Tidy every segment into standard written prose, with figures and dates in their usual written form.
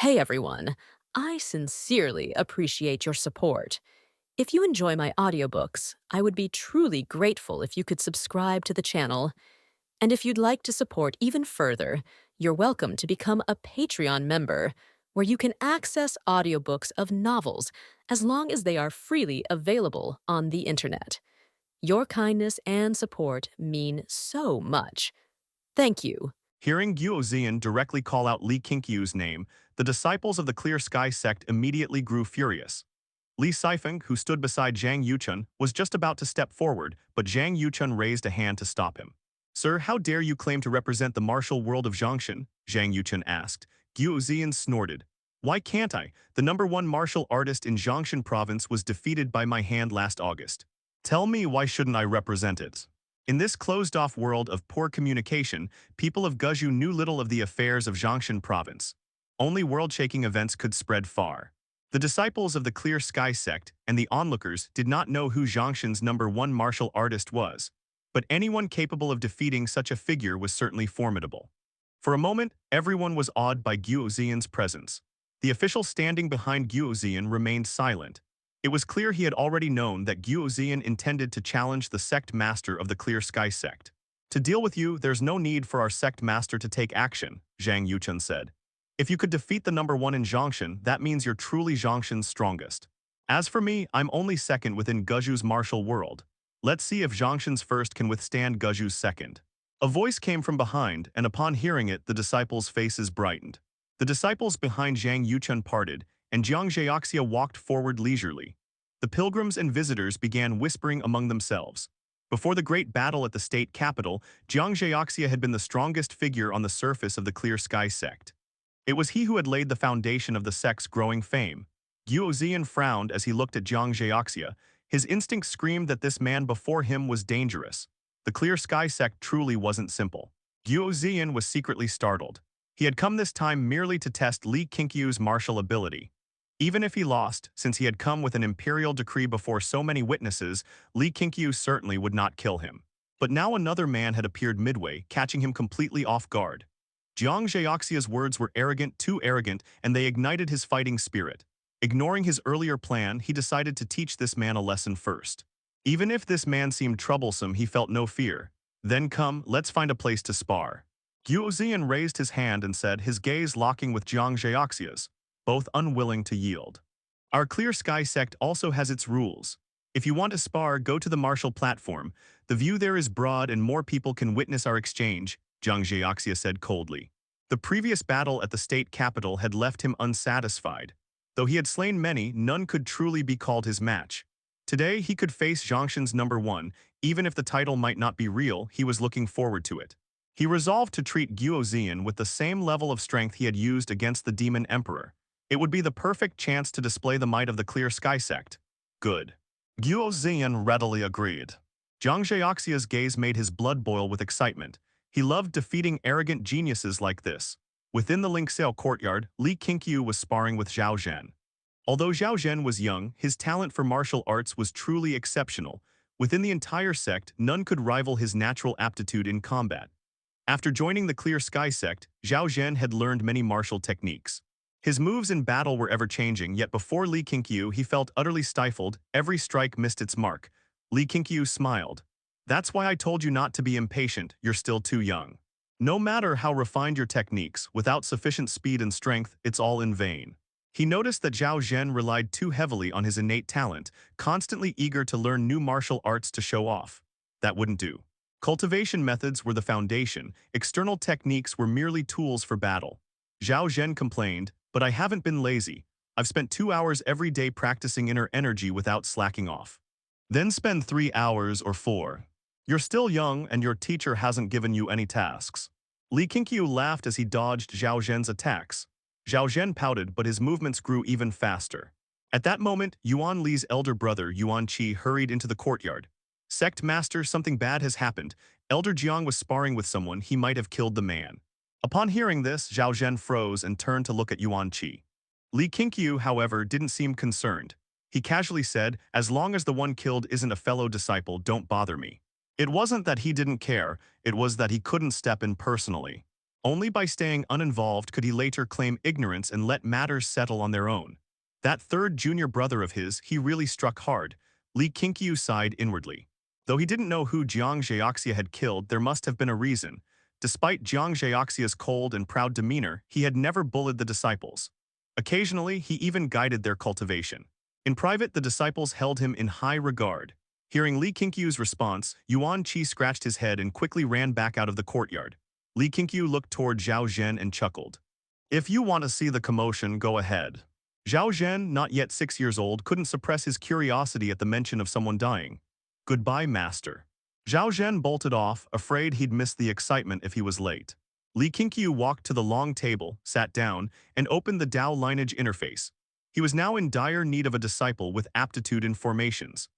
Hey everyone, I sincerely appreciate your support. If you enjoy my audiobooks, I would be truly grateful if you could subscribe to the channel. And if you'd like to support even further, you're welcome to become a Patreon member, where you can access audiobooks of novels as long as they are freely available on the internet. Your kindness and support mean so much. Thank you. Hearing Guo Ziyan directly call out Li Qingqiu's name, the disciples of the Clear Sky Sect immediately grew furious. Li Sifeng, who stood beside Zhang Yuchun, was just about to step forward, but Zhang Yuchun raised a hand to stop him. "Sir, how dare you claim to represent the martial world of Zhongshan?" Zhang Yuchun asked. Guo Ziyan snorted. "Why can't I? The #1 martial artist in Zhongshan province was defeated by my hand last August. Tell me, why shouldn't I represent it?" In this closed-off world of poor communication, people of Guzhou knew little of the affairs of Zhongshan province. Only world-shaking events could spread far. The disciples of the Clear Sky Sect and the onlookers did not know who Zhongshan's #1 martial artist was, but anyone capable of defeating such a figure was certainly formidable. For a moment, everyone was awed by Guo Ziyan's presence. The official standing behind Guo Ziyan remained silent. It was clear he had already known that Guo Ziyan intended to challenge the Sect Master of the Clear Sky Sect. "To deal with you, there's no need for our Sect Master to take action," Zhang Yuchun said. "If you could defeat the #1 in Zhongshan, that means you're truly Zhongshan's strongest. As for me, I'm only second within Guzhou's martial world. Let's see if Zhongshan's first can withstand Guzhou's second." A voice came from behind, and upon hearing it, the disciples' faces brightened. The disciples behind Zhang Yuchun parted, and Jiang Zhaoxia walked forward leisurely. The pilgrims and visitors began whispering among themselves. Before the great battle at the state capital, Jiang Zhaoxia had been the strongest figure on the surface of the Clear Sky Sect. It was he who had laid the foundation of the sect's growing fame. Guo Ziyan frowned as he looked at Jiang Zhaoxia. His instinct screamed that this man before him was dangerous. The Clear Sky Sect truly wasn't simple. Guo Ziyan was secretly startled. He had come this time merely to test Li Qingqiu's martial ability. Even if he lost, since he had come with an imperial decree before so many witnesses, Li Qingqiu certainly would not kill him. But now another man had appeared midway, catching him completely off guard. Jiang Zhaoxia's words were arrogant, too arrogant, and they ignited his fighting spirit. Ignoring his earlier plan, he decided to teach this man a lesson first. Even if this man seemed troublesome, he felt no fear. "Then come, let's find a place to spar." Guo Ziyan raised his hand and said, his gaze locking with Jiang Zhaoxia's, both unwilling to yield. "Our Clear Sky Sect also has its rules. If you want to spar, go to the martial platform. The view there is broad and more people can witness our exchange," Jiang Zhaoxia said coldly. The previous battle at the state capital had left him unsatisfied. Though he had slain many, none could truly be called his match. Today, he could face Zhongshan's #1, even if the title might not be real, he was looking forward to it. He resolved to treat Guo Ziyan with the same level of strength he had used against the Demon Emperor. It would be the perfect chance to display the might of the Clear Sky Sect. Good. Guo Ziyan readily agreed. Jiang Zhaoxia's gaze made his blood boil with excitement. He loved defeating arrogant geniuses like this. Within the Qingxiao courtyard, Li Qingqiu was sparring with Zhao Zhen. Although Zhao Zhen was young, his talent for martial arts was truly exceptional. Within the entire sect, none could rival his natural aptitude in combat. After joining the Clear Sky Sect, Zhao Zhen had learned many martial techniques. His moves in battle were ever-changing, yet before Li Qingqiu he felt utterly stifled, every strike missed its mark. Li Qingqiu smiled. "That's why I told you not to be impatient, you're still too young. No matter how refined your techniques, without sufficient speed and strength, it's all in vain." He noticed that Zhao Zhen relied too heavily on his innate talent, constantly eager to learn new martial arts to show off. That wouldn't do. Cultivation methods were the foundation, external techniques were merely tools for battle. Zhao Zhen complained, "But I haven't been lazy. I've spent 2 hours every day practicing inner energy without slacking off." "Then spend 3 hours or 4. You're still young and your teacher hasn't given you any tasks." Li Qingqiu laughed as he dodged Zhao Zhen's attacks. Zhao Zhen pouted, but his movements grew even faster. At that moment, Yuan Li's elder brother, Yuan Qi, hurried into the courtyard. "Sect Master, something bad has happened. Elder Jiang was sparring with someone, he might have killed the man." Upon hearing this, Zhao Zhen froze and turned to look at Yuan Qi. Li Qingqiu, however, didn't seem concerned. He casually said, "As long as the one killed isn't a fellow disciple, don't bother me." It wasn't that he didn't care, it was that he couldn't step in personally. Only by staying uninvolved could he later claim ignorance and let matters settle on their own. That third junior brother of his, he really struck hard. Li Qingqiu sighed inwardly. Though he didn't know who Jiang Zhaoxia had killed, there must have been a reason. Despite Jiang Zhaoxia's cold and proud demeanor, he had never bullied the disciples. Occasionally, he even guided their cultivation. In private, the disciples held him in high regard. Hearing Li Qingqiu's response, Yuan Qi scratched his head and quickly ran back out of the courtyard. Li Qingqiu looked toward Zhao Zhen and chuckled. If you want to see the commotion, go ahead. Zhao Zhen, not yet 6 years old, couldn't suppress his curiosity at the mention of someone dying. Goodbye, master. Zhao Zhen bolted off, afraid he'd miss the excitement if he was late. Li Qingqiu walked to the long table, sat down, and opened the Dao Lineage interface. He was now in dire need of a disciple with aptitude in formations.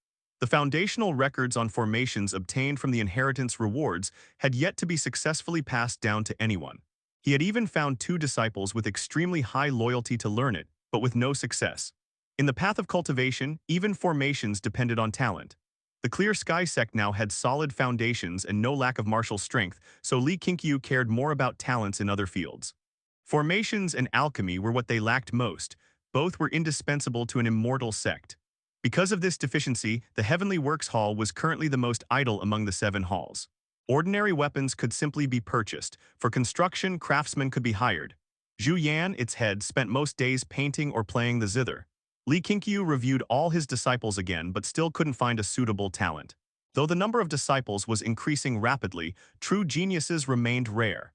The foundational records on formations obtained from the inheritance rewards had yet to be successfully passed down to anyone. He had even found 2 disciples with extremely high loyalty to learn it, but with no success. In the path of cultivation, even formations depended on talent. The Clear Sky Sect now had solid foundations and no lack of martial strength, so Li Qingqiu cared more about talents in other fields. Formations and alchemy were what they lacked most. Both were indispensable to an immortal sect. Because of this deficiency, the Heavenly Works Hall was currently the most idle among the 7 halls. Ordinary weapons could simply be purchased. For construction, craftsmen could be hired. Zhu Yan, its head, spent most days painting or playing the zither. Li Qingqiu reviewed all his disciples again but still couldn't find a suitable talent. Though the number of disciples was increasing rapidly, true geniuses remained rare.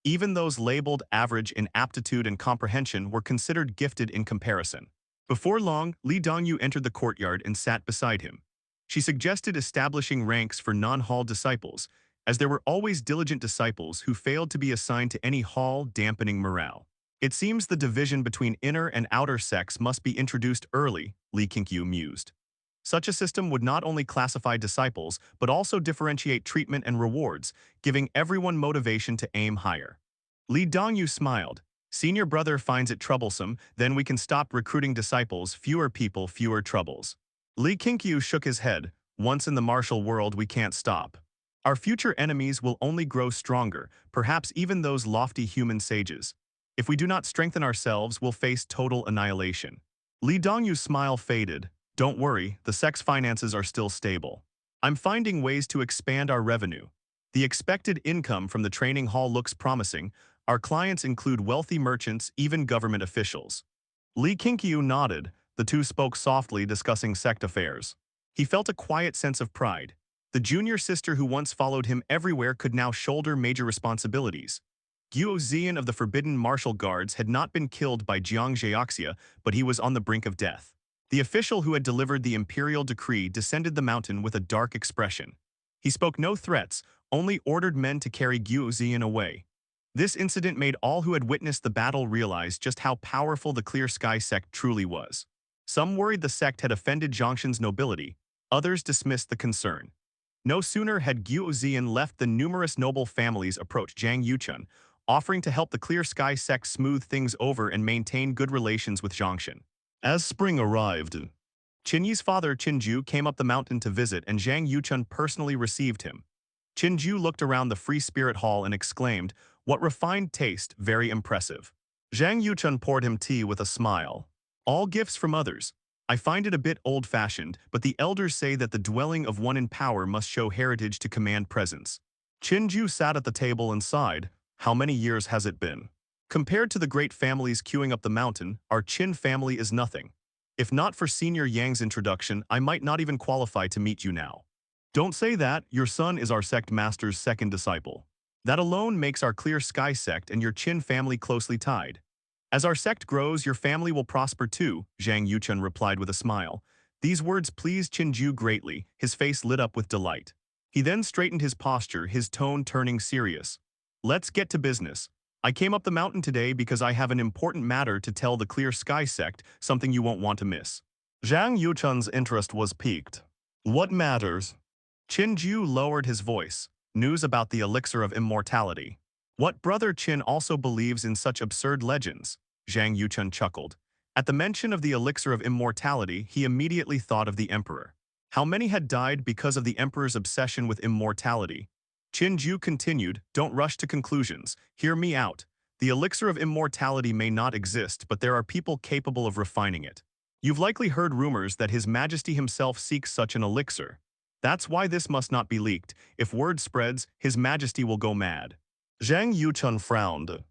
Even those labeled average in aptitude and comprehension were considered gifted in comparison. Before long, Li Dongyu entered the courtyard and sat beside him. She suggested establishing ranks for non-hall disciples, as there were always diligent disciples who failed to be assigned to any hall, dampening morale. It seems the division between inner and outer sects must be introduced early, Li Qingqiu mused. Such a system would not only classify disciples, but also differentiate treatment and rewards, giving everyone motivation to aim higher. Li Dongyu smiled. Senior brother finds it troublesome, then we can stop recruiting disciples, fewer people, fewer troubles. Li Qingqiu shook his head. Once in the martial world, we can't stop. Our future enemies will only grow stronger, perhaps even those lofty human sages. If we do not strengthen ourselves, we'll face total annihilation. Li Dongyu's smile faded. Don't worry, the sect's finances are still stable. I'm finding ways to expand our revenue. The expected income from the training hall looks promising. Our clients include wealthy merchants, even government officials. Li Qingqiu nodded. The two spoke softly, discussing sect affairs. He felt a quiet sense of pride. The junior sister who once followed him everywhere could now shoulder major responsibilities. Guo Ziyan of the Forbidden Martial Guards had not been killed by Jiang Zhaoxia, but he was on the brink of death. The official who had delivered the imperial decree descended the mountain with a dark expression. He spoke no threats, only ordered men to carry Guo Ziyan away. This incident made all who had witnessed the battle realize just how powerful the Clear Sky Sect truly was. Some worried the sect had offended Zhongshan's nobility, others dismissed the concern. No sooner had Guo Ziyan left than numerous noble families approached Zhang Yuchun, offering to help the Clear Sky Sect smooth things over and maintain good relations with Zhongshan. As spring arrived, Qinyi's father Qinju came up the mountain to visit and Zhang Yuchun personally received him. Qinju looked around the Free Spirit Hall and exclaimed, "What refined taste, very impressive." Zhang Yuchun poured him tea with a smile. "All gifts from others. I find it a bit old-fashioned, but the elders say that the dwelling of one in power must show heritage to command presence." Qinju sat at the table and sighed. How many years has it been? Compared to the great families queuing up the mountain, our Qin family is nothing. If not for Senior Yang's introduction, I might not even qualify to meet you now. Don't say that, your son is our Sect Master's second disciple. That alone makes our Clear Sky Sect and your Qin family closely tied. As our sect grows, your family will prosper too, Zhang Yuchun replied with a smile. These words pleased Qinju greatly, his face lit up with delight. He then straightened his posture, his tone turning serious. Let's get to business. I came up the mountain today because I have an important matter to tell the Clear Sky Sect, something you won't want to miss. Zhang Yuchun's interest was piqued. What matters? Qinju lowered his voice. News about the elixir of immortality. What brother Qin also believes in such absurd legends? Zhang Yuchun chuckled. At the mention of the elixir of immortality, he immediately thought of the emperor. How many had died because of the emperor's obsession with immortality? Qingqiu continued, don't rush to conclusions. Hear me out. The elixir of immortality may not exist, but there are people capable of refining it. You've likely heard rumors that His Majesty himself seeks such an elixir. That's why this must not be leaked. If word spreads, His Majesty will go mad. Zhang Yuchun frowned.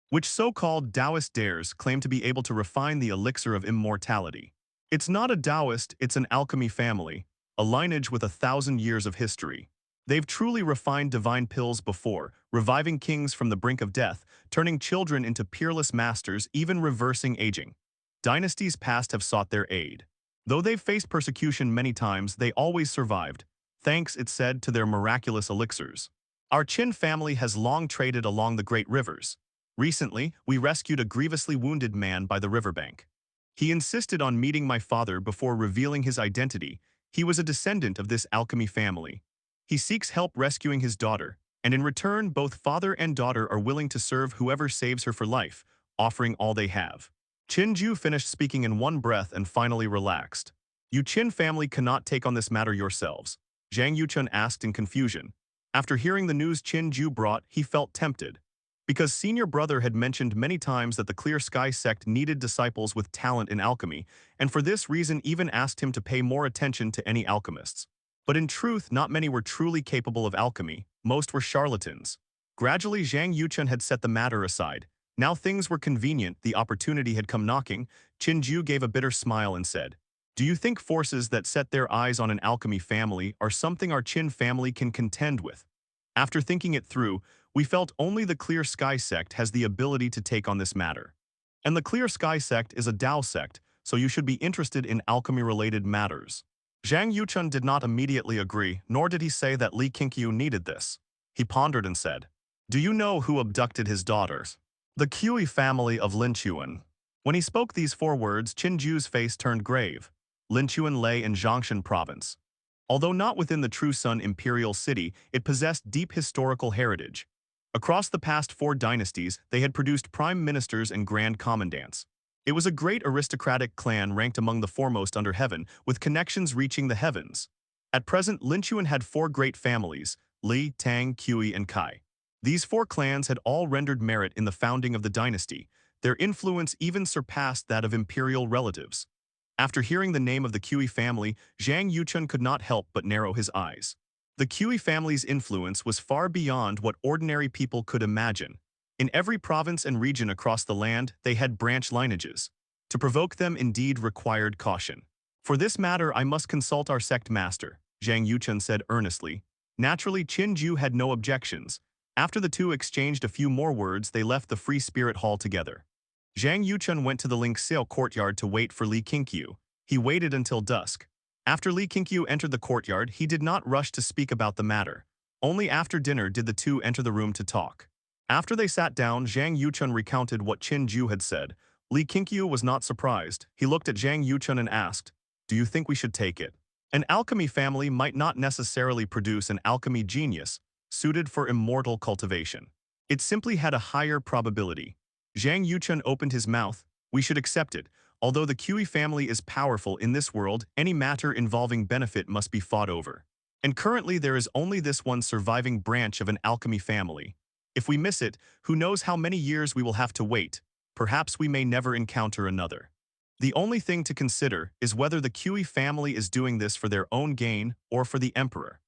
Which so-called Taoist dares claim to be able to refine the elixir of immortality? It's not a Taoist, it's an alchemy family, a lineage with 1,000 years of history. They've truly refined divine pills before, reviving kings from the brink of death, turning children into peerless masters, even reversing aging. Dynasties past have sought their aid. Though they've faced persecution many times, they always survived, thanks, it's said, to their miraculous elixirs. Our Qin family has long traded along the great rivers. Recently, we rescued a grievously wounded man by the riverbank. He insisted on meeting my father before revealing his identity. He was a descendant of this alchemy family. He seeks help rescuing his daughter, and in return, both father and daughter are willing to serve whoever saves her for life, offering all they have. Qingqiu finished speaking in one breath and finally relaxed. You Qin family cannot take on this matter yourselves, Zhang Yuchun asked in confusion. After hearing the news Qingqiu brought, he felt tempted. Because senior brother had mentioned many times that the Clear Sky Sect needed disciples with talent in alchemy, and for this reason even asked him to pay more attention to any alchemists. But in truth, not many were truly capable of alchemy, most were charlatans. Gradually, Zhang Yuchun had set the matter aside. Now things were convenient, the opportunity had come knocking. Qingqiu gave a bitter smile and said, do you think forces that set their eyes on an alchemy family are something our Qin family can contend with? After thinking it through, we felt only the Clear Sky Sect has the ability to take on this matter. And the Clear Sky Sect is a Dao sect, so you should be interested in alchemy-related matters. Zhang Yuchun did not immediately agree, nor did he say that Li Qingqiu needed this. He pondered and said, do you know who abducted his daughters? The Qi family of Linquan. When he spoke these 4 words, Qingqiu's face turned grave. Linquan lay in Zhongshan province. Although not within the True Sun imperial city, it possessed deep historical heritage. Across the past 4 dynasties, they had produced prime ministers and grand commandants. It was a great aristocratic clan ranked among the foremost under heaven, with connections reaching the heavens. At present, Linquan had 4 great families, Li, Tang, Qi, and Kai. These 4 clans had all rendered merit in the founding of the dynasty. Their influence even surpassed that of imperial relatives. After hearing the name of the Qi family, Zhang Yuchun could not help but narrow his eyes. The Qi family's influence was far beyond what ordinary people could imagine. In every province and region across the land, they had branch lineages. To provoke them indeed required caution. For this matter, I must consult our Sect Master, Zhang Yuchun said earnestly. Naturally, Qingqiu had no objections. After the two exchanged a few more words, they left the Free Spirit Hall together. Zhang Yuchun went to the Qingxiao courtyard to wait for Li Qingqiu. He waited until dusk. After Li Qingqiu entered the courtyard, he did not rush to speak about the matter. Only after dinner did the two enter the room to talk. After they sat down, Zhang Yuchun recounted what Qingqiu had said. Li Qingqiu was not surprised. He looked at Zhang Yuchun and asked, do you think we should take it? An alchemy family might not necessarily produce an alchemy genius suited for immortal cultivation. It simply had a higher probability. Zhang Yuchun opened his mouth. We should accept it. Although the Qi family is powerful in this world, any matter involving benefit must be fought over. And currently there is only this one surviving branch of an alchemy family. If we miss it, who knows how many years we will have to wait. Perhaps we may never encounter another. The only thing to consider is whether the Qi family is doing this for their own gain or for the emperor.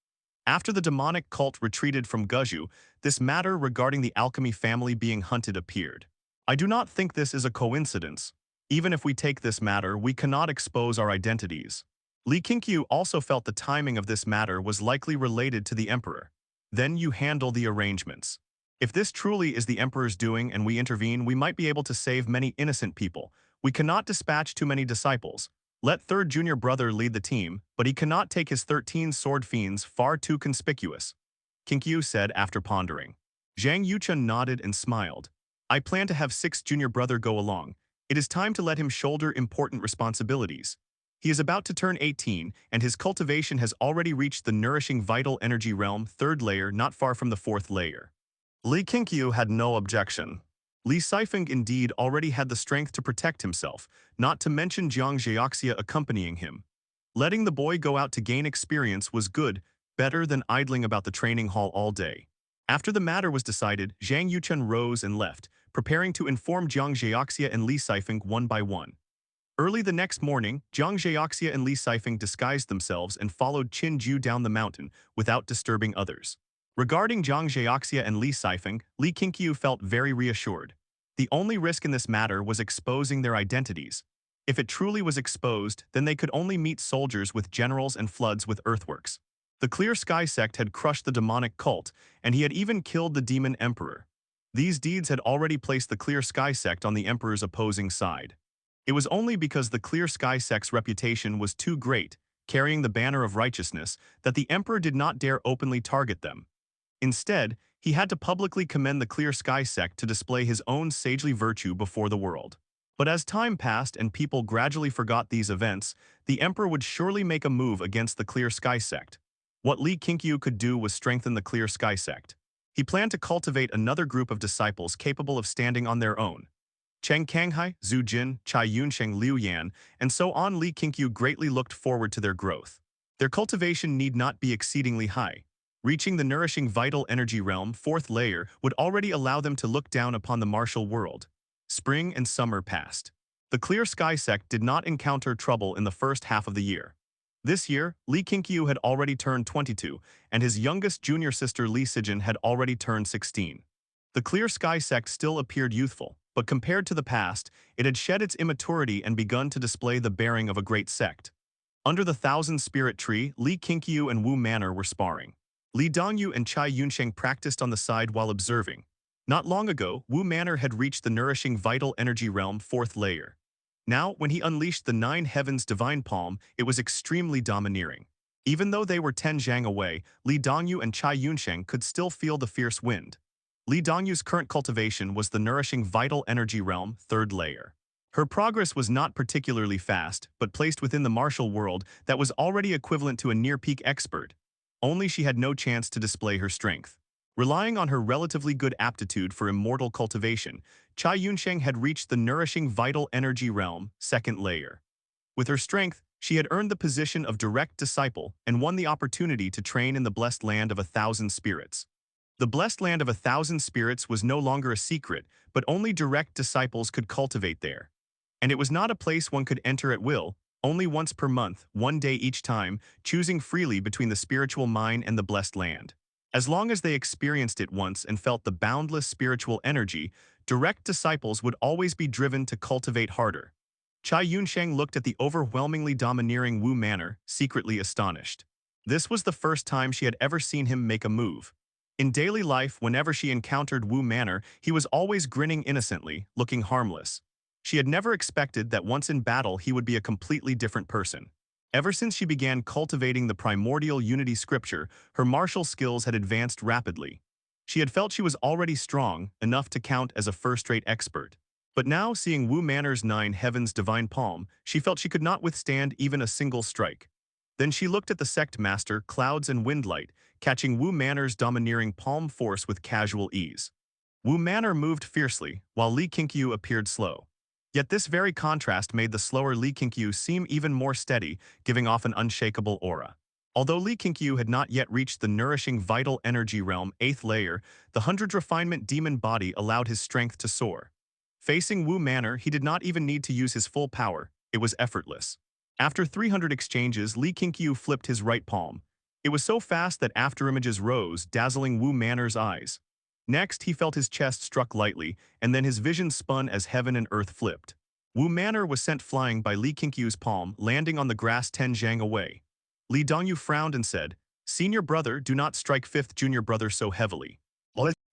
After the demonic cult retreated from Guzhou, this matter regarding the alchemy family being hunted appeared. I do not think this is a coincidence. Even if we take this matter, we cannot expose our identities. Li Qingqiu also felt the timing of this matter was likely related to the emperor. Then you handle the arrangements. If this truly is the emperor's doing and we intervene, we might be able to save many innocent people. We cannot dispatch too many disciples. Let third junior brother lead the team, but he cannot take his 13 sword fiends, far too conspicuous. Qingqiu said after pondering. Zhang Yuchun nodded and smiled. I plan to have 6th junior brother go along. It is time to let him shoulder important responsibilities. He is about to turn 18, and his cultivation has already reached the nourishing vital energy realm, 3rd layer, not far from the 4th layer. Li Qingqiu had no objection. Li Sifeng indeed already had the strength to protect himself, not to mention Jiang Zhaoxia accompanying him. Letting the boy go out to gain experience was good. better than idling about the training hall all day. After the matter was decided, Zhang Yuchun rose and left, preparing to inform Jiang Zhaoxia and Li Sifeng one by one. Early the next morning, Jiang Zhaoxia and Li Sifeng disguised themselves and followed Qin Ju down the mountain without disturbing others. Regarding Jiang Zhaoxia and Li Sifeng, Li Qingqiu felt very reassured. The only risk in this matter was exposing their identities. If it truly was exposed, then they could only meet soldiers with generals and floods with earthworks. The Clear Sky Sect had crushed the demonic cult, and he had even killed the demon emperor. These deeds had already placed the Clear Sky Sect on the emperor's opposing side. It was only because the Clear Sky Sect's reputation was too great, carrying the banner of righteousness, that the emperor did not dare openly target them. Instead, he had to publicly commend the Clear Sky Sect to display his own sagely virtue before the world. But as time passed and people gradually forgot these events, the emperor would surely make a move against the Clear Sky Sect. What Li Qingqiu could do was strengthen the Clear Sky Sect. He planned to cultivate another group of disciples capable of standing on their own. Cheng Kanghai, Zhu Jin, Chai Yunsheng, Liu Yan, and so on. Li Qingqiu greatly looked forward to their growth. Their cultivation need not be exceedingly high. Reaching the nourishing vital energy realm, fourth layer, would already allow them to look down upon the martial world. Spring and summer passed. The Clear Sky Sect did not encounter trouble in the first half of the year. This year, Li Qingqiu had already turned 22, and his youngest junior sister Li Sijin had already turned 16. The Clear Sky Sect still appeared youthful, but compared to the past, it had shed its immaturity and begun to display the bearing of a great sect. Under the Thousand Spirit Tree, Li Qingqiu and Wu Manor were sparring. Li Dongyu and Chai Yunsheng practiced on the side while observing. Not long ago, Wu Manor had reached the nourishing vital energy realm, fourth layer. Now, when he unleashed the Nine Heavens Divine Palm, it was extremely domineering. Even though they were 10 zhang away, Li Dongyu and Chai Yunsheng could still feel the fierce wind. Li Dongyu's current cultivation was the nourishing vital energy realm, third layer. Her progress was not particularly fast, but placed within the martial world that was already equivalent to a near-peak expert. Only she had no chance to display her strength. Relying on her relatively good aptitude for immortal cultivation, Chai Yunsheng had reached the nourishing vital energy realm, second layer. With her strength, she had earned the position of direct disciple and won the opportunity to train in the blessed land of 1,000 spirits. The blessed land of 1,000 spirits was no longer a secret, but only direct disciples could cultivate there. And it was not a place one could enter at will, only once per month, one day each time, choosing freely between the spiritual mine and the blessed land. As long as they experienced it once and felt the boundless spiritual energy, direct disciples would always be driven to cultivate harder. Chai Yunsheng looked at the overwhelmingly domineering Wu Manor, secretly astonished. This was the first time she had ever seen him make a move. In daily life, whenever she encountered Wu Manor, he was always grinning innocently, looking harmless. She had never expected that once in battle he would be a completely different person. Ever since she began cultivating the primordial unity scripture, her martial skills had advanced rapidly. She had felt she was already strong, enough to count as a first-rate expert. But now, seeing Wu Manor's 9 Heavens Divine Palm, she felt she could not withstand even a single strike. Then she looked at the Sect Master, Clouds and Windlight, catching Wu Manor's domineering palm force with casual ease. Wu Manor moved fiercely, while Li Qingqiu appeared slow. Yet this very contrast made the slower Li Qingqiu seem even more steady, giving off an unshakable aura. Although Li Qingqiu had not yet reached the nourishing vital energy realm, 8th layer, the 100 refinement demon body allowed his strength to soar. Facing Wu Manor, he did not even need to use his full power, it was effortless. After 300 exchanges, Li Qingqiu flipped his right palm. It was so fast that afterimages rose, dazzling Wu Manor's eyes. Next, he felt his chest struck lightly, and then his vision spun as heaven and earth flipped. Wu Manor was sent flying by Li Qingqiu's palm, landing on the grass 10 zhang away. Li Dongyu frowned and said, "Senior brother, do not strike 5th junior brother so heavily."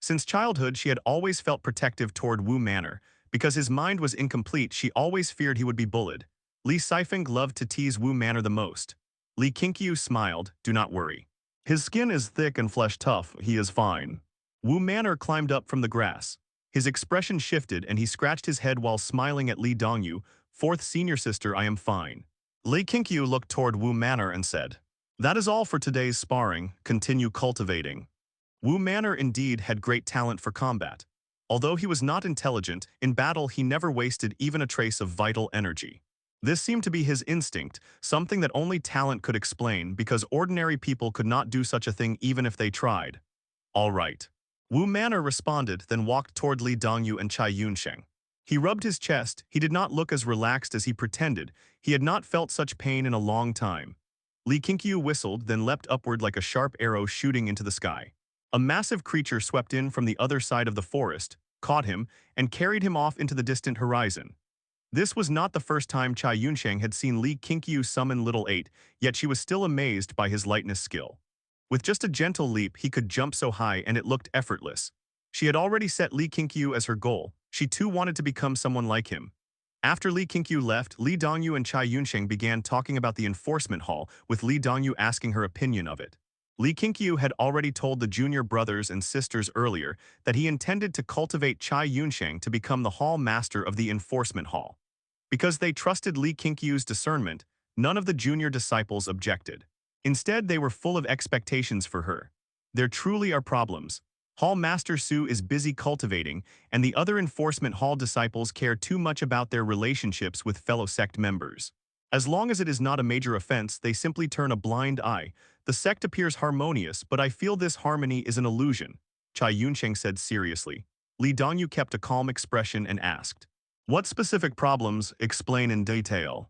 Since childhood, she had always felt protective toward Wu Manor. Because his mind was incomplete, she always feared he would be bullied. Li Sifeng loved to tease Wu Manor the most. Li Qingqiu smiled, "Do not worry. His skin is thick and flesh tough, he is fine." Wu Manor climbed up from the grass. His expression shifted and he scratched his head while smiling at Li Dongyu, "4th senior sister, I am fine." Li Qingqiu looked toward Wu Manor and said, "That is all for today's sparring, continue cultivating." Wu Manor indeed had great talent for combat. Although he was not intelligent, in battle he never wasted even a trace of vital energy. This seemed to be his instinct, something that only talent could explain because ordinary people could not do such a thing even if they tried. All right. Wu Manor responded, then walked toward Li Dongyu and Cai Yunsheng. He rubbed his chest. He did not look as relaxed as he pretended. He had not felt such pain in a long time. Li Qingqiu whistled, then leapt upward like a sharp arrow shooting into the sky. A massive creature swept in from the other side of the forest, caught him, and carried him off into the distant horizon. This was not the first time Cai Yunsheng had seen Li Qingqiu summon Little Eight, yet she was still amazed by his lightness skill. With just a gentle leap, he could jump so high and it looked effortless. She had already set Li Qingqiu as her goal. She too wanted to become someone like him. After Li Qingqiu left, Li Dongyu and Cai Yunsheng began talking about the enforcement hall, with Li Dongyu asking her opinion of it. Li Qingqiu had already told the junior brothers and sisters earlier that he intended to cultivate Cai Yunsheng to become the hall master of the enforcement hall. Because they trusted Li Qingqiu's discernment, none of the junior disciples objected. Instead, they were full of expectations for her. There truly are problems. Hall Master Su is busy cultivating, and the other enforcement hall disciples care too much about their relationships with fellow sect members. As long as it is not a major offense, they simply turn a blind eye. The sect appears harmonious, but I feel this harmony is an illusion, Cai Yunsheng said seriously. Li Dongyu kept a calm expression and asked, "What specific problems? Explain in detail."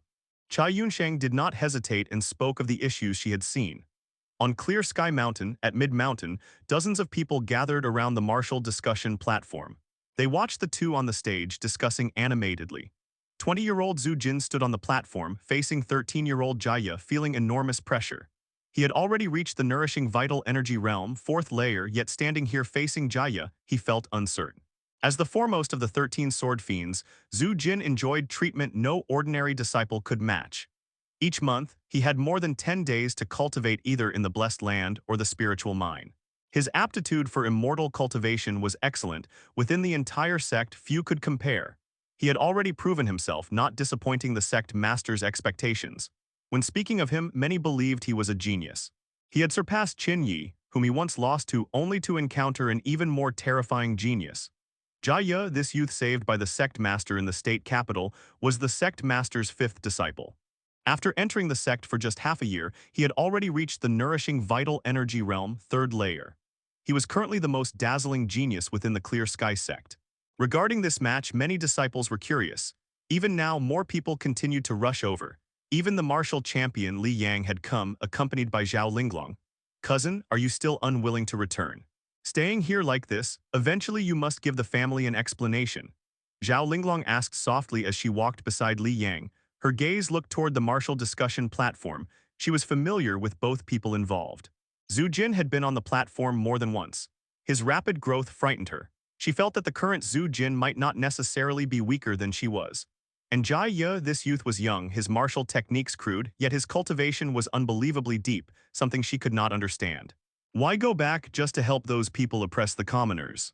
Cai Yunsheng did not hesitate and spoke of the issues she had seen. On Clear Sky Mountain, at Mid-Mountain, dozens of people gathered around the martial discussion platform. They watched the two on the stage discussing animatedly. 20-year-old Zhu Jin stood on the platform, facing 13-year-old Jia, feeling enormous pressure. He had already reached the nourishing vital energy realm, 4th layer, yet standing here facing Jia, he felt uncertain. As the foremost of the 13 sword fiends, Zhu Jin enjoyed treatment no ordinary disciple could match. Each month, he had more than 10 days to cultivate either in the Blessed Land or the Spiritual Mine. His aptitude for immortal cultivation was excellent. Within the entire sect, few could compare. He had already proven himself, not disappointing the Sect Master's expectations. When speaking of him, many believed he was a genius. He had surpassed Qin Yi, whom he once lost to, only to encounter an even more terrifying genius. Jia, this youth saved by the Sect Master in the state capital, was the Sect Master's 5th disciple. After entering the sect for just half a year, he had already reached the nourishing vital energy realm, 3rd layer. He was currently the most dazzling genius within the Clear Sky Sect. Regarding this match, many disciples were curious. Even now, more people continued to rush over. Even the martial champion Li Yang had come, accompanied by Zhao Linglong. "Cousin, are you still unwilling to return? Staying here like this, eventually you must give the family an explanation." Zhao Linglong asked softly as she walked beside Li Yang. Her gaze looked toward the martial discussion platform. She was familiar with both people involved. Zhu Jin had been on the platform more than once. His rapid growth frightened her. She felt that the current Zhu Jin might not necessarily be weaker than she was. And Jia, this youth was young, his martial techniques crude, yet his cultivation was unbelievably deep, something she could not understand. Why go back just to help those people oppress the commoners?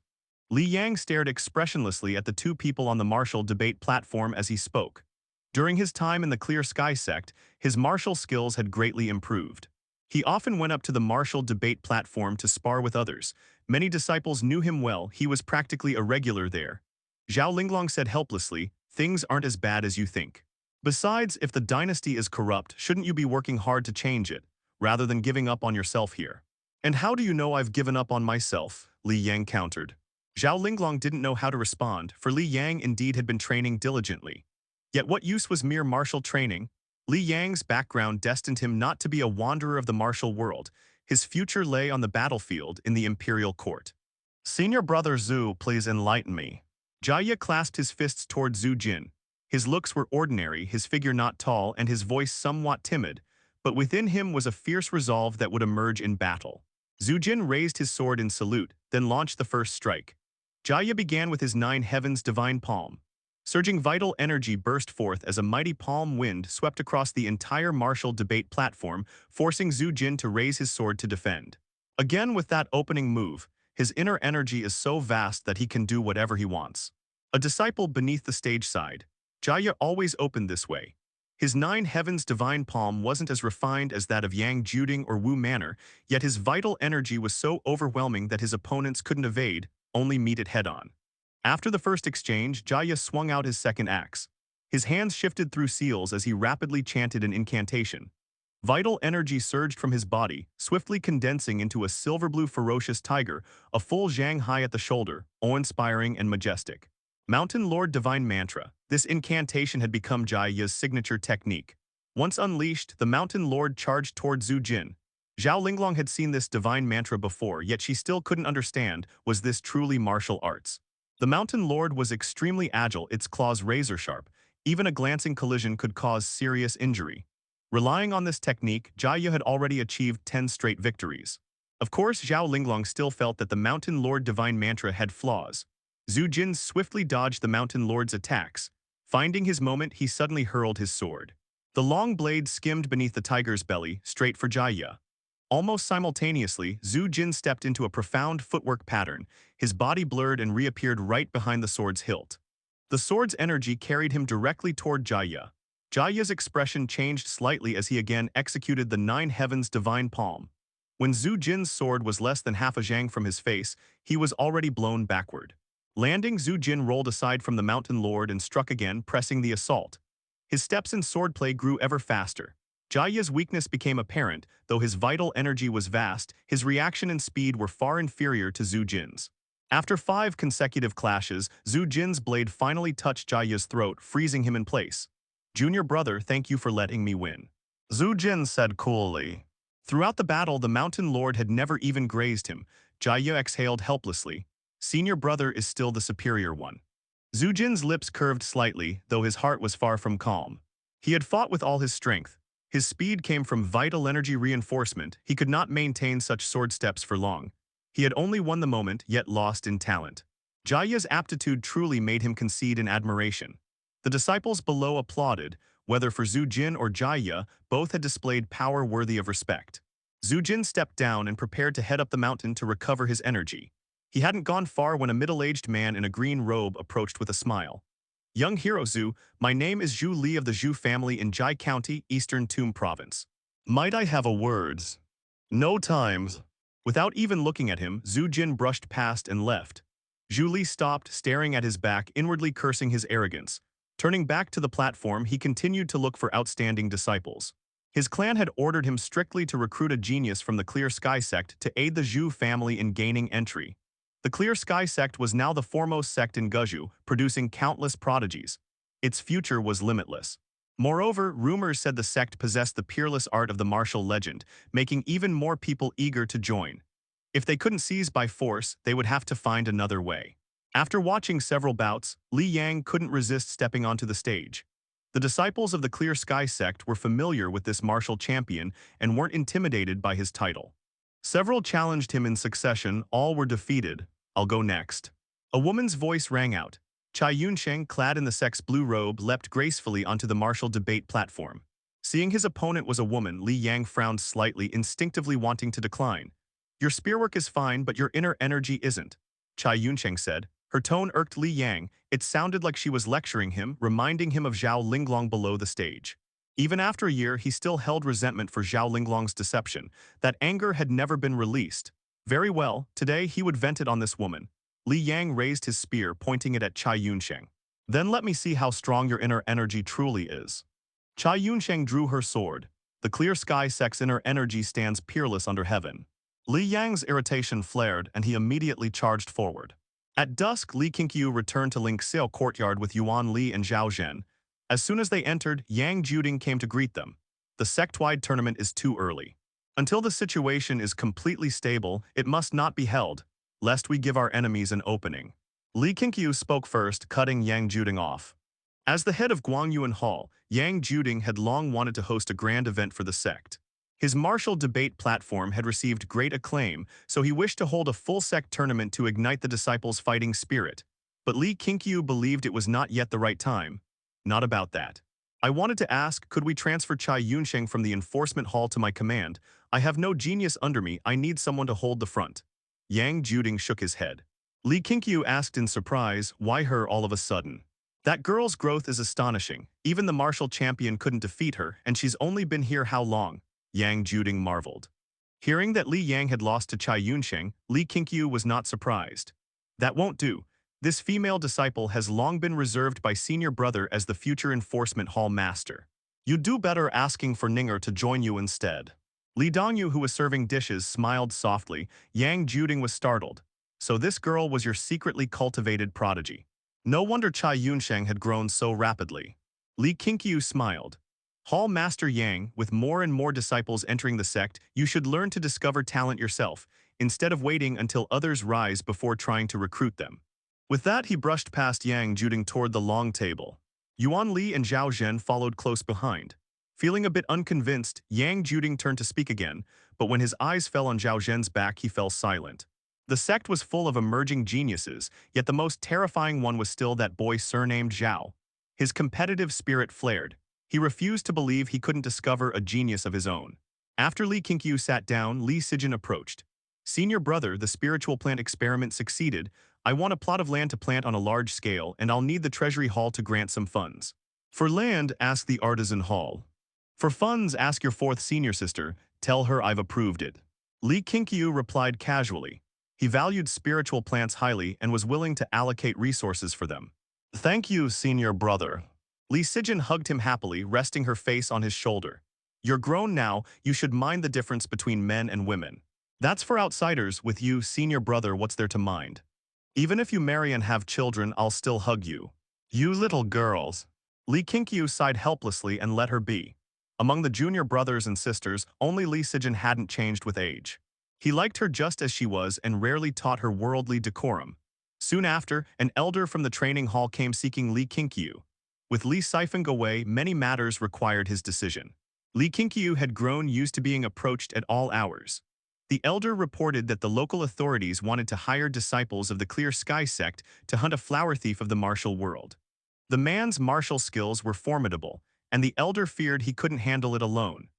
Li Yang stared expressionlessly at the two people on the martial debate platform as he spoke. During his time in the Clear Sky Sect, his martial skills had greatly improved. He often went up to the martial debate platform to spar with others. Many disciples knew him well, he was practically a regular there. Zhao Linglong said helplessly, "Things aren't as bad as you think. Besides, if the dynasty is corrupt, shouldn't you be working hard to change it, rather than giving up on yourself here?" "And how do you know I've given up on myself?" Li Yang countered. Zhao Linglong didn't know how to respond, for Li Yang indeed had been training diligently. Yet what use was mere martial training? Li Yang's background destined him not to be a wanderer of the martial world. His future lay on the battlefield in the imperial court. "Senior brother Zhu, please enlighten me." Jia clasped his fists toward Zhu Jin. His looks were ordinary, his figure not tall, and his voice somewhat timid, but within him was a fierce resolve that would emerge in battle. Zhu Jin raised his sword in salute, then launched the first strike. Jia began with his 9 heavens divine palm. Surging vital energy burst forth as a mighty palm wind swept across the entire martial debate platform, forcing Zhu Jin to raise his sword to defend. Again with that opening move, his inner energy is so vast that he can do whatever he wants. A disciple beneath the stage side, Jia always opened this way. His 9 heavens divine palm wasn't as refined as that of Yang Juding or Wu Manor, yet his vital energy was so overwhelming that his opponents couldn't evade, only meet it head-on. After the first exchange, Jia swung out his second axe. His hands shifted through seals as he rapidly chanted an incantation. Vital energy surged from his body, swiftly condensing into a silver-blue ferocious tiger, a full zhang high at the shoulder, awe-inspiring and majestic. Mountain Lord Divine Mantra. This incantation had become Jia Yi's signature technique. Once unleashed, the Mountain Lord charged toward Zhu Jin. Zhao Linglong had seen this divine mantra before, yet she still couldn't understand, was this truly martial arts? The Mountain Lord was extremely agile, its claws razor-sharp. Even a glancing collision could cause serious injury. Relying on this technique, Jia Yi had already achieved 10 straight victories. Of course, Zhao Linglong still felt that the Mountain Lord Divine Mantra had flaws. Zhu Jin swiftly dodged the Mountain Lord's attacks. Finding his moment, he suddenly hurled his sword. The long blade skimmed beneath the tiger's belly, straight for Jia Yi. Almost simultaneously, Zhu Jin stepped into a profound footwork pattern. His body blurred and reappeared right behind the sword's hilt. The sword's energy carried him directly toward Jia Yi. Jia Yi's expression changed slightly as he again executed the Nine Heavens Divine Palm. When Zhu Jin's sword was less than half a zhang from his face, he was already blown backward. Landing, Zhu Jin rolled aside from the Mountain Lord and struck again, pressing the assault. His steps in swordplay grew ever faster. Jia Yi's weakness became apparent, though his vital energy was vast, his reaction and speed were far inferior to Zhu Jin's. After 5 consecutive clashes, Zhu Jin's blade finally touched Jia Yi's throat, freezing him in place. "Junior brother, thank you for letting me win," Zhu Jin said coolly. Throughout the battle, the Mountain Lord had never even grazed him. Jia Yi exhaled helplessly. "Senior brother is still the superior one." Zhu Jin's lips curved slightly, though his heart was far from calm. He had fought with all his strength. His speed came from vital energy reinforcement. He could not maintain such sword steps for long. He had only won the moment, yet lost in talent. Jia Yi's aptitude truly made him concede in admiration. The disciples below applauded. Whether for Zhu Jin or Jia Yi, both had displayed power worthy of respect. Zhu Jin stepped down and prepared to head up the mountain to recover his energy. He hadn't gone far when a middle-aged man in a green robe approached with a smile. "Young hero Zhu, my name is Zhu Li of the Zhu family in Jai County, Eastern Tum Province. Might I have a words?" "No times." Without even looking at him, Zhu Jin brushed past and left. Zhu Li stopped, staring at his back, inwardly cursing his arrogance. Turning back to the platform, he continued to look for outstanding disciples. His clan had ordered him strictly to recruit a genius from the Clear Sky Sect to aid the Zhu family in gaining entry. The Clear Sky Sect was now the foremost sect in Guzhou, producing countless prodigies. Its future was limitless. Moreover, rumors said the sect possessed the peerless art of the martial legend, making even more people eager to join. If they couldn't seize by force, they would have to find another way. After watching several bouts, Li Yang couldn't resist stepping onto the stage. The disciples of the Clear Sky Sect were familiar with this martial champion and weren't intimidated by his title. Several challenged him in succession, all were defeated. "I'll go next." A woman's voice rang out. Cai Yunsheng, clad in the sect's blue robe, leapt gracefully onto the martial debate platform. Seeing his opponent was a woman, Li Yang frowned slightly, instinctively wanting to decline. "Your spearwork is fine, but your inner energy isn't," Cai Yunsheng said. Her tone irked Li Yang. It sounded like she was lecturing him, reminding him of Zhao Linglong below the stage. Even after a year, he still held resentment for Zhao Linglong's deception. That anger had never been released. Very well, today he would vent it on this woman. Li Yang raised his spear, pointing it at Cai Yunsheng. "Then let me see how strong your inner energy truly is." Cai Yunsheng drew her sword. The Clear Sky Sect's inner energy stands peerless under heaven. Li Yang's irritation flared, and he immediately charged forward. At dusk, Li Qingqiu returned to Qingxiao courtyard with Yuan Li and Zhao Zhen. As soon as they entered, Yang Juding came to greet them. "The sect-wide tournament is too early. Until the situation is completely stable, it must not be held, lest we give our enemies an opening." Li Qingqiu spoke first, cutting Yang Juding off. As the head of Guangyuan Hall, Yang Juding had long wanted to host a grand event for the sect. His martial debate platform had received great acclaim, so he wished to hold a full sect tournament to ignite the disciples' fighting spirit. But Li Qingqiu believed it was not yet the right time. "Not about that. I wanted to ask, could we transfer Cai Yunsheng from the enforcement hall to my command? I have no genius under me, I need someone to hold the front." Yang Juding shook his head. Li Qingqiu asked in surprise, "Why her all of a sudden?" "That girl's growth is astonishing. Even the martial champion couldn't defeat her, and she's only been here how long?" Yang Juding marveled. Hearing that Li Yang had lost to Cai Yunsheng, Li Qingqiu was not surprised. "That won't do. This female disciple has long been reserved by senior brother as the future enforcement hall master. You'd do better asking for Ninger to join you instead. Li Dongyu, who was serving dishes, smiled softly. Yang Juding was startled. So this girl was your secretly cultivated prodigy. No wonder Chai Yunsheng had grown so rapidly. Li Qingqiu smiled. Hall Master Yang, with more and more disciples entering the sect, you should learn to discover talent yourself, instead of waiting until others rise before trying to recruit them. With that, he brushed past Yang Juding toward the long table. Yuan Li and Zhao Zhen followed close behind. Feeling a bit unconvinced, Yang Juding turned to speak again, but when his eyes fell on Zhao Zhen's back, he fell silent. The sect was full of emerging geniuses, yet the most terrifying one was still that boy surnamed Zhao. His competitive spirit flared. He refused to believe he couldn't discover a genius of his own. After Li Qingqiu sat down, Li Sijin approached. Senior brother, the spiritual plant experiment succeeded. I want a plot of land to plant on a large scale, and I'll need the treasury hall to grant some funds. For land, ask the artisan hall. For funds, ask your fourth senior sister. Tell her I've approved it. Li Qingqiu replied casually. He valued spiritual plants highly and was willing to allocate resources for them. Thank you, senior brother. Li Sijin hugged him happily, resting her face on his shoulder. You're grown now, you should mind the difference between men and women. That's for outsiders. With you, senior brother, what's there to mind? Even if you marry and have children, I'll still hug you. You little girls. Li Qingqiu sighed helplessly and let her be. Among the junior brothers and sisters, only Li Sijin hadn't changed with age. He liked her just as she was and rarely taught her worldly decorum. Soon after, an elder from the training hall came seeking Li Qingqiu. With Li Sifeng away, many matters required his decision. Li Qingqiu had grown used to being approached at all hours. The elder reported that the local authorities wanted to hire disciples of the Clear Sky Sect to hunt a flower thief of the martial world. The man's martial skills were formidable, and the elder feared he couldn't handle it alone.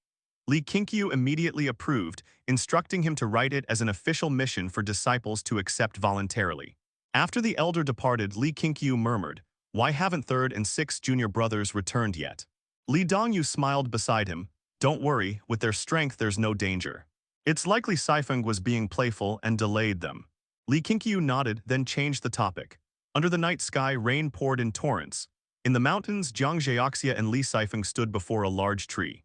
Li Qingqiu immediately approved, instructing him to write it as an official mission for disciples to accept voluntarily. After the elder departed, Li Qingqiu murmured, "Why haven't third and sixth junior brothers returned yet?" Li Dongyu smiled beside him. "Don't worry, with their strength there's no danger." It's likely Sifeng was being playful and delayed them. Li Qingqiu nodded, then changed the topic. Under the night sky, rain poured in torrents. In the mountains, Jiang Zheoxia and Li Sifeng stood before a large tree.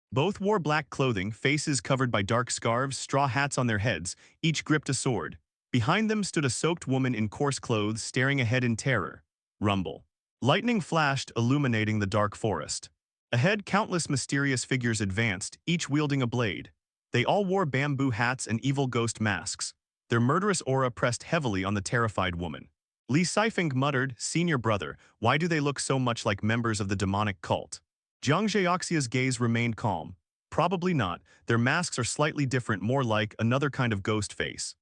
Both wore black clothing, faces covered by dark scarves, straw hats on their heads, each gripped a sword. Behind them stood a soaked woman in coarse clothes, staring ahead in terror. Rumble. Lightning flashed, illuminating the dark forest. Ahead, countless mysterious figures advanced, each wielding a blade. They all wore bamboo hats and evil ghost masks. Their murderous aura pressed heavily on the terrified woman. Li Sifeng muttered, "Senior brother, why do they look so much like members of the demonic cult?" Jiang Zheoxia's gaze remained calm. "Probably not. Their masks are slightly different, more like another kind of ghost face.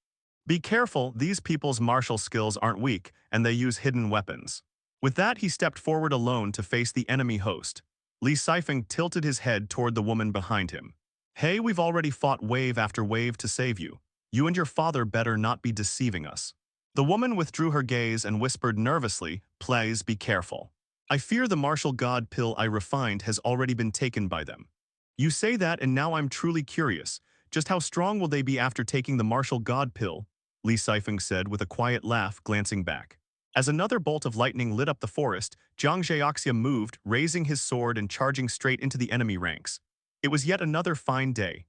Be careful, these people's martial skills aren't weak, and they use hidden weapons." With that, he stepped forward alone to face the enemy host. Li Sifeng tilted his head toward the woman behind him. "Hey, we've already fought wave after wave to save you. You and your father better not be deceiving us." The woman withdrew her gaze and whispered nervously, "Please be careful. I fear the martial god pill I refined has already been taken by them." You say that and now I'm truly curious. Just how strong will they be after taking the martial god pill? Li Sifeng said with a quiet laugh, glancing back. As another bolt of lightning lit up the forest, Jiang Zheoxia moved, raising his sword and charging straight into the enemy ranks. It was yet another fine day.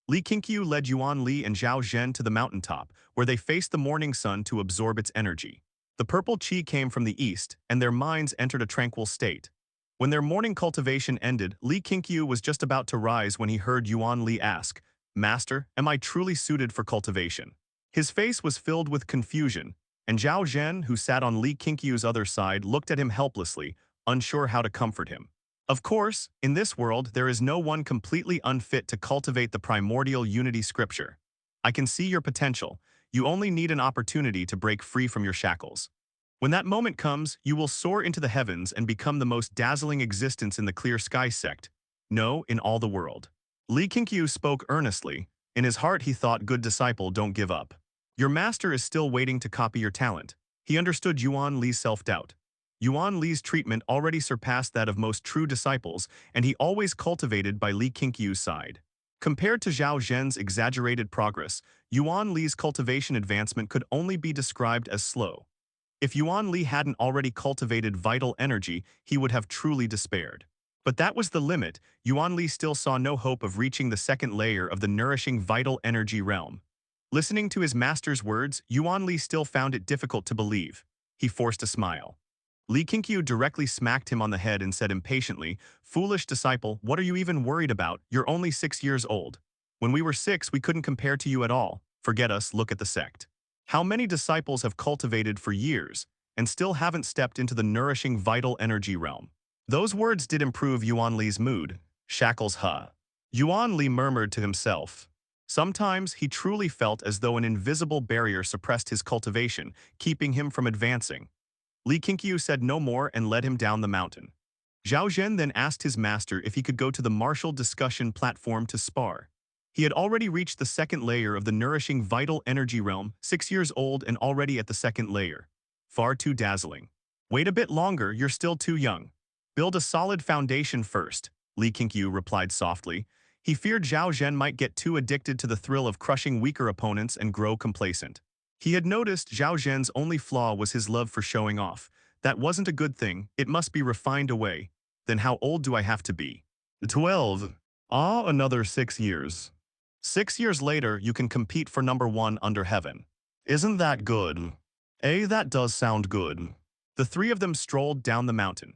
Li Qingqiu led Yuan Li and Zhao Zhen to the mountaintop, where they faced the morning sun to absorb its energy. The purple qi came from the east, and their minds entered a tranquil state. When their morning cultivation ended, Li Qingqiu was just about to rise when he heard Yuan Li ask, "Master, am I truly suited for cultivation?" His face was filled with confusion, and Zhao Zhen, who sat on Li Qingqiu's other side, looked at him helplessly, unsure how to comfort him. Of course, in this world, there is no one completely unfit to cultivate the primordial unity scripture. I can see your potential. You only need an opportunity to break free from your shackles. When that moment comes, you will soar into the heavens and become the most dazzling existence in the Clear Sky Sect. No, in all the world. Li Qingqiu spoke earnestly. In his heart he thought, good disciple, don't give up. Your master is still waiting to copy your talent. He understood Yuan Li's self-doubt. Yuan Li's treatment already surpassed that of most true disciples, and he always cultivated by Li Qingqiu's side. Compared to Zhao Zhen's exaggerated progress, Yuan Li's cultivation advancement could only be described as slow. If Yuan Li hadn't already cultivated vital energy, he would have truly despaired. But that was the limit. Yuan Li still saw no hope of reaching the second layer of the nourishing vital energy realm. Listening to his master's words, Yuan Li still found it difficult to believe. He forced a smile. Li Qingqiu directly smacked him on the head and said impatiently, "Foolish disciple, what are you even worried about? You're only 6 years old. When we were 6, we couldn't compare to you at all. Forget us, look at the sect. How many disciples have cultivated for years and still haven't stepped into the nourishing vital energy realm?" Those words did improve Yuan Li's mood. Shackles huh. Yuan Li murmured to himself. Sometimes he truly felt as though an invisible barrier suppressed his cultivation, keeping him from advancing. Li Qingqiu said no more and led him down the mountain. Zhao Zhen then asked his master if he could go to the martial discussion platform to spar. He had already reached the second layer of the nourishing vital energy realm, 6 years old and already at the second layer. Far too dazzling. Wait a bit longer, you're still too young. Build a solid foundation first, Li Qingqiu replied softly. He feared Zhao Zhen might get too addicted to the thrill of crushing weaker opponents and grow complacent. He had noticed Zhao Zhen's only flaw was his love for showing off. That wasn't a good thing, it must be refined away. Then how old do I have to be? 12. Ah, another 6 years. 6 years later, you can compete for number 1 under heaven. Isn't that good? That does sound good. The three of them strolled down the mountain.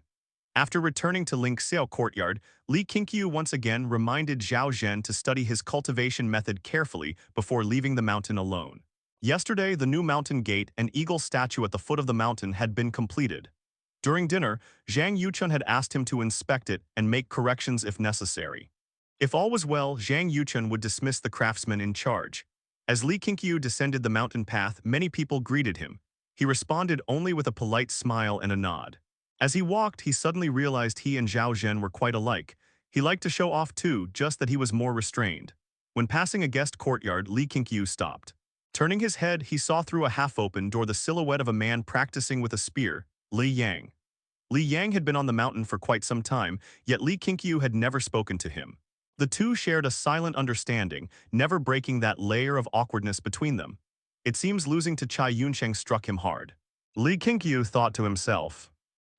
After returning to Qingxiao courtyard, Li Qingqiu once again reminded Zhao Zhen to study his cultivation method carefully before leaving the mountain alone. Yesterday, the new mountain gate and eagle statue at the foot of the mountain had been completed. During dinner, Zhang Yuchun had asked him to inspect it and make corrections if necessary. If all was well, Zhang Yuchun would dismiss the craftsman in charge. As Li Qingqiu descended the mountain path, many people greeted him. He responded only with a polite smile and a nod. As he walked, he suddenly realized he and Zhao Zhen were quite alike. He liked to show off too, just that he was more restrained. When passing a guest courtyard, Li Qingqiu stopped. Turning his head, he saw through a half-open door the silhouette of a man practicing with a spear, Li Yang. Li Yang had been on the mountain for quite some time, yet Li Qingqiu had never spoken to him. The two shared a silent understanding, never breaking that layer of awkwardness between them. It seems losing to Cai Yunsheng struck him hard. Li Qingqiu thought to himself.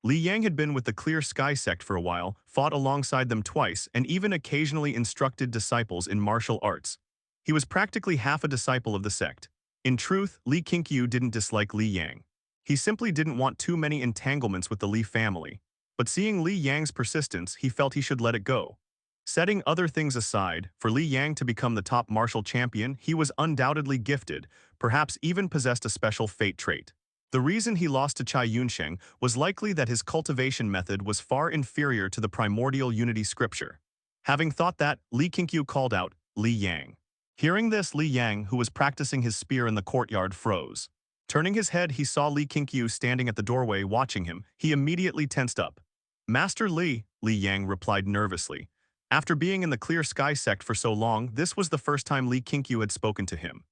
Li Yang had been with the Clear Sky Sect for a while, fought alongside them twice, and even occasionally instructed disciples in martial arts. He was practically half a disciple of the sect. In truth, Li Qingqiu didn't dislike Li Yang. He simply didn't want too many entanglements with the Li family. But seeing Li Yang's persistence, he felt he should let it go. Setting other things aside, for Li Yang to become the top martial champion, he was undoubtedly gifted, perhaps even possessed a special fate trait. The reason he lost to Cai Yunsheng was likely that his cultivation method was far inferior to the primordial unity scripture. Having thought that, Li Qingqiu called out, "Li Yang." Hearing this, Li Yang, who was practicing his spear in the courtyard, froze. Turning his head, he saw Li Qingqiu standing at the doorway watching him. He immediately tensed up. "Master Li," Li Yang replied nervously. After being in the Clear Sky Sect for so long, this was the first time Li Qingqiu had spoken to him.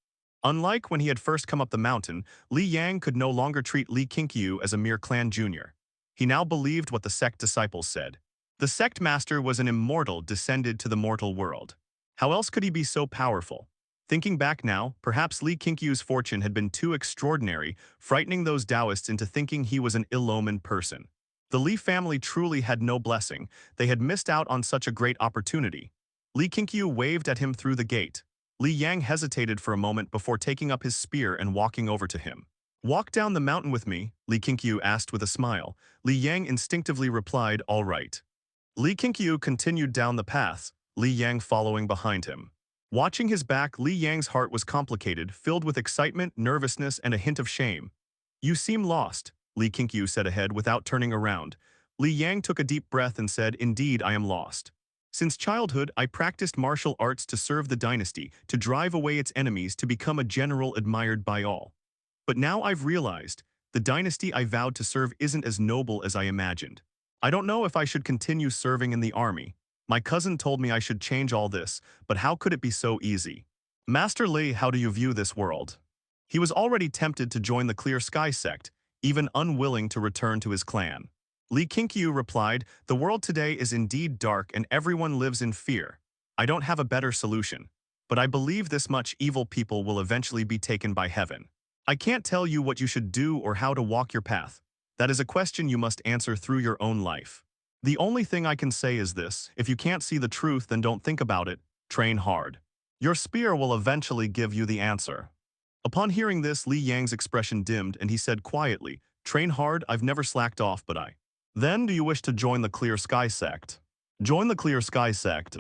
Unlike when he had first come up the mountain, Li Yang could no longer treat Li Qingqiu as a mere clan junior. He now believed what the sect disciples said. The Sect Master was an immortal descended to the mortal world. How else could he be so powerful? Thinking back now, perhaps Li Qingqiu's fortune had been too extraordinary, frightening those Taoists into thinking he was an ill-omened person. The Li family truly had no blessing. They had missed out on such a great opportunity. Li Qingqiu waved at him through the gate. Li Yang hesitated for a moment before taking up his spear and walking over to him. "Walk down the mountain with me," Li Qingqiu asked with a smile. Li Yang instinctively replied, "All right." Li Qingqiu continued down the path, Li Yang following behind him. Watching his back, Li Yang's heart was complicated, filled with excitement, nervousness, and a hint of shame. "You seem lost," Li Qingqiu said ahead without turning around. Li Yang took a deep breath and said, "Indeed, I am lost. Since childhood, I practiced martial arts to serve the dynasty, to drive away its enemies, to become a general admired by all. But now I've realized, the dynasty I vowed to serve isn't as noble as I imagined. I don't know if I should continue serving in the army. My cousin told me I should change all this, but how could it be so easy? Master Li, how do you view this world?" He was already tempted to join the Clear Sky Sect, even unwilling to return to his clan. Li Qingqiu replied, "The world today is indeed dark and everyone lives in fear. I don't have a better solution. But I believe this much: evil people will eventually be taken by heaven. I can't tell you what you should do or how to walk your path. That is a question you must answer through your own life. The only thing I can say is this: if you can't see the truth, then don't think about it, train hard. Your spear will eventually give you the answer. Upon hearing this, Li Yang's expression dimmed and he said quietly, train hard, I've never slacked off, but I. Then do you wish to join the Clear Sky Sect? Join the Clear Sky Sect.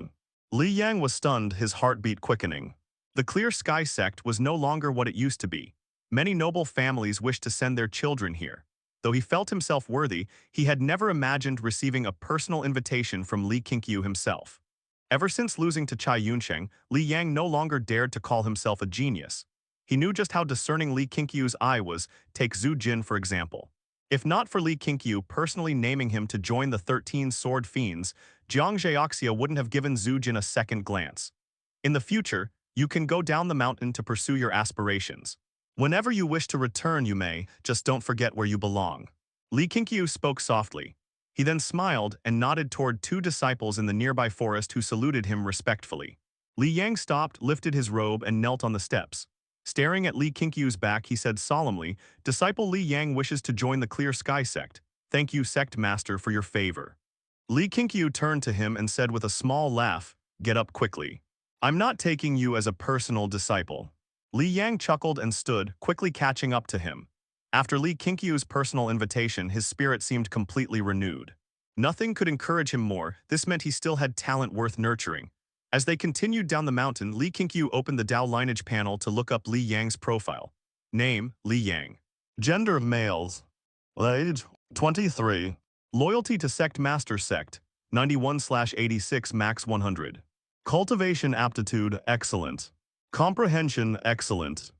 Li Yang was stunned, his heartbeat quickening. The Clear Sky Sect was no longer what it used to be. Many noble families wished to send their children here. Though he felt himself worthy, he had never imagined receiving a personal invitation from Li Qingqiu himself. Ever since losing to Cai Yunsheng, Li Yang no longer dared to call himself a genius. He knew just how discerning Li Qingqiu's eye was, take Zhu Jin for example. If not for Li Qingqiu personally naming him to join the 13 Sword Fiends, Jiang Zhaoxia wouldn't have given Zhu Jin a second glance. In the future, you can go down the mountain to pursue your aspirations. Whenever you wish to return, you may, just don't forget where you belong. Li Qingqiu spoke softly. He then smiled and nodded toward two disciples in the nearby forest who saluted him respectfully. Li Yang stopped, lifted his robe, and knelt on the steps. Staring at Li Qingqiu's back, he said solemnly, Disciple Li Yang wishes to join the Clear Sky Sect. Thank you, Sect Master, for your favor. Li Qingqiu turned to him and said with a small laugh, Get up quickly. I'm not taking you as a personal disciple. Li Yang chuckled and stood, quickly catching up to him. After Li Qingqiu's personal invitation, his spirit seemed completely renewed. Nothing could encourage him more. This meant he still had talent worth nurturing. As they continued down the mountain, Li Qingqiu opened the Dao Lineage panel to look up Li Yang's profile. Name, Li Yang. Gender, males. Age, 23. Loyalty to Sect Master Sect, 91/86 max 100. Cultivation aptitude, excellent. Comprehension, excellent.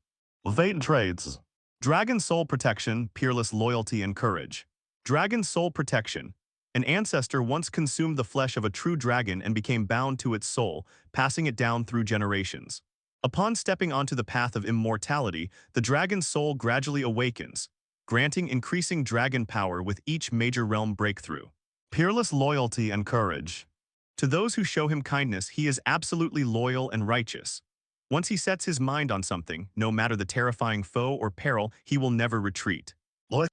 Fate traits. Dragon Soul Protection, peerless loyalty and courage. Dragon Soul Protection. An ancestor once consumed the flesh of a true dragon and became bound to its soul, passing it down through generations. Upon stepping onto the path of immortality, the dragon's soul gradually awakens, granting increasing dragon power with each major realm breakthrough. Peerless loyalty and courage. To those who show him kindness, he is absolutely loyal and righteous. Once he sets his mind on something, no matter the terrifying foe or peril, he will never retreat.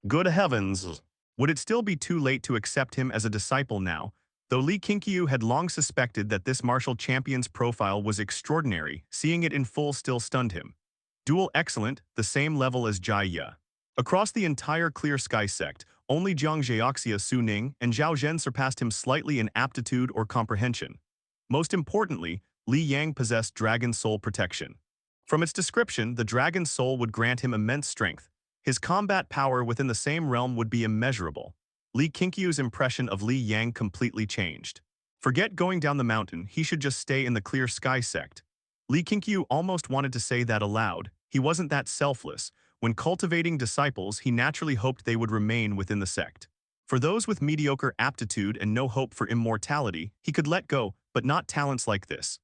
Good heavens! Would it still be too late to accept him as a disciple now? Though Li Qingqiu had long suspected that this martial champion's profile was extraordinary, seeing it in full still stunned him. Dual excellent, the same level as Jia Ye. Across the entire Clear Sky Sect, only Jiang Zhaoxia, Su Ning, and Zhao Zhen surpassed him slightly in aptitude or comprehension. Most importantly, Li Yang possessed Dragon Soul Protection. From its description, the Dragon Soul would grant him immense strength. His combat power within the same realm would be immeasurable. Li Qingqiu's impression of Li Yang completely changed. Forget going down the mountain, he should just stay in the Clear Sky Sect. Li Qingqiu almost wanted to say that aloud. He wasn't that selfless. When cultivating disciples, he naturally hoped they would remain within the sect. For those with mediocre aptitude and no hope for immortality, he could let go, but not talents like this.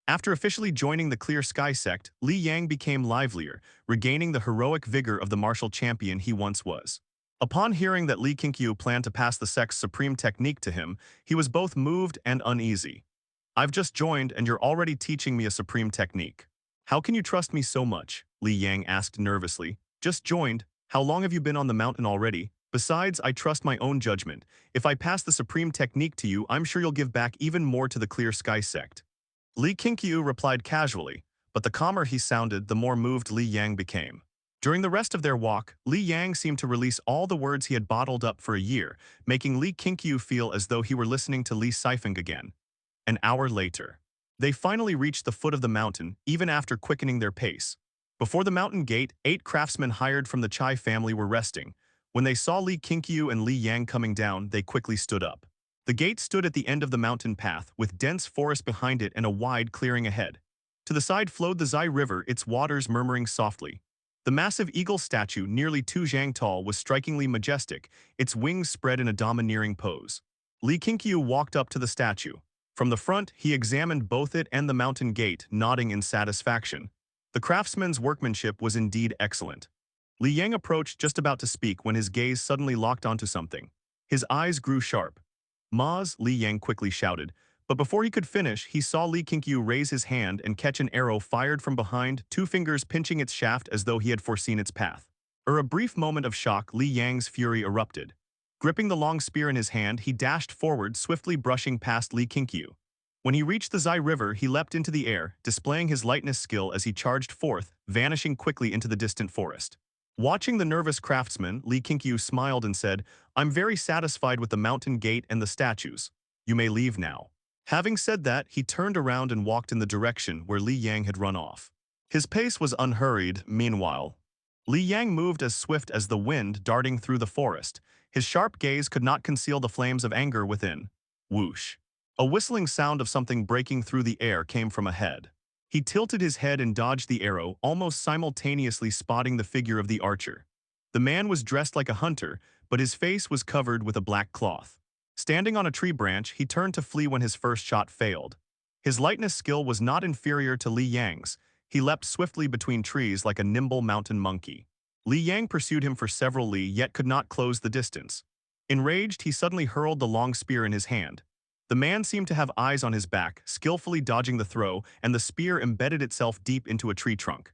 After officially joining the Clear Sky Sect, Li Yang became livelier, regaining the heroic vigor of the martial champion he once was. Upon hearing that Li Qingqiu planned to pass the sect's supreme technique to him, he was both moved and uneasy. I've just joined and you're already teaching me a supreme technique. How can you trust me so much? Li Yang asked nervously. Just joined. How long have you been on the mountain already? Besides, I trust my own judgment. If I pass the supreme technique to you, I'm sure you'll give back even more to the Clear Sky Sect. Li Qingqiu replied casually, but the calmer he sounded, the more moved Li Yang became. During the rest of their walk, Li Yang seemed to release all the words he had bottled up for a year, making Li Qingqiu feel as though he were listening to Li Sifeng again. An hour later, they finally reached the foot of the mountain, even after quickening their pace. Before the mountain gate, 8 craftsmen hired from the Chai family were resting. When they saw Li Qingqiu and Li Yang coming down, they quickly stood up. The gate stood at the end of the mountain path, with dense forest behind it and a wide clearing ahead. To the side flowed the Zai River, its waters murmuring softly. The massive eagle statue, nearly 2 zhang tall, was strikingly majestic, its wings spread in a domineering pose. Li Qingqiu walked up to the statue. From the front, he examined both it and the mountain gate, nodding in satisfaction. The craftsman's workmanship was indeed excellent. Li Yang approached, just about to speak, when his gaze suddenly locked onto something. His eyes grew sharp. Maz, Li Yang quickly shouted, But before he could finish, he saw Li Qingqiu raise his hand and catch an arrow fired from behind, two fingers pinching its shaft as though he had foreseen its path. A brief moment of shock, Li Yang's fury erupted. Gripping the long spear in his hand, he dashed forward, swiftly brushing past Li Qingqiu. When he reached the Zai River, he leapt into the air, displaying his lightness skill as he charged forth, vanishing quickly into the distant forest. Watching the nervous craftsman, Li Qingqiu smiled and said, "I'm very satisfied with the mountain gate and the statues. You may leave now." Having said that, he turned around and walked in the direction where Li Yang had run off. His pace was unhurried, meanwhile. Li Yang moved as swift as the wind darting through the forest. His sharp gaze could not conceal the flames of anger within. Whoosh. A whistling sound of something breaking through the air came from ahead. He tilted his head and dodged the arrow, almost simultaneously spotting the figure of the archer. The man was dressed like a hunter, but his face was covered with a black cloth. Standing on a tree branch, he turned to flee when his first shot failed. His lightness skill was not inferior to Li Yang's. He leapt swiftly between trees like a nimble mountain monkey. Li Yang pursued him for several li yet could not close the distance. Enraged, he suddenly hurled the long spear in his hand. The man seemed to have eyes on his back, skillfully dodging the throw, and the spear embedded itself deep into a tree trunk.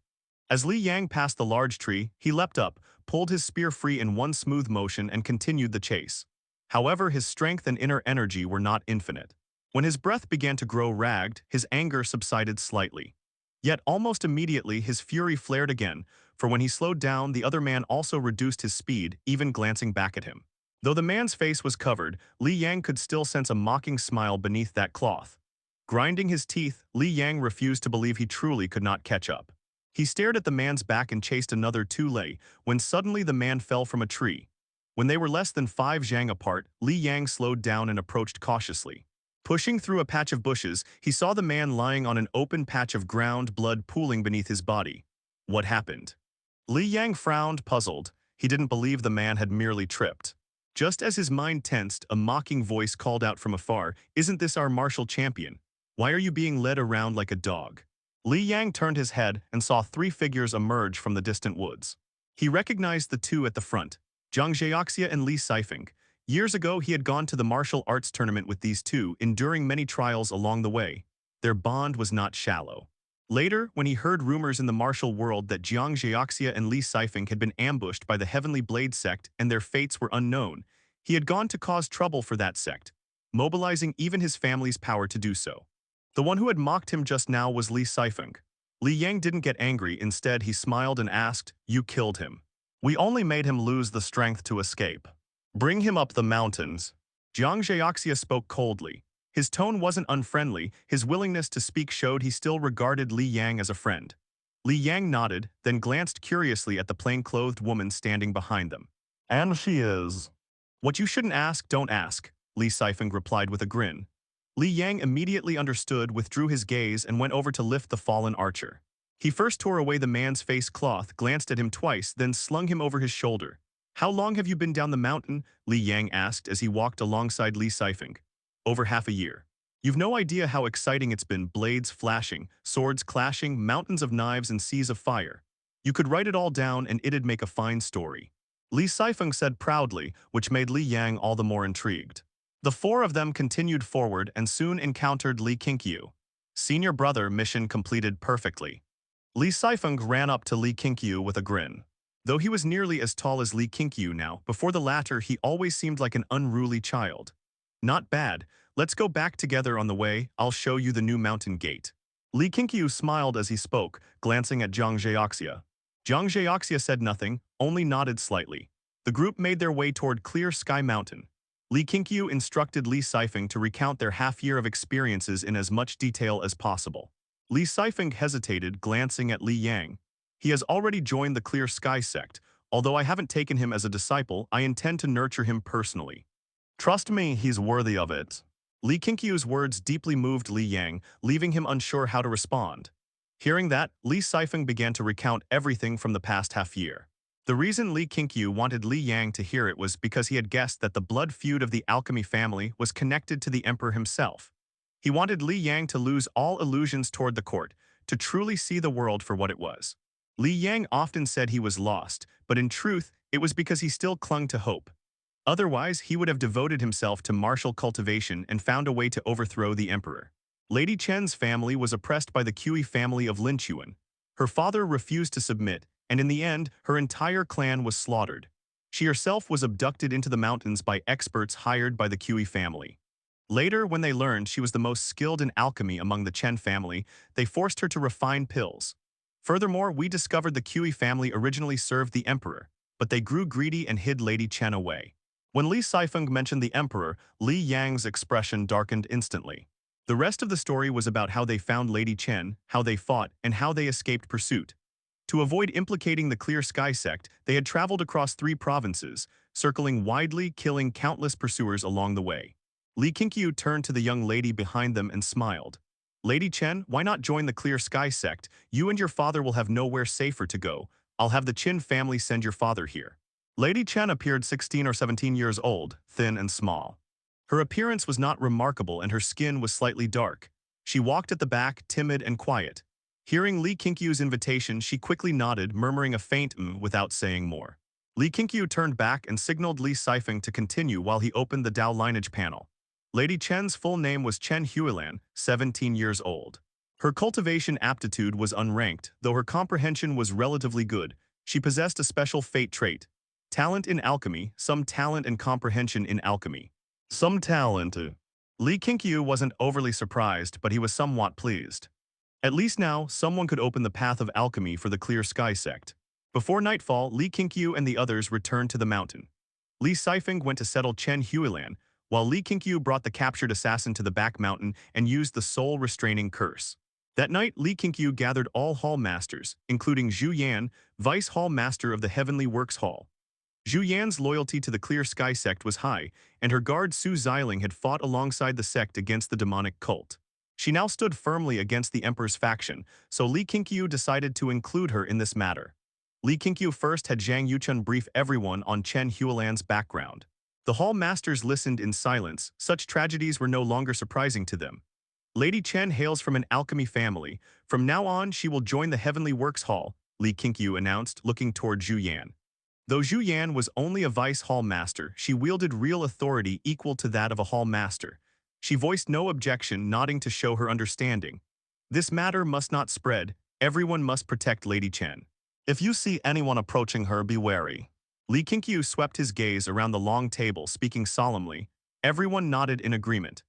As Li Yang passed the large tree, he leapt up, pulled his spear free in one smooth motion and continued the chase. However, his strength and inner energy were not infinite. When his breath began to grow ragged, his anger subsided slightly. Yet almost immediately his fury flared again, for when he slowed down, the other man also reduced his speed, even glancing back at him. Though the man's face was covered, Li Yang could still sense a mocking smile beneath that cloth. Grinding his teeth, Li Yang refused to believe he truly could not catch up. He stared at the man's back and chased another 2 lei, when suddenly the man fell from a tree. When they were less than 5 zhang apart, Li Yang slowed down and approached cautiously. Pushing through a patch of bushes, he saw the man lying on an open patch of ground, blood pooling beneath his body. What happened? Li Yang frowned, puzzled. He didn't believe the man had merely tripped. Just as his mind tensed, a mocking voice called out from afar, "Isn't this our martial champion? Why are you being led around like a dog?" Li Yang turned his head and saw 3 figures emerge from the distant woods. He recognized the 2 at the front, Zhang Zheoxia and Li Sifeng. Years ago, he had gone to the martial arts tournament with these 2, enduring many trials along the way. Their bond was not shallow. Later, when he heard rumors in the martial world that Zhang Zheoxia and Li Sifeng had been ambushed by the Heavenly Blade Sect and their fates were unknown, he had gone to cause trouble for that sect, mobilizing even his family's power to do so. The one who had mocked him just now was Li Sifeng. Li Yang didn't get angry, instead he smiled and asked, "You killed him. We only made him lose the strength to escape. Bring him up the mountains." Zhang Zheoxia spoke coldly. His tone wasn't unfriendly, his willingness to speak showed he still regarded Li Yang as a friend. Li Yang nodded, then glanced curiously at the plain-clothed woman standing behind them. "And she is." "What you shouldn't ask, don't ask," Li Sifeng replied with a grin. Li Yang immediately understood, withdrew his gaze, and went over to lift the fallen archer. He first tore away the man's face cloth, glanced at him twice, then slung him over his shoulder. "How long have you been down the mountain?" Li Yang asked as he walked alongside Li Sifeng. "Over half a year. You've no idea how exciting it's been, blades flashing, swords clashing, mountains of knives and seas of fire. You could write it all down and it'd make a fine story." Li Sifeng said proudly, which made Li Yang all the more intrigued. The 4 of them continued forward and soon encountered Li Qingqiu. Senior brother, mission completed perfectly. Li Sifeng ran up to Li Qingqiu with a grin. Though he was nearly as tall as Li Qingqiu now, before the latter he always seemed like an unruly child. "Not bad. Let's go back together on the way, I'll show you the new mountain gate." Li Qingqiu smiled as he spoke, glancing at Zhang Zheoxia. Zhang Zheoxia said nothing, only nodded slightly. The group made their way toward Clear Sky Mountain. Li Qingqiu instructed Li Sifeng to recount their half-year of experiences in as much detail as possible. Li Sifeng hesitated, glancing at Li Yang. "He has already joined the Clear Sky Sect. Although I haven't taken him as a disciple, I intend to nurture him personally. Trust me, he's worthy of it." Li Qingqiu's words deeply moved Li Yang, leaving him unsure how to respond. Hearing that, Li Sifeng began to recount everything from the past half-year. The reason Li Qingqiu wanted Li Yang to hear it was because he had guessed that the blood feud of the alchemy family was connected to the emperor himself. He wanted Li Yang to lose all illusions toward the court, to truly see the world for what it was. Li Yang often said he was lost, but in truth, it was because he still clung to hope. Otherwise, he would have devoted himself to martial cultivation and found a way to overthrow the emperor. Lady Chen's family was oppressed by the Qi family of Lin Chuan. Her father refused to submit, and in the end, her entire clan was slaughtered. She herself was abducted into the mountains by experts hired by the Qi family. Later, when they learned she was the most skilled in alchemy among the Chen family, they forced her to refine pills. Furthermore, we discovered the Qi family originally served the emperor, but they grew greedy and hid Lady Chen away. When Li Sifeng mentioned the emperor, Li Yang's expression darkened instantly. The rest of the story was about how they found Lady Chen, how they fought, and how they escaped pursuit. To avoid implicating the Clear Sky Sect, they had traveled across 3 provinces, circling widely, killing countless pursuers along the way. Li Qingqiu turned to the young lady behind them and smiled. Lady Chen, why not join the Clear Sky Sect? You and your father will have nowhere safer to go. I'll have the Qin family send your father here. Lady Chen appeared 16 or 17 years old, thin and small. Her appearance was not remarkable and her skin was slightly dark. She walked at the back, timid and quiet. Hearing Li Qingqiu's invitation, she quickly nodded, murmuring a faint without saying more. Li Qingqiu turned back and signaled Li Sifeng to continue while he opened the Dao Lineage panel. Lady Chen's full name was Chen Huilan, 17 years old. Her cultivation aptitude was unranked, though her comprehension was relatively good. She possessed a special fate trait. Talent in alchemy, some talent and comprehension in alchemy. Some talent. Li Qingqiu wasn't overly surprised, but he was somewhat pleased. At least now, someone could open the path of alchemy for the Clear Sky Sect. Before nightfall, Li Qingqiu and the others returned to the mountain. Li Sifeng went to settle Chen Huilan, while Li Qingqiu brought the captured assassin to the back mountain and used the soul restraining curse. That night, Li Qingqiu gathered all hall masters, including Zhu Yan, vice hall master of the Heavenly Works Hall. Zhu Yan's loyalty to the Clear Sky Sect was high, and her guard Su Xiling had fought alongside the sect against the demonic cult. She now stood firmly against the emperor's faction, so Li Qingqiu decided to include her in this matter. Li Qingqiu first had Zhang Yuchun brief everyone on Chen Huilan's background. The hall masters listened in silence. Such tragedies were no longer surprising to them. Lady Chen hails from an alchemy family. From now on, she will join the Heavenly Works Hall, Li Qingqiu announced, looking toward Zhu Yan. Though Zhu Yan was only a vice hall master, she wielded real authority equal to that of a hall master. She voiced no objection, nodding to show her understanding. This matter must not spread. Everyone must protect Lady Chen. If you see anyone approaching her, be wary. Li Qingqiu swept his gaze around the long table, speaking solemnly. Everyone nodded in agreement.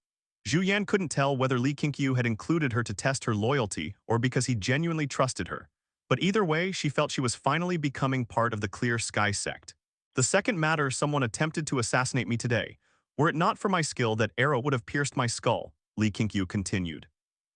Zhu Yan couldn't tell whether Li Qingqiu had included her to test her loyalty or because he genuinely trusted her. But either way, she felt she was finally becoming part of the Clear Sky Sect. The second matter, someone attempted to assassinate me today. Were it not for my skill, that arrow would have pierced my skull, Li Qingqiu continued.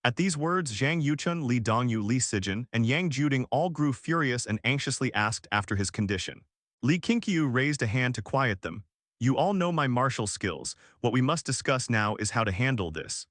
At these words, Zhang Yuchun, Li Dongyu, Li Sijin, and Yang Juding all grew furious and anxiously asked after his condition. Li Qingqiu raised a hand to quiet them. You all know my martial skills. What we must discuss now is how to handle this.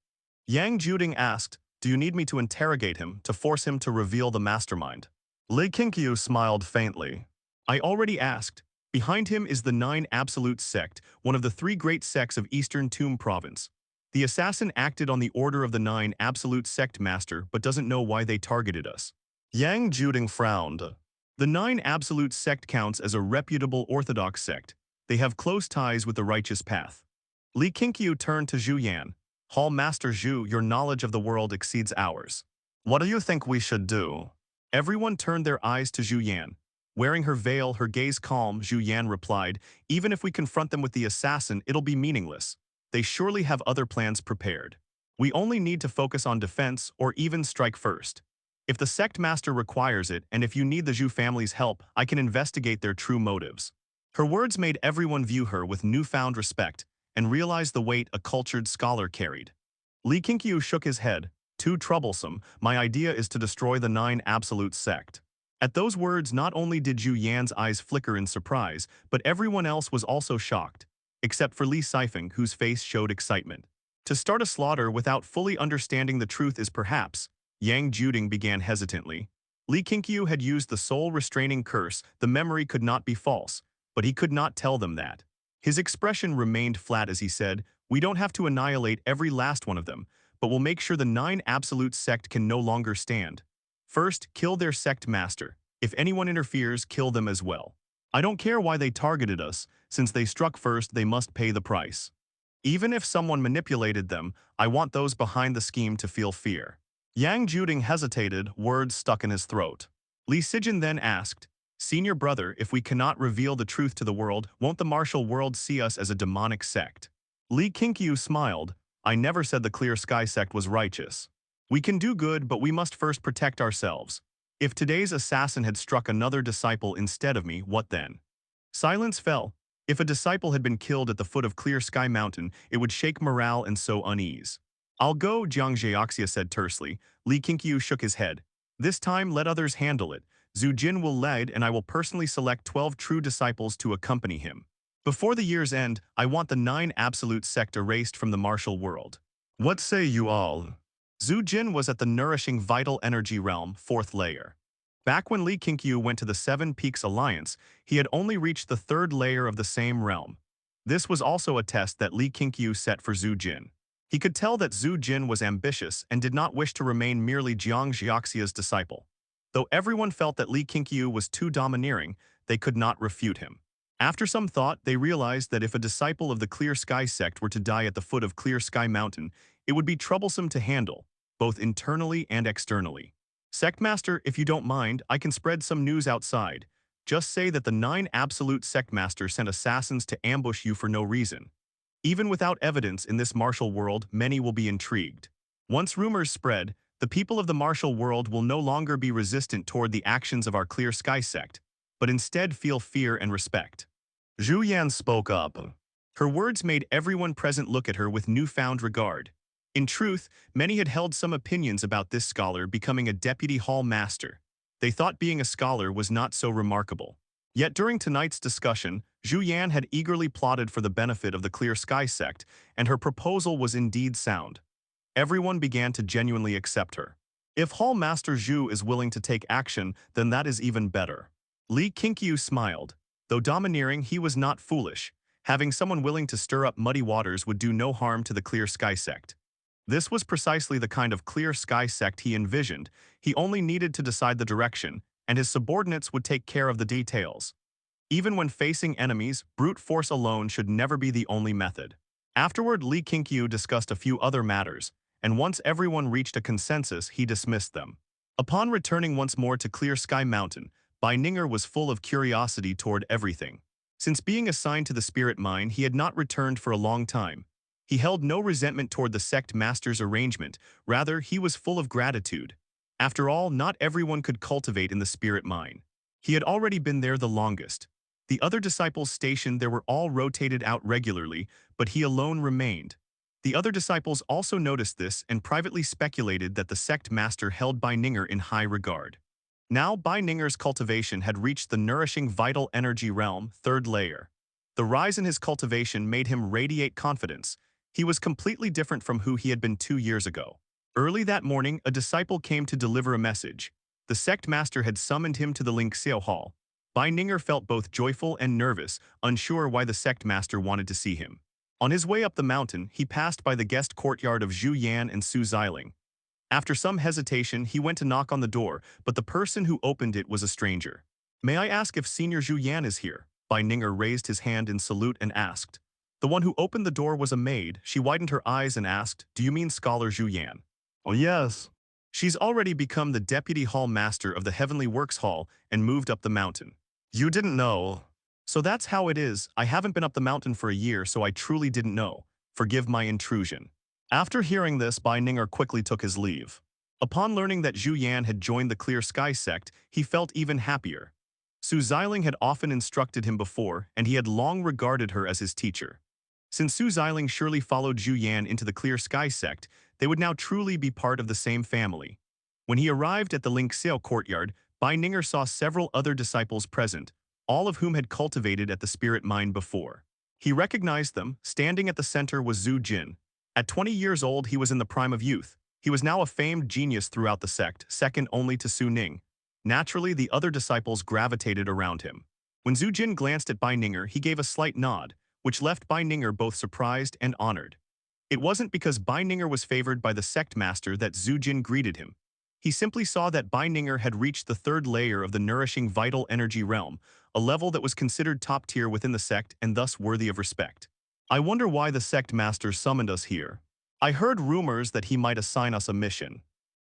Yang Juding asked, do you need me to interrogate him, to force him to reveal the mastermind? Li Qingqiu smiled faintly. I already asked. Behind him is the 9 Absolute Sect, one of the 3 great sects of Eastern Tomb Province. The assassin acted on the order of the 9 Absolute Sect Master but doesn't know why they targeted us. Yang Juding frowned. The 9 Absolute Sect counts as a reputable orthodox sect. They have close ties with the righteous path. Li Qingqiu turned to Zhu Yan. Hall Master Zhu, your knowledge of the world exceeds ours. What do you think we should do? Everyone turned their eyes to Zhu Yan. Wearing her veil, her gaze calm, Zhu Yan replied, even if we confront them with the assassin, it'll be meaningless. They surely have other plans prepared. We only need to focus on defense or even strike first. If the Sect Master requires it, and if you need the Zhu family's help, I can investigate their true motives. Her words made everyone view her with newfound respect and realize the weight a cultured scholar carried. Li Qingqiu shook his head. Too troublesome. My idea is to destroy the 9 Absolute Sect. At those words, not only did Zhu Yan's eyes flicker in surprise, but everyone else was also shocked, except for Li Sifeng, whose face showed excitement. To start a slaughter without fully understanding the truth is perhaps, Yang Juding began hesitantly. Li Qingqiu had used the soul restraining curse, the memory could not be false, but he could not tell them that. His expression remained flat as he said, we don't have to annihilate every last one of them, but we'll make sure the 9 Absolute Sect can no longer stand. First, kill their Sect Master. If anyone interferes, kill them as well. I don't care why they targeted us, since they struck first they must pay the price. Even if someone manipulated them, I want those behind the scheme to feel fear. Yang Juding hesitated, words stuck in his throat. Li Sijin then asked, Senior brother, if we cannot reveal the truth to the world, won't the martial world see us as a demonic sect? Li Qingqiu smiled, I never said the Clear Sky Sect was righteous. We can do good, but we must first protect ourselves. If today's assassin had struck another disciple instead of me, what then? Silence fell. If a disciple had been killed at the foot of Clear Sky Mountain, it would shake morale and sow unease. I'll go, Jiang Zheoxia said tersely. Li Qingqiu shook his head. This time let others handle it. Zhu Jin will lead and I will personally select 12 true disciples to accompany him. Before the year's end, I want the 9 absolute sect erased from the martial world. What say you all? Zhu Jin was at the nourishing vital energy realm, 4th layer. Back when Li Qingqiu went to the 7 Peaks Alliance, he had only reached the 3rd layer of the same realm. This was also a test that Li Qingqiu set for Zhu Jin. He could tell that Zhu Jin was ambitious and did not wish to remain merely Jiang Zheoxia's disciple. Though everyone felt that Li Qingqiu was too domineering, they could not refute him. After some thought, they realized that if a disciple of the Clear Sky Sect were to die at the foot of Clear Sky Mountain, it would be troublesome to handle, both internally and externally. Sect Master, if you don't mind, I can spread some news outside. Just say that the 9 absolute Sect Master sent assassins to ambush you for no reason. Even without evidence in this martial world, many will be intrigued. Once rumors spread, the people of the martial world will no longer be resistant toward the actions of our Clear Sky Sect, but instead feel fear and respect. Zhu Yan spoke up. Her words made everyone present look at her with newfound regard. In truth, many had held some opinions about this scholar becoming a deputy hall master. They thought being a scholar was not so remarkable. Yet during tonight's discussion, Zhu Yan had eagerly plotted for the benefit of the Clear Sky Sect, and her proposal was indeed sound. Everyone began to genuinely accept her. If Hall Master Zhu is willing to take action, then that is even better. Li Qingqiu smiled. Though domineering, he was not foolish. Having someone willing to stir up muddy waters would do no harm to the Clear Sky Sect. This was precisely the kind of Clear Sky Sect he envisioned. He only needed to decide the direction, and his subordinates would take care of the details. Even when facing enemies, brute force alone should never be the only method. Afterward, Li Qingqiu discussed a few other matters, and once everyone reached a consensus, he dismissed them. Upon returning once more to Clear Sky Mountain, Bai Ninger was full of curiosity toward everything. Since being assigned to the spirit mine, he had not returned for a long time. He held no resentment toward the Sect Master's arrangement, rather he was full of gratitude. After all, not everyone could cultivate in the spirit mine. He had already been there the longest. The other disciples stationed there were all rotated out regularly, but he alone remained. The other disciples also noticed this and privately speculated that the Sect Master held Bai Ninger in high regard. Now Bai Ninger's cultivation had reached the nourishing vital energy realm, 3rd layer. The rise in his cultivation made him radiate confidence. He was completely different from who he had been 2 years ago. Early that morning, a disciple came to deliver a message. The Sect Master had summoned him to the Li Qingqiu Hall. Bai Ninger felt both joyful and nervous, unsure why the Sect Master wanted to see him. On his way up the mountain, he passed by the guest courtyard of Zhu Yan and Su Xiling. After some hesitation, he went to knock on the door, but the person who opened it was a stranger. May I ask if Senior Zhu Yan is here? Bai Ninger raised his hand in salute and asked. The one who opened the door was a maid. She widened her eyes and asked, Do you mean Scholar Zhu Yan? Oh yes. She's already become the Deputy Hall Master of the Heavenly Works Hall and moved up the mountain. You didn't know. So that's how it is. I haven't been up the mountain for a year, so I truly didn't know. Forgive my intrusion. After hearing this, Bai Ninger quickly took his leave. Upon learning that Zhu Yan had joined the Clear Sky Sect, he felt even happier. Su Xiling had often instructed him before, and he had long regarded her as his teacher. Since Su Xiling surely followed Zhu Yan into the Clear Sky Sect, they would now truly be part of the same family. When he arrived at the Li Qingqiu courtyard, Bai Ninger saw several other disciples present, all of whom had cultivated at the spirit mine before. He recognized them. Standing at the center was Zhu Jin. At 20 years old, he was in the prime of youth. He was now a famed genius throughout the sect, second only to Su Ning. Naturally, the other disciples gravitated around him. When Zhu Jin glanced at Bai Ninger, he gave a slight nod, which left Bai Ninger both surprised and honored. It wasn't because Bai Ninger was favored by the Sect Master that Zhu Jin greeted him. He simply saw that Bindingur had reached the third layer of the nourishing vital energy realm, a level that was considered top tier within the sect and thus worthy of respect. I wonder why the Sect Master summoned us here. I heard rumors that he might assign us a mission.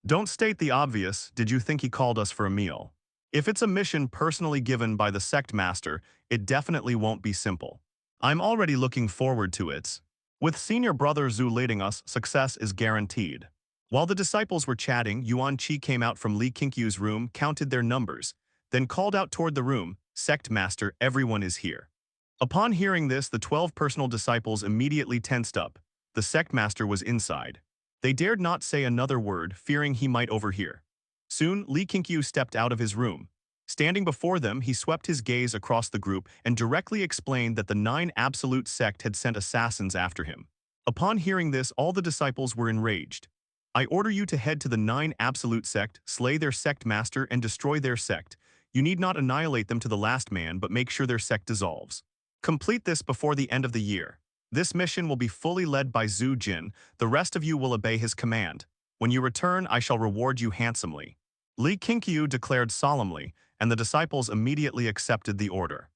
Don't state the obvious, did you think he called us for a meal? If it's a mission personally given by the Sect Master, it definitely won't be simple. I'm already looking forward to it. With senior brother Zhu leading us, success is guaranteed. While the disciples were chatting, Yuan Qi came out from Li Qingqiu's room, counted their numbers, then called out toward the room, "Sect Master, everyone is here." Upon hearing this, the 12 personal disciples immediately tensed up. The Sect Master was inside. They dared not say another word, fearing he might overhear. Soon, Li Qingqiu stepped out of his room. Standing before them, he swept his gaze across the group and directly explained that the 9 Absolute Sect had sent assassins after him. Upon hearing this, all the disciples were enraged. "I order you to head to the 9 Absolute Sect, slay their Sect Master, and destroy their sect. You need not annihilate them to the last man, but make sure their sect dissolves. Complete this before the end of the year. This mission will be fully led by Zhu Jin. The rest of you will obey his command. When you return, I shall reward you handsomely." Li Qingqiu declared solemnly, and the disciples immediately accepted the order.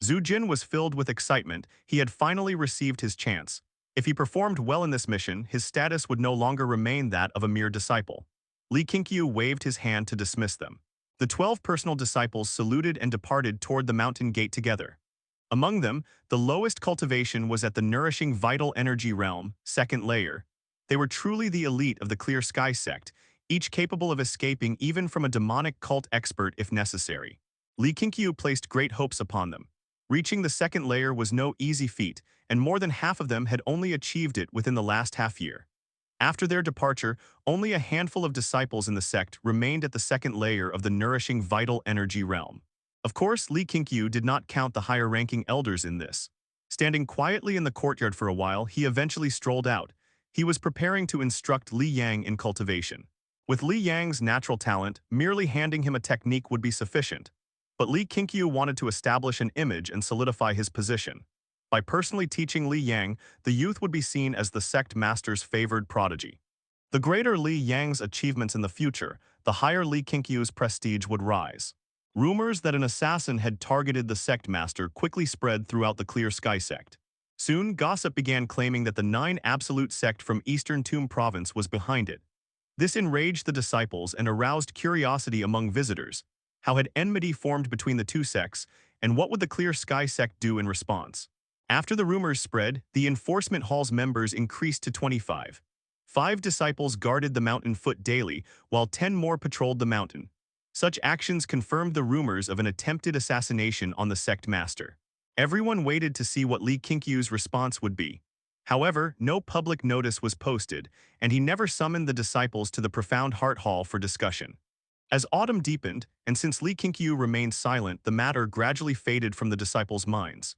Zhu Jin was filled with excitement. He had finally received his chance. If he performed well in this mission, his status would no longer remain that of a mere disciple. Li Qingqiu waved his hand to dismiss them. The 12 personal disciples saluted and departed toward the mountain gate together. Among them, the lowest cultivation was at the nourishing vital energy realm, second layer. They were truly the elite of the Clear Sky Sect, each capable of escaping even from a demonic cult expert if necessary. Li Qingqiu placed great hopes upon them. Reaching the second layer was no easy feat, and more than half of them had only achieved it within the last half-year. After their departure, only a handful of disciples in the sect remained at the second layer of the nourishing vital energy realm. Of course, Li Qingqiu did not count the higher-ranking elders in this. Standing quietly in the courtyard for a while, he eventually strolled out. He was preparing to instruct Li Yang in cultivation. With Li Yang's natural talent, merely handing him a technique would be sufficient. But Li Qingqiu wanted to establish an image and solidify his position. By personally teaching Li Yang, the youth would be seen as the Sect Master's favored prodigy. The greater Li Yang's achievements in the future, the higher Li Qingqiu's prestige would rise. Rumors that an assassin had targeted the Sect Master quickly spread throughout the Clear Sky Sect. Soon, gossip began claiming that the 9 Absolute Sect from Eastern Tomb Province was behind it. This enraged the disciples and aroused curiosity among visitors. How had enmity formed between the two sects, and what would the Clear Sky Sect do in response? After the rumors spread, the Enforcement Hall's members increased to 25. 5 disciples guarded the mountain foot daily, while 10 more patrolled the mountain. Such actions confirmed the rumors of an attempted assassination on the Sect Master. Everyone waited to see what Li Qingqiu's response would be. However, no public notice was posted, and he never summoned the disciples to the Profound Heart Hall for discussion. As autumn deepened, and since Li Qingqiu remained silent, the matter gradually faded from the disciples' minds.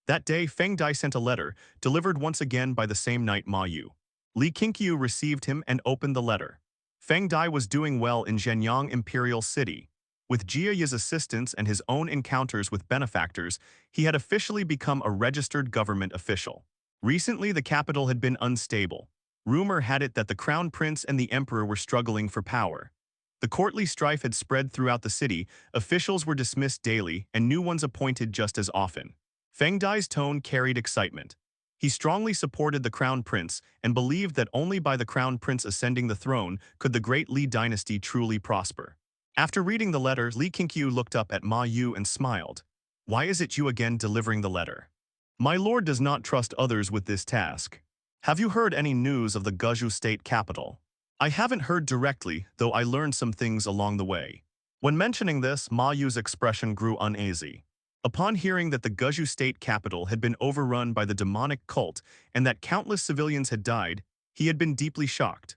That day, Feng Dai sent a letter, delivered once again by the same knight Ma Yu. Li Qingqiu received him and opened the letter. Feng Dai was doing well in Zhenyang Imperial City. With Jia Yi's assistance and his own encounters with benefactors, he had officially become a registered government official. Recently, the capital had been unstable. Rumor had it that the crown prince and the emperor were struggling for power. The courtly strife had spread throughout the city, officials were dismissed daily, and new ones appointed just as often. Feng Dai's tone carried excitement. He strongly supported the crown prince and believed that only by the crown prince ascending the throne could the great Li dynasty truly prosper. After reading the letter, Li Qingqiu looked up at Ma Yu and smiled. "Why is it you again delivering the letter? My lord does not trust others with this task. Have you heard any news of the Guizhou state capital?" "I haven't heard directly, though I learned some things along the way." When mentioning this, Ma Yu's expression grew uneasy. Upon hearing that the Guizhou state capital had been overrun by the demonic cult and that countless civilians had died, he had been deeply shocked.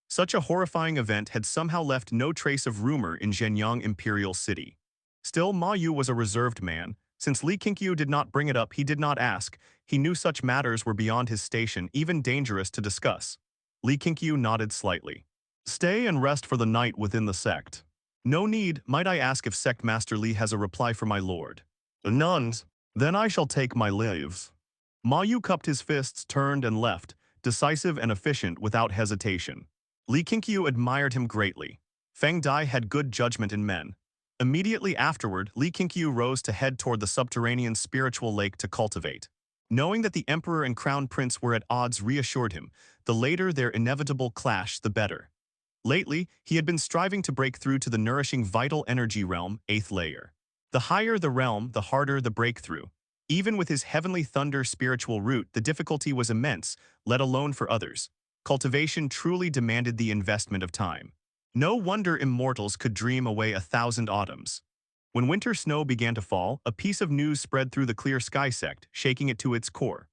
Such a horrifying event had somehow left no trace of rumor in Zhenyang Imperial City. Still, Ma Yu was a reserved man. Since Li Qingqiu did not bring it up, he did not ask. He knew such matters were beyond his station, even dangerous to discuss. Li Qingqiu nodded slightly. "Stay and rest for the night within the sect." "No need. Might I ask if Sect Master Li has a reply for my lord?" "None. Then I shall take my leaves." Ma Yu cupped his fists, turned and left, decisive and efficient without hesitation. Li Qingqiu admired him greatly. Feng Dai had good judgment in men. Immediately afterward, Li Qingqiu rose to head toward the subterranean spiritual lake to cultivate. Knowing that the emperor and crown prince were at odds reassured him, the later their inevitable clash the better. Lately, he had been striving to break through to the nourishing vital energy realm, 8th layer. The higher the realm, the harder the breakthrough. Even with his heavenly thunder spiritual root, the difficulty was immense, let alone for others. Cultivation truly demanded the investment of time. No wonder immortals could dream away 1,000 autumns. When winter snow began to fall, a piece of news spread through the Clear Sky Sect, shaking it to its core.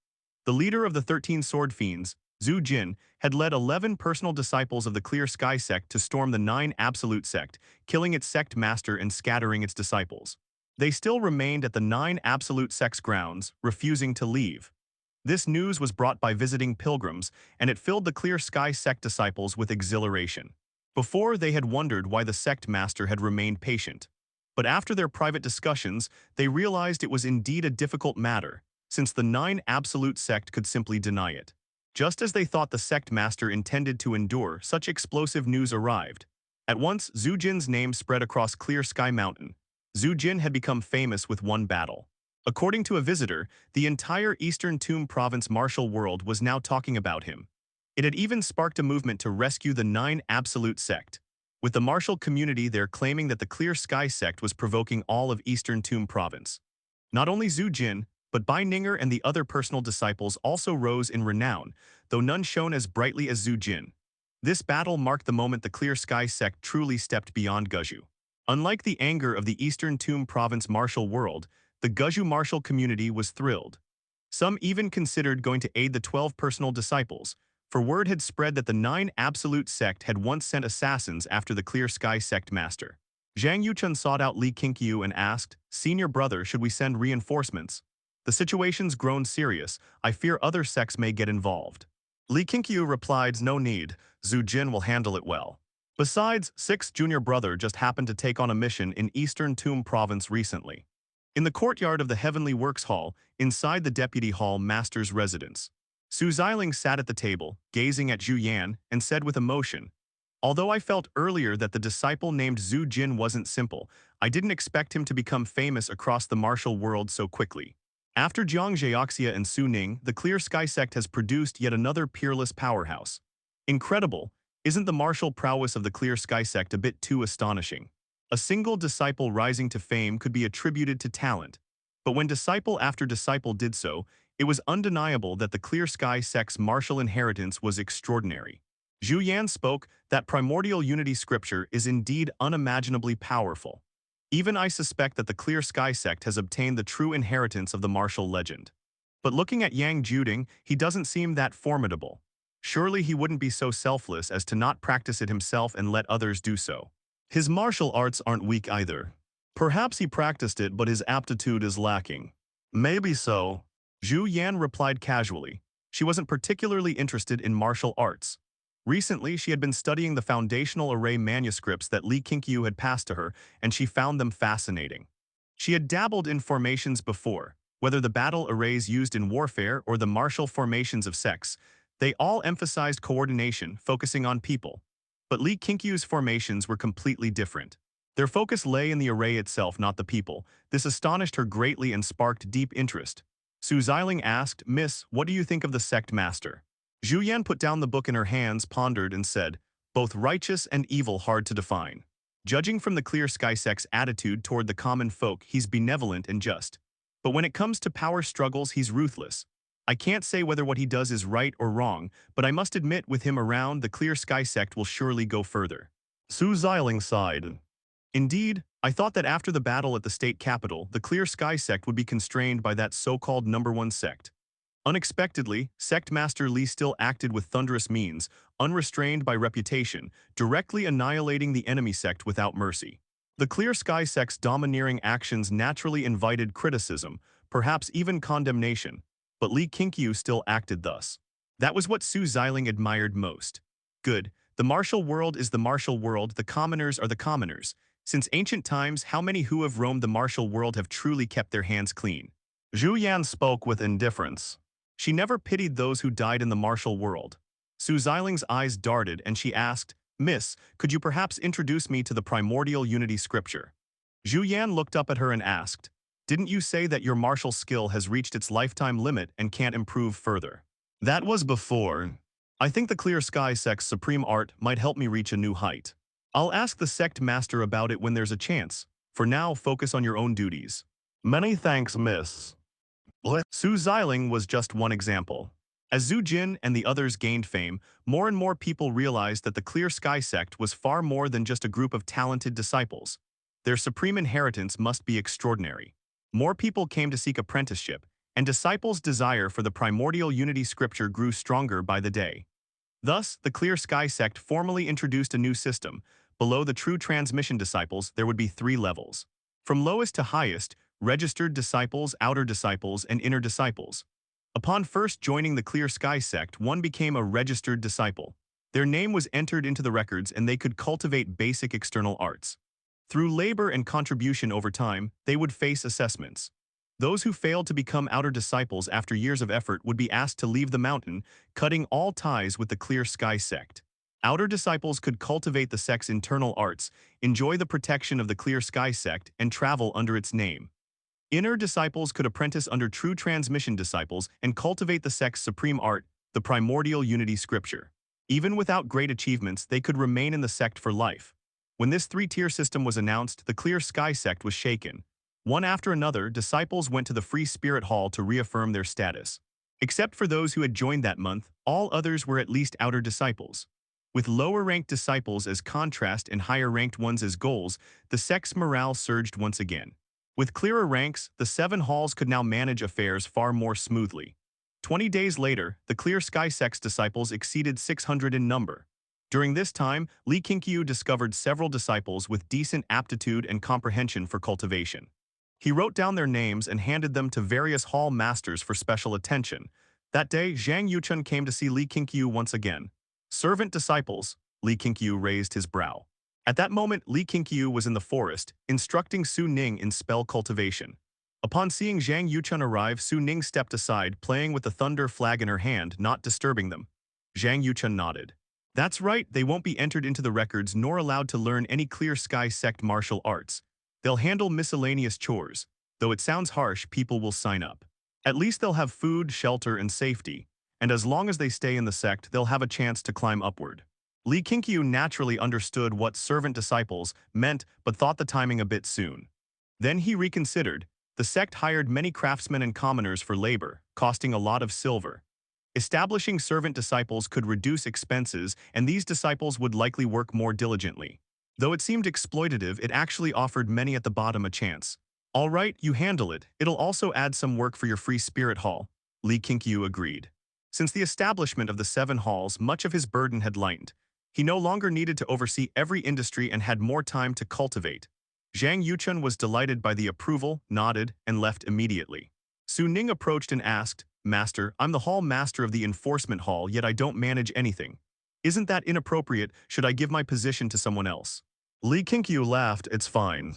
The leader of the 13 Sword Fiends, Zhu Jin, had led 11 personal disciples of the Clear Sky Sect to storm the 9 Absolute Sect, killing its Sect Master and scattering its disciples. They still remained at the 9 Absolute Sect's grounds, refusing to leave. This news was brought by visiting pilgrims, and it filled the Clear Sky Sect disciples with exhilaration. Before, they had wondered why the Sect Master had remained patient. But after their private discussions, they realized it was indeed a difficult matter, since the 9 Absolute Sect could simply deny it. Just as they thought the Sect Master intended to endure, such explosive news arrived. At once, Zhu Jin's name spread across Clear Sky Mountain. Zhu Jin had become famous with one battle. According to a visitor, the entire Eastern Tomb Province martial world was now talking about him. It had even sparked a movement to rescue the 9 Absolute Sect, with the martial community there claiming that the Clear Sky Sect was provoking all of Eastern Tomb Province. Not only Zhu Jin, but Bai Ninger and the other personal disciples also rose in renown, though none shone as brightly as Zhu Jin. This battle marked the moment the Clear Sky Sect truly stepped beyond Guzhu. Unlike the anger of the Eastern Tomb Province martial world, the Guzhu martial community was thrilled. Some even considered going to aid the 12 personal disciples, for word had spread that the 9 Absolute Sect had once sent assassins after the Clear Sky Sect Master. Zhang Yuchun sought out Li Qingqiu and asked, "Senior brother, should we send reinforcements? The situation's grown serious. I fear other sects may get involved." Li Qingqiu replied, "No need. Zhu Jin will handle it well. Besides, 6th junior brother just happened to take on a mission in Eastern Tomb Province recently." In the courtyard of the Heavenly Works Hall, inside the Deputy Hall Master's residence, Su Xiling sat at the table, gazing at Zhu Yan, and said with emotion, "Although I felt earlier that the disciple named Zhu Jin wasn't simple, I didn't expect him to become famous across the martial world so quickly. After Jiang Zheoxia and Su Ning, the Clear Sky Sect has produced yet another peerless powerhouse. Incredible, isn't the martial prowess of the Clear Sky Sect a bit too astonishing? A single disciple rising to fame could be attributed to talent, but when disciple after disciple did so, it was undeniable that the Clear Sky Sect's martial inheritance was extraordinary." Zhu Yan spoke, "That primordial unity scripture is indeed unimaginably powerful. Even I suspect that the Clear Sky Sect has obtained the true inheritance of the martial legend. But looking at Yang Juding, he doesn't seem that formidable. Surely he wouldn't be so selfless as to not practice it himself and let others do so. His martial arts aren't weak either. Perhaps he practiced it, but his aptitude is lacking." "Maybe so," Zhu Yan replied casually. She wasn't particularly interested in martial arts. Recently, she had been studying the foundational array manuscripts that Li Qingqiu had passed to her, and she found them fascinating. She had dabbled in formations before, whether the battle arrays used in warfare or the martial formations of sects. They all emphasized coordination, focusing on people. But Li Qingqiu's formations were completely different. Their focus lay in the array itself, not the people. This astonished her greatly and sparked deep interest. Su Xiling asked, "Miss, what do you think of the Sect Master?" Zhu Yan put down the book in her hands, pondered, and said, "Both righteous and evil hard to define. Judging from the Clear Sky Sect's attitude toward the common folk, he's benevolent and just. But when it comes to power struggles, he's ruthless. I can't say whether what he does is right or wrong, but I must admit with him around, the Clear Sky Sect will surely go further." Su Xiling sighed. "Indeed, I thought that after the battle at the state capital, the Clear Sky Sect would be constrained by that so-called number 1 sect. Unexpectedly, Sect Master Li still acted with thunderous means, unrestrained by reputation, directly annihilating the enemy sect without mercy. The Clear Sky Sect's domineering actions naturally invited criticism, perhaps even condemnation, but Li Qingqiu still acted thus. That was what Su Xiling admired most. Good, the martial world is the martial world, the commoners are the commoners. Since ancient times, how many who have roamed the martial world have truly kept their hands clean?" Zhu Yan spoke with indifference. She never pitied those who died in the martial world. Su Xiling's eyes darted and she asked, Miss, could you perhaps introduce me to the primordial unity scripture? Zhu Yan looked up at her and asked, didn't you say that your martial skill has reached its lifetime limit and can't improve further? That was before. I think the Clear Sky Sect's supreme art might help me reach a new height. I'll ask the Sect Master about it when there's a chance. For now, focus on your own duties. Many thanks, miss. Su Xiling was just one example. As Zhu Jin and the others gained fame, more and more people realized that the Clear Sky Sect was far more than just a group of talented disciples. Their supreme inheritance must be extraordinary. More people came to seek apprenticeship, and disciples' desire for the primordial unity scripture grew stronger by the day. Thus, the Clear Sky Sect formally introduced a new system. Below the true transmission disciples, there would be 3 levels. From lowest to highest, registered disciples, outer disciples, and inner disciples. Upon first joining the Clear Sky Sect, one became a registered disciple. Their name was entered into the records and they could cultivate basic external arts. Through labor and contribution over time, they would face assessments. Those who failed to become outer disciples after years of effort would be asked to leave the mountain, cutting all ties with the Clear Sky Sect. Outer disciples could cultivate the sect's internal arts, enjoy the protection of the Clear Sky Sect, and travel under its name. Inner disciples could apprentice under true transmission disciples and cultivate the sect's supreme art, the primordial unity scripture. Even without great achievements, they could remain in the sect for life. When this 3-tier system was announced, the Clear Sky Sect was shaken. One after another, disciples went to the Free Spirit Hall to reaffirm their status. Except for those who had joined that month, all others were at least outer disciples. With lower-ranked disciples as contrast and higher-ranked ones as goals, the sect's morale surged once again. With clearer ranks, the 7 halls could now manage affairs far more smoothly. 20 days later, the Clear Sky Sect's disciples exceeded 600 in number. During this time, Li Qingqiu discovered several disciples with decent aptitude and comprehension for cultivation. He wrote down their names and handed them to various hall masters for special attention. That day, Zhang Yuchun came to see Li Qingqiu once again. Servant disciples, Li Qingqiu raised his brow. At that moment, Li Qingqiu was in the forest, instructing Su Ning in spell cultivation. Upon seeing Zhang Yuchun arrive, Su Ning stepped aside, playing with the thunder flag in her hand, not disturbing them. Zhang Yuchun nodded. That's right, they won't be entered into the records nor allowed to learn any Clear Sky Sect martial arts. They'll handle miscellaneous chores. Though it sounds harsh, people will sign up. At least they'll have food, shelter, and safety. And as long as they stay in the sect, they'll have a chance to climb upward. Li Qingqiu naturally understood what servant disciples meant but thought the timing a bit soon. Then he reconsidered. The sect hired many craftsmen and commoners for labor, costing a lot of silver. Establishing servant disciples could reduce expenses, and these disciples would likely work more diligently. Though it seemed exploitative, it actually offered many at the bottom a chance. All right, you handle it. It'll also add some work for your Free Spirit Hall. Li Qingqiu agreed. Since the establishment of the 7 halls, much of his burden had lightened. He no longer needed to oversee every industry and had more time to cultivate. Zhang Yuchun was delighted by the approval, nodded, and left immediately. Su Ning approached and asked, Master, I'm the hall master of the enforcement hall, yet I don't manage anything. Isn't that inappropriate? Should I give my position to someone else? Li Qingqiu laughed, it's fine.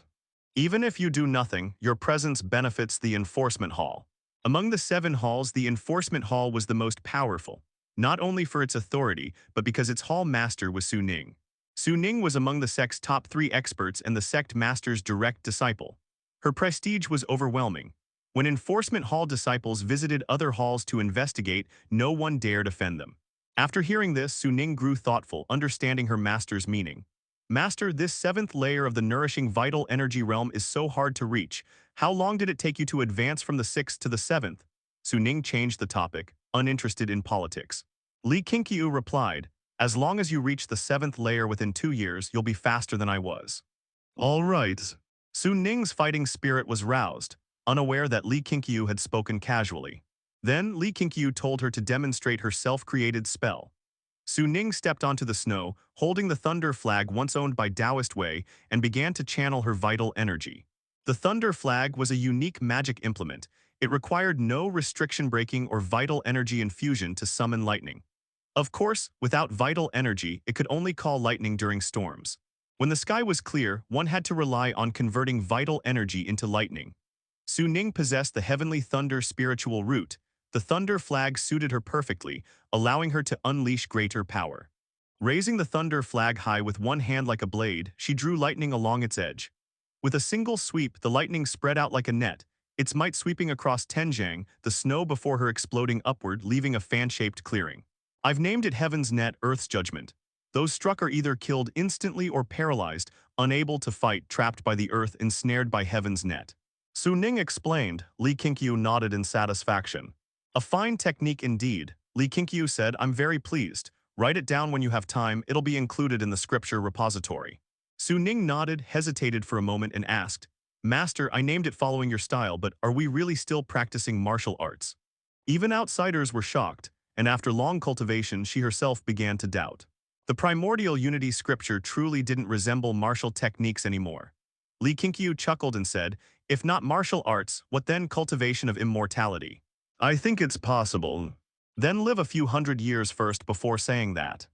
Even if you do nothing, your presence benefits the enforcement hall. Among the 7 halls, the enforcement hall was the most powerful. Not only for its authority, but because its hall master was Su Ning. Su Ning was among the sect's top 3 experts and the sect master's direct disciple. Her prestige was overwhelming. When enforcement hall disciples visited other halls to investigate, no one dared offend them. After hearing this, Su Ning grew thoughtful, understanding her master's meaning. Master, this 7th layer of the nourishing vital energy realm is so hard to reach. How long did it take you to advance from the 6th to the 7th? Su Ning changed the topic, uninterested in politics. Li Qingqiu replied, as long as you reach the 7th layer within 2 years, you'll be faster than I was. All right. Su Ning's fighting spirit was roused, unaware that Li Qingqiu had spoken casually. Then Li Qingqiu told her to demonstrate her self-created spell. Su Ning stepped onto the snow, holding the thunder flag once owned by Taoist Wei, and began to channel her vital energy. The thunder flag was a unique magic implement. It required no restriction breaking or vital energy infusion to summon lightning. Of course, without vital energy, it could only call lightning during storms. When the sky was clear, one had to rely on converting vital energy into lightning. Su Ning possessed the heavenly thunder spiritual root. The thunder flag suited her perfectly, allowing her to unleash greater power. Raising the thunder flag high with one hand like a blade, she drew lightning along its edge. With a single sweep, the lightning spread out like a net, its might sweeping across Tenjiang, the snow before her exploding upward, leaving a fan-shaped clearing. I've named it Heaven's Net, Earth's Judgment. Those struck are either killed instantly or paralyzed, unable to fight, trapped by the earth, ensnared by Heaven's Net. Su Ning explained. Li Qingqiu nodded in satisfaction. A fine technique indeed, Li Qingqiu said. I'm very pleased. Write it down when you have time, it'll be included in the scripture repository. Su Ning nodded, hesitated for a moment and asked, Master, I named it following your style, but are we really still practicing martial arts? Even outsiders were shocked, and after long cultivation she herself began to doubt. The primordial unity scripture truly didn't resemble martial techniques anymore. Li Qingqiu chuckled and said, if not martial arts, what then? Cultivation of immortality. I think it's possible. Then live a few hundred years first before saying that.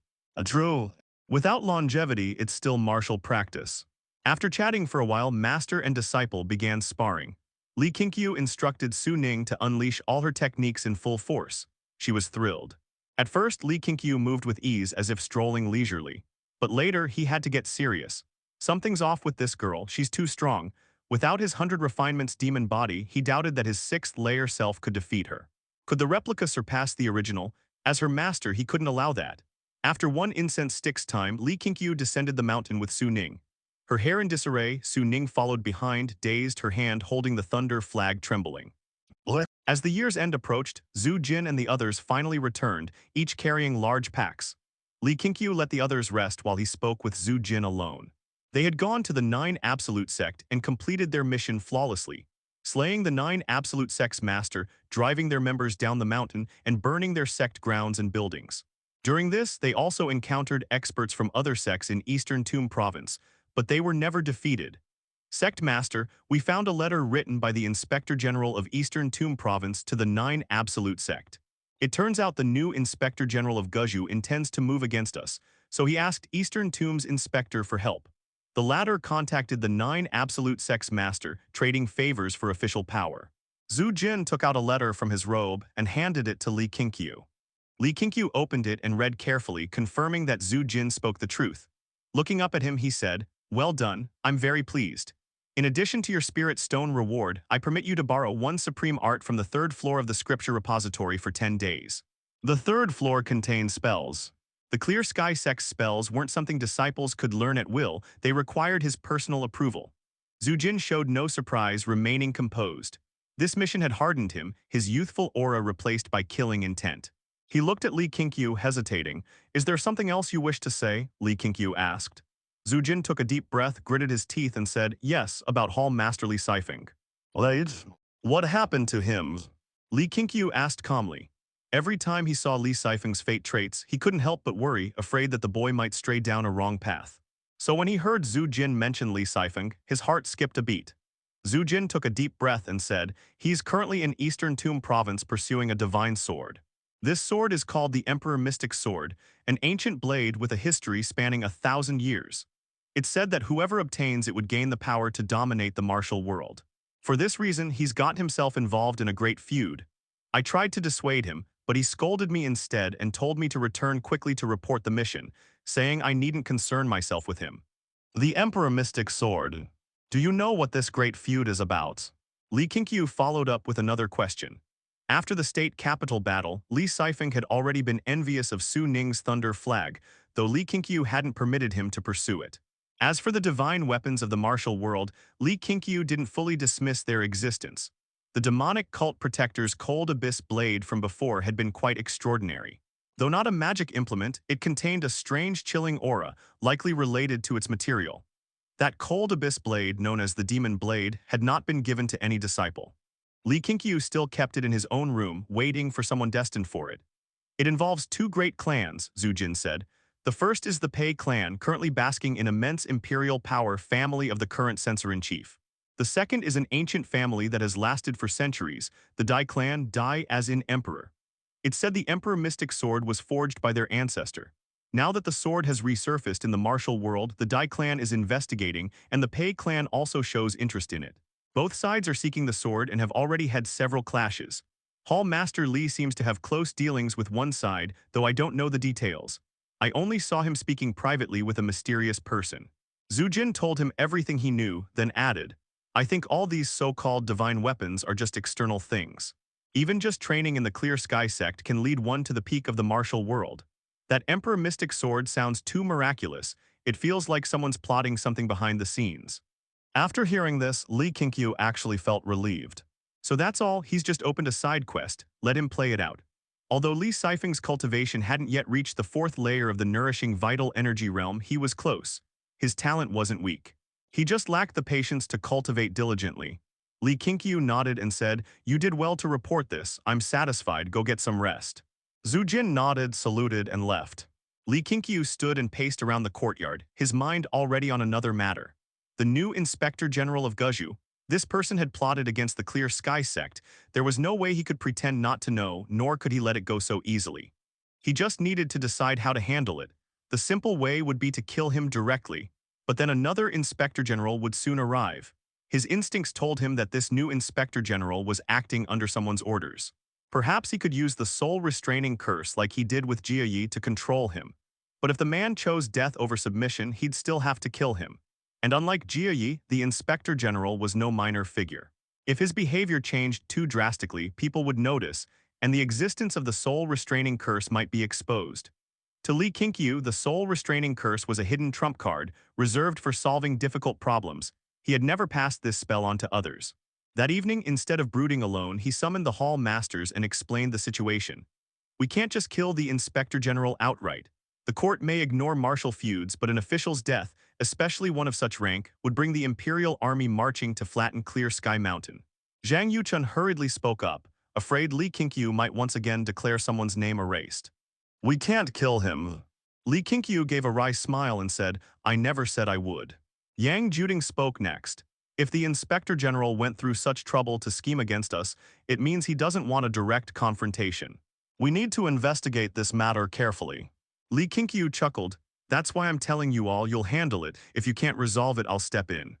True. Without longevity, it's still martial practice. After chatting for a while, master and disciple began sparring. Li Qingqiu instructed Su Ning to unleash all her techniques in full force. She was thrilled. At first, Li Qingqiu moved with ease as if strolling leisurely. But later, he had to get serious. Something's off with this girl, she's too strong. Without his 100 refinements demon body, he doubted that his 6th-layer self could defeat her. Could the replica surpass the original? As her master, he couldn't allow that. After one incense stick's time, Li Qingqiu descended the mountain with Su Ning. Her hair in disarray, Su Ning followed behind, dazed, her hand holding the thunder flag trembling. What? As the year's end approached, Zhu Jin and the others finally returned, each carrying large packs. Li Qingqiu let the others rest while he spoke with Zhu Jin alone. They had gone to the 9 Absolute Sect and completed their mission flawlessly, slaying the 9 Absolute Sect's master, driving their members down the mountain, and burning their sect grounds and buildings. During this, they also encountered experts from other sects in Eastern Tomb Province, but they were never defeated. Sect Master, we found a letter written by the Inspector General of Eastern Tomb Province to the 9 Absolute Sect. It turns out the new Inspector General of Guzhou intends to move against us, so he asked Eastern Tomb's inspector for help. The latter contacted the 9 Absolute Sect's master, trading favors for official power. Zhu Jin took out a letter from his robe and handed it to Li Qingqiu. Li Qingqiu opened it and read carefully, confirming that Zhu Jin spoke the truth. Looking up at him, he said, well done, I'm very pleased. In addition to your spirit stone reward, I permit you to borrow 1 supreme art from the 3rd floor of the scripture repository for 10 days. The 3rd floor contains spells. The Clear Sky Sect's spells weren't something disciples could learn at will, they required his personal approval. Zhu Jin showed no surprise, remaining composed. This mission had hardened him, his youthful aura replaced by killing intent. He looked at Li Qingqiu, hesitating. Is there something else you wish to say? Li Qingqiu asked. Zhu Jin took a deep breath, gritted his teeth, and said, yes, about Hall Master Li Sifeng. What happened to him? Li Qingqiu asked calmly. Every time he saw Li Sifeng's fate traits, he couldn't help but worry, afraid that the boy might stray down a wrong path. So when he heard Zhu Jin mention Li Sifeng, his heart skipped a beat. Zhu Jin took a deep breath and said, he's currently in Eastern Tomb Province pursuing a divine sword. This sword is called the Emperor Mystic Sword, an ancient blade with a history spanning 1,000 years. It's said that whoever obtains it would gain the power to dominate the martial world. For this reason, he's got himself involved in a great feud. I tried to dissuade him, but he scolded me instead and told me to return quickly to report the mission, saying I needn't concern myself with him. The Emperor Mystic Sword. Do you know what this great feud is about? Li Qingqiu followed up with another question. After the state capital battle, Li Sifeng had already been envious of Su Ning's thunder flag, though Li Qingqiu hadn't permitted him to pursue it. As for the divine weapons of the martial world, Li Qingqiu didn't fully dismiss their existence. The demonic cult protector's cold abyss blade from before had been quite extraordinary. Though not a magic implement, it contained a strange chilling aura, likely related to its material. That cold abyss blade, known as the demon blade, had not been given to any disciple. Li Qingqiu still kept it in his own room, waiting for someone destined for it. It involves 2 great clans, Zhu Jin said. The first is the Pei clan, currently basking in immense imperial power, family of the current censor-in-chief. The second is an ancient family that has lasted for centuries, the Dai clan, Dai as in emperor. It's said the Emperor Mystic Sword was forged by their ancestor. Now that the sword has resurfaced in the martial world, the Dai clan is investigating, and the Pei clan also shows interest in it. Both sides are seeking the sword and have already had several clashes. Hall Master Li seems to have close dealings with one side, though I don't know the details. I only saw him speaking privately with a mysterious person. Zhu Jin told him everything he knew, then added, I think all these so-called divine weapons are just external things. Even just training in the Clear Sky Sect can lead one to the peak of the martial world. That Emperor Mystic Sword sounds too miraculous. It feels like someone's plotting something behind the scenes. After hearing this, Li Qingqiu actually felt relieved. So that's all, he's just opened a side quest, let him play it out. Although Li Sifeng's cultivation hadn't yet reached the fourth layer of the nourishing vital energy realm, he was close. His talent wasn't weak. He just lacked the patience to cultivate diligently. Li Qingqiu nodded and said, You did well to report this, I'm satisfied, go get some rest. Zhu Jin nodded, saluted, and left. Li Qingqiu stood and paced around the courtyard, his mind already on another matter. The new Inspector General of Guzhou. This person had plotted against the Clear Sky Sect. There was no way he could pretend not to know, nor could he let it go so easily. He just needed to decide how to handle it. The simple way would be to kill him directly, but then another Inspector General would soon arrive. His instincts told him that this new Inspector General was acting under someone's orders. Perhaps he could use the soul restraining curse like he did with Jia Yi to control him. But if the man chose death over submission, he'd still have to kill him. And unlike Jia Yi, the Inspector General was no minor figure. If his behavior changed too drastically, people would notice, and the existence of the soul restraining curse might be exposed. To Li Qingqiu, the soul restraining curse was a hidden trump card, reserved for solving difficult problems. He had never passed this spell on to others. That evening, instead of brooding alone, he summoned the Hall Masters and explained the situation. We can't just kill the Inspector General outright. The court may ignore martial feuds, but an official's death, especially one of such rank, would bring the Imperial Army marching to flatten Clear Sky Mountain. Zhang Yuchun hurriedly spoke up, afraid Li Qingqiu might once again declare someone's name erased. We can't kill him. Li Qingqiu gave a wry smile and said, I never said I would. Yang Juding spoke next. If the Inspector General went through such trouble to scheme against us, it means he doesn't want a direct confrontation. We need to investigate this matter carefully. Li Qingqiu chuckled, That's why I'm telling you all you'll handle it. If you can't resolve it, I'll step in.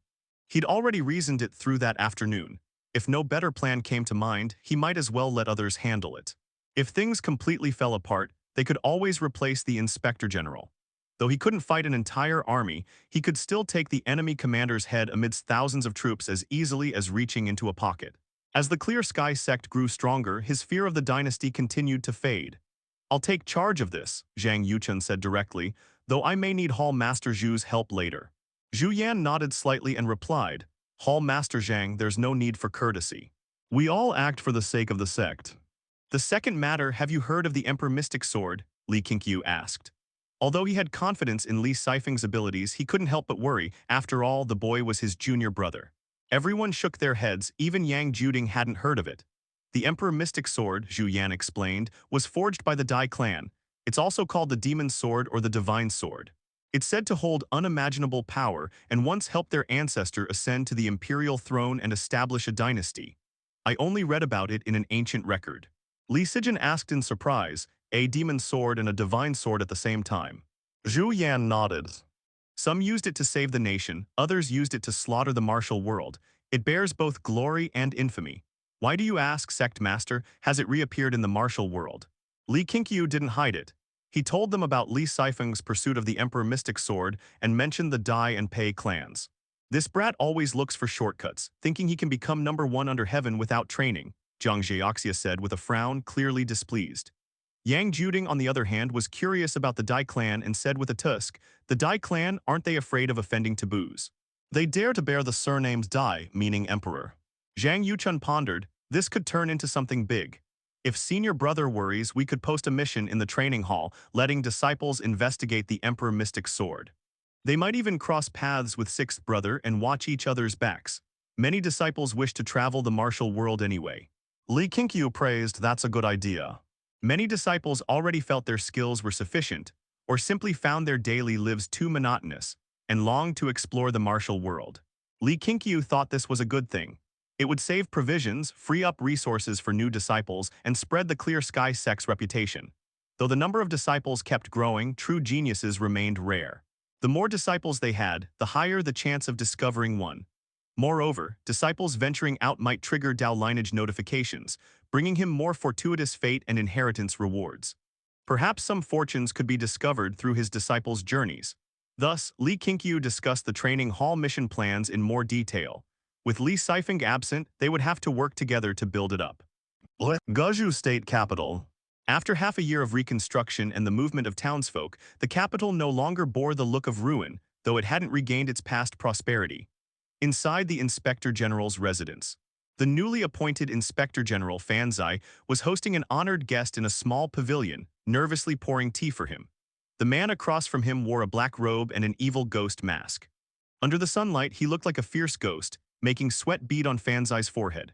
He'd already reasoned it through that afternoon. If no better plan came to mind, he might as well let others handle it. If things completely fell apart, they could always replace the Inspector General. Though he couldn't fight an entire army, he could still take the enemy commander's head amidst thousands of troops as easily as reaching into a pocket. As the Clear Sky Sect grew stronger, his fear of the dynasty continued to fade. I'll take charge of this, Zhang Yuchun said directly, though I may need Hall Master Zhu's help later. Zhu Yan nodded slightly and replied, Hall Master Zhang, there's no need for courtesy. We all act for the sake of the sect. The second matter, have you heard of the Emperor Mystic Sword? Li Qingqiu asked. Although he had confidence in Li Sifeng's abilities, he couldn't help but worry. After all, the boy was his junior brother. Everyone shook their heads, even Yang Juding hadn't heard of it. The Emperor Mystic Sword, Zhu Yan explained, was forged by the Dai clan. It's also called the Demon Sword or the Divine Sword. It's said to hold unimaginable power and once helped their ancestor ascend to the imperial throne and establish a dynasty. I only read about it in an ancient record. Li Sijin asked in surprise, a demon sword and a divine sword at the same time. Zhu Yan nodded. Some used it to save the nation, others used it to slaughter the martial world. It bears both glory and infamy. Why do you ask, Sect Master? Has it reappeared in the martial world? Li Qingqiu didn't hide it. He told them about Li Sifeng's pursuit of the Emperor Mystic Sword and mentioned the Dai and Pei clans. This brat always looks for shortcuts, thinking he can become #1 under heaven without training, Zhang Zheoxia said with a frown, clearly displeased. Yang Juding, on the other hand, was curious about the Dai clan and said with a tusk, the Dai clan, aren't they afraid of offending taboos? They dare to bear the surnames Dai, meaning emperor. Zhang Yuchun pondered, this could turn into something big. If senior brother worries, we could post a mission in the training hall, letting disciples investigate the Emperor Mystic Sword. They might even cross paths with sixth brother and watch each other's backs. Many disciples wish to travel the martial world anyway. Li Qingqiu praised, that's a good idea. Many disciples already felt their skills were sufficient, or simply found their daily lives too monotonous, and longed to explore the martial world. Li Qingqiu thought this was a good thing. It would save provisions, free up resources for new disciples, and spread the Clear Sky Sect's reputation. Though the number of disciples kept growing, true geniuses remained rare. The more disciples they had, the higher the chance of discovering one. Moreover, disciples venturing out might trigger Dao Lineage notifications, bringing him more fortuitous fate and inheritance rewards. Perhaps some fortunes could be discovered through his disciples' journeys. Thus, Li Qingqiu discussed the training hall mission plans in more detail. With Li Sifeng absent, they would have to work together to build it up. Guizhou State Capital. After half a year of reconstruction and the movement of townsfolk, the capital no longer bore the look of ruin, though it hadn't regained its past prosperity. Inside the Inspector General's residence, the newly appointed Inspector General Fanzai was hosting an honored guest in a small pavilion, nervously pouring tea for him. The man across from him wore a black robe and an evil ghost mask. Under the sunlight, he looked like a fierce ghost, making sweat bead on Fanzai's forehead.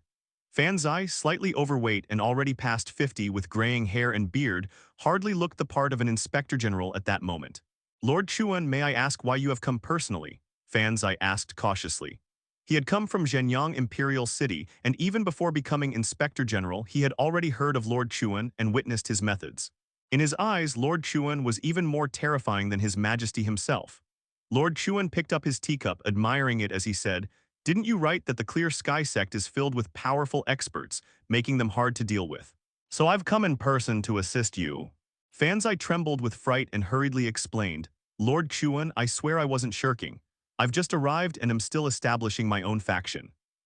Fanzai, slightly overweight and already past 50 with graying hair and beard, hardly looked the part of an Inspector General at that moment. Lord Chuan, may I ask why you have come personally? Fanzai asked cautiously. He had come from Zhenyang Imperial City, and even before becoming Inspector General, he had already heard of Lord Chuan and witnessed his methods. In his eyes, Lord Chuan was even more terrifying than His Majesty himself. Lord Chuan picked up his teacup, admiring it as he said, "Didn't you write that the Clear Sky Sect is filled with powerful experts, making them hard to deal with? So I've come in person to assist you." Fanzai trembled with fright and hurriedly explained, "Lord Chuan, I swear I wasn't shirking. I've just arrived and am still establishing my own faction.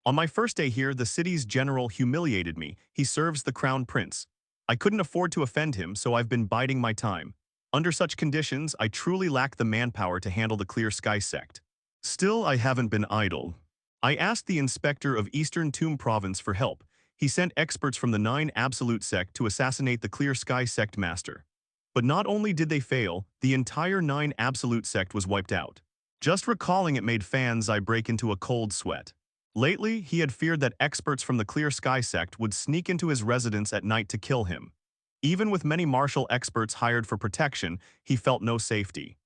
On my first day here, the city's general humiliated me. He serves the crown prince. I couldn't afford to offend him, so I've been biding my time. Under such conditions, I truly lack the manpower to handle the Clear Sky Sect. Still, I haven't been idle. I asked the inspector of Eastern Tomb Province for help. He sent experts from the 9 Absolute Sect to assassinate the Clear Sky Sect Master. But not only did they fail, the entire 9 Absolute Sect was wiped out. Just recalling it made Fanzai break into a cold sweat. Lately, he had feared that experts from the Clear Sky Sect would sneak into his residence at night to kill him. Even with many martial experts hired for protection, he felt no safety.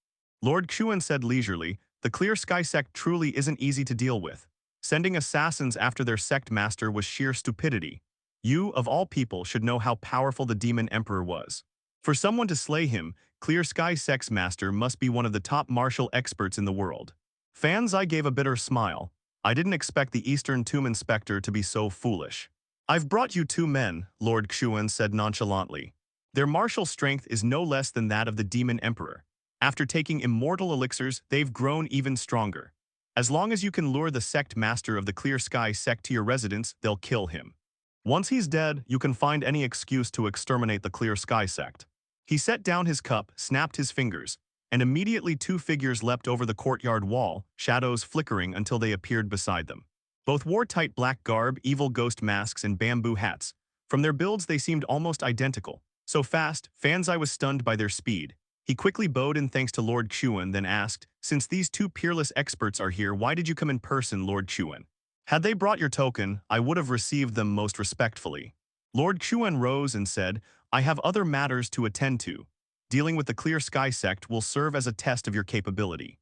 Lord Chuan said leisurely, "The Clear Sky Sect truly isn't easy to deal with. Sending assassins after their Sect Master was sheer stupidity. You, of all people, should know how powerful the Demon Emperor was. For someone to slay him, Clear Sky Sect's Master must be one of the top martial experts in the world." Fanzai gave a bitter smile. "I didn't expect the Eastern Tomb Inspector to be so foolish." "I've brought you 2 men," Lord Chuan said nonchalantly. "Their martial strength is no less than that of the Demon Emperor. After taking immortal elixirs, they've grown even stronger. As long as you can lure the Sect Master of the Clear Sky Sect to your residence, they'll kill him. Once he's dead, you can find any excuse to exterminate the Clear Sky Sect." He set down his cup, snapped his fingers, and immediately 2 figures leapt over the courtyard wall, shadows flickering until they appeared beside them. Both wore tight black garb, evil ghost masks, and bamboo hats. From their builds, they seemed almost identical. So fast, Fanzai was stunned by their speed. He quickly bowed in thanks to Lord Chuan, then asked, "Since these 2 peerless experts are here, why did you come in person, Lord Chuan? Had they brought your token, I would have received them most respectfully." Lord Chuan rose and said, "I have other matters to attend to. Dealing with the Clear Sky Sect will serve as a test of your capability.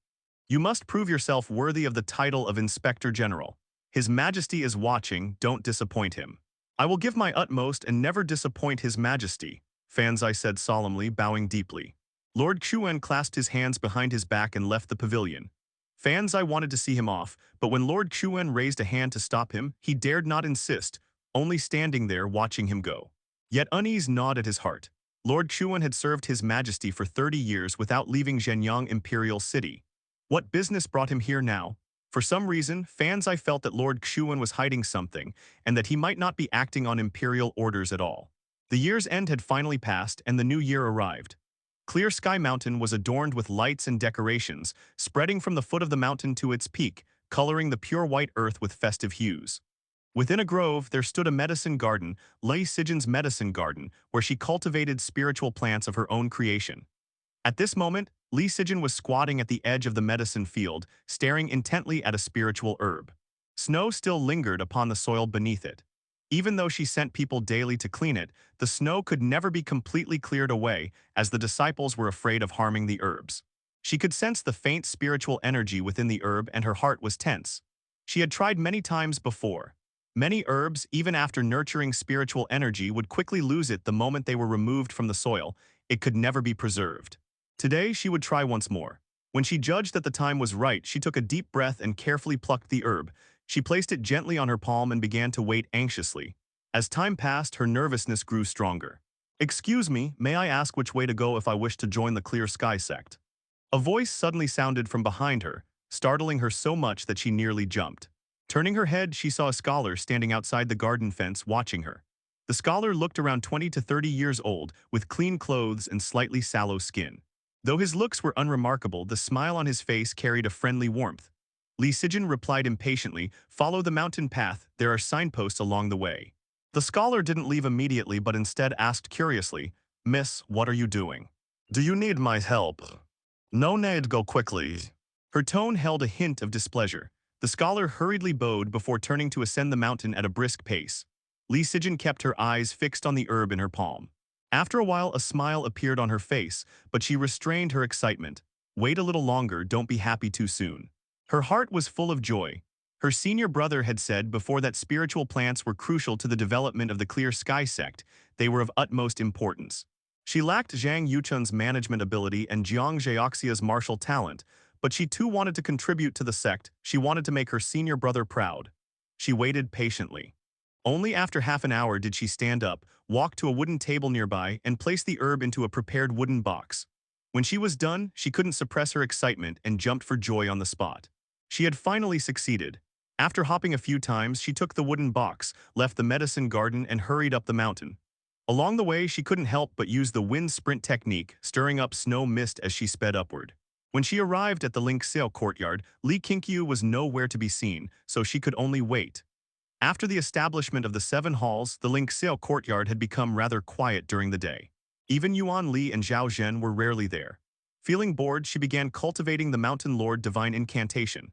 You must prove yourself worthy of the title of Inspector General. His Majesty is watching, don't disappoint him." "I will give my utmost and never disappoint His Majesty," Fanzai said solemnly, bowing deeply. Lord Chuan clasped his hands behind his back and left the pavilion. Fanzai wanted to see him off, but when Lord Chuan raised a hand to stop him, he dared not insist, only standing there watching him go. Yet unease gnawed at his heart. Lord Chuan had served His Majesty for 30 years without leaving Zhenyang Imperial City. What business brought him here now? For some reason, Fanzai felt that Lord Chuan was hiding something, and that he might not be acting on imperial orders at all. The year's end had finally passed, and the new year arrived. Clear Sky Mountain was adorned with lights and decorations, spreading from the foot of the mountain to its peak, coloring the pure white earth with festive hues. Within a grove, there stood a medicine garden, Li Qingqiu's medicine garden, where she cultivated spiritual plants of her own creation. At this moment, Li Qingqiu was squatting at the edge of the medicine field, staring intently at a spiritual herb. Snow still lingered upon the soil beneath it. Even though she sent people daily to clean it, the snow could never be completely cleared away, as the disciples were afraid of harming the herbs. She could sense the faint spiritual energy within the herb, and her heart was tense. She had tried many times before. Many herbs, even after nurturing spiritual energy, would quickly lose it the moment they were removed from the soil. It could never be preserved. Today, she would try once more. When she judged that the time was right, she took a deep breath and carefully plucked the herb. She placed it gently on her palm and began to wait anxiously. As time passed, her nervousness grew stronger. "Excuse me, may I ask which way to go if I wish to join the Clear Sky Sect?" A voice suddenly sounded from behind her, startling her so much that she nearly jumped. Turning her head, she saw a scholar standing outside the garden fence watching her. The scholar looked around 20 to 30 years old, with clean clothes and slightly sallow skin. Though his looks were unremarkable, the smile on his face carried a friendly warmth. Li Qingqiu replied impatiently, "Follow the mountain path, there are signposts along the way." The scholar didn't leave immediately but instead asked curiously, "Miss, what are you doing? Do you need my help?" "No need, go quickly." Her tone held a hint of displeasure. The scholar hurriedly bowed before turning to ascend the mountain at a brisk pace. Li Sijin kept her eyes fixed on the herb in her palm. After a while, a smile appeared on her face, but she restrained her excitement. "Wait a little longer, don't be happy too soon." Her heart was full of joy. Her senior brother had said before that spiritual plants were crucial to the development of the Clear Sky Sect. They were of utmost importance. She lacked Zhang Yuchun's management ability and Jiang Zheoxia's martial talent, but she too wanted to contribute to the sect. She wanted to make her senior brother proud. She waited patiently. Only after half an hour did she stand up, walk to a wooden table nearby, and place the herb into a prepared wooden box. When she was done, she couldn't suppress her excitement and jumped for joy on the spot. She had finally succeeded. After hopping a few times, she took the wooden box, left the medicine garden, and hurried up the mountain. Along the way, she couldn't help but use the wind sprint technique, stirring up snow mist as she sped upward. When she arrived at the Li Qingqiu courtyard, Li Qingqiu was nowhere to be seen, so she could only wait. After the establishment of the 7 halls, the Li Qingqiu courtyard had become rather quiet during the day. Even Yuan Li and Zhao Zhen were rarely there. Feeling bored, she began cultivating the Mountain Lord Divine Incantation.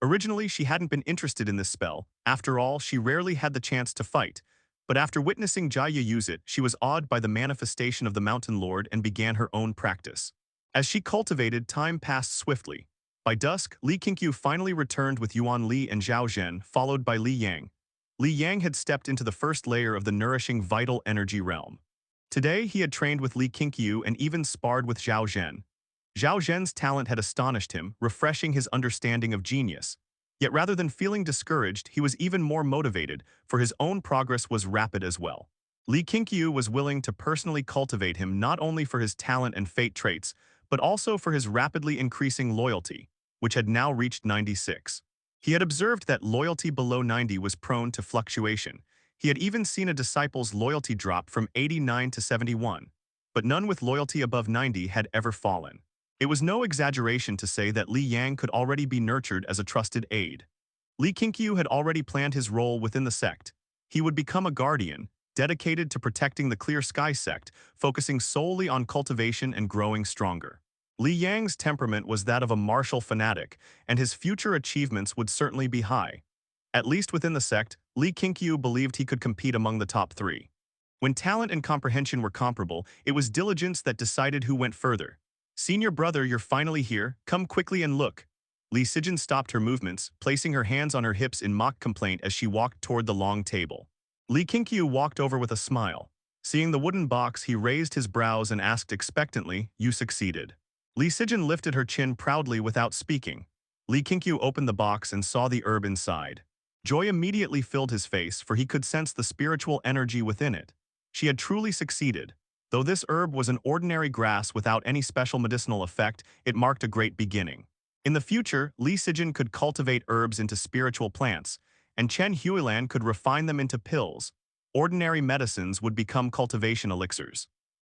Originally, she hadn't been interested in this spell. After all, she rarely had the chance to fight. But after witnessing Jaya use it, she was awed by the manifestation of the Mountain Lord and began her own practice. As she cultivated, time passed swiftly. By dusk, Li Qingqiu finally returned with Yuan Li and Zhao Zhen, followed by Li Yang. Li Yang had stepped into the first layer of the nourishing vital energy realm. Today, he had trained with Li Qingqiu and even sparred with Zhao Zhen. Zhao Zhen's talent had astonished him, refreshing his understanding of genius. Yet rather than feeling discouraged, he was even more motivated, for his own progress was rapid as well. Li Qingqiu was willing to personally cultivate him not only for his talent and fate traits, but also for his rapidly increasing loyalty, which had now reached 96. He had observed that loyalty below 90 was prone to fluctuation. He had even seen a disciple's loyalty drop from 89 to 71, but none with loyalty above 90 had ever fallen. It was no exaggeration to say that Li Yang could already be nurtured as a trusted aide. Li Qingqiu had already planned his role within the sect. He would become a guardian, dedicated to protecting the Clear Sky Sect, focusing solely on cultivation and growing stronger. Li Yang's temperament was that of a martial fanatic, and his future achievements would certainly be high. At least within the sect, Li Qingqiu believed he could compete among the top 3. When talent and comprehension were comparable, it was diligence that decided who went further. "Senior brother, you're finally here. Come quickly and look." Li Sijin stopped her movements, placing her hands on her hips in mock complaint as she walked toward the long table. Li Qingqiu walked over with a smile. Seeing the wooden box, he raised his brows and asked expectantly, "You succeeded." Li Sijin lifted her chin proudly without speaking. Li Qingqiu opened the box and saw the herb inside. Joy immediately filled his face, for he could sense the spiritual energy within it. She had truly succeeded. Though this herb was an ordinary grass without any special medicinal effect, it marked a great beginning. In the future, Li Sijin could cultivate herbs into spiritual plants, and Chen Huilan could refine them into pills. Ordinary medicines would become cultivation elixirs.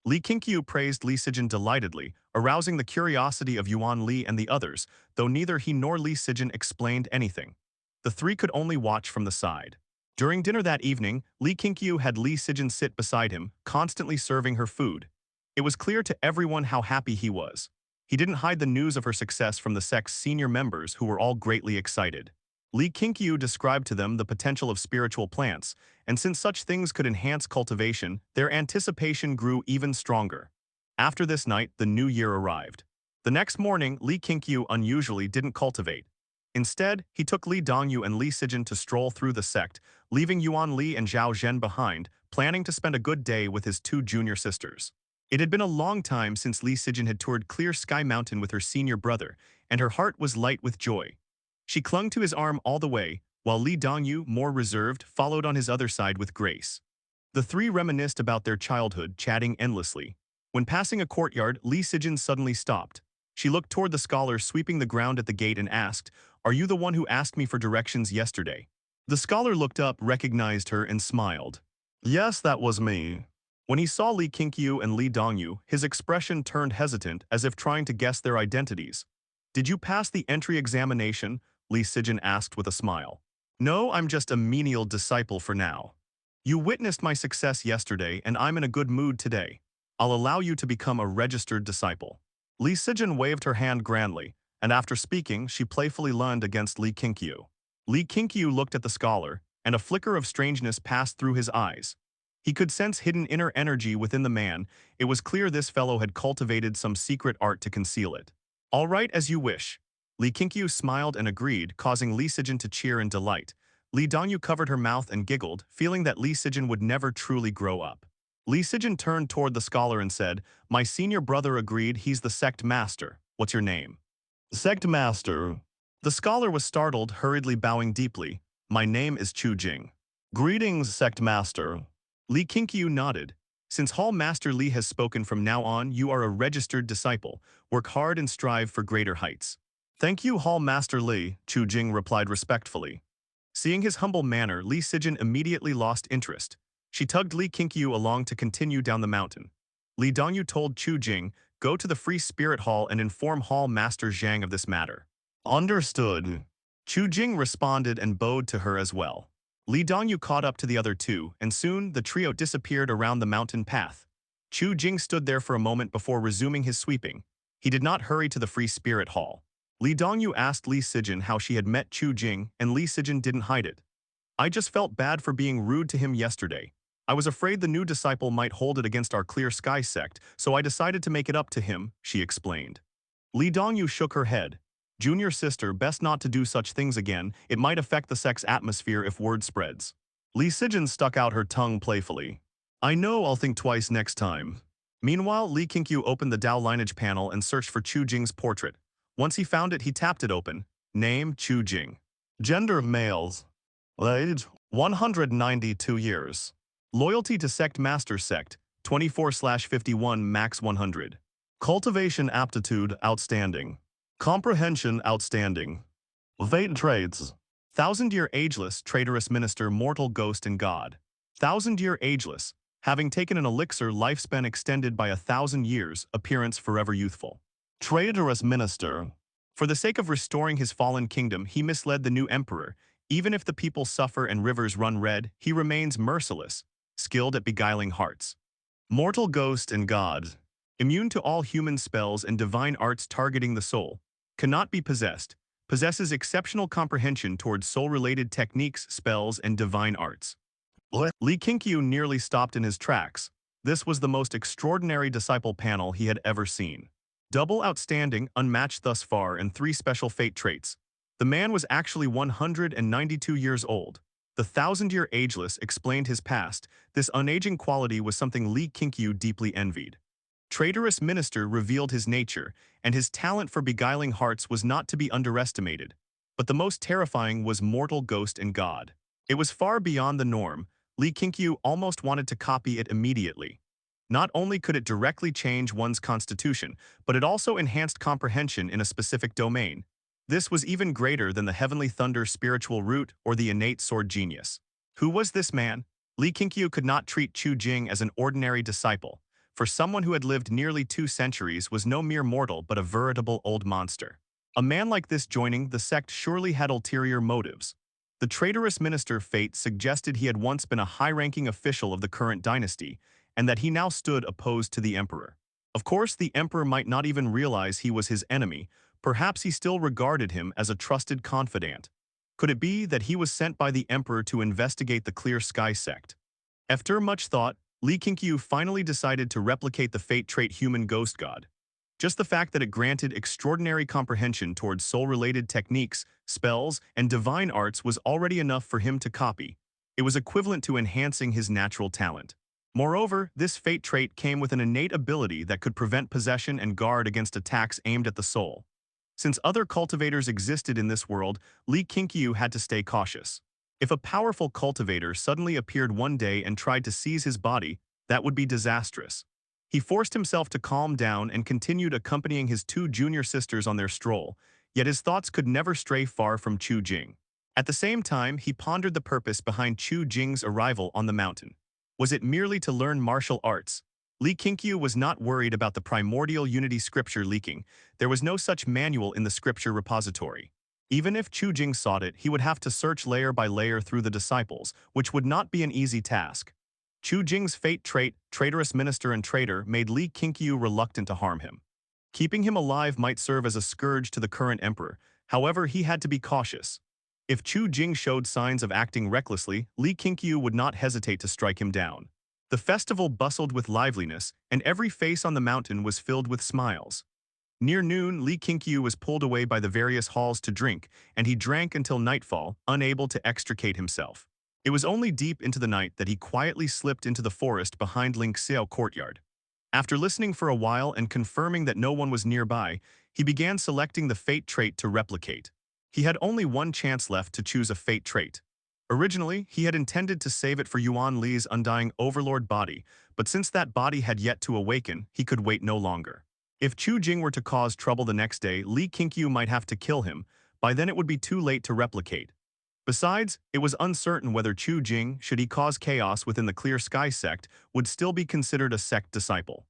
Li Qingqiu praised Li Sijin delightedly, arousing the curiosity of Yuan Li and the others, though neither he nor Li Sijin explained anything. The 3 could only watch from the side. During dinner that evening, Li Qingqiu had Li Sijin sit beside him, constantly serving her food. It was clear to everyone how happy he was. He didn't hide the news of her success from the sect's senior members, who were all greatly excited. Li Qingqiu described to them the potential of spiritual plants, and since such things could enhance cultivation, their anticipation grew even stronger. After this night, the new year arrived. The next morning, Li Qingqiu unusually didn't cultivate. Instead, he took Li Dongyu and Li Sijin to stroll through the sect, leaving Yuan Li and Zhao Zhen behind, planning to spend a good day with his 2 junior sisters. It had been a long time since Li Sijin had toured Clear Sky Mountain with her senior brother, and her heart was light with joy. She clung to his arm all the way, while Li Dongyu, more reserved, followed on his other side with grace. The three reminisced about their childhood, chatting endlessly. When passing a courtyard, Li Sijin suddenly stopped. She looked toward the scholar sweeping the ground at the gate and asked, "Are you the one who asked me for directions yesterday?" The scholar looked up, recognized her, and smiled. "Yes, that was me." When he saw Li Qingqiu and Li Dongyu, his expression turned hesitant, as if trying to guess their identities. "Did you pass the entry examination?" Li Sijin asked with a smile. "No, I'm just a menial disciple for now. You witnessed my success yesterday, and I'm in a good mood today. I'll allow you to become a registered disciple." Li Sijin waved her hand grandly, and after speaking, she playfully leaned against Li Qingqiu. Li Qingqiu looked at the scholar, and a flicker of strangeness passed through his eyes. He could sense hidden inner energy within the man. It was clear this fellow had cultivated some secret art to conceal it. "All right, as you wish." Li Qingqiu smiled and agreed, causing Li Sijin to cheer in delight. Li Dongyu covered her mouth and giggled, feeling that Li Sijin would never truly grow up. Li Sijin turned toward the scholar and said, "My senior brother agreed he's the Sect Master. What's your name?" "Sect Master." The scholar was startled, hurriedly bowing deeply. "My name is Chu Jing." "Greetings, Sect Master." Li Qingqiu nodded. "Since Hall Master Li has spoken, from now on you are a registered disciple. Work hard and strive for greater heights." "Thank you, Hall Master Li," Chu Jing replied respectfully. Seeing his humble manner, Li Sijin immediately lost interest. She tugged Li Qingqiu along to continue down the mountain. Li Dongyu told Chu Jing, "Go to the Free Spirit Hall and inform Hall Master Zhang of this matter." "Understood." Chu Jing responded and bowed to her as well. Li Dongyu caught up to the other two, and soon the trio disappeared around the mountain path. Chu Jing stood there for a moment before resuming his sweeping. He did not hurry to the Free Spirit Hall. Li Dongyu asked Li Sijin how she had met Chu Jing, and Li Sijin didn't hide it. "I just felt bad for being rude to him yesterday. I was afraid the new disciple might hold it against our Clear Sky sect, so I decided to make it up to him," she explained. Li Dongyu shook her head. "Junior sister, best not to do such things again. It might affect the sect's atmosphere if word spreads." Li Sijin stuck out her tongue playfully. "I know, I'll think twice next time." Meanwhile, Li Qingqiu opened the Dao Lineage panel and searched for Chu Jing's portrait. Once he found it, he tapped it open. Name, Chu Jing. Gender, males. Age, 192 years. Loyalty to Sect Master Sect, 24/51 max 100. Cultivation aptitude, outstanding. Comprehension, outstanding. Fate traits. Thousand-year ageless, traitorous minister, mortal ghost and god. Thousand-year ageless, having taken an elixir, lifespan extended by 1,000 years, appearance forever youthful. Traitorous minister. For the sake of restoring his fallen kingdom, he misled the new emperor. Even if the people suffer and rivers run red, he remains merciless, skilled at beguiling hearts. Mortal ghost and god. Immune to all human spells and divine arts targeting the soul. Cannot be possessed. Possesses exceptional comprehension towards soul-related techniques, spells, and divine arts. Li Qingqiu nearly stopped in his tracks. This was the most extraordinary disciple panel he had ever seen. Double outstanding, unmatched thus far, and 3 special fate traits. The man was actually 192 years old. The thousand-year ageless explained his past. This unaging quality was something Li Qingqiu deeply envied. Traitorous minister revealed his nature, and his talent for beguiling hearts was not to be underestimated. But the most terrifying was mortal ghost and god. It was far beyond the norm. Li Qingqiu almost wanted to copy it immediately. Not only could it directly change one's constitution, but it also enhanced comprehension in a specific domain. This was even greater than the heavenly thunder spiritual root or the innate sword genius. Who was this man? Li Qingqiu could not treat Chu Jing as an ordinary disciple. For someone who had lived nearly 2 centuries was no mere mortal but a veritable old monster. A man like this joining the sect surely had ulterior motives. The traitorous minister Fate suggested he had once been a high-ranking official of the current dynasty, and that he now stood opposed to the emperor. Of course, the emperor might not even realize he was his enemy. Perhaps he still regarded him as a trusted confidant. Could it be that he was sent by the emperor to investigate the Clear Sky Sect? After much thought, Li Qingqiu finally decided to replicate the fate trait human ghost god. Just the fact that it granted extraordinary comprehension towards soul-related techniques, spells, and divine arts was already enough for him to copy. It was equivalent to enhancing his natural talent. Moreover, this fate trait came with an innate ability that could prevent possession and guard against attacks aimed at the soul. Since other cultivators existed in this world, Li Qingqiu had to stay cautious. If a powerful cultivator suddenly appeared one day and tried to seize his body, that would be disastrous. He forced himself to calm down and continued accompanying his two junior sisters on their stroll, yet his thoughts could never stray far from Chu Jing. At the same time, he pondered the purpose behind Chu Jing's arrival on the mountain. Was it merely to learn martial arts? Li Qingqiu was not worried about the primordial unity scripture leaking. There was no such manual in the scripture repository. Even if Chu Jing sought it, he would have to search layer by layer through the disciples, which would not be an easy task. Chu Jing's fate trait, traitorous minister and traitor, made Li Qingqiu reluctant to harm him. Keeping him alive might serve as a scourge to the current emperor, however he had to be cautious. If Chu Jing showed signs of acting recklessly, Li Qingqiu would not hesitate to strike him down. The festival bustled with liveliness, and every face on the mountain was filled with smiles. Near noon, Li Qingqiu was pulled away by the various halls to drink, and he drank until nightfall, unable to extricate himself. It was only deep into the night that he quietly slipped into the forest behind Li Qingqiu courtyard. After listening for a while and confirming that no one was nearby, he began selecting the fate trait to replicate. He had only one chance left to choose a fate trait. Originally, he had intended to save it for Yuan Li's undying overlord body, but since that body had yet to awaken, he could wait no longer. If Chu Jing were to cause trouble the next day, Li Qingqiu might have to kill him. By then it would be too late to replicate. Besides, it was uncertain whether Chu Jing, should he cause chaos within the Clear Sky Sect, would still be considered a sect disciple.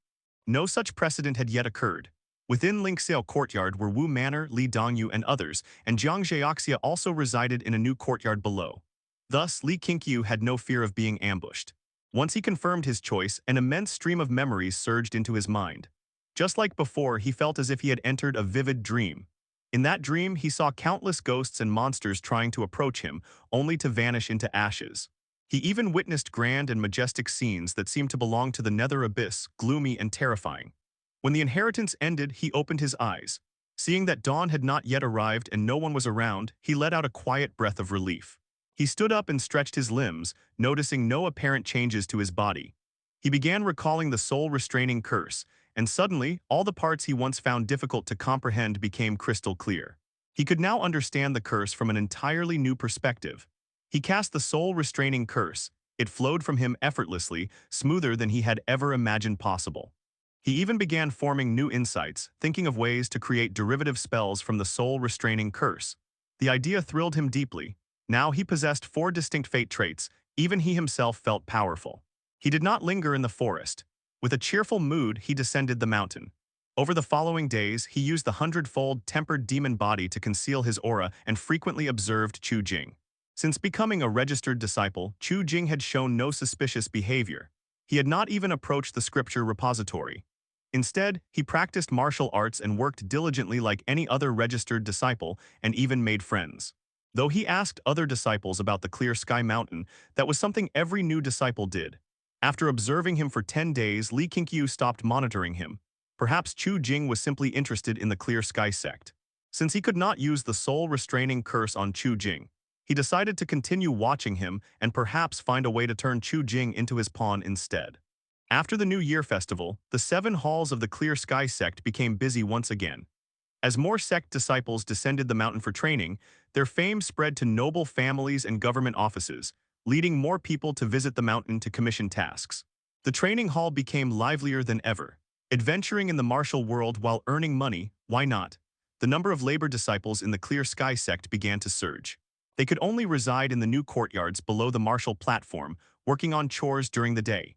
No such precedent had yet occurred. Within Li Qingqiu courtyard were Wu Manor, Li Dongyu and others, and Jiang Zheoxia also resided in a new courtyard below. Thus, Li Qingqiu had no fear of being ambushed. Once he confirmed his choice, an immense stream of memories surged into his mind. Just like before, he felt as if he had entered a vivid dream. In that dream, he saw countless ghosts and monsters trying to approach him, only to vanish into ashes. He even witnessed grand and majestic scenes that seemed to belong to the nether abyss, gloomy and terrifying. When the inheritance ended, he opened his eyes. Seeing that dawn had not yet arrived and no one was around, he let out a quiet breath of relief. He stood up and stretched his limbs, noticing no apparent changes to his body. He began recalling the soul-restraining curse, and suddenly, all the parts he once found difficult to comprehend became crystal clear. He could now understand the curse from an entirely new perspective. He cast the soul-restraining curse. It flowed from him effortlessly, smoother than he had ever imagined possible. He even began forming new insights, thinking of ways to create derivative spells from the soul-restraining curse. The idea thrilled him deeply. Now he possessed 4 distinct fate traits. Even he himself felt powerful. He did not linger in the forest. With a cheerful mood, he descended the mountain. Over the following days, he used the 100-fold tempered demon body to conceal his aura and frequently observed Chu Jing. Since becoming a registered disciple, Chu Jing had shown no suspicious behavior. He had not even approached the scripture repository. Instead, he practiced martial arts and worked diligently like any other registered disciple, and even made friends. Though he asked other disciples about the Clear Sky Mountain, that was something every new disciple did. After observing him for 10 days, Li Qingqiu stopped monitoring him. Perhaps Chu Jing was simply interested in the Clear Sky Sect. Since he could not use the soul-restraining curse on Chu Jing, he decided to continue watching him and perhaps find a way to turn Chu Jing into his pawn instead. After the New Year festival, the 7 halls of the Clear Sky Sect became busy once again. As more sect disciples descended the mountain for training, their fame spread to noble families and government offices, leading more people to visit the mountain to commission tasks. The training hall became livelier than ever. Adventuring in the martial world while earning money, why not? The number of labor disciples in the Clear Sky Sect began to surge. They could only reside in the new courtyards below the martial platform, working on chores during the day.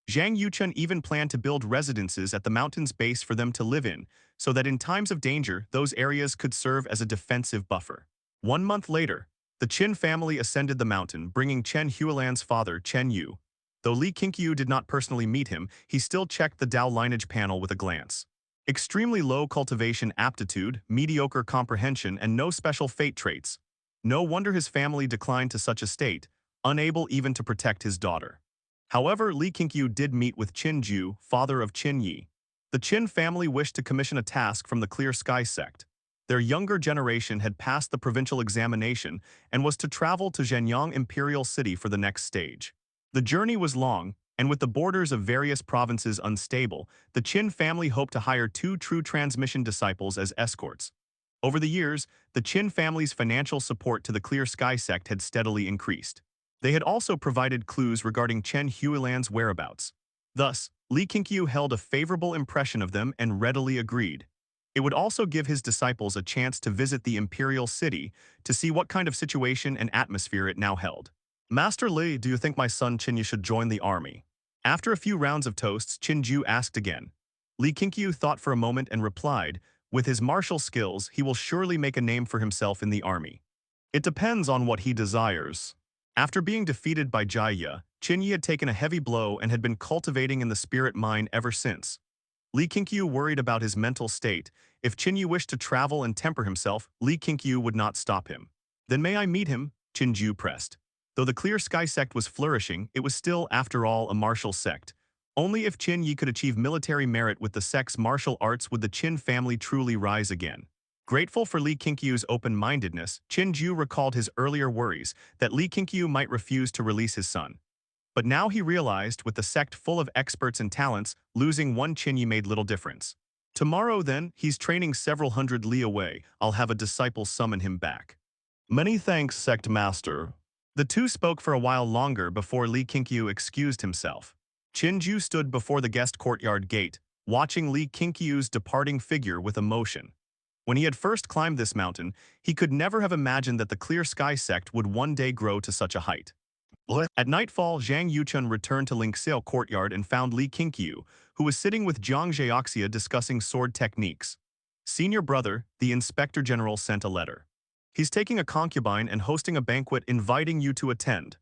Zhang Yuchun even planned to build residences at the mountain's base for them to live in, so that in times of danger, those areas could serve as a defensive buffer. 1 month later, the Qin family ascended the mountain, bringing Chen Huilan's father, Chen Yu. Though Li Qingqiu did not personally meet him, he still checked the Dao Lineage panel with a glance. Extremely low cultivation aptitude, mediocre comprehension, and no special fate traits. No wonder his family declined to such a state, unable even to protect his daughter. However, Li Qingqiu did meet with Qin Ju, father of Qin Yi. The Qin family wished to commission a task from the Clear Sky Sect. Their younger generation had passed the provincial examination and was to travel to Zhenyang Imperial City for the next stage. The journey was long, and with the borders of various provinces unstable, the Qin family hoped to hire 2 true transmission disciples as escorts. Over the years, the Qin family's financial support to the Clear Sky Sect had steadily increased. They had also provided clues regarding Chen Huilan's whereabouts. Thus, Li Qingqiu held a favorable impression of them and readily agreed. It would also give his disciples a chance to visit the imperial city to see what kind of situation and atmosphere it now held. Master Li, do you think my son Qingyu should join the army? After a few rounds of toasts, Qingju asked again. Li Qingqiu thought for a moment and replied, with his martial skills, he will surely make a name for himself in the army. It depends on what he desires. After being defeated by Jia, Qingyi had taken a heavy blow and had been cultivating in the spirit mine ever since. Li Qingqiu worried about his mental state. If Qingyi wished to travel and temper himself, Li Qingqiu would not stop him. Then may I meet him? Qingju pressed. Though the Clear Sky Sect was flourishing, it was still, after all, a martial sect. Only if Qin Yi could achieve military merit with the sect's martial arts would the Qin family truly rise again. Grateful for Li Qingqiu's open-mindedness, Qin Ju recalled his earlier worries that Li Qingqiu might refuse to release his son. But now he realized, with the sect full of experts and talents, losing one Qin Yi made little difference. Tomorrow, then, he's training several hundred li away. I'll have a disciple summon him back. Many thanks, Sect Master. The two spoke for a while longer before Li Qingqiu excused himself. Qinju stood before the guest courtyard gate, watching Li Qingqiu's departing figure with emotion. When he had first climbed this mountain, he could never have imagined that the Clear Sky Sect would one day grow to such a height. At nightfall, Zhang Yuchun returned to Qingxiao courtyard and found Li Qingqiu, who was sitting with Jiang Zheoxia discussing sword techniques. Senior brother, the Inspector General sent a letter. He's taking a concubine and hosting a banquet inviting you to attend.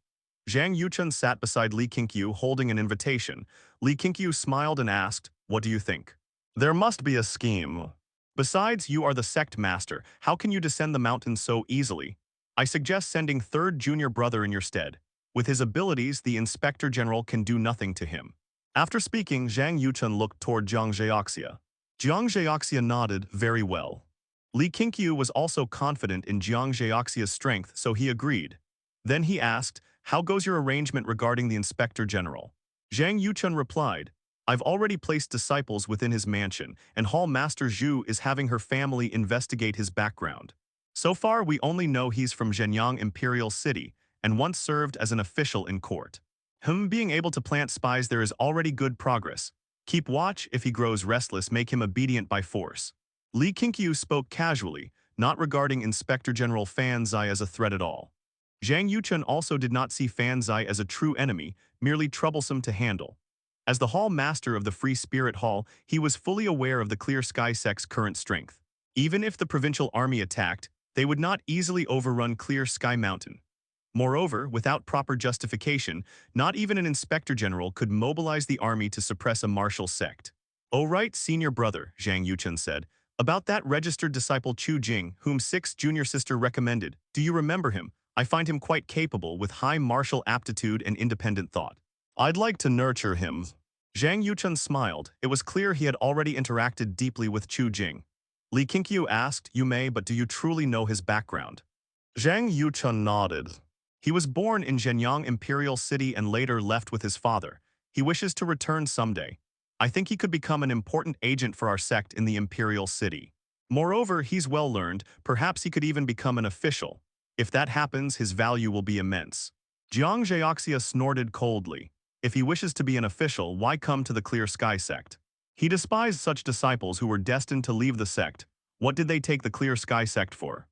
Zhang Yuchun sat beside Li Qingqiu holding an invitation. Li Qingqiu smiled and asked, "What do you think?" "There must be a scheme. Besides, you are the Sect Master. How can you descend the mountain so easily? I suggest sending third junior brother in your stead. With his abilities, the Inspector General can do nothing to him." After speaking, Zhang Yuchun looked toward Jiang Zheoxia. Jiang Zheoxia nodded, "Very well." Li Qingqiu was also confident in Jiang Zheoxia's strength, so he agreed. Then he asked, "How goes your arrangement regarding the Inspector General?" Zhang Yuchun replied, "I've already placed disciples within his mansion, and Hall Master Zhu is having her family investigate his background. So far, we only know he's from Zhenyang Imperial City, and once served as an official in court. Being able to plant spies there is already good progress. Keep watch. If he grows restless, make him obedient by force." Li Qingqiu spoke casually, not regarding Inspector General Fan Zai as a threat at all. Zhang Yuchun also did not see Fan Zai as a true enemy, merely troublesome to handle. As the Hall Master of the Free Spirit Hall, he was fully aware of the Clear Sky Sect's current strength. Even if the provincial army attacked, they would not easily overrun Clear Sky Mountain. Moreover, without proper justification, not even an Inspector General could mobilize the army to suppress a martial sect. "Oh right, senior brother," Zhang Yuchun said. "About that registered disciple Chu Jing, whom Sixth junior sister recommended, do you remember him? I find him quite capable with high martial aptitude and independent thought. I'd like to nurture him." Zhang Yuchun smiled. It was clear he had already interacted deeply with Chu Jing. Li Qingqiu asked, "You may, but do you truly know his background?" Zhang Yuchun nodded. "He was born in Zhenyang Imperial City and later left with his father. He wishes to return someday. I think he could become an important agent for our sect in the Imperial City. Moreover, he's well-learned. Perhaps he could even become an official. If that happens, his value will be immense." Jiang Zheoxia snorted coldly. If he wishes to be an official, why come to the Clear Sky Sect? He despised such disciples who were destined to leave the sect. What did they take the Clear Sky Sect for?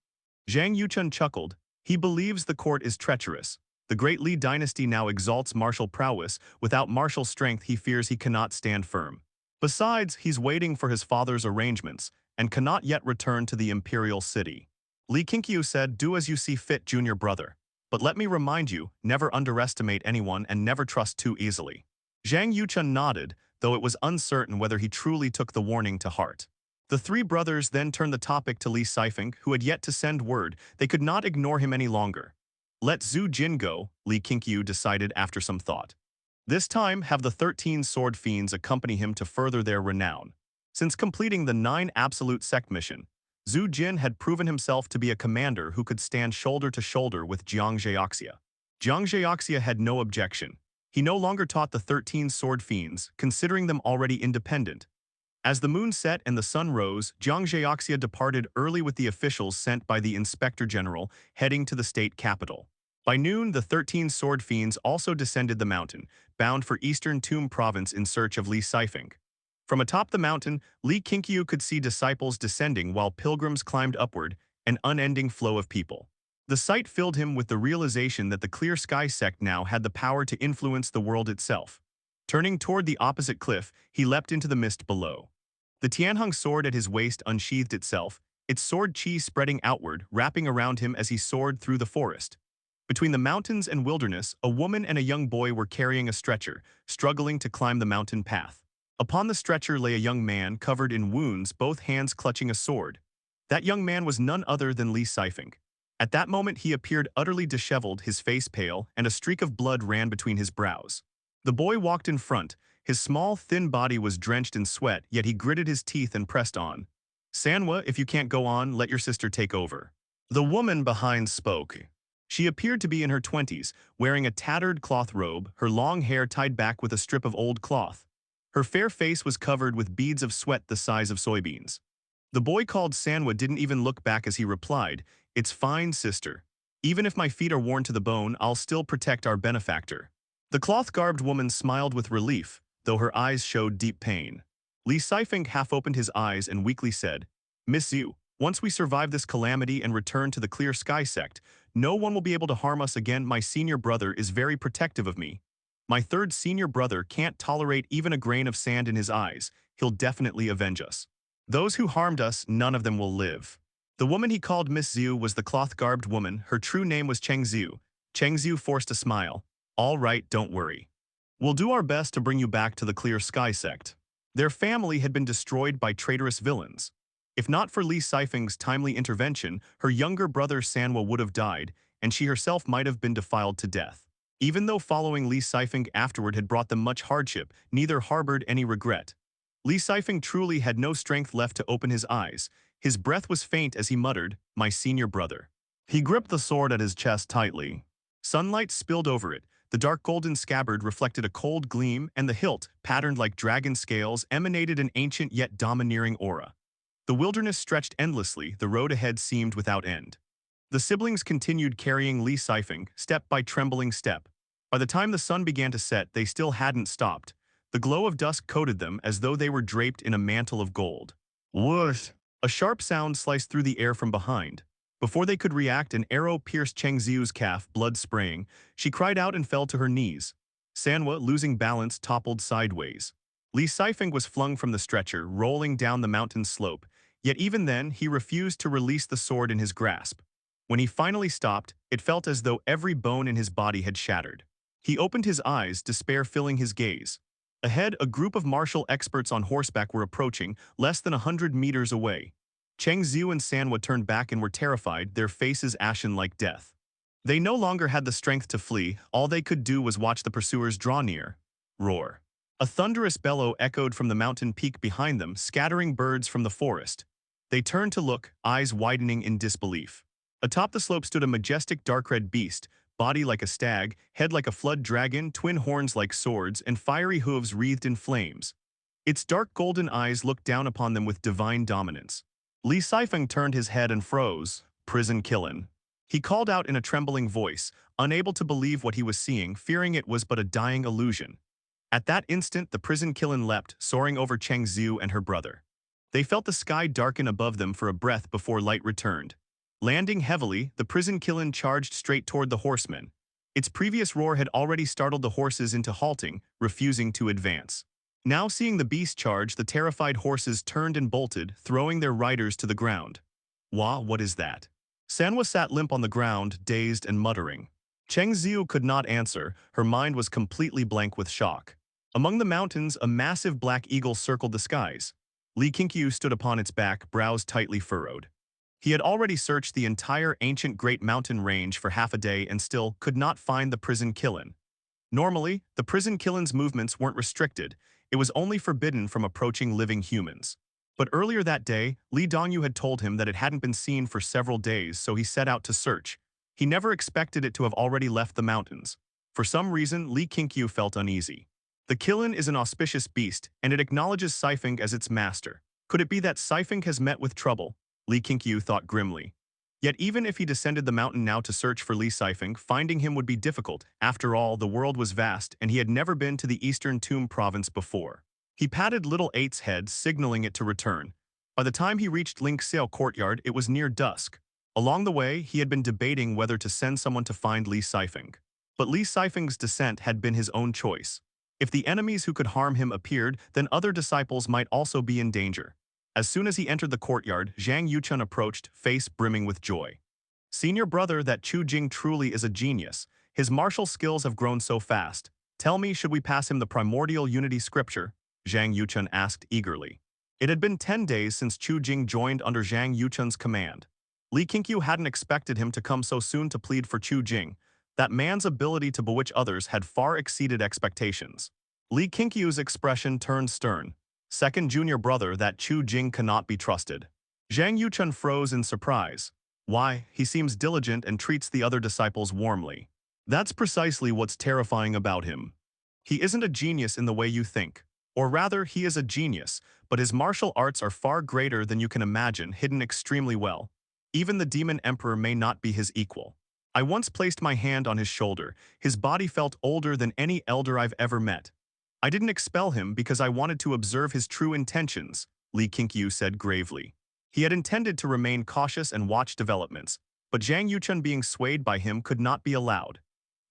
Zhang Yuchun chuckled. He believes the court is treacherous. The great Li dynasty now exalts martial prowess. Without martial strength, he fears he cannot stand firm. Besides, he's waiting for his father's arrangements and cannot yet return to the imperial city. Li Qingqiu said, "Do as you see fit, junior brother. But let me remind you, never underestimate anyone and never trust too easily." Zhang Yuchun nodded, though it was uncertain whether he truly took the warning to heart. The three brothers then turned the topic to Li Sifeng, who had yet to send word. They could not ignore him any longer. "Let Zhu Jin go," Li Qingqiu decided after some thought. This time, have the 13 sword fiends accompany him to further their renown. Since completing the 9 absolute sect mission, Zhu Jin had proven himself to be a commander who could stand shoulder to shoulder with Jiang Zheoxia. Jiang Zheoxia had no objection. He no longer taught the 13 sword fiends, considering them already independent. As the moon set and the sun rose, Jiang Zheoxia departed early with the officials sent by the Inspector General, heading to the state capital. By noon, the 13 sword fiends also descended the mountain, bound for eastern Tomb province in search of Li Sifeng. From atop the mountain, Li Qingqiu could see disciples descending while pilgrims climbed upward, an unending flow of people. The sight filled him with the realization that the Clear Sky Sect now had the power to influence the world itself. Turning toward the opposite cliff, he leapt into the mist below. The Tianheng sword at his waist unsheathed itself, its sword chi spreading outward, wrapping around him as he soared through the forest. Between the mountains and wilderness, a woman and a young boy were carrying a stretcher, struggling to climb the mountain path. Upon the stretcher lay a young man covered in wounds, both hands clutching a sword. That young man was none other than Li Sifeng. At that moment he appeared utterly disheveled, his face pale, and a streak of blood ran between his brows. The boy walked in front. His small, thin body was drenched in sweat, yet he gritted his teeth and pressed on. "Sanwa, if you can't go on, let your sister take over." The woman behind spoke. She appeared to be in her 20s, wearing a tattered cloth robe, her long hair tied back with a strip of old cloth. Her fair face was covered with beads of sweat the size of soybeans. The boy called Sanwa didn't even look back as he replied, "It's fine, sister. Even if my feet are worn to the bone, I'll still protect our benefactor." The cloth-garbed woman smiled with relief, though her eyes showed deep pain. Li Sifeng half opened his eyes and weakly said, "Miss Yu, once we survive this calamity and return to the Clear Sky Sect, no one will be able to harm us again. My senior brother is very protective of me. My third senior brother can't tolerate even a grain of sand in his eyes. He'll definitely avenge us. Those who harmed us, none of them will live." The woman he called Miss Zhu was the cloth-garbed woman. Her true name was Qingxiu. Qingxiu forced a smile. "All right, don't worry. We'll do our best to bring you back to the Clear Sky Sect." Their family had been destroyed by traitorous villains. If not for Li Sifeng's timely intervention, her younger brother Sanwa would have died, and she herself might have been defiled to death. Even though following Li Sifeng afterward had brought them much hardship, neither harbored any regret. Li Sifeng truly had no strength left to open his eyes. His breath was faint as he muttered, "My senior brother." He gripped the sword at his chest tightly. Sunlight spilled over it. The dark golden scabbard reflected a cold gleam, and the hilt, patterned like dragon scales, emanated an ancient yet domineering aura. The wilderness stretched endlessly, the road ahead seemed without end. The siblings continued carrying Li Sifeng, step by trembling step. By the time the sun began to set, they still hadn't stopped. The glow of dusk coated them as though they were draped in a mantle of gold. Whoosh! A sharp sound sliced through the air from behind. Before they could react, an arrow pierced Chengxiu's calf, blood spraying. She cried out and fell to her knees. Sanwa, losing balance, toppled sideways. Li Sifeng was flung from the stretcher, rolling down the mountain slope. Yet even then, he refused to release the sword in his grasp. When he finally stopped, it felt as though every bone in his body had shattered. He opened his eyes, despair filling his gaze. Ahead, a group of martial experts on horseback were approaching, less than 100 meters away. Chengxiu and Sanwa turned back and were terrified, their faces ashen like death. They no longer had the strength to flee. All they could do was watch the pursuers draw near. Roar. A thunderous bellow echoed from the mountain peak behind them, scattering birds from the forest. They turned to look, eyes widening in disbelief. Atop the slope stood a majestic dark-red beast, body like a stag, head like a flood dragon, twin horns like swords, and fiery hooves wreathed in flames. Its dark golden eyes looked down upon them with divine dominance. Li Sifeng turned his head and froze. "Prison Killen." He called out in a trembling voice, unable to believe what he was seeing, fearing it was but a dying illusion. At that instant, the Prison Killen leapt, soaring over Chengxiu and her brother. They felt the sky darken above them for a breath before light returned. Landing heavily, the Prison Killen charged straight toward the horsemen. Its previous roar had already startled the horses into halting, refusing to advance. Now seeing the beast charge, the terrified horses turned and bolted, throwing their riders to the ground. "Wah, what is that?" Sanwa sat limp on the ground, dazed and muttering. Chengxiu could not answer, her mind was completely blank with shock. Among the mountains, a massive black eagle circled the skies. Li Qingqiu stood upon its back, brows tightly furrowed. He had already searched the entire ancient Great Mountain range for half a day and still could not find the Prison Killen. Normally, the Prison Killen's movements weren't restricted. It was only forbidden from approaching living humans. But earlier that day, Li Dongyu had told him that it hadn't been seen for several days, so he set out to search. He never expected it to have already left the mountains. For some reason, Li Qingqiu felt uneasy. The Qilin is an auspicious beast, and it acknowledges Sifeng as its master. Could it be that Sifeng has met with trouble? Li Qingqiu thought grimly. Yet even if he descended the mountain now to search for Li Sifeng, finding him would be difficult. After all, the world was vast, and he had never been to the eastern Tomb province before. He patted Little Eight's head, signaling it to return. By the time he reached Li Qingqiu courtyard, it was near dusk. Along the way, he had been debating whether to send someone to find Li Sifeng. But Li Sifeng's descent had been his own choice. If the enemies who could harm him appeared, then other disciples might also be in danger. As soon as he entered the courtyard, Zhang Yuchun approached, face brimming with joy. Senior brother, that Chu Jing truly is a genius. His martial skills have grown so fast. Tell me, should we pass him the primordial unity scripture? Zhang Yuchun asked eagerly. It had been 10 days since Chu Jing joined under Zhang Yuchun's command. Li Qingqiu hadn't expected him to come so soon to plead for Chu Jing. That man's ability to bewitch others had far exceeded expectations. Li Qingqiu's expression turned stern. Second junior brother, that Chu Jing cannot be trusted. Zhang Yuchun froze in surprise. Why, he seems diligent and treats the other disciples warmly. That's precisely what's terrifying about him. He isn't a genius in the way you think. Or rather, he is a genius, but his martial arts are far greater than you can imagine, hidden extremely well. Even the Demon Emperor may not be his equal. I once placed my hand on his shoulder. His body felt older than any elder I've ever met. I didn't expel him because I wanted to observe his true intentions, Li Qingqiu said gravely. He had intended to remain cautious and watch developments, but Zhang Yuchun being swayed by him could not be allowed.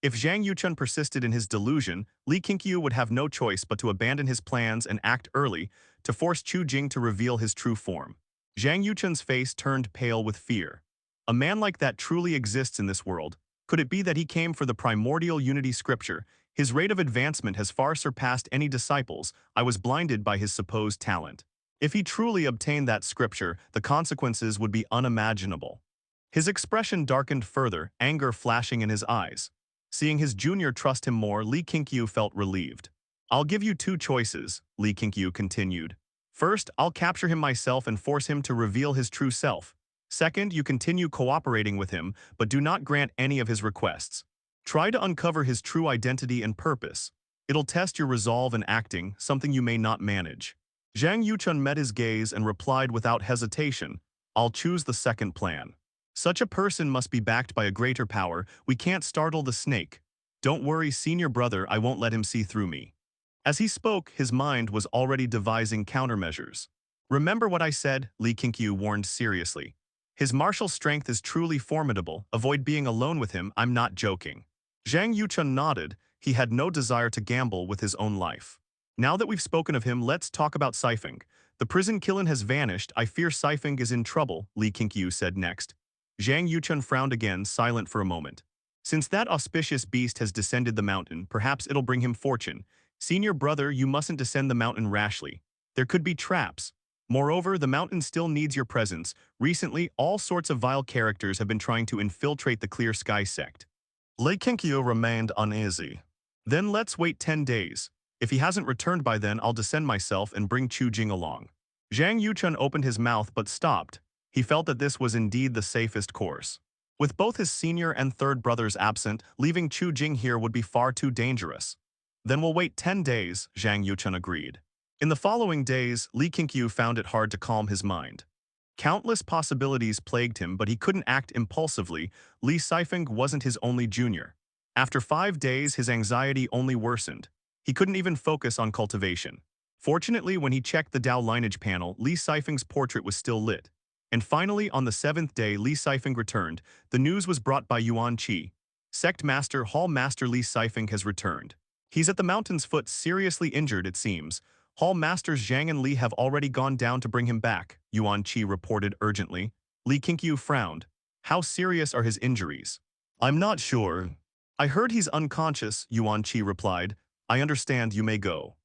If Zhang Yuchun persisted in his delusion, Li Qingqiu would have no choice but to abandon his plans and act early to force Chu Jing to reveal his true form. Zhang Yuchun's face turned pale with fear. A man like that truly exists in this world. Could it be that he came for the primordial unity scripture? His rate of advancement has far surpassed any disciples. I was blinded by his supposed talent. If he truly obtained that scripture, the consequences would be unimaginable. His expression darkened further, anger flashing in his eyes. Seeing his junior trust him more, Li Qingqiu felt relieved. I'll give you two choices, Li Qingqiu continued. First, I'll capture him myself and force him to reveal his true self. Second, you continue cooperating with him, but do not grant any of his requests. Try to uncover his true identity and purpose. It'll test your resolve and acting, something you may not manage. Zhang Yuchun met his gaze and replied without hesitation, I'll choose the second plan. Such a person must be backed by a greater power. We can't startle the snake. Don't worry, senior brother, I won't let him see through me. As he spoke, his mind was already devising countermeasures. Remember what I said, Li Qingqiu warned seriously. His martial strength is truly formidable. Avoid being alone with him, I'm not joking. Zhang Yuchun nodded. He had no desire to gamble with his own life. Now that we've spoken of him, let's talk about Sifeng. The prison Qilin has vanished. I fear Sifeng is in trouble, Li Qingqiu said next. Zhang Yuchun frowned again, silent for a moment. Since that auspicious beast has descended the mountain, perhaps it'll bring him fortune. Senior brother, you mustn't descend the mountain rashly. There could be traps. Moreover, the mountain still needs your presence. Recently, all sorts of vile characters have been trying to infiltrate the Clear Sky Sect. Li Qingqiu remained uneasy. Then let's wait 10 days. If he hasn't returned by then, I'll descend myself and bring Chu Jing along. Zhang Yuchun opened his mouth but stopped. He felt that this was indeed the safest course. With both his senior and third brothers absent, leaving Chu Jing here would be far too dangerous. Then we'll wait 10 days, Zhang Yuchun agreed. In the following days, Li Qingqiu found it hard to calm his mind. Countless possibilities plagued him, but he couldn't act impulsively. Li Sifeng wasn't his only junior. After 5 days, his anxiety only worsened. He couldn't even focus on cultivation. Fortunately, when he checked the Dao Lineage panel, Li Sifeng's portrait was still lit. And finally, on the 7th day, Li Sifeng returned. The news was brought by Yuan Qi. Sect Master, Hall Master Li Sifeng has returned. He's at the mountain's foot, seriously injured, it seems. Hall Masters Zhang and Li have already gone down to bring him back, Yuan Qi reported urgently. Li Qingqiu frowned. How serious are his injuries? I'm not sure. I heard he's unconscious, Yuan Qi replied. I understand, you may go.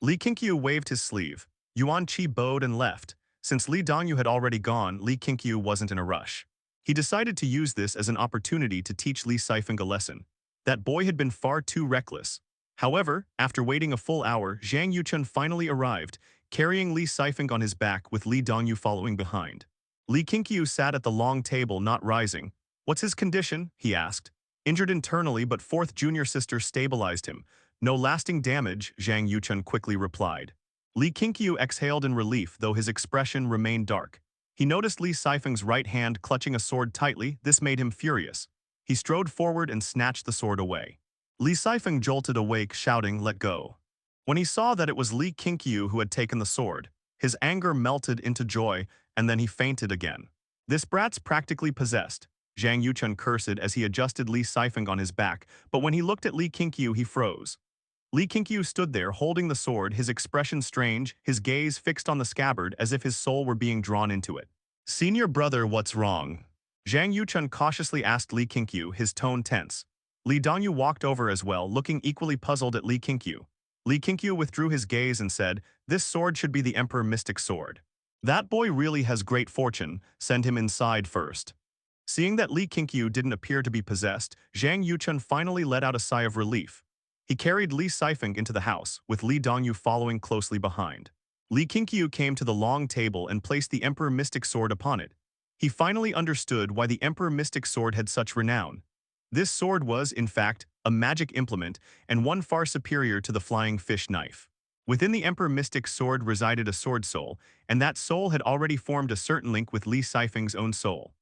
Li Qingqiu waved his sleeve. Yuan Qi bowed and left. Since Li Dongyu had already gone, Li Qingqiu wasn't in a rush. He decided to use this as an opportunity to teach Li Sifeng a lesson. That boy had been far too reckless. However, after waiting a full hour, Zhang Yuchun finally arrived, carrying Li Sifeng on his back with Li Dongyu following behind. Li Qingqiu sat at the long table, not rising. What's his condition? He asked. Injured internally, but fourth junior sister stabilized him. No lasting damage, Zhang Yuchun quickly replied. Li Qingqiu exhaled in relief, though his expression remained dark. He noticed Li Sifeng's right hand clutching a sword tightly. This made him furious. He strode forward and snatched the sword away. Li Sifeng jolted awake, shouting, "Let go." When he saw that it was Li Qingqiu who had taken the sword, his anger melted into joy, and then he fainted again. This brat's practically possessed, Zhang Yuchun cursed as he adjusted Li Sifeng on his back, but when he looked at Li Qingqiu he froze. Li Qingqiu stood there holding the sword, his expression strange, his gaze fixed on the scabbard as if his soul were being drawn into it. "Senior brother, what's wrong?" Zhang Yuchun cautiously asked Li Qingqiu, his tone tense. Li Dongyu walked over as well, looking equally puzzled at Li Qingqiu. Li Qingqiu withdrew his gaze and said, "This sword should be the Emperor Mystic Sword. That boy really has great fortune, send him inside first." Seeing that Li Qingqiu didn't appear to be possessed, Zhang Yuchun finally let out a sigh of relief. He carried Li Sifeng into the house, with Li Dongyu following closely behind. Li Qingqiu came to the long table and placed the Emperor Mystic Sword upon it. He finally understood why the Emperor Mystic Sword had such renown. This sword was, in fact, a magic implement, and one far superior to the flying fish knife. Within the Emperor Mystic Sword resided a sword soul, and that soul had already formed a certain link with Li Sifeng's own soul.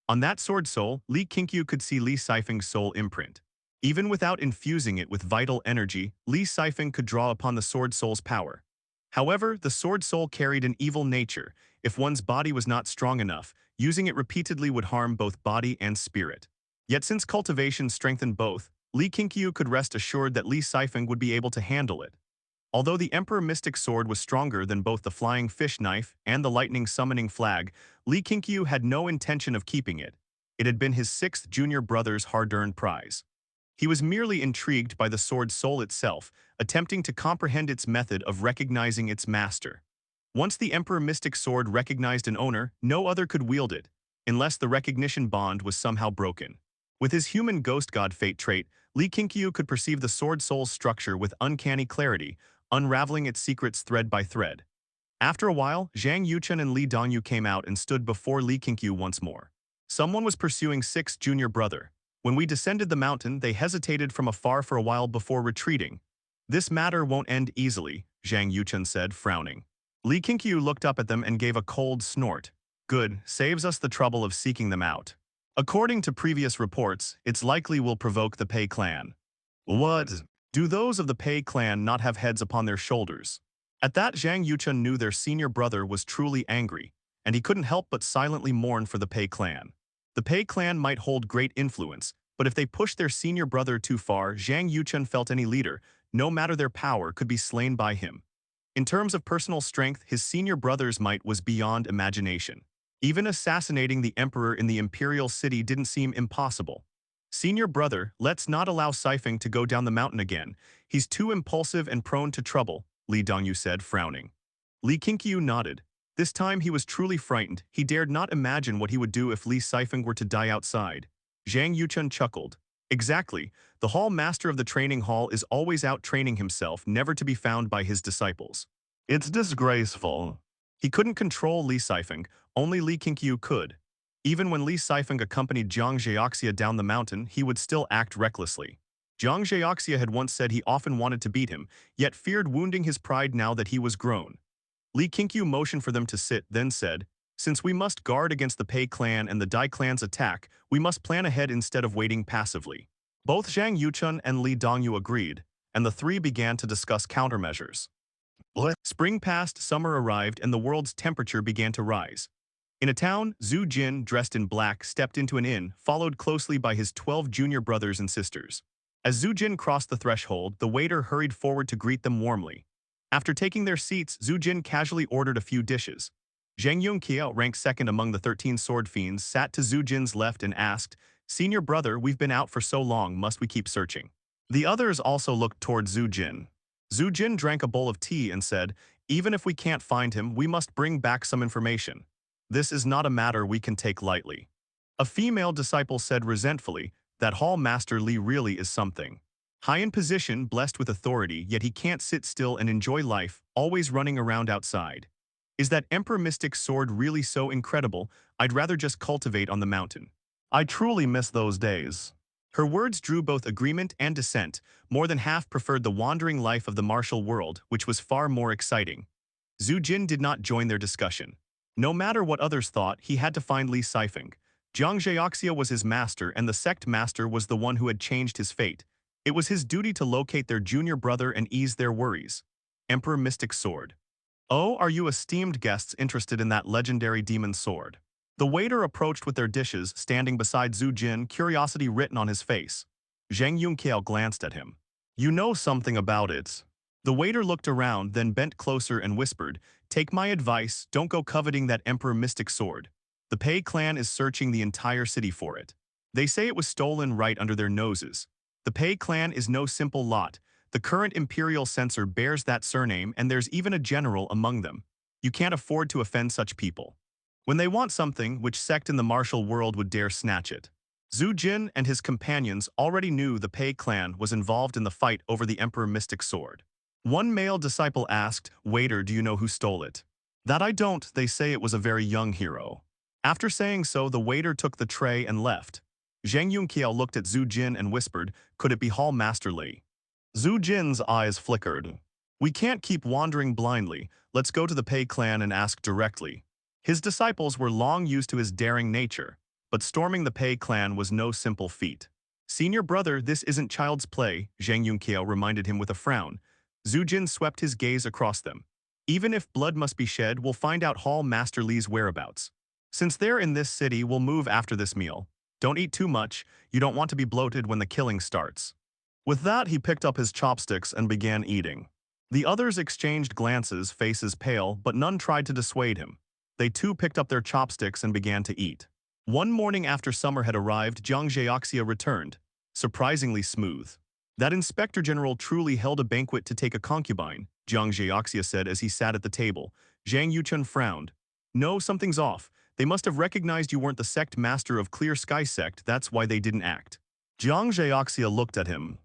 On that sword soul, Li Qingqiu could see Li Sifeng's soul imprint. Even without infusing it with vital energy, Li Sifeng could draw upon the sword soul's power. However, the sword soul carried an evil nature. If one's body was not strong enough, using it repeatedly would harm both body and spirit. Yet since cultivation strengthened both, Li Qingqiu could rest assured that Li Sifeng would be able to handle it. Although the Emperor Mystic Sword was stronger than both the flying fish knife and the lightning summoning flag, Li Qingqiu had no intention of keeping it. It had been his sixth junior brother's hard-earned prize. He was merely intrigued by the sword's soul itself, attempting to comprehend its method of recognizing its master. Once the Emperor Mystic Sword recognized an owner, no other could wield it, unless the recognition bond was somehow broken. With his human ghost god fate trait, Li Qingqiu could perceive the sword soul's structure with uncanny clarity, unraveling its secrets thread by thread. After a while, Zhang Yuchun and Li Dongyu came out and stood before Li Qingqiu once more. Someone was pursuing sixth junior brother. When we descended the mountain, they hesitated from afar for a while before retreating. "This matter won't end easily," Zhang Yuchun said, frowning. Li Qingqiu looked up at them and gave a cold snort. "Good, saves us the trouble of seeking them out. According to previous reports, it's likely will provoke the Pei clan." "What? Do those of the Pei clan not have heads upon their shoulders?" At that, Zhang Yuchun knew their senior brother was truly angry, and he couldn't help but silently mourn for the Pei clan. The Pei clan might hold great influence, but if they pushed their senior brother too far, Zhang Yuchun felt any leader, no matter their power, could be slain by him. In terms of personal strength, his senior brother's might was beyond imagination. Even assassinating the emperor in the imperial city didn't seem impossible. "Senior brother, let's not allow Sifeng to go down the mountain again. He's too impulsive and prone to trouble," Li Dongyu said, frowning. Li Qingqiu nodded. This time he was truly frightened. He dared not imagine what he would do if Li Sifeng were to die outside. Zhang Yuchun chuckled. "Exactly. The hall master of the training hall is always out training himself, never to be found by his disciples. It's disgraceful." He couldn't control Li Sifeng, only Li Qingqiu could. Even when Li Sifeng accompanied Jiang Zhaoxia down the mountain, he would still act recklessly. Jiang Zhaoxia had once said he often wanted to beat him, yet feared wounding his pride now that he was grown. Li Qingqiu motioned for them to sit, then said, "Since we must guard against the Pei clan and the Dai clan's attack, we must plan ahead instead of waiting passively." Both Zhang Yuchun and Li Dongyu agreed, and the three began to discuss countermeasures. Spring passed, summer arrived, and the world's temperature began to rise. In a town, Zhu Jin, dressed in black, stepped into an inn, followed closely by his 12 junior brothers and sisters. As Zhu Jin crossed the threshold, the waiter hurried forward to greet them warmly. After taking their seats, Zhu Jin casually ordered a few dishes. Zhang Yongqiao, ranked second among the 13 sword fiends, sat to Zhu Jin's left and asked, "Senior brother, we've been out for so long, must we keep searching?" The others also looked toward Zhu Jin. Zhu Jin drank a bowl of tea and said, "Even if we can't find him, we must bring back some information. This is not a matter we can take lightly." A female disciple said resentfully, "That hall master Li really is something. High in position, blessed with authority, yet he can't sit still and enjoy life, always running around outside. Is that Emperor Mystic Sword really so incredible? I'd rather just cultivate on the mountain. I truly miss those days." Her words drew both agreement and dissent. More than half preferred the wandering life of the martial world, which was far more exciting. Zhu Jin did not join their discussion. No matter what others thought, he had to find Li Sifeng. Jiang Zhaoxia was his master, and the Sect Master was the one who had changed his fate. It was his duty to locate their junior brother and ease their worries. Emperor Mystic Sword. Oh, are you esteemed guests interested in that legendary demon sword? The waiter approached with their dishes, standing beside Zhu Jin, curiosity written on his face. Zhang Yunqiao glanced at him. You know something about it. The waiter looked around, then bent closer and whispered, Take my advice, don't go coveting that Emperor Mystic Sword. The Pei clan is searching the entire city for it. They say it was stolen right under their noses. The Pei clan is no simple lot. The current imperial censor bears that surname, and there's even a general among them. You can't afford to offend such people. When they want something, which sect in the martial world would dare snatch it? Zhu Jin and his companions already knew the Pei clan was involved in the fight over the Emperor Mystic Sword. One male disciple asked, Waiter, do you know who stole it? That I don't, they say it was a very young hero. After saying so, the waiter took the tray and left. Zhang Yunqiao looked at Zhu Jin and whispered, Could it be Hall Master Li? Zhu Jin's eyes flickered. We can't keep wandering blindly, let's go to the Pei clan and ask directly. His disciples were long used to his daring nature, but storming the Pei clan was no simple feat. Senior brother, this isn't child's play, Zhang Yunqiao reminded him with a frown. Zhu Jin swept his gaze across them. Even if blood must be shed, we'll find out Hall Master Li's whereabouts. Since they're in this city, we'll move after this meal. Don't eat too much, you don't want to be bloated when the killing starts. With that, he picked up his chopsticks and began eating. The others exchanged glances, faces pale, but none tried to dissuade him. They too picked up their chopsticks and began to eat. One morning after summer had arrived, Jiang Zhaoxia returned, surprisingly smooth. That Inspector General truly held a banquet to take a concubine, Jiang Zhaoxia said as he sat at the table. Zhang Yuchun frowned. No, something's off. They must have recognized you weren't the Sect Master of Qingxiao Sect, that's why they didn't act. Jiang Zhaoxia looked at him.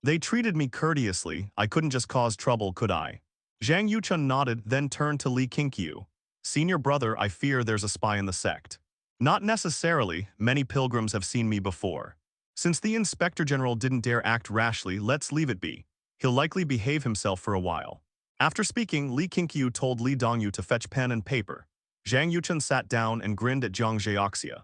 They treated me courteously, I couldn't just cause trouble, could I? Zhang Yuchun nodded, then turned to Li Qingqiu. Senior brother, I fear there's a spy in the sect. Not necessarily, many pilgrims have seen me before. Since the Inspector General didn't dare act rashly, let's leave it be. He'll likely behave himself for a while. After speaking, Li Qingqiu told Li Dongyu to fetch pen and paper. Zhang Yuchun sat down and grinned at Jiang Zhaoxia.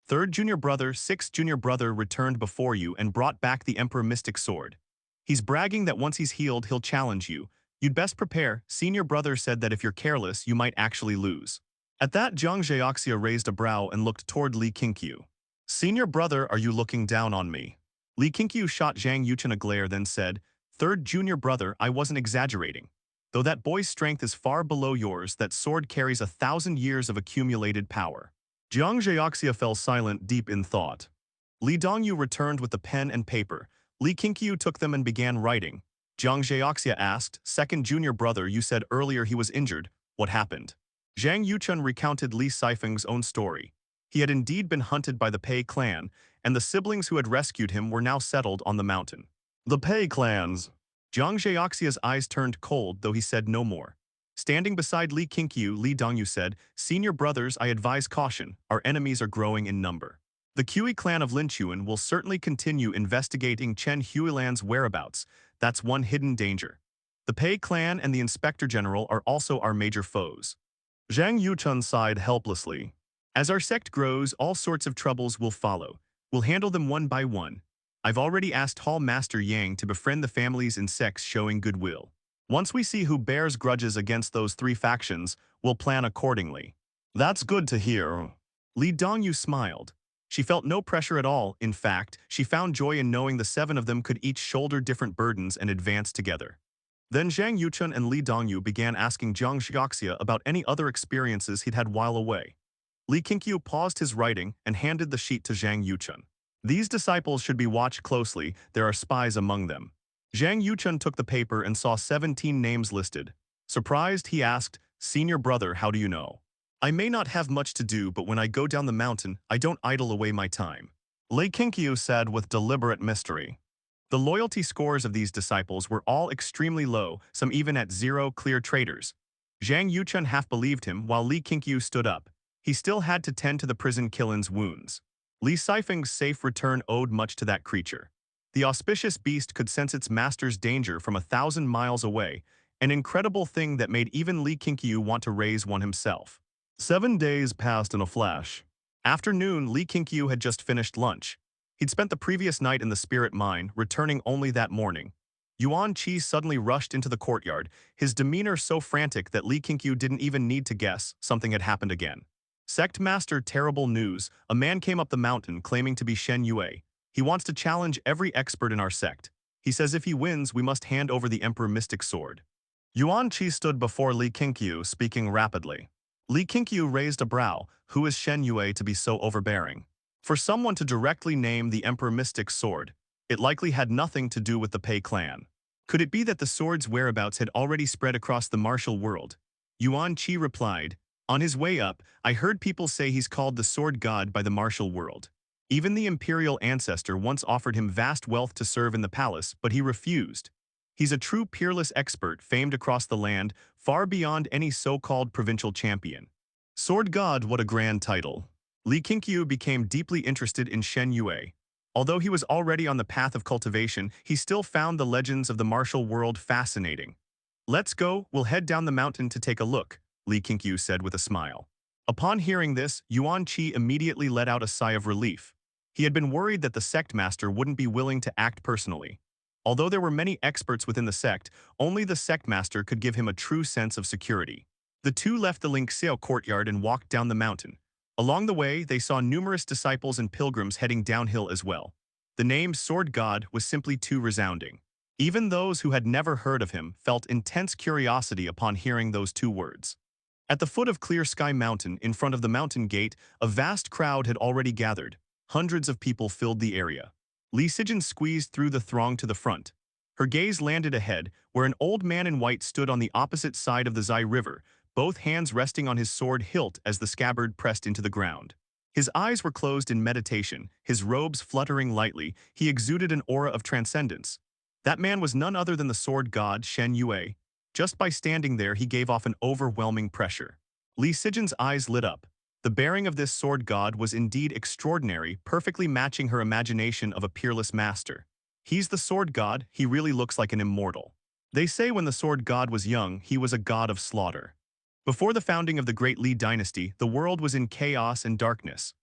Third junior brother, sixth junior brother returned before you and brought back the Emperor Mystic Sword. He's bragging that once he's healed, he'll challenge you. You'd best prepare. Senior brother said that if you're careless, you might actually lose. At that, Jiang Zhaoxia raised a brow and looked toward Li Qingqiu. Senior brother, are you looking down on me? Li Qingqiu shot Zhang Yuchun a glare, then said, Third junior brother, I wasn't exaggerating. Though that boy's strength is far below yours, that sword carries 1,000 years of accumulated power. Jiang Zhaoxia fell silent, deep in thought. Li Dongyu returned with the pen and paper. Li Qingqiu took them and began writing. Jiang Zhaoxia asked, Second junior brother, you said earlier he was injured. What happened? Zhang Yuchun recounted Li Sifeng's own story. He had indeed been hunted by the Pei clan, and the siblings who had rescued him were now settled on the mountain. The Pei clans. Jiang Zhaoxia's eyes turned cold, though he said no more. Standing beside Li Qingqiu, Li Dongyu said, Senior brothers, I advise caution. Our enemies are growing in number. The Qi clan of Linchuan will certainly continue investigating Chen Huilan's whereabouts. That's one hidden danger. The Pei clan and the Inspector General are also our major foes. Zhang Yuchun sighed helplessly. As our sect grows, all sorts of troubles will follow. We'll handle them one by one. I've already asked Hall Master Yang to befriend the families and sects showing goodwill. Once we see who bears grudges against those three factions, we'll plan accordingly. That's good to hear. Li Dongyu smiled. She felt no pressure at all. In fact, she found joy in knowing the seven of them could each shoulder different burdens and advance together. Then Zhang Yuchun and Li Dongyu began asking Jiang Zhaoxia about any other experiences he'd had while away. Li Qingqiu paused his writing and handed the sheet to Zhang Yuchun. These disciples should be watched closely, there are spies among them. Zhang Yuchun took the paper and saw 17 names listed. Surprised, he asked, Senior brother, how do you know? I may not have much to do, but when I go down the mountain, I don't idle away my time. Li Qingqiu said with deliberate mystery. The loyalty scores of these disciples were all extremely low, some even at 0 clear traitors. Zhang Yuchun half believed him while Li Qingqiu stood up. He still had to tend to the prison killin's wounds. Li Sifeng's safe return owed much to that creature. The auspicious beast could sense its master's danger from 1,000 miles away, an incredible thing that made even Li Qingqiu want to raise one himself. 7 days passed in a flash. After noon, Li Qingqiu had just finished lunch. He'd spent the previous night in the spirit mine, returning only that morning. Yuan Qi suddenly rushed into the courtyard, his demeanor so frantic that Li Qingqiu didn't even need to guess something had happened again. Sect Master, terrible news. A man came up the mountain claiming to be Shen Yue. He wants to challenge every expert in our sect. He says if he wins, we must hand over the Emperor Mystic Sword. Yuan Qi stood before Li Qingqiu, speaking rapidly. Li Qingqiu raised a brow. Who is Shen Yue to be so overbearing? For someone to directly name the Emperor Mystic Sword, it likely had nothing to do with the Pei clan. Could it be that the sword's whereabouts had already spread across the martial world? Yuan Qi replied, on his way up, I heard people say he's called the Sword God by the martial world. Even the imperial ancestor once offered him vast wealth to serve in the palace, but he refused. He's a true peerless expert famed across the land, far beyond any so-called provincial champion. Sword God, what a grand title. Li Qingqiu became deeply interested in Shen Yue. Although he was already on the path of cultivation, he still found the legends of the martial world fascinating. Let's go, we'll head down the mountain to take a look, Li Qingqiu said with a smile. Upon hearing this, Yuan Qi immediately let out a sigh of relief. He had been worried that the Sect Master wouldn't be willing to act personally. Although there were many experts within the sect, only the Sect Master could give him a true sense of security. The two left the Li Qingqiu courtyard and walked down the mountain. Along the way, they saw numerous disciples and pilgrims heading downhill as well. The name Sword God was simply too resounding. Even those who had never heard of him felt intense curiosity upon hearing those two words. At the foot of Clear Sky Mountain, in front of the mountain gate, a vast crowd had already gathered. Hundreds of people filled the area. Li Qingqiu squeezed through the throng to the front. Her gaze landed ahead, where an old man in white stood on the opposite side of the Zai River, both hands resting on his sword hilt as the scabbard pressed into the ground. His eyes were closed in meditation, his robes fluttering lightly. He exuded an aura of transcendence. That man was none other than the sword god Shen Yue. Just by standing there, he gave off an overwhelming pressure. Li Qingqiu's eyes lit up. The bearing of this sword god was indeed extraordinary, perfectly matching her imagination of a peerless master. He's the sword god, he really looks like an immortal. They say when the sword god was young, he was a god of slaughter. Before the founding of the Great Li dynasty, the world was in chaos and darkness.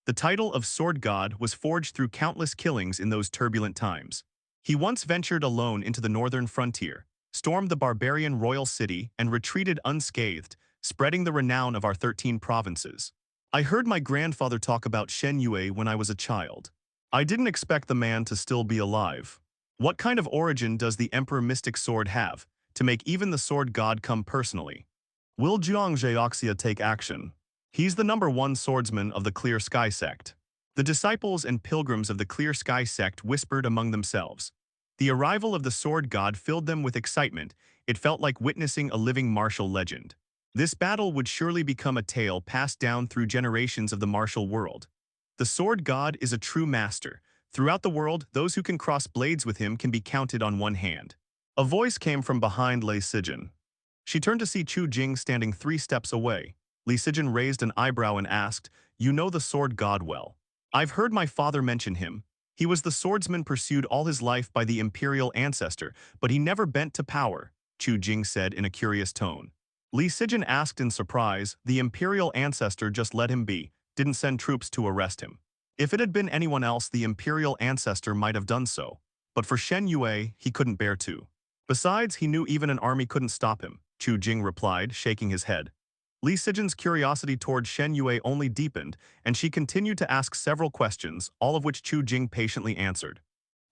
The title of sword god was forged through countless killings in those turbulent times. He once ventured alone into the northern frontier, stormed the barbarian royal city, and retreated unscathed, spreading the renown of our 13 provinces. I heard my grandfather talk about Shen Yue when I was a child. I didn't expect the man to still be alive. What kind of origin does the Emperor Mystic Sword have, to make even the sword god come personally? Will Zhuang Zheoxia take action? He's the #1 swordsman of the Clear Sky Sect. The disciples and pilgrims of the Clear Sky Sect whispered among themselves. The arrival of the sword god filled them with excitement. It felt like witnessing a living martial legend. This battle would surely become a tale passed down through generations of the martial world. The sword god is a true master. Throughout the world, those who can cross blades with him can be counted on one hand. A voice came from behind Li Qingqiu. She turned to see Chu Jing standing 3 steps away. Li Qingqiu raised an eyebrow and asked, "You know the sword god well. I've heard my father mention him. He was the swordsman pursued all his life by the imperial ancestor, but he never bent to power," Chu Jing said in a curious tone. Li Qingqiu asked in surprise, the imperial ancestor just let him be, didn't send troops to arrest him. If it had been anyone else, the imperial ancestor might have done so. But for Shen Yue, he couldn't bear to. Besides, he knew even an army couldn't stop him, Chu Jing replied, shaking his head. Li Qingqiu's curiosity toward Shen Yue only deepened, and she continued to ask several questions, all of which Chu Jing patiently answered.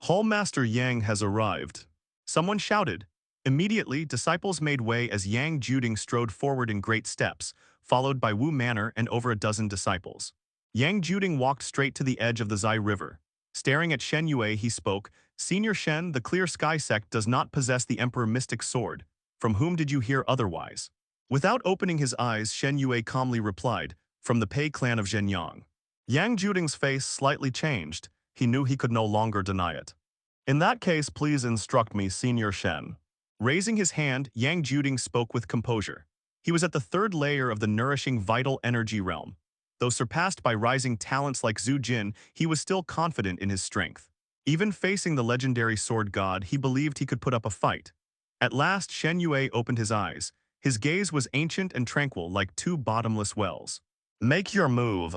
Hall Master Yang has arrived. Someone shouted. Immediately, disciples made way as Yang Juding strode forward in great steps, followed by Wu Manor and over a dozen disciples. Yang Juding walked straight to the edge of the Zai River. Staring at Shen Yue, he spoke, "Senior Shen, the Clear Sky Sect does not possess the Emperor Mystic Sword. From whom did you hear otherwise?" Without opening his eyes, Shen Yue calmly replied, "From the Pei clan of Zhenyang." Yang Juding's face slightly changed. He knew he could no longer deny it. "In that case, please instruct me, Senior Shen." Raising his hand, Yang Juding spoke with composure. He was at the 3rd layer of the nourishing vital energy realm. Though surpassed by rising talents like Zhu Jin, he was still confident in his strength. Even facing the legendary sword god, he believed he could put up a fight. At last, Shen Yue opened his eyes. His gaze was ancient and tranquil like two bottomless wells. Make your move.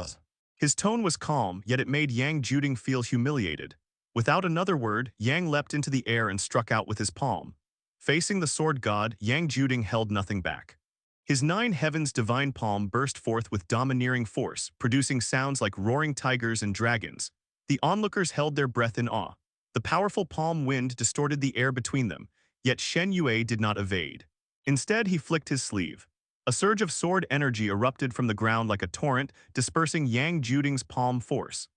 His tone was calm, yet it made Yang Juding feel humiliated. Without another word, Yang leapt into the air and struck out with his palm. Facing the sword god, Yang Juding held nothing back. His nine heavens divine palm burst forth with domineering force, producing sounds like roaring tigers and dragons. The onlookers held their breath in awe. The powerful palm wind distorted the air between them, yet Shen Yue did not evade. Instead, he flicked his sleeve. A surge of sword energy erupted from the ground like a torrent, dispersing Yang Juding's palm force.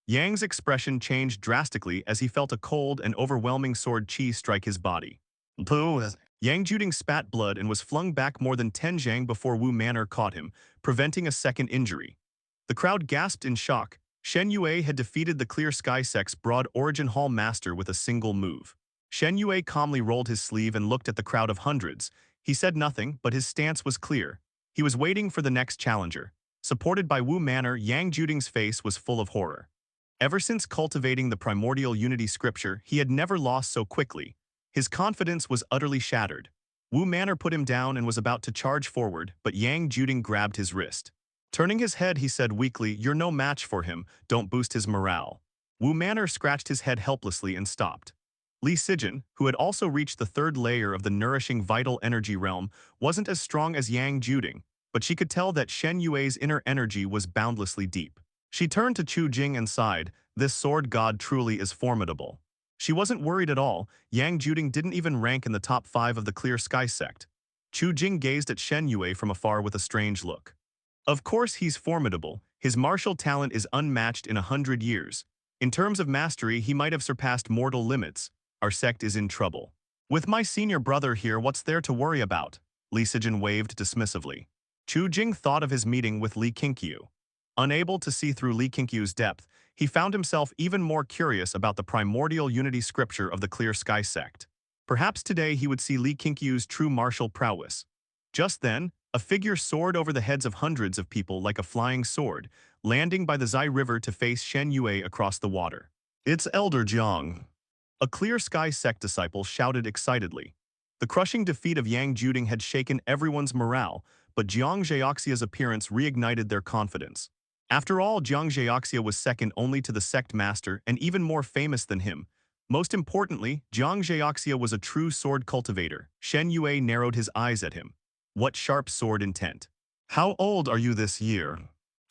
Yang's expression changed drastically as he felt a cold and overwhelming sword chi strike his body. Pooh! Yang Juding spat blood and was flung back more than 10 zhang before Wu Manor caught him, preventing a second injury. The crowd gasped in shock. Shen Yue had defeated the Clear Sky Sect's Broad Origin Hall master with a single move. Shen Yue calmly rolled his sleeve and looked at the crowd of hundreds. He said nothing, but his stance was clear. He was waiting for the next challenger. Supported by Wu Manor, Yang Juding's face was full of horror. Ever since cultivating the primordial unity scripture, he had never lost so quickly. His confidence was utterly shattered. Wu Manor put him down and was about to charge forward, but Yang Juding grabbed his wrist. Turning his head, he said weakly, "You're no match for him, don't boost his morale." Wu Manor scratched his head helplessly and stopped. Li Qingqiu, who had also reached the third layer of the nourishing vital energy realm, wasn't as strong as Yang Juding, but she could tell that Shen Yue's inner energy was boundlessly deep. She turned to Chu Jing and sighed, "This sword god truly is formidable." She wasn't worried at all. Yang Juding didn't even rank in the top 5 of the Clear Sky Sect. Chu Jing gazed at Shen Yue from afar with a strange look. Of course he's formidable. His martial talent is unmatched in 100 years. In terms of mastery, he might have surpassed mortal limits. Our sect is in trouble. With my senior brother here, what's there to worry about? Li Qingqiu waved dismissively. Chu Jing thought of his meeting with Li Qingqiu. Unable to see through Li Qingqiu's depth, he found himself even more curious about the primordial unity scripture of the Clear Sky Sect. Perhaps today he would see Li Qingqiu's true martial prowess. Just then, a figure soared over the heads of hundreds of people like a flying sword, landing by the Zai River to face Shen Yue across the water. It's Elder Jiang. A Clear Sky Sect disciple shouted excitedly. The crushing defeat of Yang Juding had shaken everyone's morale, but Jiang Zhaoxia's appearance reignited their confidence. After all, Jiang Zhaoxia was second only to the Sect Master and even more famous than him. Most importantly, Jiang Zhaoxia was a true sword cultivator. Shen Yue narrowed his eyes at him. What sharp sword intent. How old are you this year?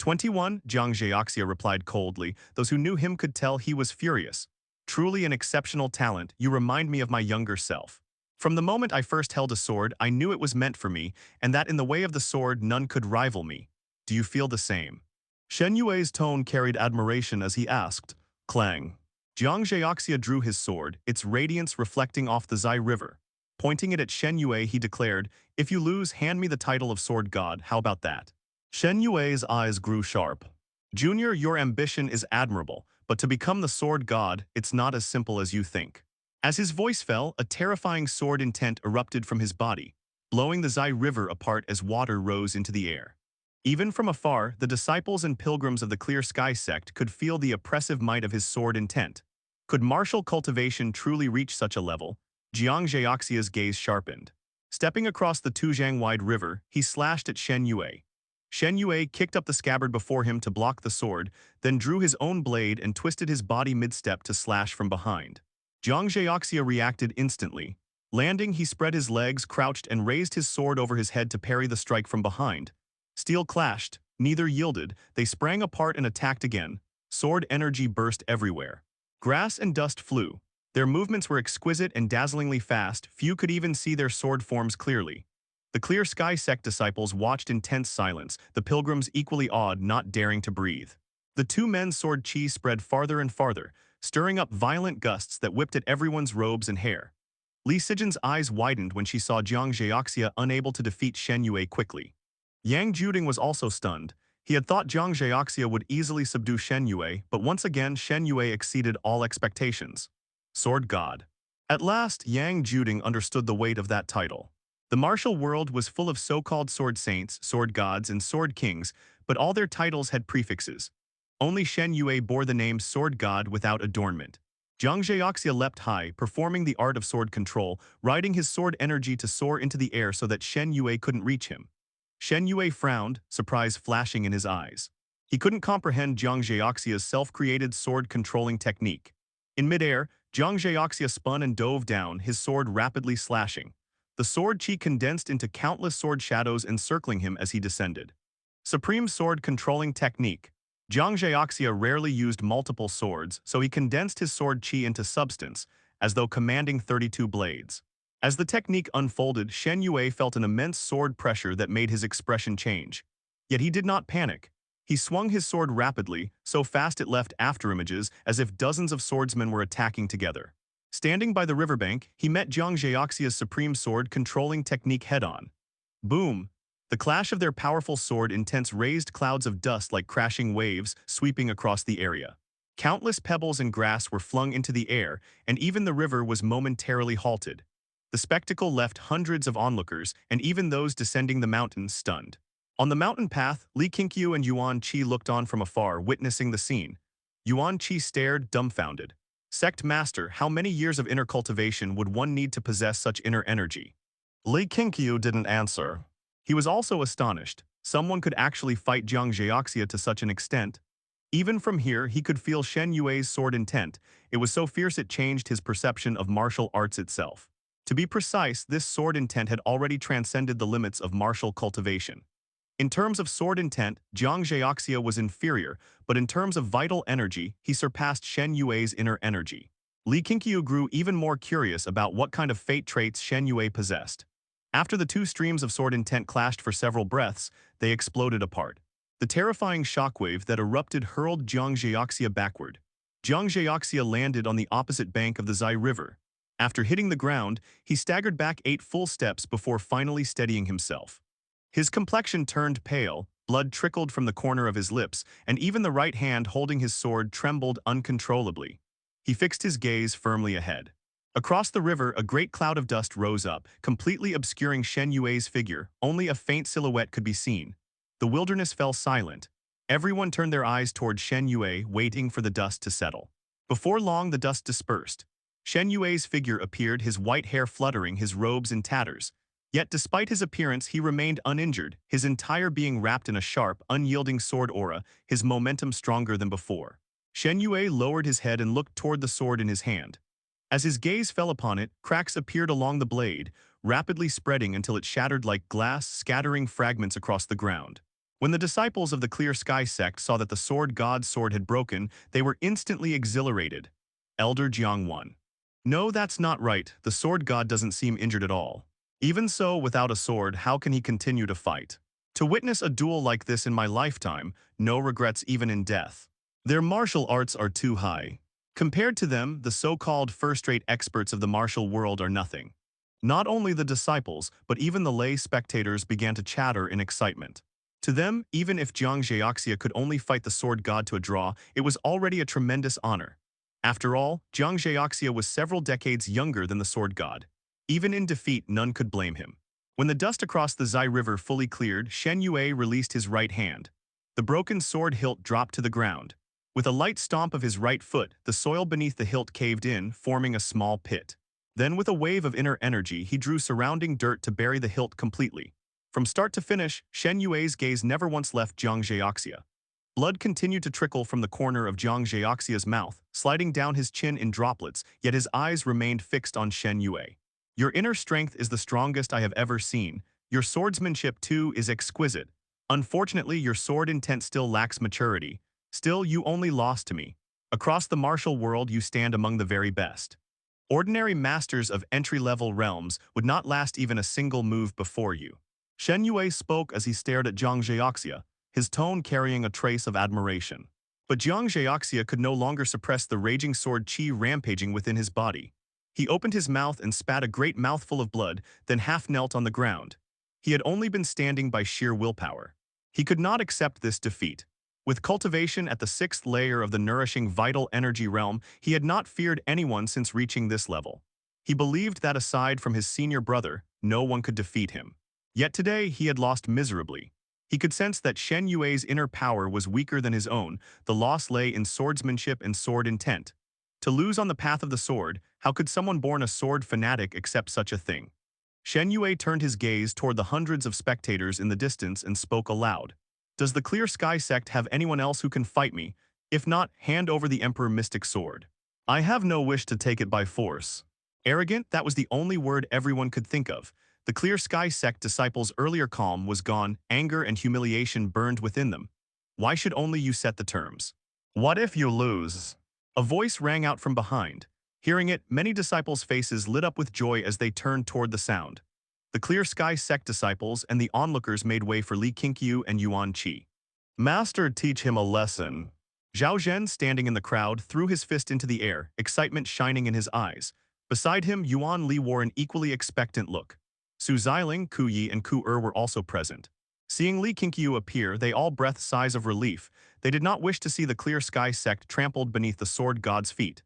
21, Jiang Zhaoxia replied coldly. Those who knew him could tell he was furious. Truly an exceptional talent, you remind me of my younger self. From the moment I first held a sword, I knew it was meant for me, and that in the way of the sword none could rival me. Do you feel the same? Shen Yue's tone carried admiration as he asked, "Clang." Jiang Zhaoxia drew his sword, its radiance reflecting off the Zai River. Pointing it at Shen Yue, he declared, "If you lose, hand me the title of Sword God, how about that?" Shen Yue's eyes grew sharp. "Junior, your ambition is admirable, but to become the Sword God, it's not as simple as you think." As his voice fell, a terrifying sword intent erupted from his body, blowing the Zai River apart as water rose into the air. Even from afar, the disciples and pilgrims of the Clear Sky Sect could feel the oppressive might of his sword intent. Could martial cultivation truly reach such a level? Jiang Zhaoxia's gaze sharpened. Stepping across the Tuzhang-wide river, he slashed at Shen Yue. Shen Yue kicked up the scabbard before him to block the sword, then drew his own blade and twisted his body mid-step to slash from behind. Jiang Zhaoxia reacted instantly. Landing, he spread his legs, crouched, and raised his sword over his head to parry the strike from behind. Steel clashed, neither yielded, they sprang apart and attacked again. Sword energy burst everywhere. Grass and dust flew. Their movements were exquisite and dazzlingly fast, few could even see their sword forms clearly. The Clear Sky Sect disciples watched in tense silence, the pilgrims equally awed, not daring to breathe. The two men's sword chi spread farther and farther, stirring up violent gusts that whipped at everyone's robes and hair. Li Qingqiu's eyes widened when she saw Jiang Zhaoxia unable to defeat Shen Yue quickly. Yang Juding was also stunned. He had thought Jiang Zhaoxia would easily subdue Shen Yue, but once again Shen Yue exceeded all expectations. Sword God. At last, Yang Juding understood the weight of that title. The martial world was full of so-called sword saints, sword gods, and sword kings, but all their titles had prefixes. Only Shen Yue bore the name Sword God without adornment. Jiang Zheoxia leapt high, performing the art of sword control, riding his sword energy to soar into the air so that Shen Yue couldn't reach him. Shen Yue frowned, surprise flashing in his eyes. He couldn't comprehend Jiang Zheoxia's self-created sword-controlling technique. In midair, Jiang Zheoxia spun and dove down, his sword rapidly slashing. The sword chi condensed into countless sword shadows encircling him as he descended. Supreme Sword Controlling Technique. Jiang Zheoxia rarely used multiple swords, so he condensed his sword chi into substance, as though commanding 32 blades. As the technique unfolded, Shen Yue felt an immense sword pressure that made his expression change. Yet he did not panic. He swung his sword rapidly, so fast it left afterimages as if dozens of swordsmen were attacking together. Standing by the riverbank, he met Jiang Zheoxia's supreme sword controlling technique head-on. Boom! The clash of their powerful sword intents raised clouds of dust like crashing waves sweeping across the area. Countless pebbles and grass were flung into the air, and even the river was momentarily halted. The spectacle left hundreds of onlookers, and even those descending the mountain, stunned. On the mountain path, Li Qingqiu and Yuan Qi looked on from afar, witnessing the scene. Yuan Qi stared, dumbfounded. Sect Master, how many years of inner cultivation would one need to possess such inner energy? Li Qingqiu didn't answer. He was also astonished. Someone could actually fight Jiang Zheoxia to such an extent. Even from here, he could feel Shen Yue's sword intent. It was so fierce it changed his perception of martial arts itself. To be precise, this sword intent had already transcended the limits of martial cultivation. In terms of sword intent, Jiang Zheoxia was inferior, but in terms of vital energy, he surpassed Shen Yue's inner energy. Li Qingqiu grew even more curious about what kind of fate traits Shen Yue possessed. After the two streams of sword intent clashed for several breaths, they exploded apart. The terrifying shockwave that erupted hurled Jiang Zheoxia backward. Jiang Zheoxia landed on the opposite bank of the Zai River. After hitting the ground, he staggered back 8 full steps before finally steadying himself. His complexion turned pale, blood trickled from the corner of his lips, and even the right hand holding his sword trembled uncontrollably. He fixed his gaze firmly ahead. Across the river, a great cloud of dust rose up, completely obscuring Shen Yue's figure. Only a faint silhouette could be seen. The wilderness fell silent. Everyone turned their eyes toward Shen Yue, waiting for the dust to settle. Before long, the dust dispersed. Shen Yue's figure appeared, his white hair fluttering, his robes in tatters. Yet despite his appearance, he remained uninjured, his entire being wrapped in a sharp, unyielding sword aura, his momentum stronger than before. Shen Yue lowered his head and looked toward the sword in his hand. As his gaze fell upon it, cracks appeared along the blade, rapidly spreading until it shattered like glass, scattering fragments across the ground. When the disciples of the Clear Sky Sect saw that the sword god's sword had broken, they were instantly exhilarated. Elder Jiang won. No, that's not right. The sword god doesn't seem injured at all. Even so, without a sword, how can he continue to fight? To witness a duel like this in my lifetime, no regrets even in death. Their martial arts are too high. Compared to them, the so-called first-rate experts of the martial world are nothing. Not only the disciples, but even the lay spectators began to chatter in excitement. To them, even if Jiang Zheoxia could only fight the sword god to a draw, it was already a tremendous honor. After all, Jiang Zheoxia was several decades younger than the sword god. Even in defeat, none could blame him. When the dust across the Zai River fully cleared, Shen Yue released his right hand. The broken sword hilt dropped to the ground. With a light stomp of his right foot, the soil beneath the hilt caved in, forming a small pit. Then with a wave of inner energy, he drew surrounding dirt to bury the hilt completely. From start to finish, Shen Yue's gaze never once left Jiang Zheoxia. Blood continued to trickle from the corner of Jiang Zheoxia's mouth, sliding down his chin in droplets, yet his eyes remained fixed on Shen Yue. Your inner strength is the strongest I have ever seen. Your swordsmanship, too, is exquisite. Unfortunately, your sword intent still lacks maturity. Still, you only lost to me. Across the martial world, you stand among the very best. Ordinary masters of entry-level realms would not last even a single move before you. Shen Yue spoke as he stared at Jiang Zheoxia, his tone carrying a trace of admiration. But Jiang Zheoxia could no longer suppress the raging sword chi rampaging within his body. He opened his mouth and spat a great mouthful of blood, then half knelt on the ground. He had only been standing by sheer willpower. He could not accept this defeat. With cultivation at the 6th layer of the nourishing vital energy realm, he had not feared anyone since reaching this level. He believed that aside from his senior brother, no one could defeat him. Yet today he had lost miserably. He could sense that Shen Yue's inner power was weaker than his own. The loss lay in swordsmanship and sword intent. To lose on the path of the sword, how could someone born a sword fanatic accept such a thing? Shen Yue turned his gaze toward the hundreds of spectators in the distance and spoke aloud. Does the Clear Sky Sect have anyone else who can fight me? If not, hand over the Emperor Mystic Sword. I have no wish to take it by force. Arrogant, that was the only word everyone could think of. The Clear Sky Sect disciples' earlier calm was gone, anger and humiliation burned within them. Why should only you set the terms? What if you lose? A voice rang out from behind. Hearing it, many disciples' faces lit up with joy as they turned toward the sound. The Clear Sky Sect disciples and the onlookers made way for Li Qingqiu and Yuan Qi. Master, teach him a lesson. Zhao Zhen, standing in the crowd, threw his fist into the air, excitement shining in his eyes. Beside him, Yuan Li wore an equally expectant look. Su Xiling, Ku Yi, and Ku Er were also present. Seeing Li Qingqiu appear, they all breathed sighs of relief. They did not wish to see the Clear Sky Sect trampled beneath the Sword God's feet.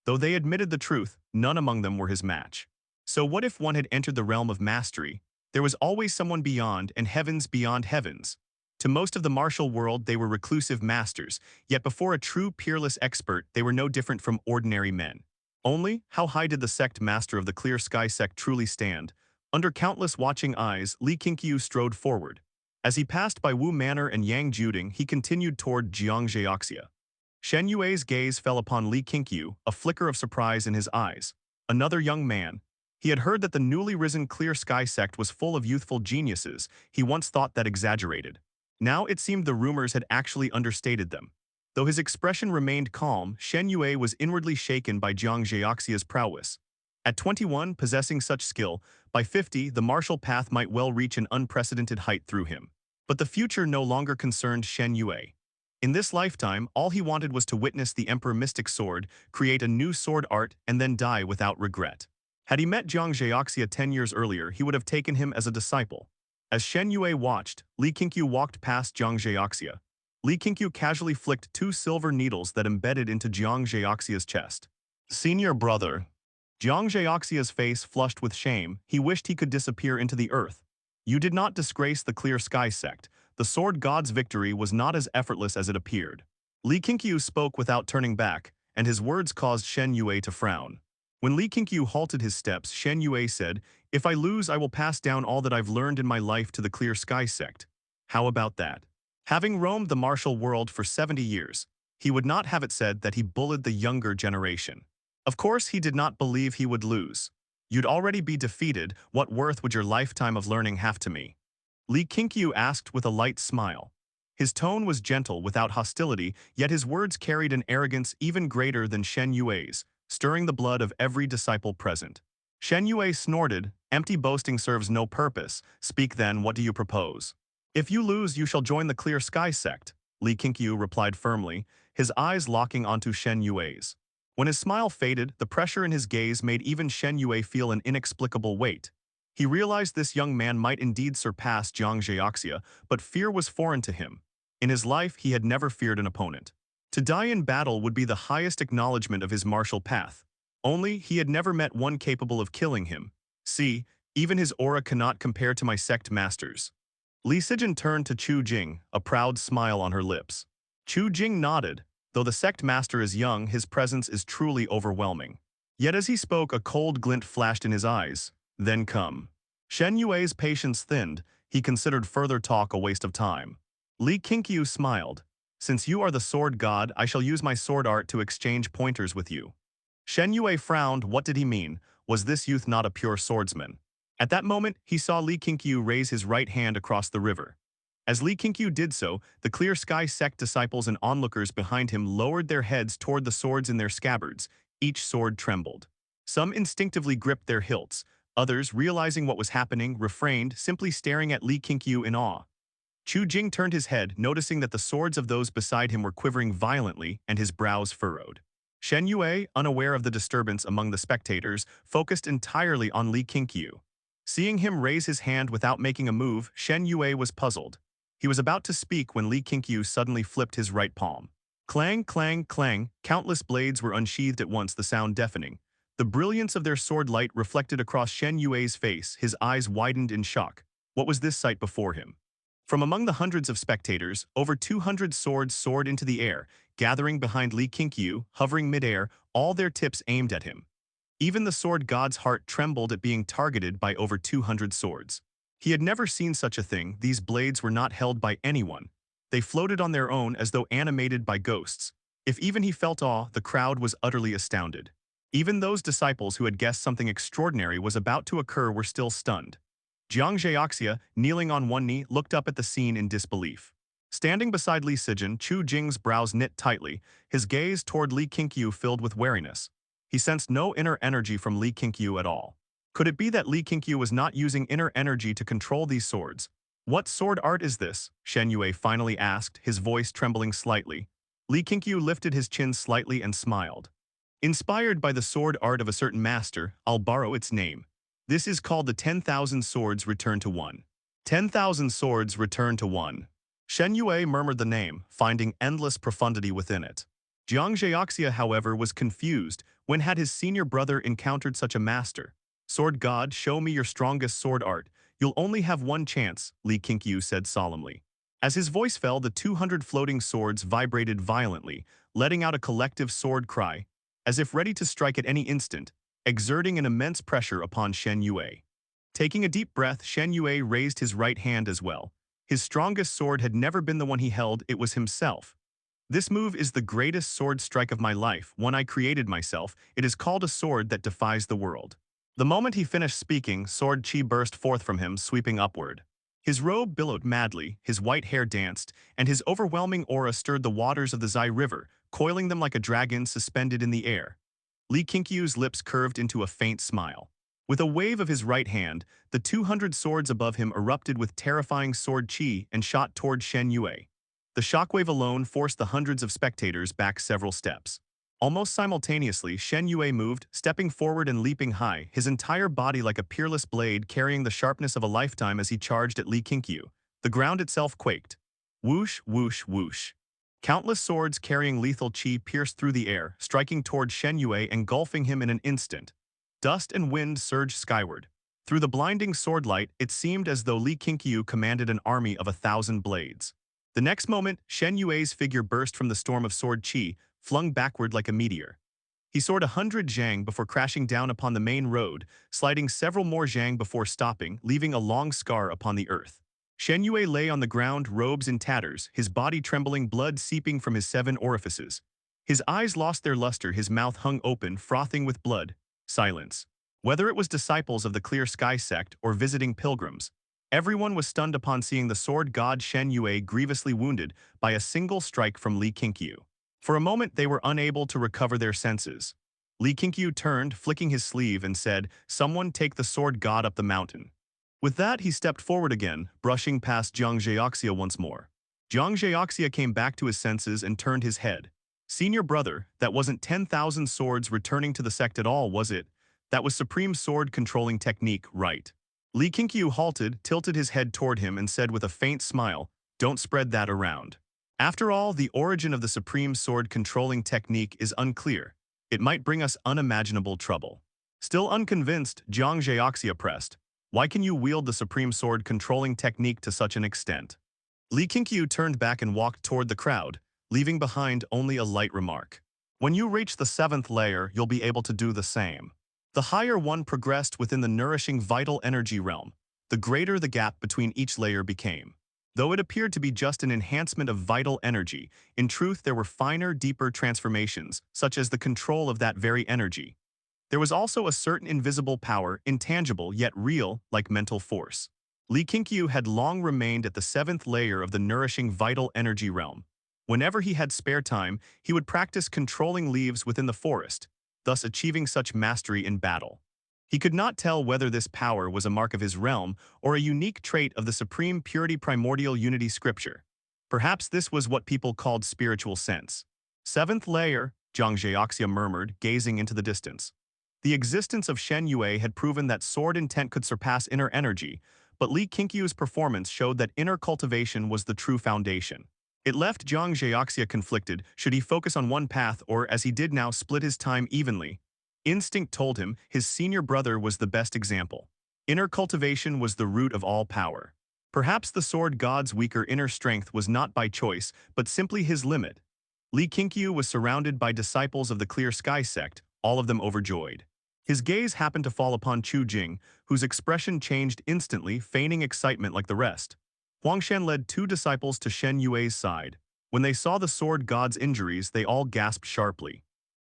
Though they admitted the truth, none among them were his match. So what if one had entered the realm of mastery? There was always someone beyond, and heavens beyond heavens. To most of the martial world, they were reclusive masters, yet before a true peerless expert, they were no different from ordinary men. Only, how high did the Sect Master of the Clear Sky Sect truly stand? Under countless watching eyes, Li Qingqiu strode forward. As he passed by Wu Manor and Yang Juding, he continued toward Jiangjiaxia. Shen Yue's gaze fell upon Li Qingqiu, a flicker of surprise in his eyes. Another young man. He had heard that the newly risen Clear Sky Sect was full of youthful geniuses. He once thought that exaggerated. Now it seemed the rumors had actually understated them. Though his expression remained calm, Shen Yue was inwardly shaken by Jiang Jiaxia's prowess. At 21, possessing such skill, by 50, the martial path might well reach an unprecedented height through him. But the future no longer concerned Shen Yue. In this lifetime, all he wanted was to witness the Emperor Mystic Sword, create a new sword art, and then die without regret. Had he met Jiang Jiaxia 10 years earlier, he would have taken him as a disciple. As Shen Yue watched, Li Qingqiu walked past Jiang Jiaxia. Li Qingqiu casually flicked 2 silver needles that embedded into Jiang Jiaxia's chest. Senior brother. Jiang Jiaxia's face flushed with shame. He wished he could disappear into the earth. You did not disgrace the Clear Sky Sect. The Sword God's victory was not as effortless as it appeared. Li Qingqiu spoke without turning back, and his words caused Shen Yue to frown. When Li Qingqiu halted his steps, Shen Yue said, "If I lose, I will pass down all that I've learned in my life to the Clear Sky Sect." How about that? Having roamed the martial world for 70 years, he would not have it said that he bullied the younger generation. Of course, he did not believe he would lose. You'd already be defeated. What worth would your lifetime of learning have to me? Li Qingqiu asked with a light smile. His tone was gentle, without hostility, yet his words carried an arrogance even greater than Shen Yue's, stirring the blood of every disciple present. Shen Yue snorted, "Empty boasting serves no purpose. Speak then, what do you propose?" "If you lose, you shall join the Clear Sky Sect," Li Qingqiu replied firmly, his eyes locking onto Shen Yue's. When his smile faded, the pressure in his gaze made even Shen Yue feel an inexplicable weight. He realized this young man might indeed surpass Jiang Jiaxia, but fear was foreign to him. In his life, he had never feared an opponent. To die in battle would be the highest acknowledgement of his martial path. Only, he had never met one capable of killing him. See, even his aura cannot compare to my Sect Masters. Li Sijin turned to Chu Jing, a proud smile on her lips. Chu Jing nodded. Though the Sect Master is young, his presence is truly overwhelming. Yet as he spoke, a cold glint flashed in his eyes. Then come. Shen Yue's patience thinned. He considered further talk a waste of time. Li Qingqiu smiled. Since you are the sword god, I shall use my sword art to exchange pointers with you. Shen Yue frowned. What did he mean? Was this youth not a pure swordsman? At that moment, he saw Li Qingqiu raise his right hand across the river. As Li Qingqiu did so, the Clear Sky Sect disciples and onlookers behind him lowered their heads toward the swords in their scabbards. Each sword trembled. Some instinctively gripped their hilts. Others, realizing what was happening, refrained, simply staring at Li Qingqiu in awe. Chu Jing turned his head, noticing that the swords of those beside him were quivering violently, and his brows furrowed. Shen Yue, unaware of the disturbance among the spectators, focused entirely on Li Qingqiu. Seeing him raise his hand without making a move, Shen Yue was puzzled. He was about to speak when Li Qingqiu suddenly flipped his right palm. Clang, clang, clang, countless blades were unsheathed at once, the sound deafening. The brilliance of their sword light reflected across Shen Yue's face. His eyes widened in shock. What was this sight before him? From among the hundreds of spectators, over 200 swords soared into the air, gathering behind Li Qingqiu, hovering midair, all their tips aimed at him. Even the sword god's heart trembled at being targeted by over 200 swords. He had never seen such a thing. These blades were not held by anyone. They floated on their own as though animated by ghosts. If even he felt awe, the crowd was utterly astounded. Even those disciples who had guessed something extraordinary was about to occur were still stunned. Jiang Zheoxia, kneeling on one knee, looked up at the scene in disbelief. Standing beside Li Sijin, Chu Jing's brows knit tightly, his gaze toward Li Qingqiu filled with wariness. He sensed no inner energy from Li Qingqiu at all. Could it be that Li Qingqiu was not using inner energy to control these swords? What sword art is this? Shen Yue finally asked, his voice trembling slightly. Li Qingqiu lifted his chin slightly and smiled. Inspired by the sword art of a certain master, I'll borrow its name. This is called the 10,000 Swords Return to One. 10,000 Swords Return to One. Shen Yue murmured the name, finding endless profundity within it. Jiang Zheoxia, however, was confused. When had his senior brother encountered such a master? Sword God, show me your strongest sword art. You'll only have one chance, Li Qingqiu said solemnly. As his voice fell, the 200 floating swords vibrated violently, letting out a collective sword cry, as if ready to strike at any instant, exerting an immense pressure upon Shen Yue. Taking a deep breath, Shen Yue raised his right hand as well. His strongest sword had never been the one he held, it was himself. This move is the greatest sword strike of my life, one I created myself. It is called a sword that defies the world. The moment he finished speaking, sword chi burst forth from him, sweeping upward. His robe billowed madly, his white hair danced, and his overwhelming aura stirred the waters of the Zai River, coiling them like a dragon suspended in the air. Li Qingqiu's lips curved into a faint smile. With a wave of his right hand, the 200 swords above him erupted with terrifying sword chi and shot toward Shen Yue. The shockwave alone forced the hundreds of spectators back several steps. Almost simultaneously, Shen Yue moved, stepping forward and leaping high, his entire body like a peerless blade carrying the sharpness of a lifetime as he charged at Li Qingqiu. The ground itself quaked. Whoosh, whoosh, whoosh. Countless swords carrying lethal chi pierced through the air, striking toward Shen Yue, engulfing him in an instant. Dust and wind surged skyward. Through the blinding sword light, it seemed as though Li Qingqiu commanded an army of 1,000 blades. The next moment, Shen Yue's figure burst from the storm of sword chi, flung backward like a meteor. He soared 100 zhang before crashing down upon the main road, sliding several more zhang before stopping, leaving a long scar upon the earth. Shen Yue lay on the ground, robes in tatters, his body trembling, blood seeping from his 7 orifices. His eyes lost their luster, his mouth hung open, frothing with blood. Silence. Whether it was disciples of the Clear Sky Sect or visiting pilgrims, everyone was stunned upon seeing the sword god Shen Yue grievously wounded by a single strike from Li Qingqiu. For a moment, they were unable to recover their senses. Li Qingqiu turned, flicking his sleeve, and said, "Someone take the sword god up the mountain." With that, he stepped forward again, brushing past Jiang Zheoxia once more. Jiang Zheoxia came back to his senses and turned his head. "Senior brother, that wasn't 10,000 swords returning to the sect at all, was it? That was supreme sword controlling technique, right?" Li Qingqiu halted, tilted his head toward him, and said with a faint smile, "Don't spread that around. After all, the origin of the supreme sword controlling technique is unclear. It might bring us unimaginable trouble." Still unconvinced, Jiang Zheoxia pressed, "Why can you wield the supreme sword controlling technique to such an extent?" Li Qingqiu turned back and walked toward the crowd, leaving behind only a light remark. "When you reach the 7th layer, you'll be able to do the same." The higher one progressed within the nourishing vital energy realm, the greater the gap between each layer became. Though it appeared to be just an enhancement of vital energy, in truth there were finer, deeper transformations, such as the control of that very energy. There was also a certain invisible power, intangible yet real, like mental force. Li Qingqiu had long remained at the 7th layer of the nourishing vital energy realm. Whenever he had spare time, he would practice controlling leaves within the forest, thus achieving such mastery in battle. He could not tell whether this power was a mark of his realm or a unique trait of the supreme purity primordial unity scripture. Perhaps this was what people called spiritual sense. 7th layer, Jiang Zheoxia murmured, gazing into the distance. The existence of Shen Yue had proven that sword intent could surpass inner energy, but Li Qingqiu's performance showed that inner cultivation was the true foundation. It left Jiang Zheoxia conflicted. Should he focus on one path or, as he did now, split his time evenly? Instinct told him his senior brother was the best example. Inner cultivation was the root of all power. Perhaps the sword god's weaker inner strength was not by choice, but simply his limit. Li Qingqiu was surrounded by disciples of the Clear Sky Sect, all of them overjoyed. His gaze happened to fall upon Chu Jing, whose expression changed instantly, feigning excitement like the rest. Huangshan led two disciples to Shen Yue's side. When they saw the sword god's injuries, they all gasped sharply.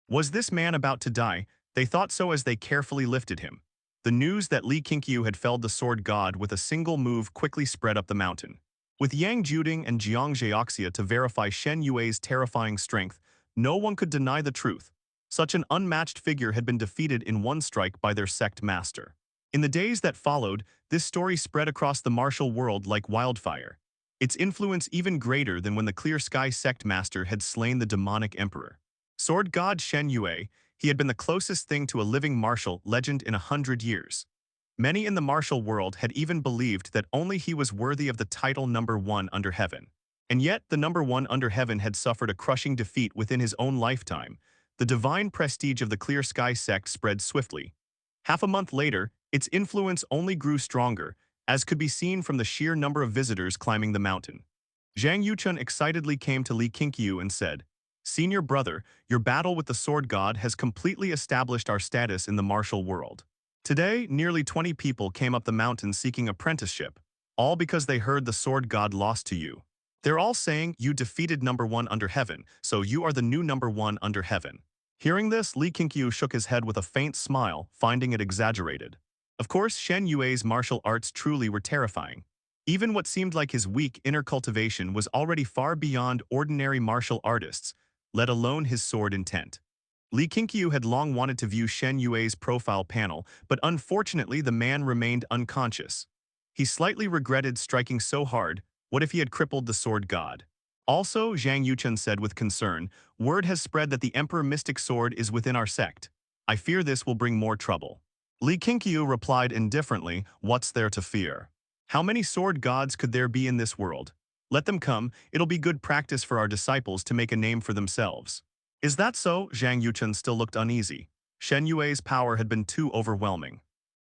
Was this man about to die? They thought so as they carefully lifted him. The news that Li Qingqiu had felled the sword god with a single move quickly spread up the mountain. With Yang Juding and Jiang Zheoxia to verify Shen Yue's terrifying strength, no one could deny the truth. Such an unmatched figure had been defeated in one strike by their Sect Master. In the days that followed, this story spread across the martial world like wildfire. Its influence even greater than when the Clear Sky Sect Master had slain the demonic emperor. Sword god Shen Yue, he had been the closest thing to a living martial legend in 100 years. Many in the martial world had even believed that only he was worthy of the title number one under heaven. And yet, the number one under heaven had suffered a crushing defeat within his own lifetime. The divine prestige of the Clear Sky Sect spread swiftly. Half a month later, its influence only grew stronger, as could be seen from the sheer number of visitors climbing the mountain. Zhang Yuchun excitedly came to Li Qingqiu and said, "Senior brother, your battle with the sword god has completely established our status in the martial world. Today, nearly 20 people came up the mountain seeking apprenticeship, all because they heard the sword god lost to you. They're all saying you defeated number one under heaven, so you are the new number one under heaven." Hearing this, Li Qingqiu shook his head with a faint smile, finding it exaggerated. Of course, Shen Yue's martial arts truly were terrifying. Even what seemed like his weak inner cultivation was already far beyond ordinary martial artists, let alone his sword intent. Li Qingqiu had long wanted to view Shen Yue's profile panel, but unfortunately the man remained unconscious. He slightly regretted striking so hard. What if he had crippled the sword god? Also, Zhang Yuchun said with concern, "Word has spread that the Emperor Mystic Sword is within our sect. I fear this will bring more trouble." Li Qingqiu replied indifferently, "What's there to fear? How many sword gods could there be in this world? Let them come, it'll be good practice for our disciples to make a name for themselves." Is that so? Zhang Yuchun still looked uneasy. Shen Yue's power had been too overwhelming.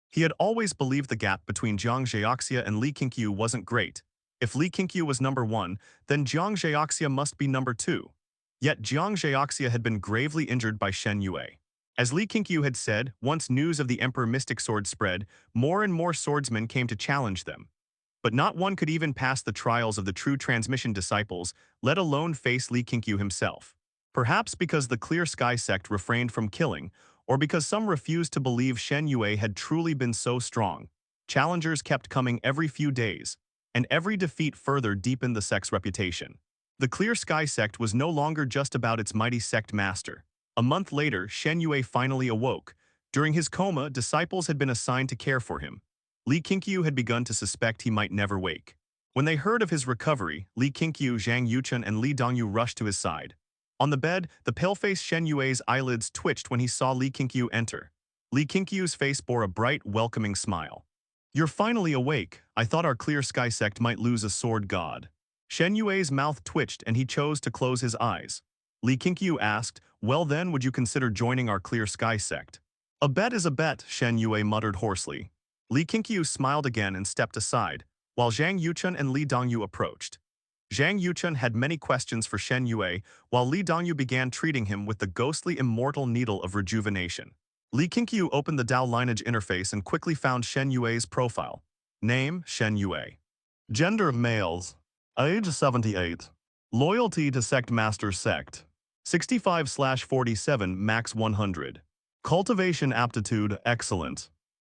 He had always believed the gap between Jiang Zheoxia and Li Qingqiu wasn't great. If Li Qingqiu was number one, then Jiang Zheoxia must be number two. Yet Jiang Zheoxia had been gravely injured by Shen Yue. As Li Qingqiu had said, once news of the Emperor Mystic Sword spread, more and more swordsmen came to challenge them. But not one could even pass the trials of the true transmission disciples, let alone face Li Qingqiu himself. Perhaps because the Clear Sky Sect refrained from killing, or because some refused to believe Shen Yue had truly been so strong. Challengers kept coming every few days, and every defeat further deepened the sect's reputation. The Clear Sky Sect was no longer just about its mighty Sect Master. A month later, Shen Yue finally awoke. During his coma, disciples had been assigned to care for him. Li Qingqiu had begun to suspect he might never wake. When they heard of his recovery, Li Qingqiu, Zhang Yuchun, and Li Dongyu rushed to his side. On the bed, the pale-faced Shen Yue's eyelids twitched when he saw Li Qingqiu enter. Li Qingqiu's face bore a bright, welcoming smile. "You're finally awake. I thought our Clear Sky Sect might lose a sword god." Shen Yue's mouth twitched and he chose to close his eyes. Li Qingqiu asked, "Well then, would you consider joining our Clear Sky Sect?" "A bet is a bet," Shen Yue muttered hoarsely. Li Qingqiu smiled again and stepped aside, while Zhang Yuchun and Li Dongyu approached. Zhang Yuchun had many questions for Shen Yue, while Li Dongyu began treating him with the ghostly immortal needle of rejuvenation. Li Qingqiu opened the Dao Lineage interface and quickly found Shen Yue's profile. Name, Shen Yue. Gender, males. Age, 78. Loyalty to Sect Master Sect. 65/47, max 100. Cultivation aptitude, excellent.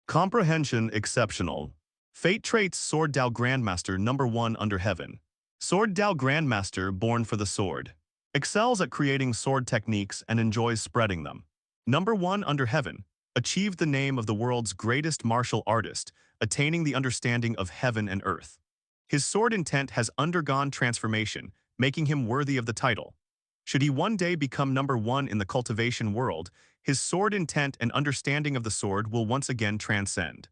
Comprehension, exceptional. Fate traits, Sword Dao Grandmaster number 1 under heaven. Sword Dao Grandmaster born for the sword. Excels at creating sword techniques and enjoys spreading them. Number 1 under heaven. Achieved the name of the world's greatest martial artist, attaining the understanding of heaven and earth. His sword intent has undergone transformation, making him worthy of the title. Should he one day become number 1 in the cultivation world, his sword intent and understanding of the sword will once again transcend.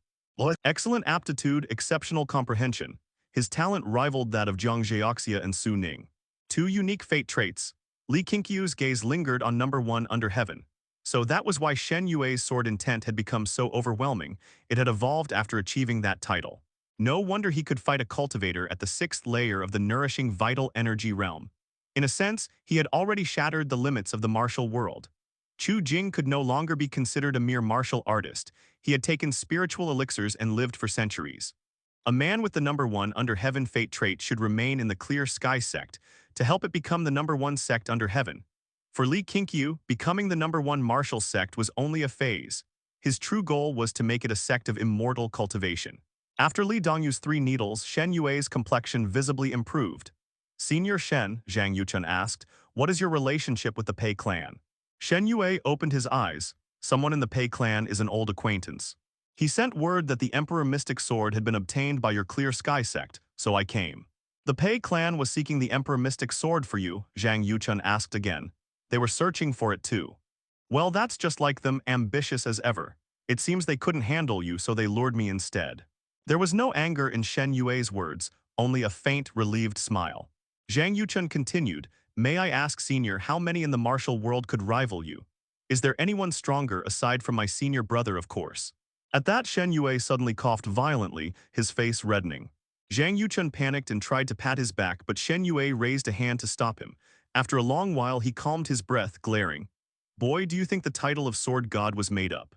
Excellent aptitude, exceptional comprehension. His talent rivaled that of Jiang Zheoxia and Su Ning. Two unique fate traits. Li Qingqiu's gaze lingered on number 1 under heaven. So that was why Shen Yue's sword intent had become so overwhelming. It had evolved after achieving that title. No wonder he could fight a cultivator at the sixth layer of the nourishing vital energy realm. In a sense, he had already shattered the limits of the martial world. Chu Jing could no longer be considered a mere martial artist. He had taken spiritual elixirs and lived for centuries. A man with the number one under heaven fate trait should remain in the Clear Sky Sect to help it become the number one sect under heaven. For Li Qingqiu, becoming the number one martial sect was only a phase. His true goal was to make it a sect of immortal cultivation. After Li Dongyu's 3 needles, Shen Yue's complexion visibly improved. Senior Shen, Zhang Yuchun asked, what is your relationship with the Pei clan? Shen Yue opened his eyes. Someone in the Pei clan is an old acquaintance. He sent word that the Emperor Mystic Sword had been obtained by your Clear Sky Sect, so I came. The Pei clan was seeking the Emperor Mystic Sword for you, Zhang Yuchun asked again. They were searching for it too. Well, that's just like them, ambitious as ever. It seems they couldn't handle you, so they lured me instead. There was no anger in Shen Yue's words, only a faint, relieved smile. Zhang Yuchun continued, may I ask, Senior, how many in the martial world could rival you? Is there anyone stronger aside from my senior brother, of course? At that, Shen Yue suddenly coughed violently, his face reddening. Zhang Yuchun panicked and tried to pat his back, but Shen Yue raised a hand to stop him. After a long while, he calmed his breath, glaring. Boy, do you think the title of Sword God was made up?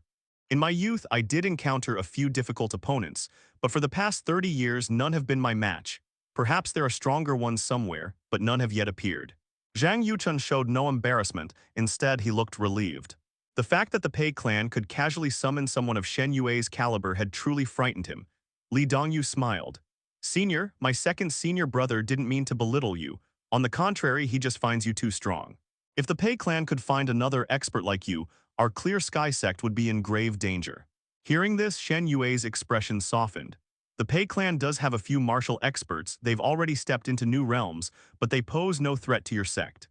In my youth, I did encounter a few difficult opponents, but for the past 30 years, none have been my match. Perhaps there are stronger ones somewhere, but none have yet appeared. Zhang Yuchun showed no embarrassment. Instead, he looked relieved. The fact that the Pei clan could casually summon someone of Shen Yue's caliber had truly frightened him. Li Dongyu smiled. Senior, my second senior brother didn't mean to belittle you. On the contrary, he just finds you too strong. If the Pei clan could find another expert like you, our Clear Sky Sect would be in grave danger. Hearing this, Shen Yue's expression softened. The Pei clan does have a few martial experts, they've already stepped into new realms, but they pose no threat to your sect.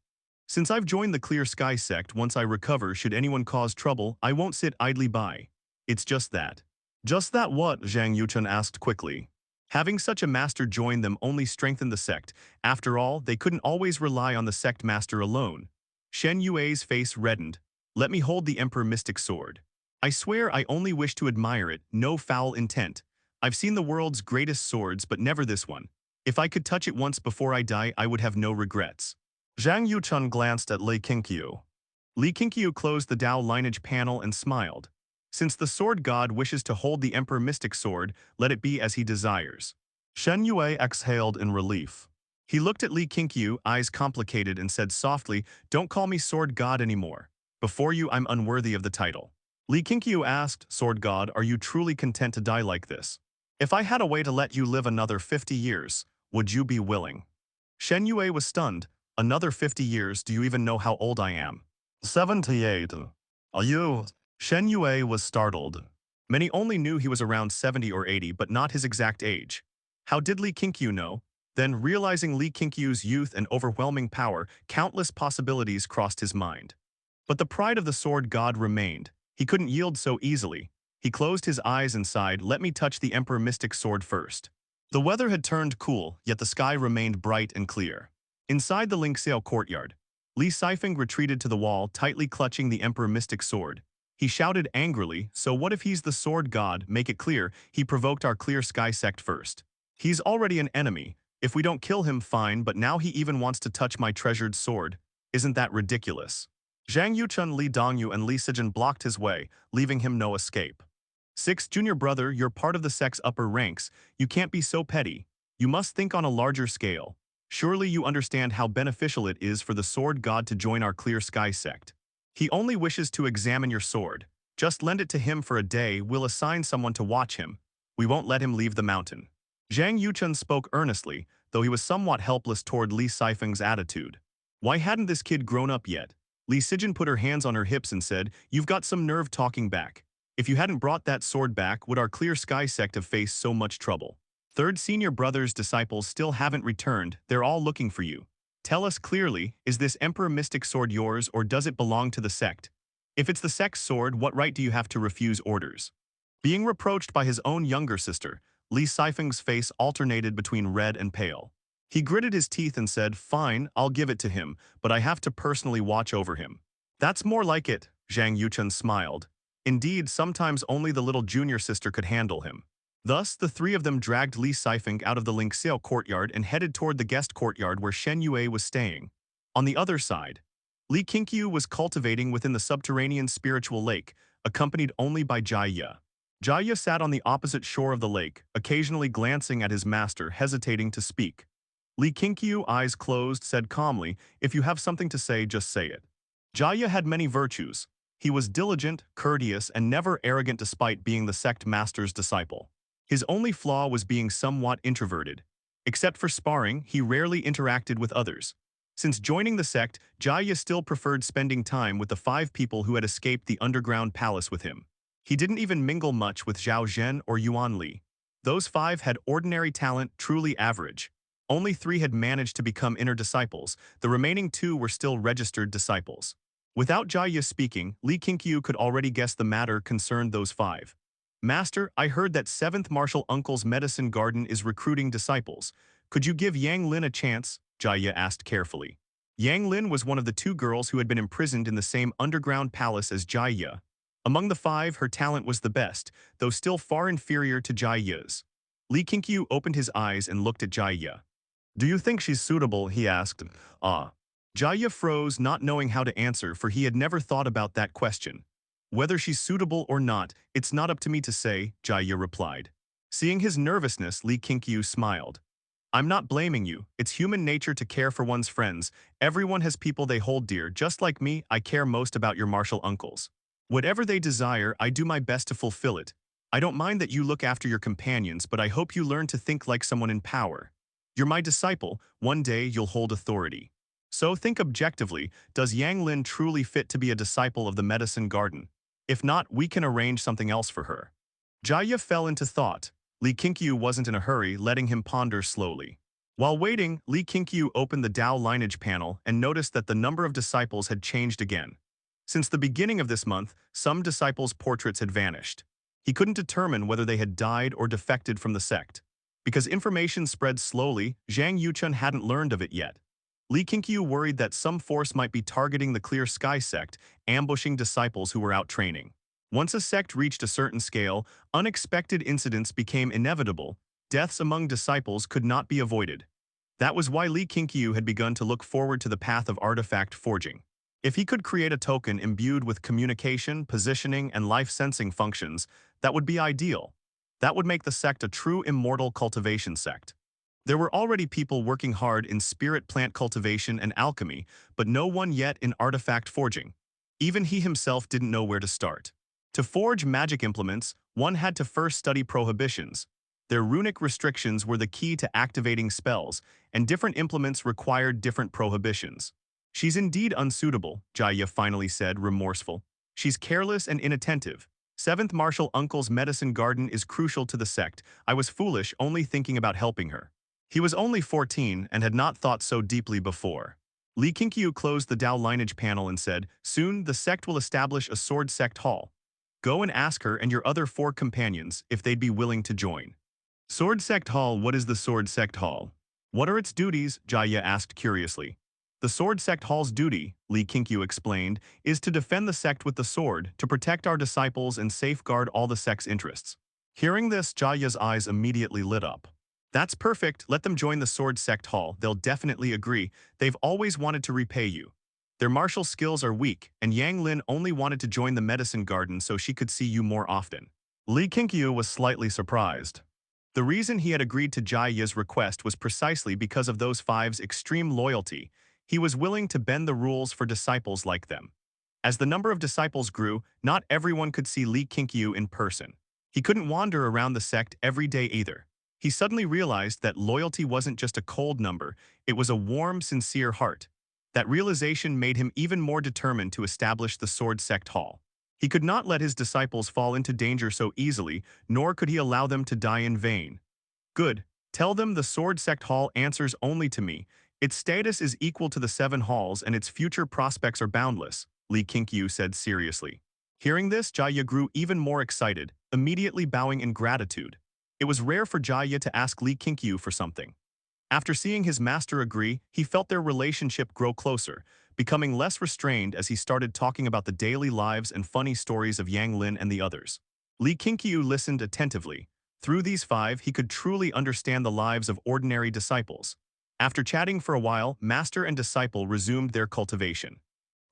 Since I've joined the Clear Sky Sect, once I recover, should anyone cause trouble, I won't sit idly by. It's just that. Just that what? Zhang Yuchun asked quickly. Having such a master join them only strengthened the sect. After all, they couldn't always rely on the Sect Master alone. Shen Yue's face reddened. Let me hold the Emperor Mystic Sword. I swear I only wish to admire it, no foul intent. I've seen the world's greatest swords, but never this one. If I could touch it once before I die, I would have no regrets. Zhang Yuchun glanced at Li Qingqiu. Li Qingqiu closed the Dao Lineage panel and smiled. Since the Sword God wishes to hold the Emperor Mystic Sword, let it be as he desires. Shen Yue exhaled in relief. He looked at Li Qingqiu, eyes complicated, and said softly, don't call me Sword God anymore. Before you, I'm unworthy of the title. Li Qingqiu asked, Sword God, are you truly content to die like this? If I had a way to let you live another 50 years, would you be willing? Shen Yue was stunned. Another 50 years, do you even know how old I am? 78. Are you? Shen Yue was startled. Many only knew he was around 70 or 80, but not his exact age. How did Li Qingqiu know? Then, realizing Li Qingqiu's youth and overwhelming power, countless possibilities crossed his mind. But the pride of the Sword God remained. He couldn't yield so easily. He closed his eyes and sighed, let me touch the Emperor Mystic Sword first. The weather had turned cool, yet the sky remained bright and clear. Inside the Qingxiao courtyard, Li Sifeng retreated to the wall, tightly clutching the Emperor Mystic Sword. He shouted angrily, so what if he's the Sword God? Make it clear, he provoked our Clear Sky Sect first. He's already an enemy. If we don't kill him, fine, but now he even wants to touch my treasured sword. Isn't that ridiculous? Zhang Yuchun, Li Dongyu, and Li Sijin blocked his way, leaving him no escape. Sixth junior brother, you're part of the sect's upper ranks. You can't be so petty. You must think on a larger scale. Surely you understand how beneficial it is for the Sword God to join our Clear Sky Sect. He only wishes to examine your sword. Just lend it to him for a day, we'll assign someone to watch him. We won't let him leave the mountain. Zhang Yuchun spoke earnestly, though he was somewhat helpless toward Li Sifeng's attitude. Why hadn't this kid grown up yet? Li Sijin put her hands on her hips and said, you've got some nerve talking back. If you hadn't brought that sword back, would our Clear Sky Sect have faced so much trouble? Third senior brother's disciples still haven't returned, they're all looking for you. Tell us clearly, is this Emperor Mystic Sword yours or does it belong to the sect? If it's the sect's sword, what right do you have to refuse orders? Being reproached by his own younger sister, Li Sifeng's face alternated between red and pale. He gritted his teeth and said, fine, I'll give it to him, but I have to personally watch over him. That's more like it, Zhang Yuchun smiled. Indeed, sometimes only the little junior sister could handle him. Thus, the three of them dragged Li Sifeng out of the Lingxiao courtyard and headed toward the guest courtyard where Shen Yue was staying. On the other side, Li Qingqiu was cultivating within the subterranean spiritual lake, accompanied only by Jia Ye. Jia Ye sat on the opposite shore of the lake, occasionally glancing at his master, hesitating to speak. Li Qingqiu, eyes closed, said calmly, "If you have something to say, just say it." Jia Ye had many virtues. He was diligent, courteous, and never arrogant despite being the Sect Master's disciple. His only flaw was being somewhat introverted. Except for sparring, he rarely interacted with others. Since joining the sect, Jia Ye still preferred spending time with the 5 people who had escaped the underground palace with him. He didn't even mingle much with Zhao Zhen or Yuan Li. Those 5 had ordinary talent, truly average. Only 3 had managed to become inner disciples, the remaining 2 were still registered disciples. Without Jia Ye speaking, Li Qingqiu could already guess the matter concerned those 5. "Master, I heard that 7th Martial Uncle's medicine garden is recruiting disciples. Could you give Yang Lin a chance?" Jia Ye asked carefully. Yang Lin was one of the 2 girls who had been imprisoned in the same underground palace as Jia Ye. Among the 5, her talent was the best, though still far inferior to Jia Ye's. Li Qingqiu opened his eyes and looked at Jia Ye. "Do you think she's suitable?" he asked. "Ah." Jia Ye froze, not knowing how to answer, for he had never thought about that question. "Whether she's suitable or not, it's not up to me to say," Jia Ye replied. Seeing his nervousness, Li Qingqiu smiled. "I'm not blaming you. It's human nature to care for one's friends. Everyone has people they hold dear. Just like me, I care most about your martial uncles. Whatever they desire, I do my best to fulfill it. I don't mind that you look after your companions, but I hope you learn to think like someone in power. You're my disciple. One day you'll hold authority. So think objectively, does Yang Lin truly fit to be a disciple of the medicine garden? If not, we can arrange something else for her." Jia Ye fell into thought. Li Qingqiu wasn't in a hurry, letting him ponder slowly. While waiting, Li Qingqiu opened the Dao Lineage panel and noticed that the number of disciples had changed again. Since the beginning of this month, some disciples' portraits had vanished. He couldn't determine whether they had died or defected from the sect. Because information spread slowly, Zhang Yuchun hadn't learned of it yet. Li Qingqiu worried that some force might be targeting the Clear Sky Sect, ambushing disciples who were out training. Once a sect reached a certain scale, unexpected incidents became inevitable. Deaths among disciples could not be avoided. That was why Li Qingqiu had begun to look forward to the path of artifact forging. If he could create a token imbued with communication, positioning, and life-sensing functions, that would be ideal. That would make the sect a true immortal cultivation sect. There were already people working hard in spirit plant cultivation and alchemy, but no one yet in artifact forging. Even he himself didn't know where to start. To forge magic implements, one had to first study prohibitions. Their runic restrictions were the key to activating spells, and different implements required different prohibitions. "She's indeed unsuitable," Jia Ye finally said, remorseful. "She's careless and inattentive. 7th Martial Uncle's medicine garden is crucial to the sect. I was foolish only thinking about helping her." He was only 14 and had not thought so deeply before. Li Qingqiu closed the Dao Lineage panel and said, "Soon the sect will establish a sword sect hall. Go and ask her and your other 4 companions if they'd be willing to join." "Sword sect hall? What is the sword sect hall? What are its duties?" Jia Ye asked curiously. "The sword sect hall's duty," Li Qingqiu explained, "is to defend the sect with the sword, to protect our disciples and safeguard all the sect's interests." Hearing this, Jia Ye's eyes immediately lit up. "That's perfect. Let them join the Sword Sect Hall. They'll definitely agree. They've always wanted to repay you. Their martial skills are weak, and Yang Lin only wanted to join the medicine garden so she could see you more often." Li Qingqiu was slightly surprised. The reason he had agreed to Jia Ye's request was precisely because of those 5's extreme loyalty. He was willing to bend the rules for disciples like them. As the number of disciples grew, not everyone could see Li Qingqiu in person. He couldn't wander around the sect every day either. He suddenly realized that loyalty wasn't just a cold number, it was a warm, sincere heart. That realization made him even more determined to establish the Sword Sect Hall. He could not let his disciples fall into danger so easily, nor could he allow them to die in vain. "Good. Tell them the Sword Sect Hall answers only to me. Its status is equal to the 7 halls and its future prospects are boundless," Li Qingqiu said seriously. Hearing this, Jia Ye grew even more excited, immediately bowing in gratitude. It was rare for Jia Ye to ask Li Qingqiu for something. After seeing his master agree, he felt their relationship grow closer, becoming less restrained as he started talking about the daily lives and funny stories of Yang Lin and the others. Li Qingqiu listened attentively, Through these 5, he could truly understand the lives of ordinary disciples. After chatting for a while, master and disciple resumed their cultivation.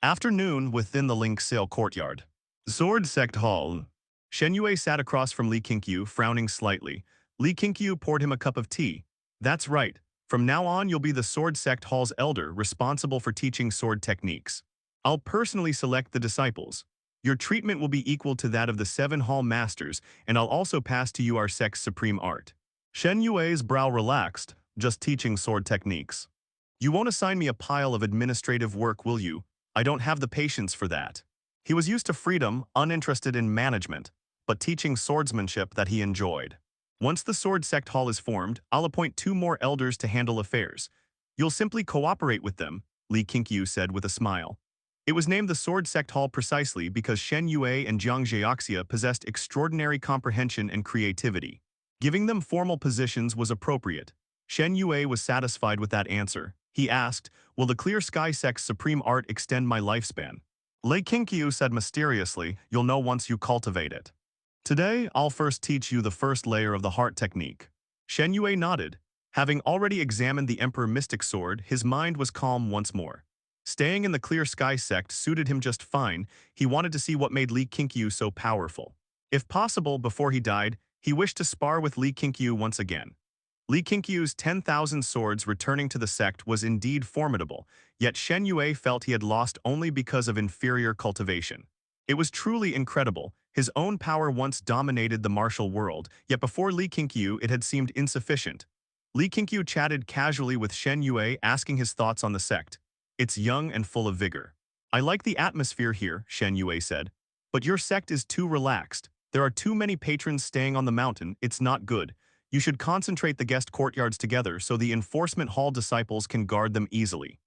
Afternoon within the Li Qingqiu courtyard. Sword Sect Hall. Shen Yue sat across from Li Qingqiu, frowning slightly. Li Qingqiu poured him a cup of tea. That's right. From now on, you'll be the Sword Sect Hall's elder, responsible for teaching sword techniques. I'll personally select the disciples. Your treatment will be equal to that of the 7 Hall Masters, and I'll also pass to you our sect's supreme art. Shen Yue's brow relaxed, just teaching sword techniques. You won't assign me a pile of administrative work, will you? I don't have the patience for that. He was used to freedom, uninterested in management, but teaching swordsmanship that he enjoyed. Once the Sword Sect Hall is formed, I'll appoint 2 more elders to handle affairs. You'll simply cooperate with them, Li Qingqiu said with a smile. It was named the Sword Sect Hall precisely because Shen Yue and Jiang Zheoxia possessed extraordinary comprehension and creativity. Giving them formal positions was appropriate. Shen Yue was satisfied with that answer. He asked, will the Clear Sky Sect's supreme art extend my lifespan? Li Qingqiu said mysteriously, you'll know once you cultivate it. Today, I'll first teach you the first layer of the heart technique. Shen Yue nodded. Having already examined the Emperor Mystic Sword, his mind was calm once more. Staying in the Clear Sky Sect suited him just fine. He wanted to see what made Li Qingqiu so powerful. If possible, before he died, he wished to spar with Li Qingqiu once again. Li Qingqiu's 10,000 swords returning to the sect was indeed formidable, yet Shen Yue felt he had lost only because of inferior cultivation. It was truly incredible. His own power once dominated the martial world, yet before Li Qingqiu it had seemed insufficient. Li Qingqiu chatted casually with Shen Yue, asking his thoughts on the sect. It's young and full of vigor. I like the atmosphere here, Shen Yue said. But your sect is too relaxed. There are too many patrons staying on the mountain, it's not good. You should concentrate the guest courtyards together so the Enforcement Hall disciples can guard them easily.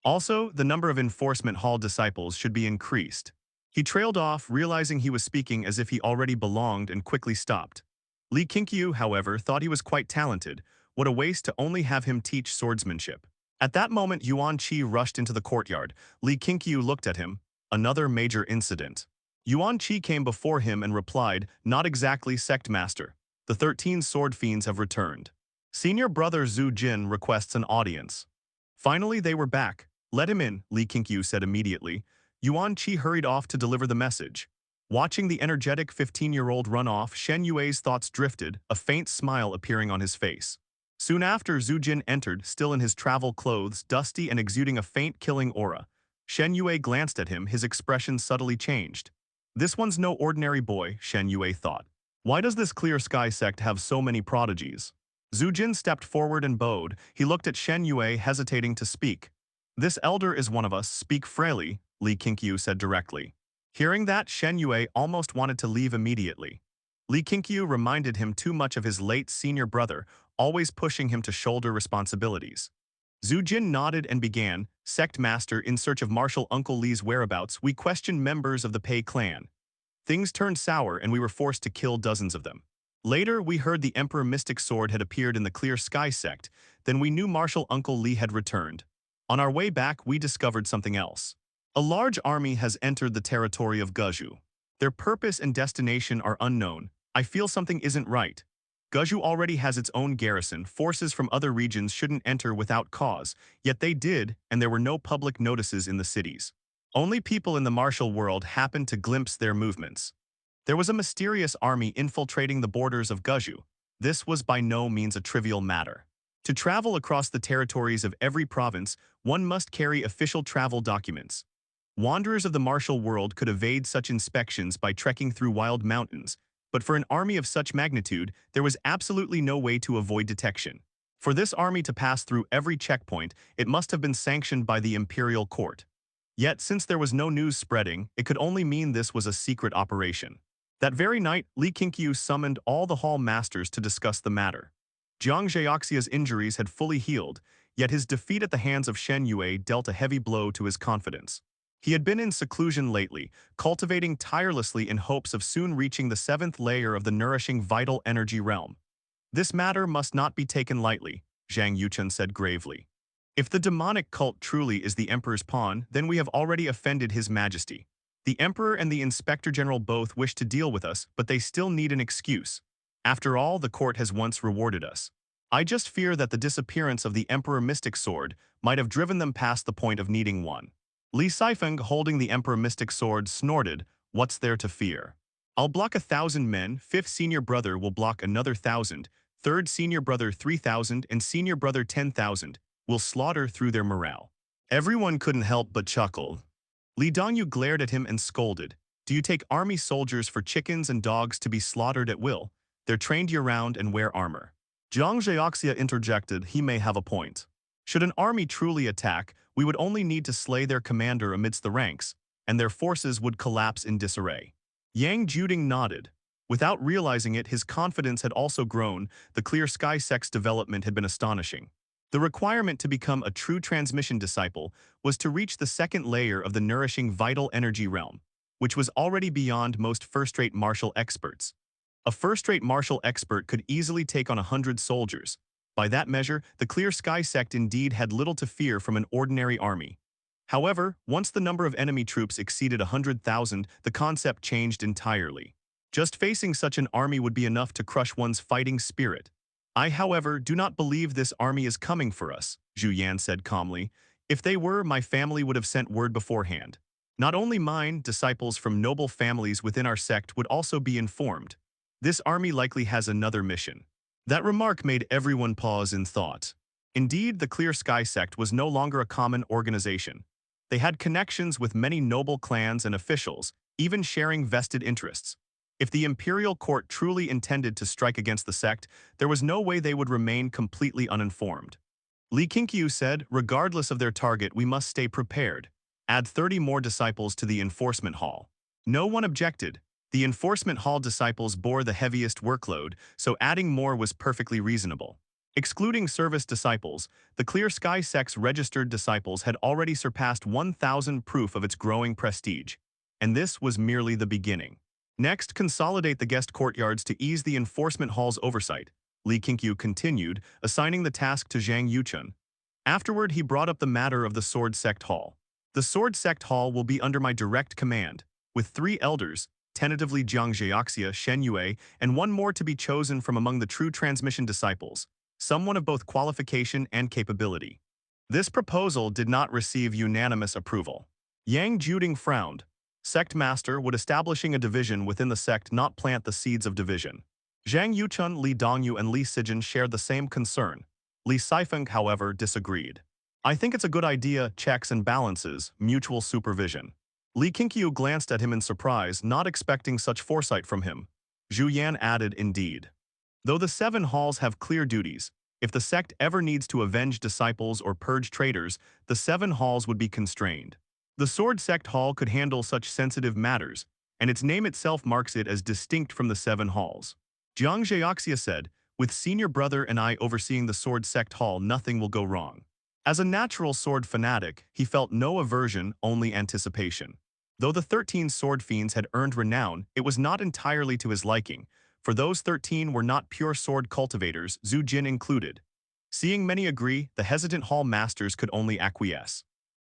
Also, the number of Enforcement Hall disciples should be increased. He trailed off, realizing he was speaking as if he already belonged, and quickly stopped. Li Qingqiu, however, thought he was quite talented. What a waste to only have him teach swordsmanship. At that moment, Yuan Qi rushed into the courtyard. Li Qingqiu looked at him. Another major incident. Yuan Qi came before him and replied, not exactly, Sect Master. The 13 sword fiends have returned. Senior brother Zhu Jin requests an audience. Finally, they were back. Let him in, Li Qingqiu said immediately. Yuan Qi hurried off to deliver the message. Watching the energetic 15-year-old run off, Shen Yue's thoughts drifted, a faint smile appearing on his face. Soon after, Zhu Jin entered, still in his travel clothes, dusty and exuding a faint killing aura. Shen Yue glanced at him, his expression subtly changed. This one's no ordinary boy, Shen Yue thought. Why does this Clear Sky Sect have so many prodigies? Zhu Jin stepped forward and bowed. He looked at Shen Yue, hesitating to speak. This elder is one of us, speak freely, Li Qingqiu said directly. Hearing that, Shen Yue almost wanted to leave immediately. Li Qingqiu reminded him too much of his late senior brother, always pushing him to shoulder responsibilities. Zhu Jin nodded and began, Sect Master, in search of Martial Uncle Li's whereabouts, we questioned members of the Pei clan. Things turned sour and we were forced to kill dozens of them. Later, we heard the Emperor Mystic Sword had appeared in the Clear Sky Sect, then we knew Martial Uncle Li had returned. On our way back, we discovered something else. A large army has entered the territory of Guzhou. Their purpose and destination are unknown. I feel something isn't right. Guzhou already has its own garrison, forces from other regions shouldn't enter without cause, yet they did, and there were no public notices in the cities. Only people in the martial world happened to glimpse their movements. There was a mysterious army infiltrating the borders of Guzhou. This was by no means a trivial matter. To travel across the territories of every province, one must carry official travel documents. Wanderers of the martial world could evade such inspections by trekking through wild mountains, but for an army of such magnitude, there was absolutely no way to avoid detection. For this army to pass through every checkpoint, it must have been sanctioned by the imperial court. Yet, since there was no news spreading, it could only mean this was a secret operation. That very night, Li Qingqiu summoned all the hall masters to discuss the matter. Jiang Zheoxia's injuries had fully healed, yet his defeat at the hands of Shen Yue dealt a heavy blow to his confidence. He had been in seclusion lately, cultivating tirelessly in hopes of soon reaching the 7th layer of the nourishing vital energy realm. This matter must not be taken lightly, Zhang Yuchun said gravely. If the demonic cult truly is the Emperor's pawn, then we have already offended His Majesty. The Emperor and the Inspector General both wish to deal with us, but they still need an excuse. After all, the court has once rewarded us. I just fear that the disappearance of the Emperor Mystic Sword might have driven them past the point of needing one. Li Sifeng, holding the Emperor Mystic Sword, snorted, "What's there to fear? I'll block 1,000 men, fifth senior brother will block another 1,000, third senior brother 3,000, and senior brother 10,000. Will slaughter through their morale." Everyone couldn't help but chuckle. Li Dongyu glared at him and scolded, "Do you take army soldiers for chickens and dogs to be slaughtered at will? They're trained year-round and wear armor." Jiang Zheoxia interjected, "He may have a point. Should an army truly attack, we would only need to slay their commander amidst the ranks, and their forces would collapse in disarray." Yang Juding nodded. Without realizing it, his confidence had also grown. The Clear Sky Sect's development had been astonishing. The requirement to become a true transmission disciple was to reach the second layer of the nourishing vital energy realm, which was already beyond most first-rate martial experts. A first-rate martial expert could easily take on 100 soldiers. By that measure, the Clear Sky Sect indeed had little to fear from an ordinary army. However, once the number of enemy troops exceeded 100,000, the concept changed entirely. Just facing such an army would be enough to crush one's fighting spirit. "I, however, do not believe this army is coming for us," Zhu Yan said calmly. "If they were, my family would have sent word beforehand. Not only mine, disciples from noble families within our sect would also be informed. This army likely has another mission." That remark made everyone pause in thought. Indeed, the Clear Sky Sect was no longer a common organization. They had connections with many noble clans and officials, even sharing vested interests. If the imperial court truly intended to strike against the sect, there was no way they would remain completely uninformed. Li Qingqiu said, "Regardless of their target, we must stay prepared. Add 30 more disciples to the enforcement hall." No one objected. The enforcement hall disciples bore the heaviest workload, so adding more was perfectly reasonable. Excluding service disciples, the Clear Sky Sect's registered disciples had already surpassed 1,000, proof of its growing prestige. And this was merely the beginning. Next, consolidate the guest courtyards to ease the enforcement hall's oversight, Li Qingqiu continued, assigning the task to Zhang Yuchun. Afterward, he brought up the matter of the Sword Sect Hall. "The Sword Sect Hall will be under my direct command, with 3 elders, tentatively Jiang Zheoxia, Shen Yue, and one more to be chosen from among the true transmission disciples, someone of both qualification and capability." This proposal did not receive unanimous approval. Yang Juding frowned. Sect Master, would establishing a division within the sect not plant the seeds of division? Zhang Yuchun, Li Dongyu, and Li Sijin shared the same concern. Li Sifeng, however, disagreed. "I think it's a good idea, checks and balances, mutual supervision." Li Qingqiu glanced at him in surprise, not expecting such foresight from him. Zhu Yan added, "Indeed. Though the 7 halls have clear duties, if the sect ever needs to avenge disciples or purge traitors, the 7 halls would be constrained. The Sword Sect Hall could handle such sensitive matters, and its name itself marks it as distinct from the 7 halls." Jiang Zheoxia said, "With senior brother and I overseeing the Sword Sect Hall, nothing will go wrong." As a natural sword fanatic, he felt no aversion, only anticipation. Though the 13 sword fiends had earned renown, it was not entirely to his liking, for those 13 were not pure sword cultivators, Zhu Jin included. Seeing many agree, the hesitant hall masters could only acquiesce.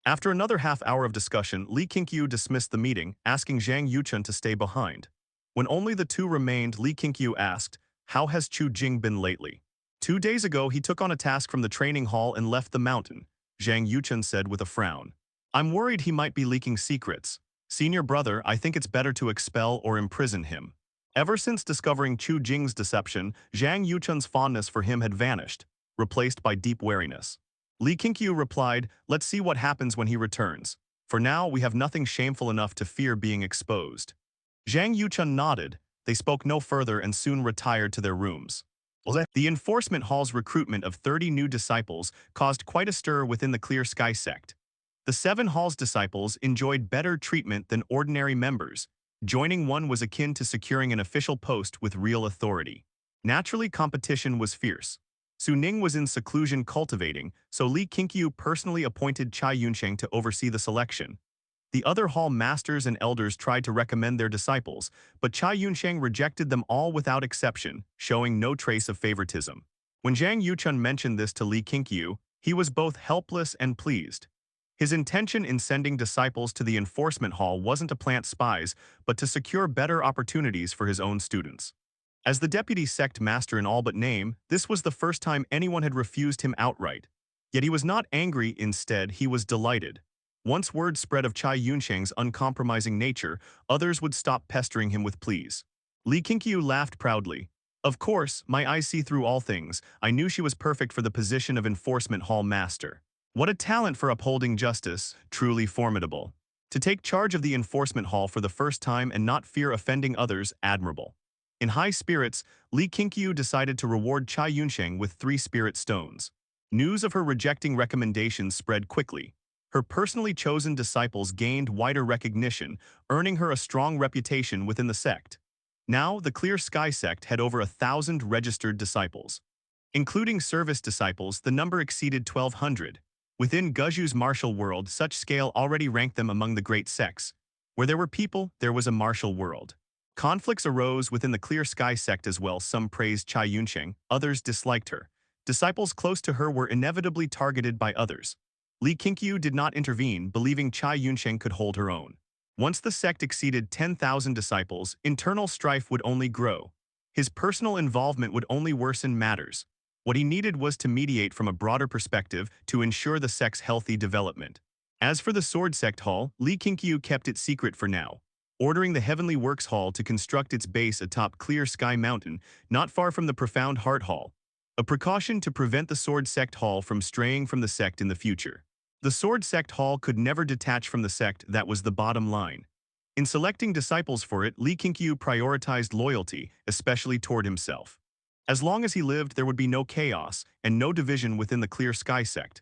After another half-hour of discussion, Li Qingqiu dismissed the meeting, asking Zhang Yuchun to stay behind. When only the two remained, Li Qingqiu asked, "How has Chu Jing been lately?" 2 days ago, he took on a task from the training hall and left the mountain, Zhang Yuchun said with a frown. "I'm worried he might be leaking secrets. Senior brother, I think it's better to expel or imprison him." Ever since discovering Chu Jing's deception, Zhang Yuchun's fondness for him had vanished, replaced by deep wariness. Li Qingqiu replied, "Let's see what happens when he returns. For now, we have nothing shameful enough to fear being exposed." Zhang Yuchun nodded. They spoke no further and soon retired to their rooms. The enforcement hall's recruitment of 30 new disciples caused quite a stir within the Clear Sky Sect. The 7 hall's disciples enjoyed better treatment than ordinary members. Joining one was akin to securing an official post with real authority. Naturally, competition was fierce. Su Ning was in seclusion cultivating, so Li Qingqiu personally appointed Cai Yunsheng to oversee the selection. The other hall masters and elders tried to recommend their disciples, but Cai Yunsheng rejected them all without exception, showing no trace of favoritism. When Zhang Yuchun mentioned this to Li Qingqiu, he was both helpless and pleased. His intention in sending disciples to the enforcement hall wasn't to plant spies, but to secure better opportunities for his own students. As the deputy sect master in all but name, this was the first time anyone had refused him outright. Yet he was not angry, instead he was delighted. Once word spread of Cai Yunsheng's uncompromising nature, others would stop pestering him with pleas. Li Qingqiu laughed proudly. Of course, my eyes see through all things. I knew she was perfect for the position of enforcement hall master. What a talent for upholding justice, truly formidable. To take charge of the enforcement hall for the first time and not fear offending others, admirable. In high spirits, Li Qingqiu decided to reward Cai Yunsheng with 3 spirit stones. News of her rejecting recommendations spread quickly. Her personally chosen disciples gained wider recognition, earning her a strong reputation within the sect. Now, the Clear Sky Sect had over 1,000 registered disciples. Including service disciples, the number exceeded 1,200. Within Guzhu's martial world, such scale already ranked them among the great sects. Where there were people, there was a martial world. Conflicts arose within the Clear Sky Sect as well. Some praised Cai Yunsheng, others disliked her. Disciples close to her were inevitably targeted by others. Li Qingqiu did not intervene, believing Cai Yunsheng could hold her own. Once the sect exceeded 10,000 disciples, internal strife would only grow. His personal involvement would only worsen matters. What he needed was to mediate from a broader perspective to ensure the sect's healthy development. As for the Sword Sect Hall, Li Qingqiu kept it secret for now, ordering the Heavenly Works Hall to construct its base atop Clear Sky Mountain, not far from the Profound Heart Hall, a precaution to prevent the Sword Sect Hall from straying from the sect in the future. The Sword Sect Hall could never detach from the sect, that was the bottom line. In selecting disciples for it, Li Qingqiu prioritized loyalty, especially toward himself. As long as he lived, there would be no chaos and no division within the Clear Sky Sect.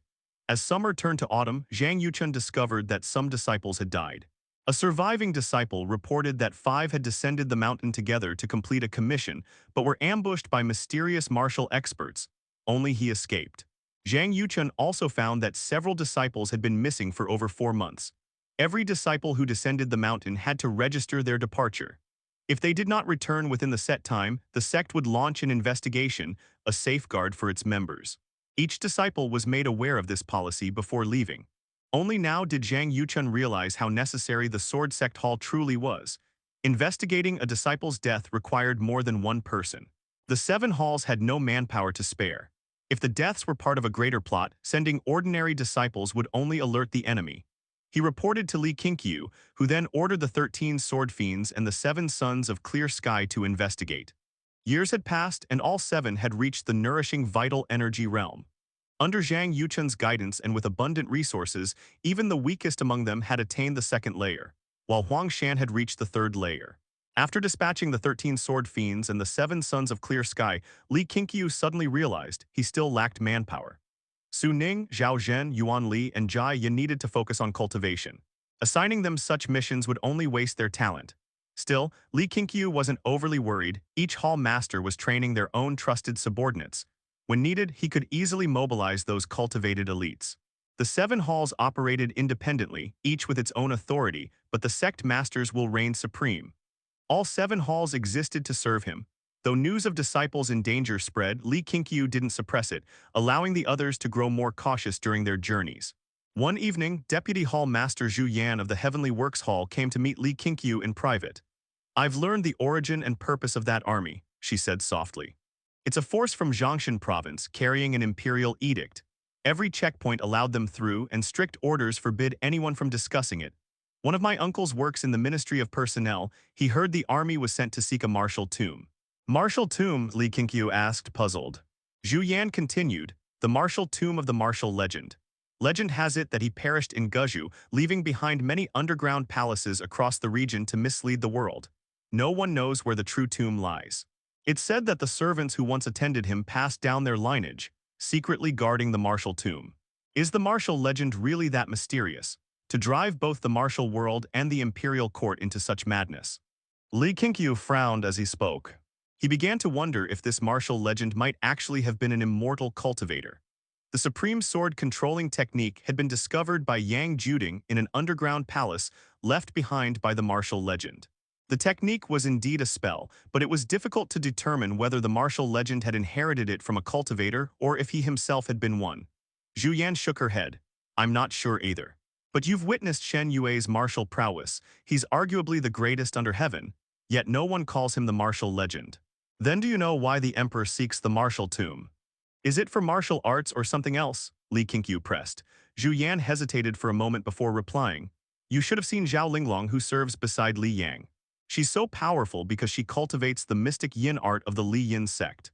As summer turned to autumn, Zhang Yuchun discovered that some disciples had died. A surviving disciple reported that 5 had descended the mountain together to complete a commission, but were ambushed by mysterious martial experts. Only he escaped. Zhang Yuchun also found that several disciples had been missing for over 4 months. Every disciple who descended the mountain had to register their departure. If they did not return within the set time, the sect would launch an investigation, a safeguard for its members. Each disciple was made aware of this policy before leaving. Only now did Zhang Yuchun realize how necessary the Sword Sect Hall truly was. Investigating a disciple's death required more than one person. The 7 halls had no manpower to spare. If the deaths were part of a greater plot, sending ordinary disciples would only alert the enemy. He reported to Li Qingqiu, who then ordered the 13 sword fiends and the 7 sons of Clear Sky to investigate. Years had passed, and all 7 had reached the nourishing vital energy realm. Under Zhang Yuchun's guidance and with abundant resources, even the weakest among them had attained the 2nd layer, while Huang Shan had reached the 3rd layer. After dispatching the 13 sword fiends and the 7 sons of Clear Sky, Li Qingqiu suddenly realized he still lacked manpower. Su Ning, Zhao Zhen, Yuan Li, and Jai Yin needed to focus on cultivation. Assigning them such missions would only waste their talent. Still, Li Qingqiu wasn't overly worried. Each hall master was training their own trusted subordinates. When needed, he could easily mobilize those cultivated elites. The 7 halls operated independently, each with its own authority, but the sect masters will reign supreme. All 7 halls existed to serve him. Though news of disciples in danger spread, Li Qingqiu didn't suppress it, allowing the others to grow more cautious during their journeys. One evening, Deputy Hall Master Zhu Yan of the Heavenly Works Hall came to meet Li Qingqiu in private. "I've learned the origin and purpose of that army," she said softly. "It's a force from Jiangshan province carrying an imperial edict. Every checkpoint allowed them through, and strict orders forbid anyone from discussing it. One of my uncles works in the Ministry of Personnel. He heard the army was sent to seek a martial tomb." "Martial tomb?" Li Qingqiu asked, puzzled. Zhu Yan continued, "The martial tomb of the martial legend. Legend has it that he perished in Guzhu, leaving behind many underground palaces across the region to mislead the world. No one knows where the true tomb lies. It's said that the servants who once attended him passed down their lineage, secretly guarding the martial tomb. Is the martial legend really that mysterious, to drive both the martial world and the imperial court into such madness?" Li Qingqiu frowned as he spoke. He began to wonder if this martial legend might actually have been an immortal cultivator. The supreme sword controlling technique had been discovered by Yang Juding in an underground palace left behind by the martial legend. The technique was indeed a spell, but it was difficult to determine whether the martial legend had inherited it from a cultivator or if he himself had been one. Zhu Yan shook her head. "I'm not sure either. But you've witnessed Shen Yue's martial prowess. He's arguably the greatest under heaven, yet no one calls him the martial legend." Then do you know why the emperor seeks the martial tomb? Is it for martial arts or something else? Li Qingqiu pressed. Zhu Yan hesitated for a moment before replying. You should have seen Zhao Linglong who serves beside Li Yang. She's so powerful because she cultivates the mystic yin art of the Li Yin sect.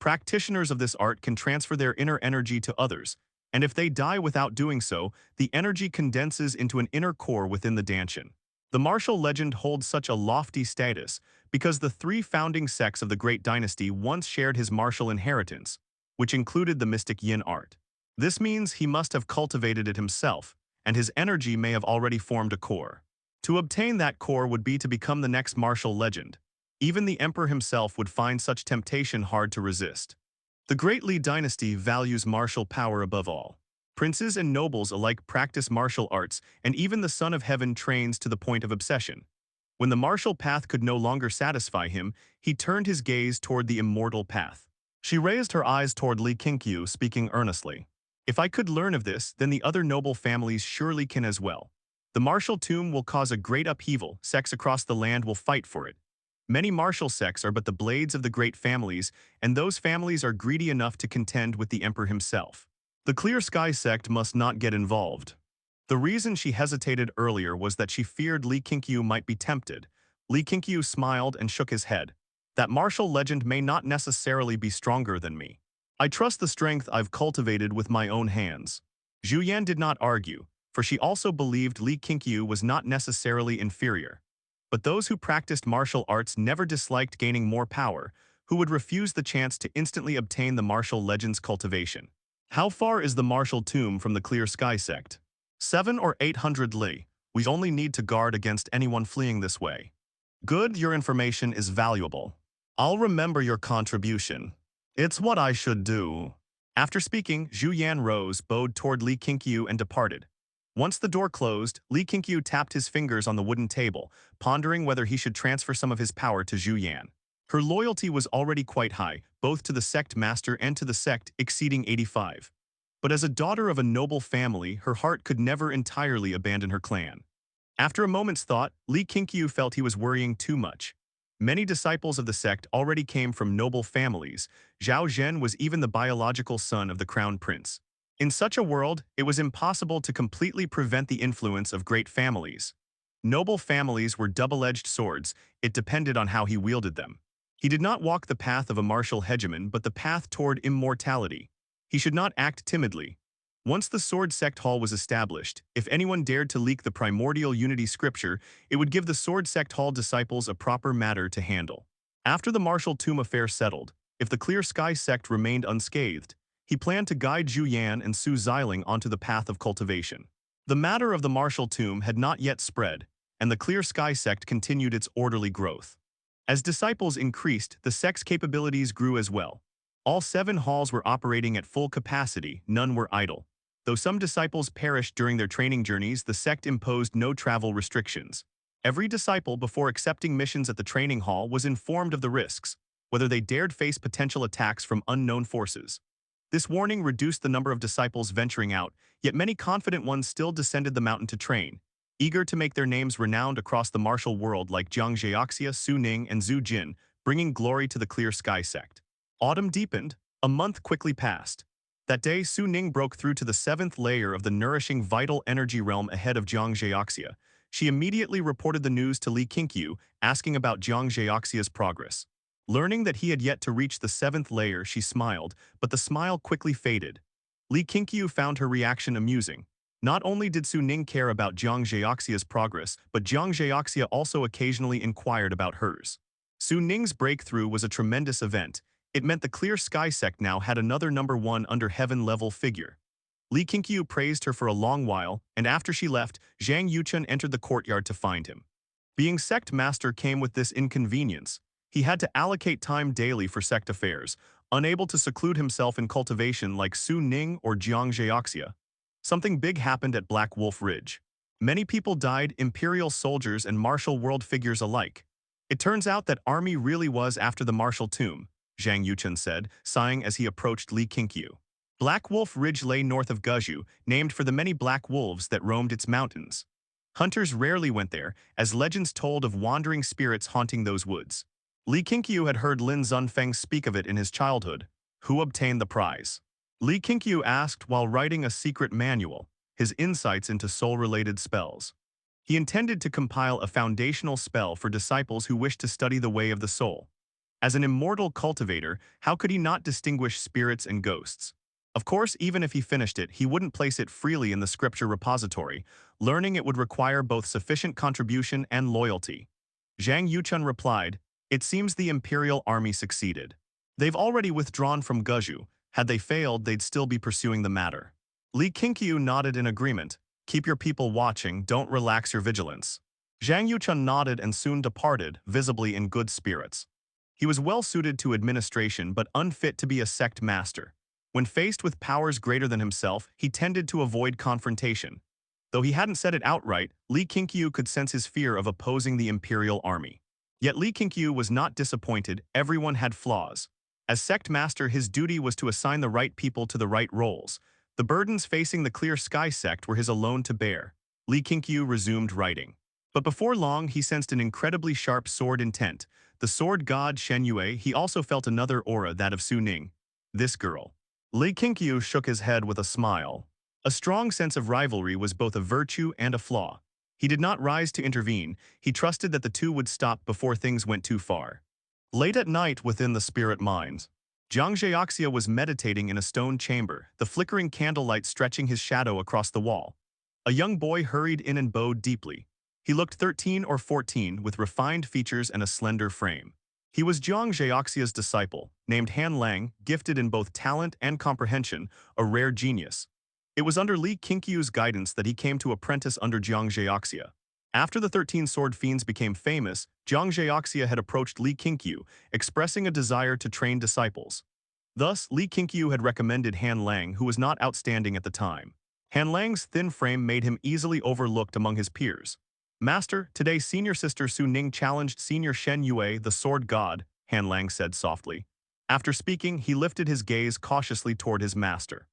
Practitioners of this art can transfer their inner energy to others, and if they die without doing so, the energy condenses into an inner core within the Danshan. The martial legend holds such a lofty status because the three founding sects of the Great Dynasty once shared his martial inheritance, which included the mystic yin art. This means he must have cultivated it himself, and his energy may have already formed a core. To obtain that core would be to become the next martial legend. Even the emperor himself would find such temptation hard to resist. The Great Li dynasty values martial power above all. Princes and nobles alike practice martial arts, and even the Son of Heaven trains to the point of obsession. When the martial path could no longer satisfy him, he turned his gaze toward the immortal path. She raised her eyes toward Li Qingqiu, speaking earnestly. If I could learn of this, then the other noble families surely can as well. The martial tomb will cause a great upheaval. Sects across the land will fight for it. Many martial sects are but the blades of the great families, and those families are greedy enough to contend with the emperor himself. The Clear Sky Sect must not get involved. The reason she hesitated earlier was that she feared Li Qingqiu might be tempted. Li Qingqiu smiled and shook his head. That martial legend may not necessarily be stronger than me. I trust the strength I've cultivated with my own hands. Zhu Yan did not argue, for she also believed Li Qingqiu was not necessarily inferior. But those who practiced martial arts never disliked gaining more power, who would refuse the chance to instantly obtain the martial legend's cultivation. How far is the martial tomb from the Clear Sky Sect? 700 or 800 li. We only need to guard against anyone fleeing this way. Good, your information is valuable. I'll remember your contribution. It's what I should do. After speaking, Zhu Yan rose, bowed toward Li Qingqiu and departed. Once the door closed, Li Qingqiu tapped his fingers on the wooden table, pondering whether he should transfer some of his power to Zhu Yan. Her loyalty was already quite high, both to the Sect Master and to the sect, exceeding 85. But as a daughter of a noble family, her heart could never entirely abandon her clan. After a moment's thought, Li Qingqiu felt he was worrying too much. Many disciples of the sect already came from noble families. Zhao Zhen was even the biological son of the crown prince. In such a world, it was impossible to completely prevent the influence of great families. Noble families were double-edged swords. It depended on how he wielded them. He did not walk the path of a martial hegemon but the path toward immortality. He should not act timidly. Once the Sword Sect Hall was established, if anyone dared to leak the primordial unity scripture, it would give the Sword Sect Hall disciples a proper matter to handle. After the martial tomb affair settled, if the Clear Sky Sect remained unscathed, he planned to guide Zhu Yan and Su Xiling onto the path of cultivation. The matter of the martial tomb had not yet spread, and the Clear Sky Sect continued its orderly growth. As disciples increased, the sect's capabilities grew as well. All 7 halls were operating at full capacity, none were idle. Though some disciples perished during their training journeys, the sect imposed no travel restrictions. Every disciple before accepting missions at the training hall was informed of the risks, whether they dared face potential attacks from unknown forces. This warning reduced the number of disciples venturing out, yet many confident ones still descended the mountain to train, eager to make their names renowned across the martial world like Jiang Zheoxia, Su Ning, and Zhu Jin, bringing glory to the Clear Sky Sect. Autumn deepened. A month quickly passed. That day, Su Ning broke through to the 7th layer of the nourishing vital energy realm ahead of Jiang Zheoxia. She immediately reported the news to Li Qingqiu, asking about Jiang Zheoxia's progress. Learning that he had yet to reach the 7th layer, she smiled, but the smile quickly faded. Li Qingqiu found her reaction amusing. Not only did Su Ning care about Jiang Zheoxia's progress, but Jiang Zheoxia also occasionally inquired about hers. Su Ning's breakthrough was a tremendous event. It meant the Clear Sky Sect now had another number 1 under heaven-level figure. Li Qingqiu praised her for a long while, and after she left, Zhang Yuchun entered the courtyard to find him. Being Sect Master came with this inconvenience. He had to allocate time daily for sect affairs, unable to seclude himself in cultivation like Su Ning or Jiang Zheoxia. Something big happened at Black Wolf Ridge. Many people died, imperial soldiers and martial world figures alike. It turns out that army really was after the martial tomb, Zhang Yuchun said, sighing as he approached Li Qingqiu. Black Wolf Ridge lay north of Guzhou, named for the many black wolves that roamed its mountains. Hunters rarely went there, as legends told of wandering spirits haunting those woods. Li Qingqiu had heard Lin Zunfeng speak of it in his childhood. Who obtained the prize? Li Qingqiu asked while writing a secret manual, his insights into soul-related spells. He intended to compile a foundational spell for disciples who wished to study the way of the soul. As an immortal cultivator, how could he not distinguish spirits and ghosts? Of course, even if he finished it, he wouldn't place it freely in the scripture repository. Learning it would require both sufficient contribution and loyalty. Zhang Yuchun replied, "It seems the imperial army succeeded. They've already withdrawn from Guzhou. Had they failed, they'd still be pursuing the matter." Li Qingqiu nodded in agreement. "Keep your people watching, don't relax your vigilance." Zhang Yuchun nodded and soon departed, visibly in good spirits. He was well suited to administration but unfit to be a sect master. When faced with powers greater than himself, he tended to avoid confrontation. Though he hadn't said it outright, Li Qingqiu could sense his fear of opposing the imperial army. Yet Li Qingqiu was not disappointed. Everyone had flaws. As sect master, his duty was to assign the right people to the right roles. The burdens facing the Clear Sky Sect were his alone to bear. Li Qingqiu resumed writing. But before long, he sensed an incredibly sharp sword intent. The sword god Shen Yue. He also felt another aura, that of Su Ning. This girl. Li Qingqiu shook his head with a smile. A strong sense of rivalry was both a virtue and a flaw. He did not rise to intervene. He trusted that the two would stop before things went too far. Late at night within the spirit mines, Jiang Zheoxia was meditating in a stone chamber, the flickering candlelight stretching his shadow across the wall. A young boy hurried in and bowed deeply. He looked 13 or 14, with refined features and a slender frame. He was Jiang Zheoxia's disciple, named Han Lang, gifted in both talent and comprehension, a rare genius. It was under Li Qingqiu's guidance that he came to apprentice under Jiang Zheoxia. After the 13 sword fiends became famous, Jiang Zheoxia had approached Li Qingqiu, expressing a desire to train disciples. Thus, Li Qingqiu had recommended Han Lang, who was not outstanding at the time. Han Lang's thin frame made him easily overlooked among his peers. "Master, today senior sister Su Ning challenged senior Shen Yue, the sword god," Han Lang said softly. After speaking, he lifted his gaze cautiously toward his master.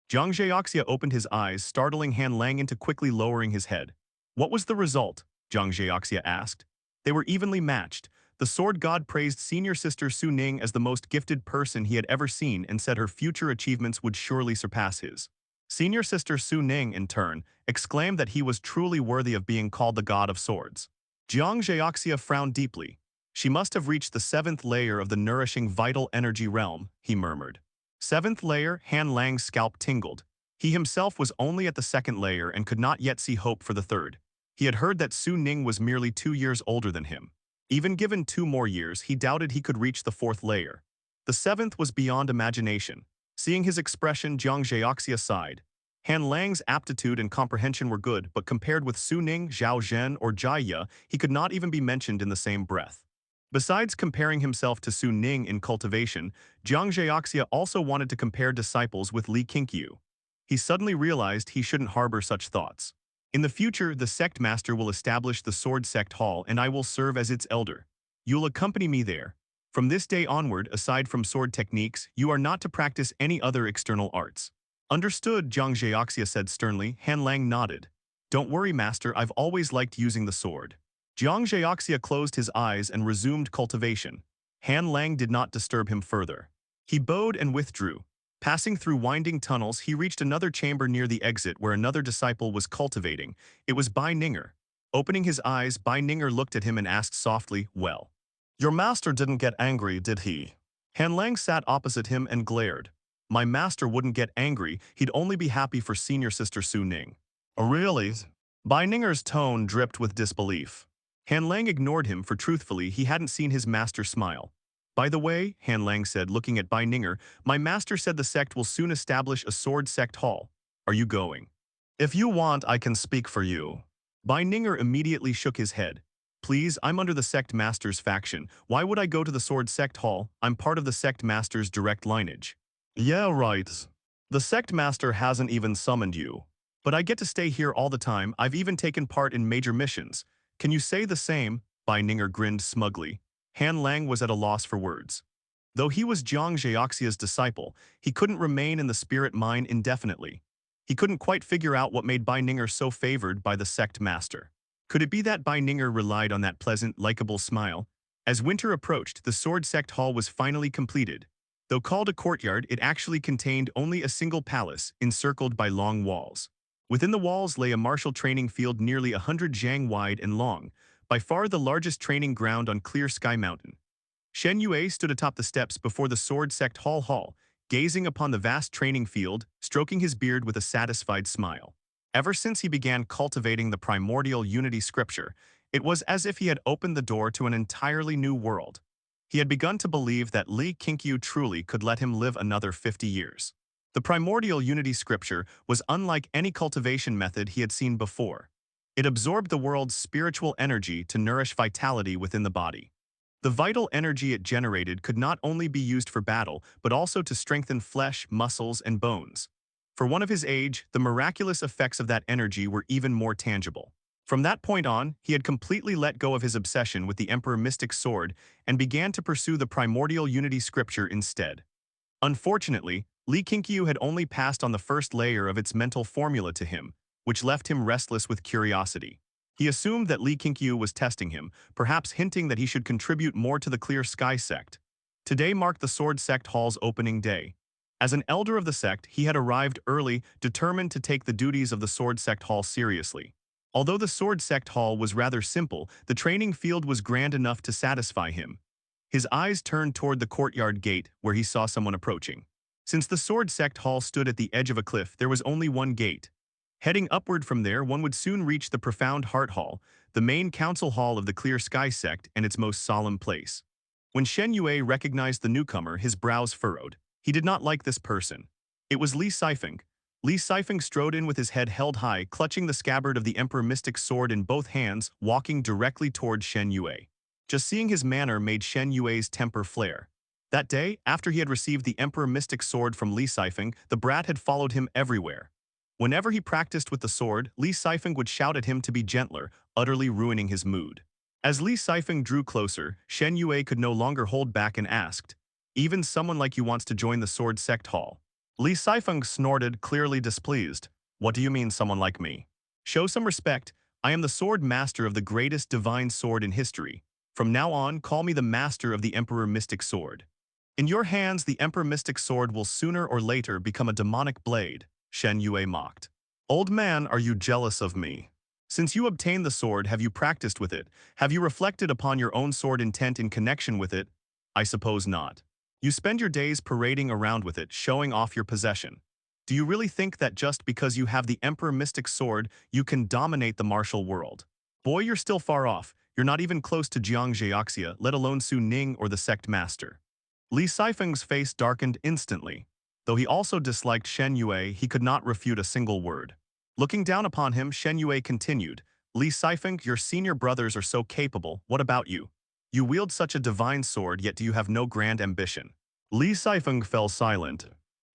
Jiang Zheoxia opened his eyes, startling Han Lang into quickly lowering his head. "What was the result?" Jiang Zheoxia asked. They were evenly matched. The sword god praised senior sister Su Ning as the most gifted person he had ever seen and said her future achievements would surely surpass his. Senior sister Su Ning, in turn, exclaimed that he was truly worthy of being called the god of swords. Jiang Zheoxia frowned deeply. "She must have reached the 7th layer of the nourishing vital energy realm," he murmured. 7th layer. Han Lang's scalp tingled. He himself was only at the 2nd layer and could not yet see hope for the 3rd. He had heard that Su Ning was merely 2 years older than him. Even given 2 more years, he doubted he could reach the 4th layer. The 7th was beyond imagination. Seeing his expression, Jiang Zheoxia sighed. Han Lang's aptitude and comprehension were good, but compared with Su Ning, Zhao Zhen, or Jia Ye, he could not even be mentioned in the same breath. Besides comparing himself to Su Ning in cultivation, Jiang Zheoxia also wanted to compare disciples with Li Qingqiu. He suddenly realized he shouldn't harbor such thoughts. "In the future, the Sect Master will establish the Sword Sect Hall and I will serve as its elder. You'll accompany me there. From this day onward, aside from sword techniques, you are not to practice any other external arts." "Understood," Jiang Zheoxia said sternly. Han Lang nodded. "Don't worry, Master, I've always liked using the sword." Jiang Zheoxia closed his eyes and resumed cultivation. Han Lang did not disturb him further. He bowed and withdrew. Passing through winding tunnels, he reached another chamber near the exit where another disciple was cultivating. It was Bai Ninger. Opening his eyes, Bai Ninger looked at him and asked softly, "Well, your master didn't get angry, did he?" Han Lang sat opposite him and glared. "My master wouldn't get angry, he'd only be happy for senior sister Su Ning." "Oh, really?" Bai Ninger's tone dripped with disbelief. Han Lang ignored him, for truthfully, he hadn't seen his master smile. "By the way," Han Lang said, looking at Bai Ninger, "my master said the sect will soon establish a sword sect hall. Are you going?" "If you want, I can speak for you." Bai Ninger immediately shook his head. "Please, I'm under the Sect Master's faction. Why would I go to the sword sect hall? I'm part of the Sect Master's direct lineage." "Yeah, right. The Sect Master hasn't even summoned you. But I get to stay here all the time. I've even taken part in major missions. Can you say the same?" Bai Ninger grinned smugly. Han Lang was at a loss for words. Though he was Jiang Zheoxia's disciple, he couldn't remain in the spirit mine indefinitely. He couldn't quite figure out what made Bai Ninger so favored by the Sect Master. Could it be that Bai Ninger relied on that pleasant, likable smile? As winter approached, the Sword Sect Hall was finally completed. Though called a courtyard, it actually contained only a single palace, encircled by long walls. Within the walls lay a martial training field nearly 100 jiang wide and long, by far the largest training ground on Clear Sky Mountain. Shen Yue stood atop the steps before the Sword Sect Hall, gazing upon the vast training field, stroking his beard with a satisfied smile. Ever since he began cultivating the primordial unity scripture, it was as if he had opened the door to an entirely new world. He had begun to believe that Li Qingqiu truly could let him live another 50 years. The primordial unity scripture was unlike any cultivation method he had seen before. It absorbed the world's spiritual energy to nourish vitality within the body. The vital energy it generated could not only be used for battle, but also to strengthen flesh, muscles, and bones. For one of his age, the miraculous effects of that energy were even more tangible. From that point on, he had completely let go of his obsession with the Emperor Mystic Sword and began to pursue the primordial unity scripture instead. Unfortunately, Li Qingqiu had only passed on the first layer of its mental formula to him, which left him restless with curiosity. He assumed that Li Qingqiu was testing him, perhaps hinting that he should contribute more to the Clear Sky Sect. Today marked the Sword Sect Hall's opening day. As an elder of the sect, he had arrived early, determined to take the duties of the Sword Sect Hall seriously. Although the Sword Sect Hall was rather simple, the training field was grand enough to satisfy him. His eyes turned toward the courtyard gate, where he saw someone approaching. Since the Sword Sect Hall stood at the edge of a cliff, there was only one gate. Heading upward from there, one would soon reach the profound Heart Hall, the main council hall of the Clear Sky Sect and its most solemn place. When Shen Yue recognized the newcomer, his brows furrowed. He did not like this person. It was Li Qingqiu. Li Qingqiu strode in with his head held high, clutching the scabbard of the Emperor Mystic Sword in both hands, walking directly toward Shen Yue. Just seeing his manner made Shen Yue's temper flare. That day, after he had received the Emperor Mystic Sword from Li Qingqiu, the brat had followed him everywhere. Whenever he practiced with the sword, Li Qingqiu would shout at him to be gentler, utterly ruining his mood. As Li Qingqiu drew closer, Shen Yue could no longer hold back and asked, "Even someone like you wants to join the Sword Sect Hall?" Li Qingqiu snorted, clearly displeased. "What do you mean, someone like me? Show some respect. I am the Sword Master of the greatest divine sword in history. From now on, call me the Master of the Emperor Mystic Sword. In your hands, the Emperor Mystic Sword will sooner or later become a demonic blade," Shen Yue mocked. "Old man, are you jealous of me? Since you obtained the sword, have you practiced with it? Have you reflected upon your own sword intent in connection with it? I suppose not. You spend your days parading around with it, showing off your possession. Do you really think that just because you have the Emperor Mystic Sword, you can dominate the martial world? Boy, you're still far off. You're not even close to Jiangxiaxia, let alone Su Ning or the Sect Master." Li Qingqiu's face darkened instantly. Though he also disliked Shen Yue, he could not refute a single word. Looking down upon him, Shen Yue continued, "Li Qingqiu, your senior brothers are so capable, what about you? You wield such a divine sword, yet do you have no grand ambition?" Li Qingqiu fell silent.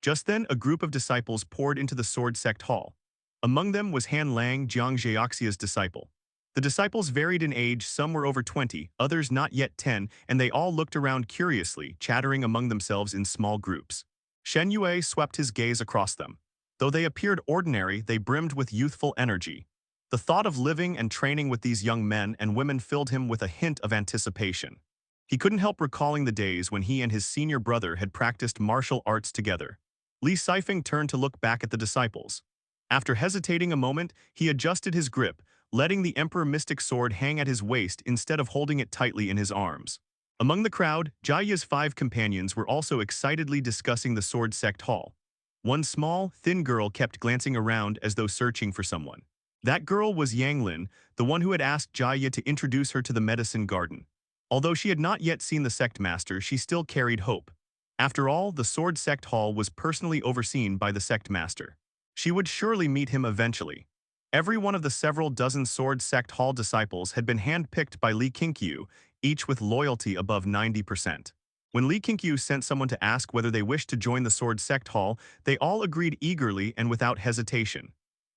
Just then, a group of disciples poured into the Sword Sect Hall. Among them was Han Lang, Jiangxiaxia's disciple. The disciples varied in age, some were over 20, others not yet 10, and they all looked around curiously, chattering among themselves in small groups. Shen Yue swept his gaze across them. Though they appeared ordinary, they brimmed with youthful energy. The thought of living and training with these young men and women filled him with a hint of anticipation. He couldn't help recalling the days when he and his senior brother had practiced martial arts together. Li Qingqiu turned to look back at the disciples. After hesitating a moment, he adjusted his grip, letting the Emperor Mystic Sword hang at his waist instead of holding it tightly in his arms. Among the crowd, Jiaya's 5 companions were also excitedly discussing the Sword Sect Hall. One small, thin girl kept glancing around as though searching for someone. That girl was Yang Lin, the one who had asked Jia to introduce her to the medicine garden. Although she had not yet seen the Sect Master, she still carried hope. After all, the Sword Sect Hall was personally overseen by the Sect Master. She would surely meet him eventually. Every one of the several dozen Sword Sect Hall disciples had been handpicked by Li Qingqiu, each with loyalty above 90%. When Li Qingqiu sent someone to ask whether they wished to join the Sword Sect Hall, they all agreed eagerly and without hesitation.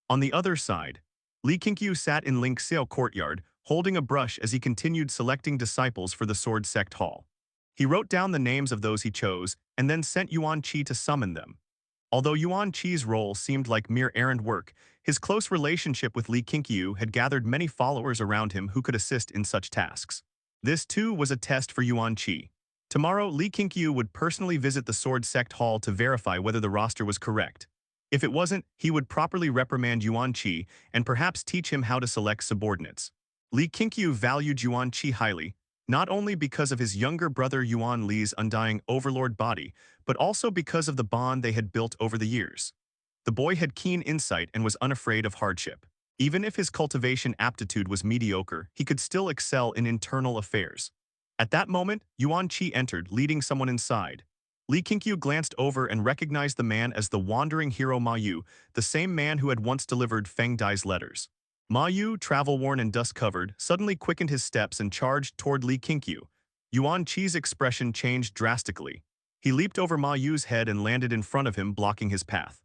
On the other side, Li Qingqiu sat in Li Qingqiu courtyard, holding a brush as he continued selecting disciples for the Sword Sect Hall. He wrote down the names of those he chose, and then sent Yuan Qi to summon them. Although Yuan Qi's role seemed like mere errand work, his close relationship with Li Qingqiu had gathered many followers around him who could assist in such tasks. This too was a test for Yuan Qi. Tomorrow, Li Qingqiu would personally visit the Sword Sect Hall to verify whether the roster was correct. If it wasn't, he would properly reprimand Yuan Qi and perhaps teach him how to select subordinates. Li Qingqiu valued Yuan Qi highly, not only because of his younger brother Yuan Li's undying overlord body, but also because of the bond they had built over the years. The boy had keen insight and was unafraid of hardship. Even if his cultivation aptitude was mediocre, he could still excel in internal affairs. At that moment, Yuan Qi entered, leading someone inside. Li Qingqiu glanced over and recognized the man as the wandering hero Ma Yu, the same man who had once delivered Feng Dai's letters. Ma Yu, travel-worn and dust-covered, suddenly quickened his steps and charged toward Li Qingqiu. Yuan Qi's expression changed drastically. He leaped over Ma Yu's head and landed in front of him, blocking his path.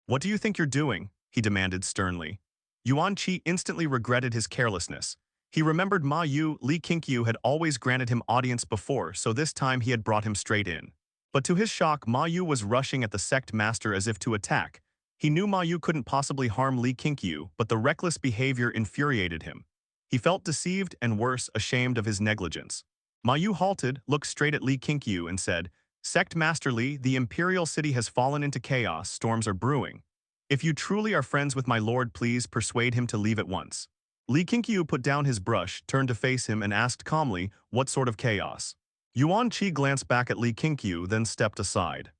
"What do you think you're doing?" he demanded sternly. Yuan Qi instantly regretted his carelessness. He remembered Ma Yu, Li Qingqiu had always granted him audience before, so this time he had brought him straight in. But to his shock, Ma Yu was rushing at the Sect Master as if to attack. He knew Ma Yu couldn't possibly harm Li Qingqiu, but the reckless behavior infuriated him. He felt deceived and worse, ashamed of his negligence. Ma Yu halted, looked straight at Li Qingqiu and said, "Sect Master Li, the Imperial City has fallen into chaos, storms are brewing. If you truly are friends with my lord, please persuade him to leave at once." Li Qingqiu put down his brush, turned to face him and asked calmly, "What sort of chaos?" Yuan Qi glanced back at Li Qingqiu, then stepped aside.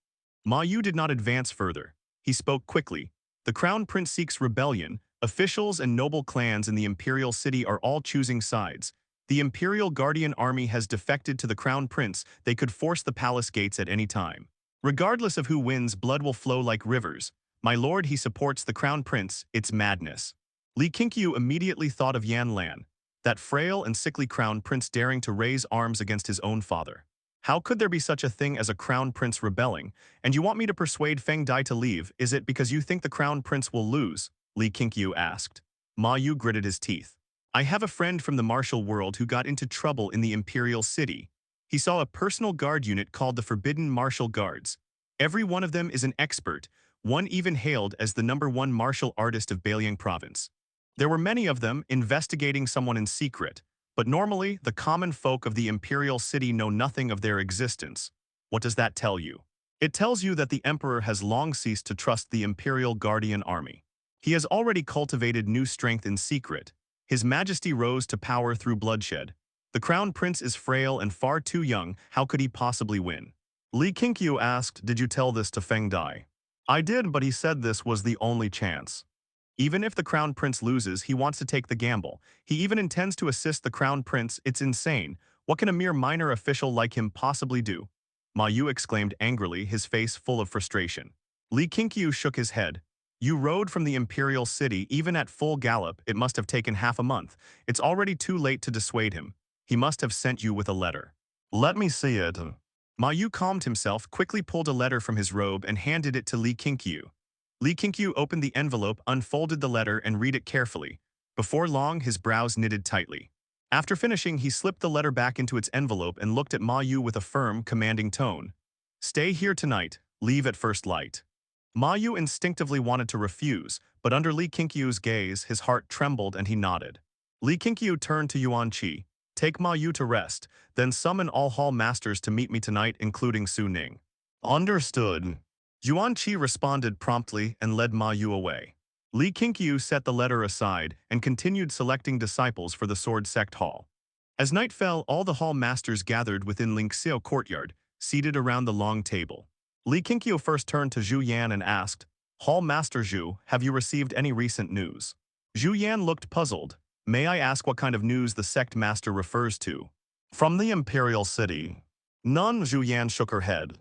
Ma Yu did not advance further. He spoke quickly. "The Crown Prince seeks rebellion. Officials and noble clans in the Imperial City are all choosing sides. The Imperial Guardian Army has defected to the Crown Prince. They could force the palace gates at any time. Regardless of who wins, blood will flow like rivers. My lord, he supports the Crown Prince. It's madness." Li Qingqiu immediately thought of Yan Lan, that frail and sickly Crown Prince daring to raise arms against his own father. How could there be such a thing as a Crown Prince rebelling? "And you want me to persuade Feng Dai to leave? Is it because you think the Crown Prince will lose?" Li Qingqiu asked. Ma Yu gritted his teeth. "I have a friend from the martial world who got into trouble in the Imperial City. He saw a personal guard unit called the Forbidden Martial Guards. Every one of them is an expert, one even hailed as the #1 martial artist of Beiliang province. There were many of them investigating someone in secret, but normally the common folk of the Imperial City know nothing of their existence. What does that tell you? It tells you that the Emperor has long ceased to trust the Imperial Guardian Army. He has already cultivated new strength in secret. His Majesty rose to power through bloodshed. The Crown Prince is frail and far too young. How could he possibly win?" Li Qingqiu asked, "Did you tell this to Feng Dai?" "I did, but he said this was the only chance. Even if the Crown Prince loses, he wants to take the gamble. He even intends to assist the Crown Prince. It's insane. What can a mere minor official like him possibly do?" Ma Yu exclaimed angrily, his face full of frustration. Li Qingqiu shook his head. "You rode from the Imperial City, even at full gallop. It must have taken half a month. It's already too late to dissuade him. He must have sent you with a letter." "Let me see it." Ma Yu calmed himself, quickly pulled a letter from his robe and handed it to Li Qingqiu. Li Qingqiu opened the envelope, unfolded the letter, and read it carefully. Before long, his brows knitted tightly. After finishing, he slipped the letter back into its envelope and looked at Ma Yu with a firm, commanding tone. "Stay here tonight. Leave at first light." Ma Yu instinctively wanted to refuse, but under Li Qingqiu's gaze, his heart trembled and he nodded. Li Qingqiu turned to Yuan Qi. "Take Ma Yu to rest, then summon all hall masters to meet me tonight, including Su Ning." "Understood." Yuan Qi responded promptly and led Ma Yu away. Li Qingqiu set the letter aside and continued selecting disciples for the Sword Sect Hall. As night fell, all the hall masters gathered within Qingxiao courtyard, seated around the long table. Li Qingqiu first turned to Zhu Yan and asked, "Hall Master Zhu, have you received any recent news?" Zhu Yan looked puzzled. "May I ask what kind of news the Sect Master refers to?" "From the Imperial City." "None," Zhu Yan shook her head.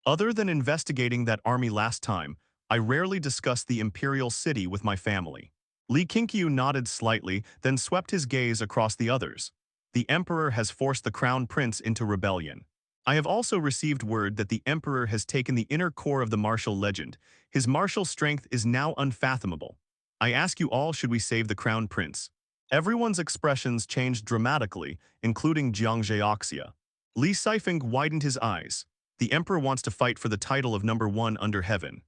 "Other than investigating that army last time, I rarely discuss the Imperial City with my family." Li Qingqiu nodded slightly, then swept his gaze across the others. "The Emperor has forced the Crown Prince into rebellion. I have also received word that the Emperor has taken the inner core of the martial legend. His martial strength is now unfathomable. I ask you all, should we save the Crown Prince?" Everyone's expressions changed dramatically, including Jiang Zheoxia. Li Sifeng widened his eyes. "The Emperor wants to fight for the title of #1 under heaven."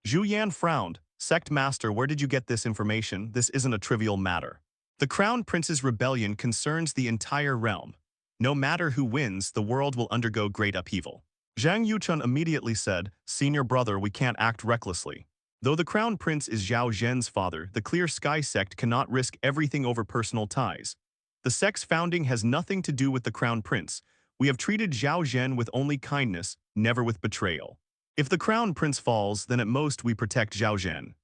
Zhu Yan frowned. "Sect Master, where did you get this information? This isn't a trivial matter. The Crown Prince's rebellion concerns the entire realm. No matter who wins, the world will undergo great upheaval. Zhang Yuchun immediately said, "Senior brother, we can't act recklessly. Though the crown prince is Zhao Zhen's father, the Clear Sky Sect cannot risk everything over personal ties. The sect's founding has nothing to do with the crown prince. We have treated Zhao Zhen with only kindness, never with betrayal. If the crown prince falls, then at most we protect Zhao Zhen."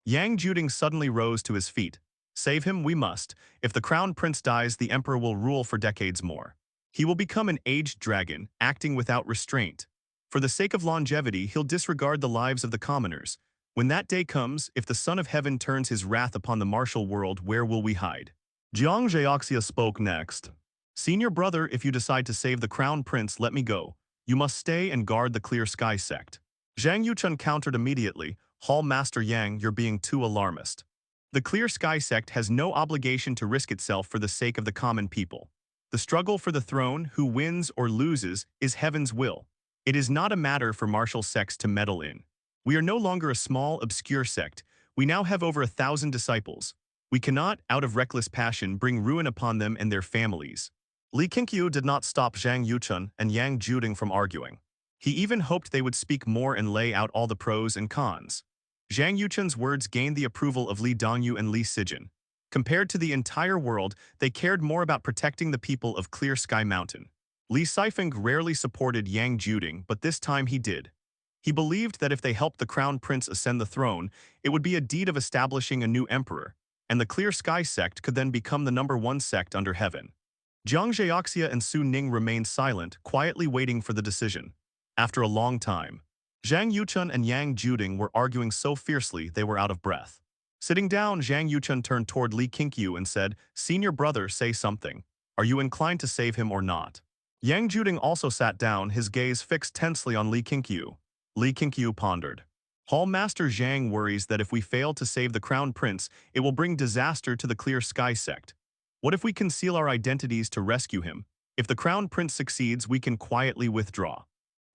Yang Juding suddenly rose to his feet. "Save him, we must. If the crown prince dies, the emperor will rule for decades more. He will become an aged dragon, acting without restraint. For the sake of longevity, he'll disregard the lives of the commoners. When that day comes, if the Son of Heaven turns his wrath upon the martial world, where will we hide?" Jiang Zhaoxia spoke next. "Senior brother, if you decide to save the crown prince, let me go. You must stay and guard the Clear Sky Sect." Zhang Yuchun countered immediately, "Hall Master Yang, you're being too alarmist. The Clear Sky Sect has no obligation to risk itself for the sake of the common people. The struggle for the throne, who wins or loses, is heaven's will. It is not a matter for martial sects to meddle in. We are no longer a small, obscure sect. We now have over 1,000 disciples. We cannot, out of reckless passion, bring ruin upon them and their families." Li Qingqiu did not stop Zhang Yuchun and Yang Juding from arguing. He even hoped they would speak more and lay out all the pros and cons. Zhang Yuchun's words gained the approval of Li Dongyu and Li Sijin. Compared to the entire world, they cared more about protecting the people of Clear Sky Mountain. Li Sifeng rarely supported Yang Juding, but this time he did. He believed that if they helped the crown prince ascend the throne, it would be a deed of establishing a new emperor, and the Clear Sky Sect could then become the #1 sect under heaven. Jiang Zhaoxia and Su Ning remained silent, quietly waiting for the decision. After a long time, Zhang Yuchun and Yang Juding were arguing so fiercely they were out of breath. Sitting down, Zhang Yuchun turned toward Li Qingqiu and said, "Senior brother, say something. Are you inclined to save him or not?" Yang Juding also sat down, his gaze fixed tensely on Li Qingqiu. Li Qingqiu pondered. "Hall Master Zhang worries that if we fail to save the crown prince, it will bring disaster to the Clear Sky Sect. What if we conceal our identities to rescue him? If the crown prince succeeds, we can quietly withdraw.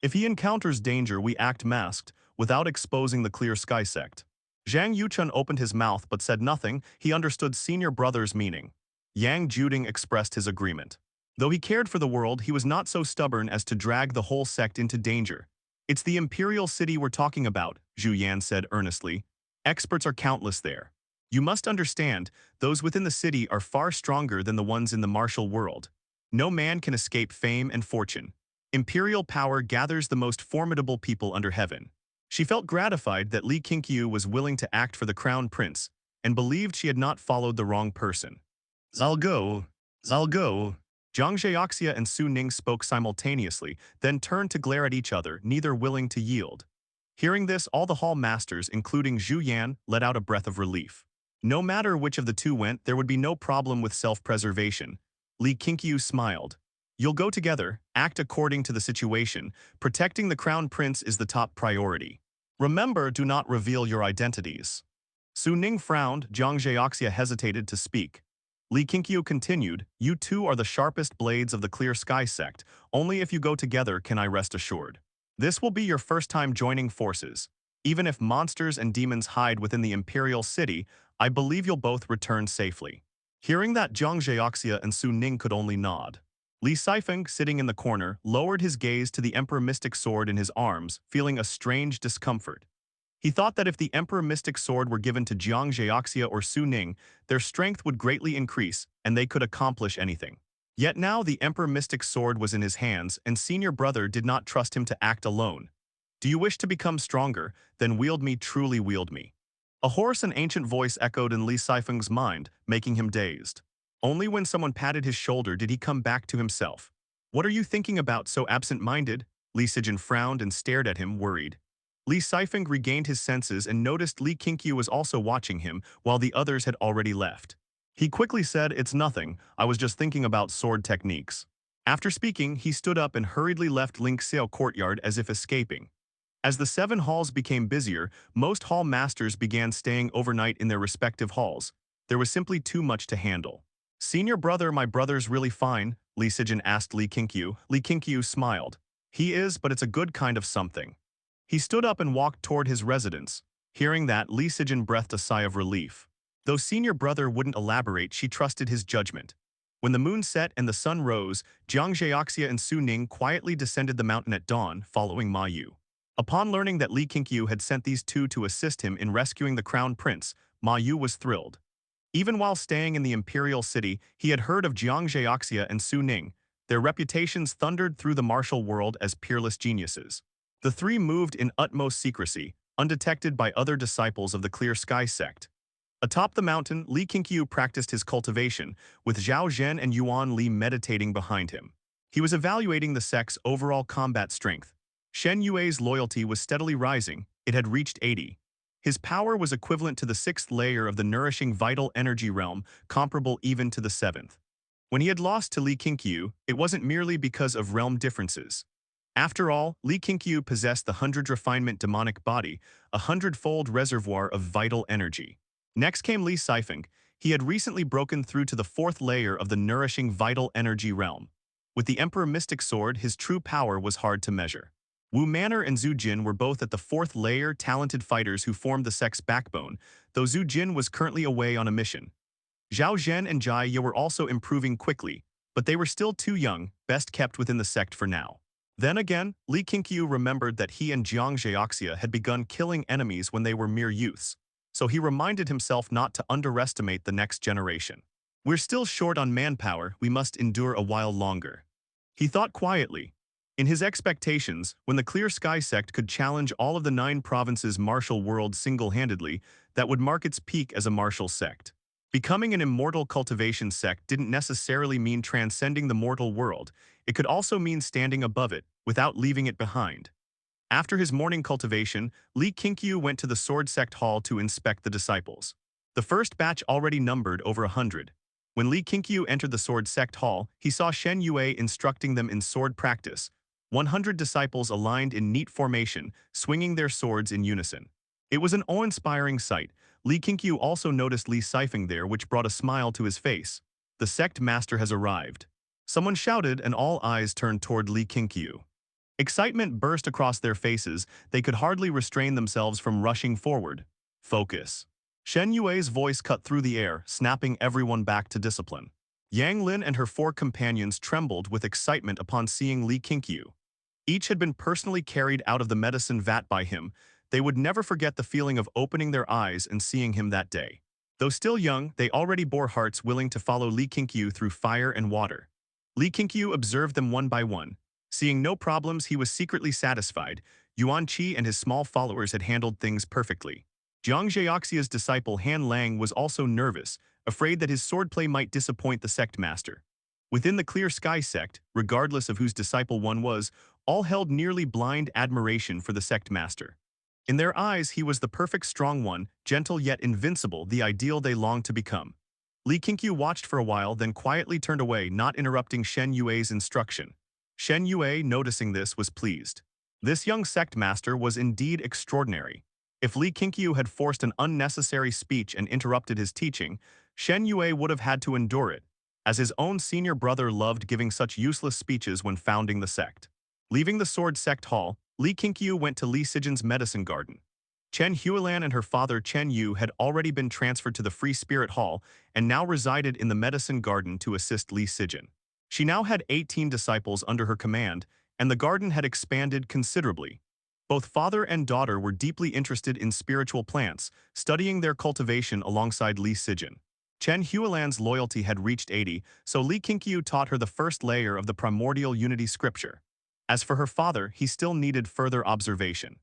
If he encounters danger, we act masked, without exposing the Clear Sky Sect." Zhang Yuchun opened his mouth but said nothing. He understood senior brother's meaning. Yang Juding expressed his agreement. Though he cared for the world, he was not so stubborn as to drag the whole sect into danger. "It's the imperial city we're talking about," Zhu Yan said earnestly. "Experts are countless there. You must understand, those within the city are far stronger than the ones in the martial world. No man can escape fame and fortune. Imperial power gathers the most formidable people under heaven." She felt gratified that Li Qingqiu was willing to act for the crown prince, and believed she had not followed the wrong person. "I'll go. I'll go." Jiang Zhaoxia and Su Ning spoke simultaneously, then turned to glare at each other, neither willing to yield. Hearing this, all the hall masters, including Zhu Yan, let out a breath of relief. No matter which of the two went, there would be no problem with self-preservation. Li Qingqiu smiled. "You'll go together, act according to the situation. Protecting the crown prince is the top priority. Remember, do not reveal your identities." Su Ning frowned. Jiang Zhaoxia hesitated to speak. Li Qingqiu continued, "You two are the sharpest blades of the Clear Sky Sect. Only if you go together can I rest assured. This will be your first time joining forces. Even if monsters and demons hide within the imperial city, I believe you'll both return safely." Hearing that, Jiang Zhaoxia and Su Ning could only nod. Li Sifeng, sitting in the corner, lowered his gaze to the Emperor Mystic Sword in his arms, feeling a strange discomfort. He thought that if the Emperor Mystic Sword were given to Jiang Zhaoxia or Su Ning, their strength would greatly increase, and they could accomplish anything. Yet now the Emperor Mystic Sword was in his hands, and senior brother did not trust him to act alone. "Do you wish to become stronger? Then wield me, truly wield me." A hoarse and ancient voice echoed in Li Sifeng's mind, making him dazed. Only when someone patted his shoulder did he come back to himself. "What are you thinking about, so absent-minded?" Li Sijin frowned and stared at him, worried. Li Sifeng regained his senses and noticed Li Qingqiu was also watching him, while the others had already left. He quickly said, "It's nothing, I was just thinking about sword techniques." After speaking, he stood up and hurriedly left Qingxiao courtyard as if escaping. As the 7 halls became busier, most hall masters began staying overnight in their respective halls. There was simply too much to handle. "Senior brother, my brother's really fine," Li Sijin asked Li Qingqiu. Li Qingqiu smiled. "He is, but it's a good kind of something." He stood up and walked toward his residence. Hearing that, Li Sijin breathed a sigh of relief. Though senior brother wouldn't elaborate, she trusted his judgment. When the moon set and the sun rose, Jiang Zheoxia and Su Ning quietly descended the mountain at dawn, following Ma Yu. Upon learning that Li Qingqiu had sent these two to assist him in rescuing the crown prince, Ma Yu was thrilled. Even while staying in the imperial city, he had heard of Jiang Zheoxia and Su Ning. Their reputations thundered through the martial world as peerless geniuses. The three moved in utmost secrecy, undetected by other disciples of the Clear Sky Sect. Atop the mountain, Li Qingqiu practiced his cultivation, with Zhao Zhen and Yuan Li meditating behind him. He was evaluating the sect's overall combat strength. Shen Yue's loyalty was steadily rising. It had reached 80. His power was equivalent to the sixth layer of the nourishing vital energy realm, comparable even to the seventh. When he had lost to Li Qingqiu, it wasn't merely because of realm differences. After all, Li Qingqiu possessed the 100 refinement demonic body, a 100-fold reservoir of vital energy. Next came Li Sifeng. He had recently broken through to the fourth layer of the nourishing vital energy realm. With the Emperor Mystic Sword, his true power was hard to measure. Wu Manor and Zhu Jin were both at the fourth layer, talented fighters who formed the sect's backbone, though Zhu Jin was currently away on a mission. Zhao Zhen and Jai Ye were also improving quickly, but they were still too young, best kept within the sect for now. Then again, Li Qingqiu remembered that he and Jiang Zheoxia had begun killing enemies when they were mere youths, so he reminded himself not to underestimate the next generation. We're still short on manpower, we must endure a while longer. He thought quietly. In his expectations, when the Clear Sky Sect could challenge all of the 9 provinces' martial world single-handedly, that would mark its peak as a martial sect. Becoming an immortal cultivation sect didn't necessarily mean transcending the mortal world, it could also mean standing above it, without leaving it behind. After his morning cultivation, Li Qingqiu went to the Sword Sect Hall to inspect the disciples. The first batch already numbered over 100. When Li Qingqiu entered the Sword Sect Hall, he saw Shen Yue instructing them in sword practice. 100 disciples aligned in neat formation, swinging their swords in unison. It was an awe-inspiring sight. Li Qingqiu also noticed Li Sifeng there, which brought a smile to his face. The Sect Master has arrived. Someone shouted, and all eyes turned toward Li Qingqiu. Excitement burst across their faces. They could hardly restrain themselves from rushing forward. Focus. Shen Yue's voice cut through the air, snapping everyone back to discipline. Yang Lin and her 4 companions trembled with excitement upon seeing Li Qingqiu. Each had been personally carried out of the medicine vat by him. They would never forget the feeling of opening their eyes and seeing him that day. Though still young, they already bore hearts willing to follow Li Qingqiu through fire and water. Li Qingqiu observed them one by one. Seeing no problems, he was secretly satisfied. Yuan Qi and his small followers had handled things perfectly. Jiang Zheoxia's disciple Han Lang was also nervous, afraid that his swordplay might disappoint the Sect Master. Within the Clear Sky Sect, regardless of whose disciple one was, all held nearly blind admiration for the Sect Master. In their eyes, he was the perfect strong one, gentle yet invincible, the ideal they longed to become. Li Qingqiu watched for a while, then quietly turned away, not interrupting Shen Yue's instruction. Shen Yue, noticing this, was pleased. This young Sect Master was indeed extraordinary. If Li Qingqiu had forced an unnecessary speech and interrupted his teaching, Shen Yue would have had to endure it, as his own senior brother loved giving such useless speeches when founding the sect. Leaving the Sword Sect Hall, Li Qingqiu went to Li Sijin's medicine garden. Chen Huilan and her father Chen Yu had already been transferred to the Free Spirit Hall and now resided in the medicine garden to assist Li Sijin. She now had 18 disciples under her command, and the garden had expanded considerably. Both father and daughter were deeply interested in spiritual plants, studying their cultivation alongside Li Sijin. Chen Huilan's loyalty had reached 80, so Li Qingqiu taught her the first layer of the primordial unity scripture. As for her father, he still needed further observation.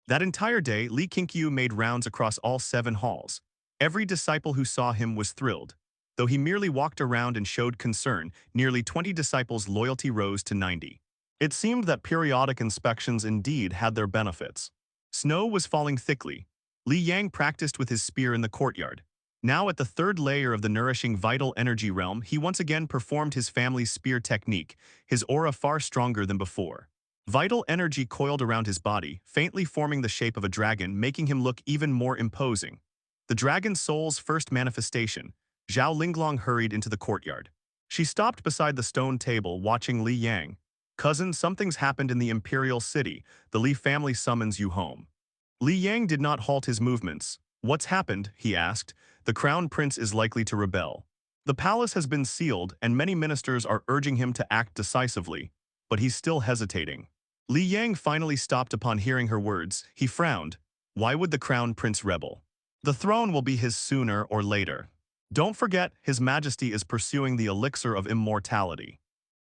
That entire day, Li Qingqiu made rounds across all 7 halls. Every disciple who saw him was thrilled. Though he merely walked around and showed concern, nearly 20 disciples' loyalty rose to 90. It seemed that periodic inspections indeed had their benefits. Snow was falling thickly. Li Yang practiced with his spear in the courtyard. Now at the 3rd layer of the nourishing vital energy realm, he once again performed his family's spear technique, his aura far stronger than before. Vital energy coiled around his body, faintly forming the shape of a dragon, making him look even more imposing. The dragon soul's first manifestation. Zhao Linglong hurried into the courtyard. She stopped beside the stone table, watching Li Yang. "Cousin, something's happened in the Imperial City. The Li family summons you home." Li Yang did not halt his movements. "What's happened?" he asked. "The Crown Prince is likely to rebel." The palace has been sealed and many ministers are urging him to act decisively, but he's still hesitating. Li Yang finally stopped upon hearing her words. He frowned. Why would the crown prince rebel? The throne will be his sooner or later. Don't forget, His Majesty is pursuing the elixir of immortality.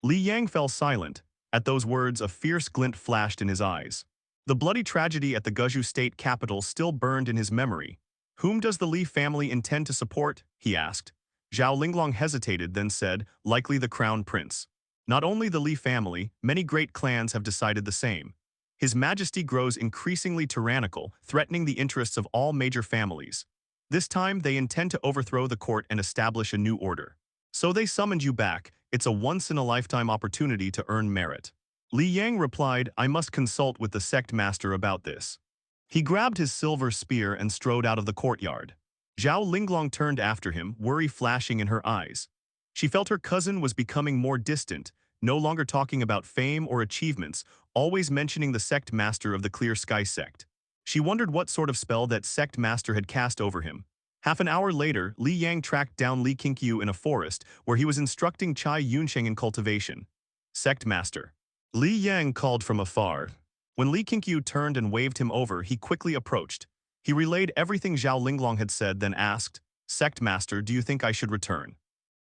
Li Yang fell silent. At those words, a fierce glint flashed in his eyes. The bloody tragedy at the Guizhou state capital still burned in his memory. Whom does the Li family intend to support? He asked. Zhao Linglong hesitated, then said, likely the crown prince. Not only the Li family, many great clans have decided the same. His Majesty grows increasingly tyrannical, threatening the interests of all major families. This time, they intend to overthrow the court and establish a new order. So they summoned you back. It's a once-in-a-lifetime opportunity to earn merit. Li Yang replied, I must consult with the Sect Master about this. He grabbed his silver spear and strode out of the courtyard. Zhao Linglong turned after him, worry flashing in her eyes. She felt her cousin was becoming more distant, no longer talking about fame or achievements, always mentioning the Sect Master of the Clear Sky Sect. She wondered what sort of spell that Sect Master had cast over him. Half an hour later, Li Yang tracked down Li Qingqiu in a forest where he was instructing Cai Yunsheng in cultivation. Sect Master. Li Yang called from afar. When Li Qingqiu turned and waved him over, he quickly approached. He relayed everything Zhao Linglong had said, then asked, Sect Master, do you think I should return?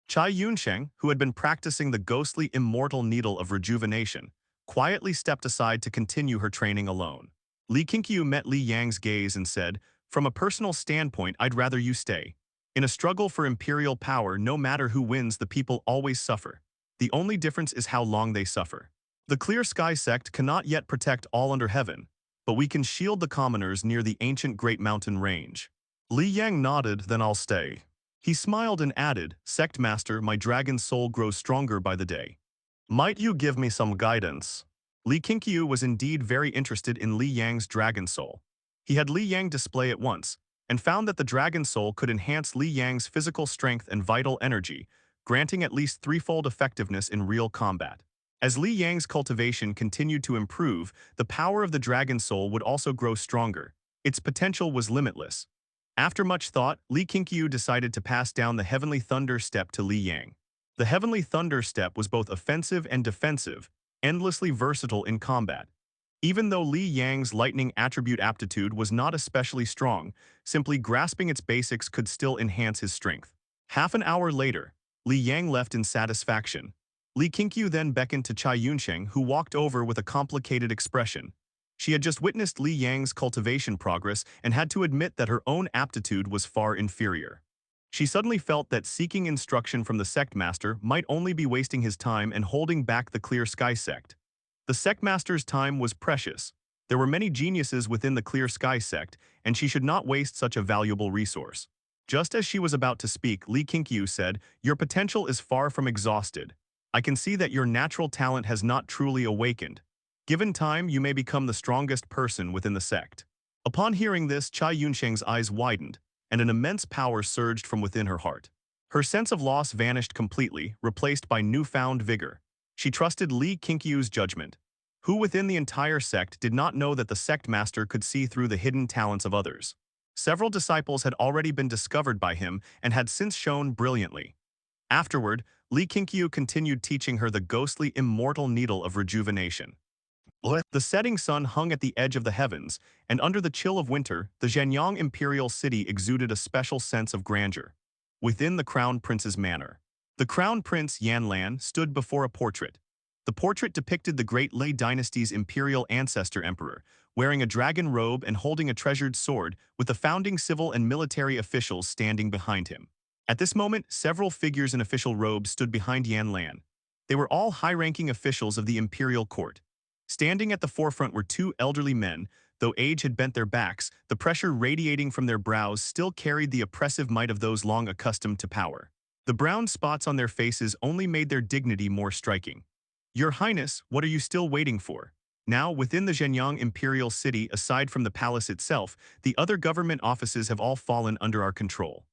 Cai Yunsheng, who had been practicing the ghostly immortal needle of rejuvenation, quietly stepped aside to continue her training alone. Li Qingqiu met Li Yang's gaze and said, from a personal standpoint, I'd rather you stay. In a struggle for imperial power, no matter who wins, the people always suffer. The only difference is how long they suffer. The Clear Sky Sect cannot yet protect all under heaven, but we can shield the commoners near the ancient Great Mountain Range. Li Yang nodded, then I'll stay. He smiled and added, Sect Master, my dragon soul grows stronger by the day. Might you give me some guidance? Li Qingqiu was indeed very interested in Li Yang's dragon soul. He had Li Yang display it once, and found that the dragon soul could enhance Li Yang's physical strength and vital energy, granting at least threefold effectiveness in real combat. As Li Yang's cultivation continued to improve, the power of the dragon soul would also grow stronger. Its potential was limitless. After much thought, Li Qingqiu decided to pass down the Heavenly Thunder Step to Li Yang. The Heavenly Thunder Step was both offensive and defensive, endlessly versatile in combat. Even though Li Yang's lightning attribute aptitude was not especially strong, simply grasping its basics could still enhance his strength. Half an hour later, Li Yang left in satisfaction. Li Qingqiu then beckoned to Cai Yunsheng, who walked over with a complicated expression. She had just witnessed Li Yang's cultivation progress and had to admit that her own aptitude was far inferior. She suddenly felt that seeking instruction from the Sect Master might only be wasting his time and holding back the Clear Sky Sect. The Sect Master's time was precious. There were many geniuses within the Clear Sky Sect, and she should not waste such a valuable resource. Just as she was about to speak, Li Qingqiu said, Your potential is far from exhausted. I can see that your natural talent has not truly awakened. Given time, you may become the strongest person within the sect. Upon hearing this, Cai Yunsheng's eyes widened, and an immense power surged from within her heart. Her sense of loss vanished completely, replaced by newfound vigor. She trusted Li Qingqiu's judgment. Who within the entire sect did not know that the Sect Master could see through the hidden talents of others? Several disciples had already been discovered by him and had since shone brilliantly. Afterward, Li Qingqiu continued teaching her the ghostly immortal needle of rejuvenation. The setting sun hung at the edge of the heavens, and under the chill of winter, the Zhenyang imperial city exuded a special sense of grandeur. Within the Crown Prince's manor, the Crown Prince Yanlan stood before a portrait. The portrait depicted the great Lei dynasty's imperial ancestor emperor, wearing a dragon robe and holding a treasured sword, with the founding civil and military officials standing behind him. At this moment, several figures in official robes stood behind Yanlan. They were all high-ranking officials of the imperial court. Standing at the forefront were two elderly men. Though age had bent their backs, the pressure radiating from their brows still carried the oppressive might of those long accustomed to power. The brown spots on their faces only made their dignity more striking. Your Highness, what are you still waiting for? Now, within the Zhenyang imperial city, aside from the palace itself, the other government offices have all fallen under our control.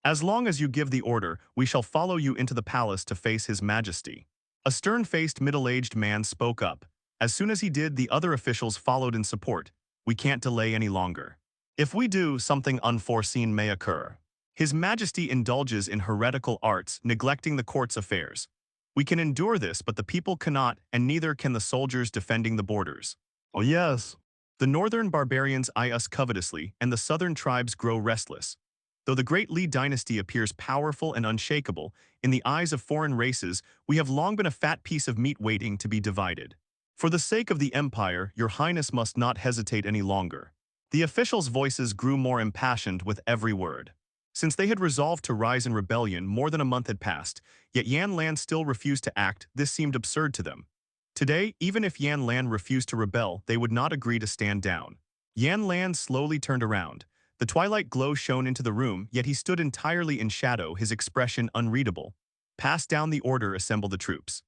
As long as you give the order, we shall follow you into the palace to face His Majesty. A stern-faced middle-aged man spoke up. As soon as he did, the other officials followed in support. We can't delay any longer. If we do, something unforeseen may occur. His Majesty indulges in heretical arts, neglecting the court's affairs. We can endure this, but the people cannot, and neither can the soldiers defending the borders. Oh yes. The northern barbarians eye us covetously, and the southern tribes grow restless. Though the great Li dynasty appears powerful and unshakable, in the eyes of foreign races, we have long been a fat piece of meat waiting to be divided. For the sake of the empire, your highness must not hesitate any longer. The officials' voices grew more impassioned with every word. Since they had resolved to rise in rebellion, more than a month had passed, yet Yan Lan still refused to act. This seemed absurd to them. Today, even if Yan Lan refused to rebel, they would not agree to stand down. Yan Lan slowly turned around. The twilight glow shone into the room, yet he stood entirely in shadow, his expression unreadable. Pass down the order, assemble the troops.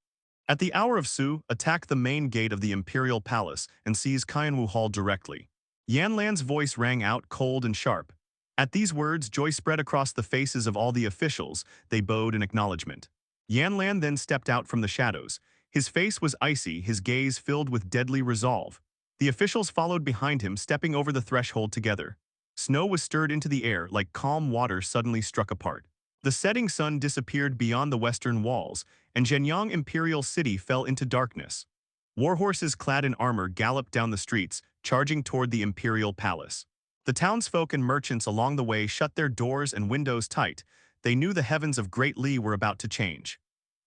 At the hour of Su, attack the main gate of the Imperial Palace and seize Qianwu Hall directly. Yan Lan's voice rang out cold and sharp. At these words, joy spread across the faces of all the officials. They bowed in acknowledgement. Yan Lan then stepped out from the shadows. His face was icy, his gaze filled with deadly resolve. The officials followed behind him, stepping over the threshold together. Snow was stirred into the air like calm water suddenly struck apart. The setting sun disappeared beyond the western walls, and Zhenyang Imperial City fell into darkness. Warhorses clad in armor galloped down the streets, charging toward the Imperial Palace. The townsfolk and merchants along the way shut their doors and windows tight. They knew the heavens of Great Li were about to change.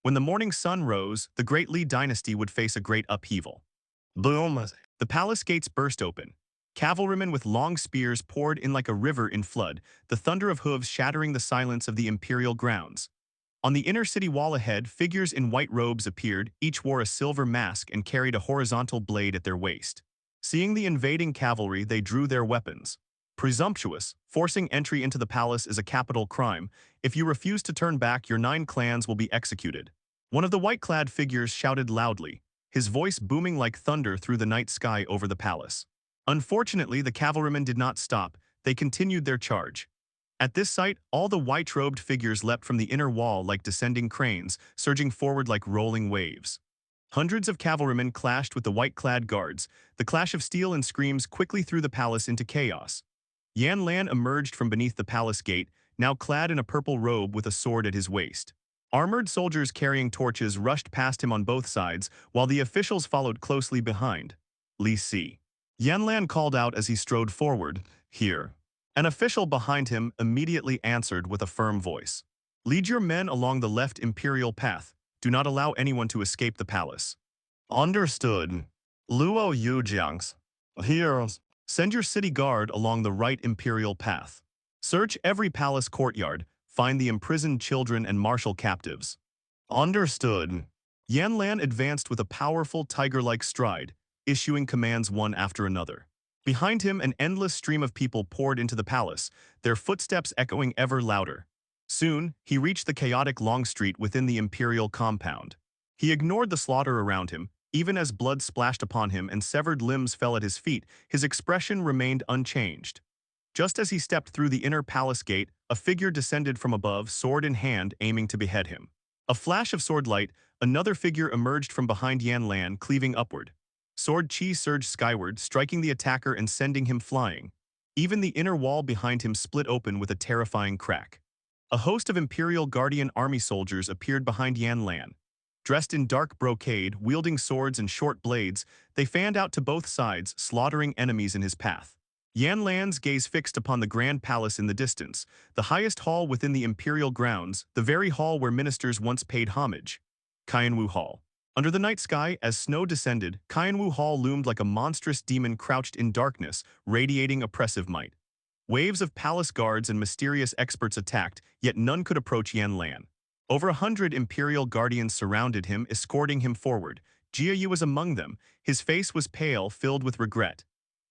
When the morning sun rose, the Great Li dynasty would face a great upheaval. Boom! The palace gates burst open. Cavalrymen with long spears poured in like a river in flood, the thunder of hooves shattering the silence of the imperial grounds. On the inner city wall ahead, figures in white robes appeared. Each wore a silver mask and carried a horizontal blade at their waist. Seeing the invading cavalry, they drew their weapons. Presumptuous, forcing entry into the palace is a capital crime. If you refuse to turn back, your 9 clans will be executed. One of the white-clad figures shouted loudly, his voice booming like thunder through the night sky over the palace. Unfortunately, the cavalrymen did not stop. They continued their charge. At this sight, all the white-robed figures leapt from the inner wall like descending cranes, surging forward like rolling waves. Hundreds of cavalrymen clashed with the white-clad guards. The clash of steel and screams quickly threw the palace into chaos. Yan Lan emerged from beneath the palace gate, now clad in a purple robe with a sword at his waist. Armored soldiers carrying torches rushed past him on both sides, while the officials followed closely behind. Li Si. Yan Lan called out as he strode forward, "Here." An official behind him immediately answered with a firm voice. "Lead your men along the left imperial path. Do not allow anyone to escape the palace." "Understood." Luo Yujiang's. "Here." "Send your city guard along the right imperial path. Search every palace courtyard, find the imprisoned children and marshal captives." "Understood." Yan Lan advanced with a powerful tiger-like stride, issuing commands one after another. Behind him, an endless stream of people poured into the palace, their footsteps echoing ever louder. Soon, he reached the chaotic long street within the imperial compound. He ignored the slaughter around him. Even as blood splashed upon him and severed limbs fell at his feet, his expression remained unchanged. Just as he stepped through the inner palace gate, a figure descended from above, sword in hand, aiming to behead him. A flash of sword light, another figure emerged from behind Yan Lan, cleaving upward. Sword chi surged skyward, striking the attacker and sending him flying. Even the inner wall behind him split open with a terrifying crack. A host of Imperial Guardian army soldiers appeared behind Yan Lan. Dressed in dark brocade, wielding swords and short blades, they fanned out to both sides, slaughtering enemies in his path. Yan Lan's gaze fixed upon the grand palace in the distance, the highest hall within the imperial grounds, the very hall where ministers once paid homage. Qianwu Hall. Under the night sky, as snow descended, Qianwu Hall loomed like a monstrous demon crouched in darkness, radiating oppressive might. Waves of palace guards and mysterious experts attacked, yet none could approach Yan Lan. Over 100 Imperial Guardians surrounded him, escorting him forward. Jia was among them. His face was pale, filled with regret.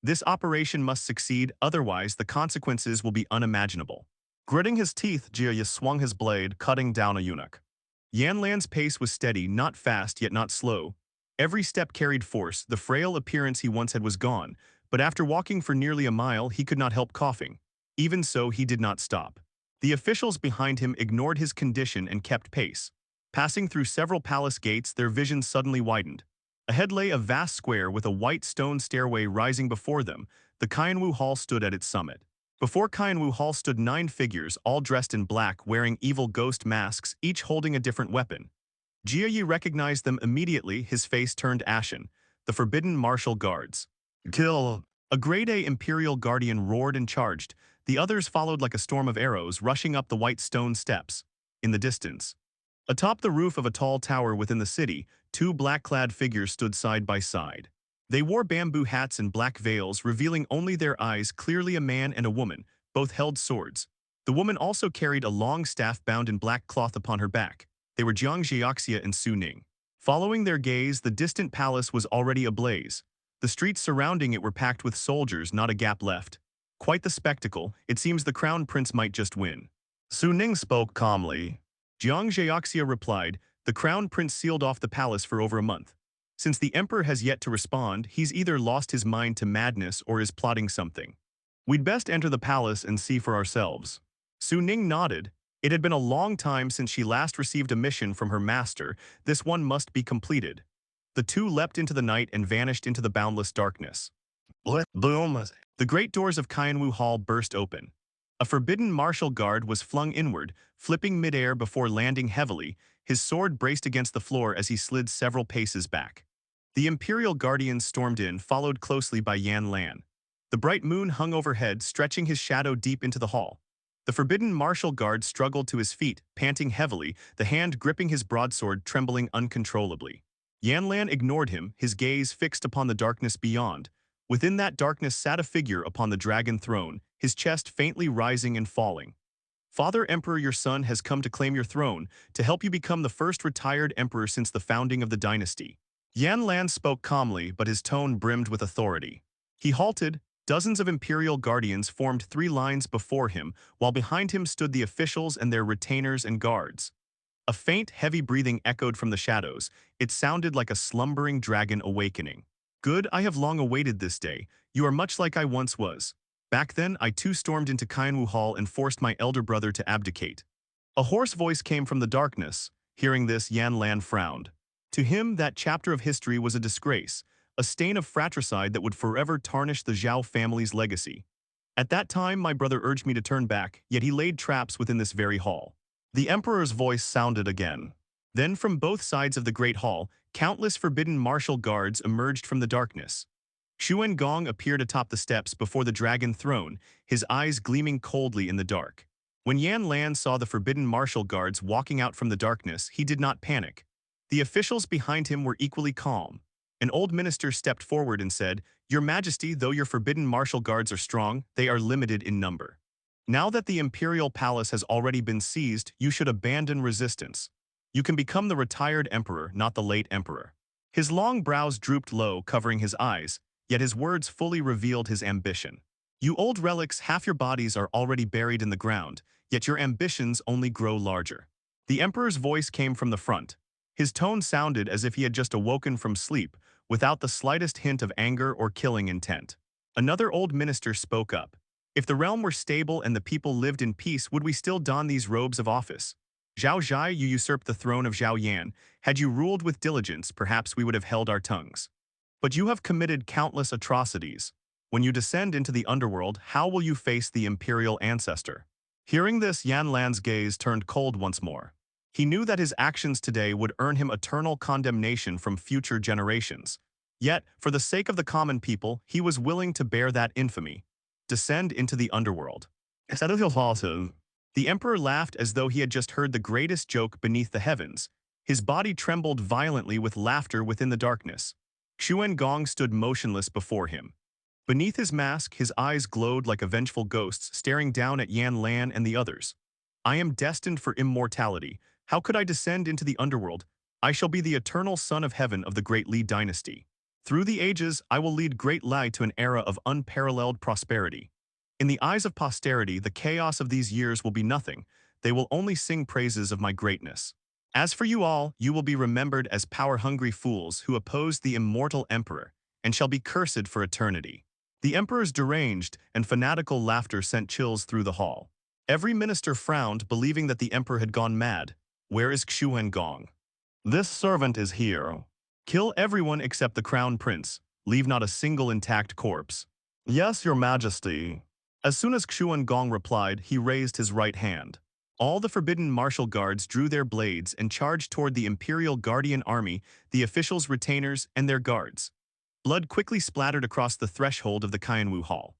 This operation must succeed, otherwise the consequences will be unimaginable. Gritting his teeth, Jia swung his blade, cutting down a eunuch. Yan Lan's pace was steady, not fast yet not slow. Every step carried force, the frail appearance he once had was gone, but after walking for nearly a mile, he could not help coughing. Even so, he did not stop. The officials behind him ignored his condition and kept pace. Passing through several palace gates, their vision suddenly widened. Ahead lay a vast square with a white stone stairway rising before them. The Qianwu Hall stood at its summit. Before Qianwu Hall stood 9 figures, all dressed in black, wearing evil ghost masks, each holding a different weapon. Jia Yi recognized them immediately, his face turned ashen. The forbidden martial guards. Kill! A grade A Imperial Guardian roared and charged. The others followed like a storm of arrows, rushing up the white stone steps. In the distance, atop the roof of a tall tower within the city, 2 black-clad figures stood side by side. They wore bamboo hats and black veils, revealing only their eyes, clearly a man and a woman. Both held swords. The woman also carried a long staff bound in black cloth upon her back. They were Jiang Jiaxia and Su Ning. Following their gaze, the distant palace was already ablaze. The streets surrounding it were packed with soldiers, not a gap left. Quite the spectacle. It seems the crown prince might just win. Su Ning spoke calmly. Jiang Jiaxia replied, the crown prince sealed off the palace for over a month. Since the emperor has yet to respond, he's either lost his mind to madness or is plotting something. We'd best enter the palace and see for ourselves. Su Ning nodded. It had been a long time since she last received a mission from her master. This one must be completed. The two leapt into the night and vanished into the boundless darkness. Boom! The great doors of Qianwu Hall burst open. A forbidden martial guard was flung inward, flipping midair before landing heavily, his sword braced against the floor as he slid several paces back. The Imperial Guardians stormed in, followed closely by Yan Lan. The bright moon hung overhead, stretching his shadow deep into the hall. The forbidden martial guard struggled to his feet, panting heavily, the hand gripping his broadsword trembling uncontrollably. Yan Lan ignored him, his gaze fixed upon the darkness beyond. Within that darkness sat a figure upon the dragon throne, his chest faintly rising and falling. Father Emperor, your son has come to claim your throne, to help you become the first retired emperor since the founding of the dynasty. Yan Lan spoke calmly, but his tone brimmed with authority. He halted. Dozens of Imperial Guardians formed 3 lines before him, while behind him stood the officials and their retainers and guards. A faint, heavy breathing echoed from the shadows. It sounded like a slumbering dragon awakening. Good, I have long awaited this day. You are much like I once was. Back then, I too stormed into Qianwu Hall and forced my elder brother to abdicate. A hoarse voice came from the darkness. Hearing this, Yan Lan frowned. To him, that chapter of history was a disgrace, a stain of fratricide that would forever tarnish the Zhao family's legacy. At that time, my brother urged me to turn back, yet he laid traps within this very hall. The emperor's voice sounded again. Then from both sides of the great hall, countless forbidden martial guards emerged from the darkness. Xuan Gong appeared atop the steps before the dragon throne, his eyes gleaming coldly in the dark. When Yan Lan saw the forbidden martial guards walking out from the darkness, he did not panic. The officials behind him were equally calm. An old minister stepped forward and said, Your Majesty, though your forbidden martial guards are strong, they are limited in number. Now that the imperial palace has already been seized, you should abandon resistance. You can become the retired emperor, not the late emperor. His long brows drooped low, covering his eyes, yet his words fully revealed his ambition. You old relics, half your bodies are already buried in the ground, yet your ambitions only grow larger. The emperor's voice came from the front. His tone sounded as if he had just awoken from sleep, without the slightest hint of anger or killing intent. Another old minister spoke up. If the realm were stable and the people lived in peace, would we still don these robes of office? Zhao Zhai, you usurped the throne of Zhao Yan. Had you ruled with diligence, perhaps we would have held our tongues. But you have committed countless atrocities. When you descend into the underworld, how will you face the imperial ancestor? Hearing this, Yan Lan's gaze turned cold once more. He knew that his actions today would earn him eternal condemnation from future generations. Yet, for the sake of the common people, he was willing to bear that infamy. Descend into the underworld. The emperor laughed as though he had just heard the greatest joke beneath the heavens. His body trembled violently with laughter within the darkness. Xuan Gong stood motionless before him. Beneath his mask, his eyes glowed like a vengeful ghosts, staring down at Yan Lan and the others. I am destined for immortality. How could I descend into the underworld? I shall be the eternal son of heaven of the great Li dynasty. Through the ages, I will lead great Li to an era of unparalleled prosperity. In the eyes of posterity, the chaos of these years will be nothing. They will only sing praises of my greatness. As for you all, you will be remembered as power-hungry fools who opposed the immortal emperor, and shall be cursed for eternity. The emperor's deranged and fanatical laughter sent chills through the hall. Every minister frowned, believing that the emperor had gone mad. Where is Xuan Gong? This servant is here. Kill everyone except the crown prince. Leave not a single intact corpse. Yes, your majesty. As soon as Xuan Gong replied, he raised his right hand. All the forbidden martial guards drew their blades and charged toward the Imperial Guardian Army, the officials' retainers, and their guards. Blood quickly splattered across the threshold of the Qianwu Hall.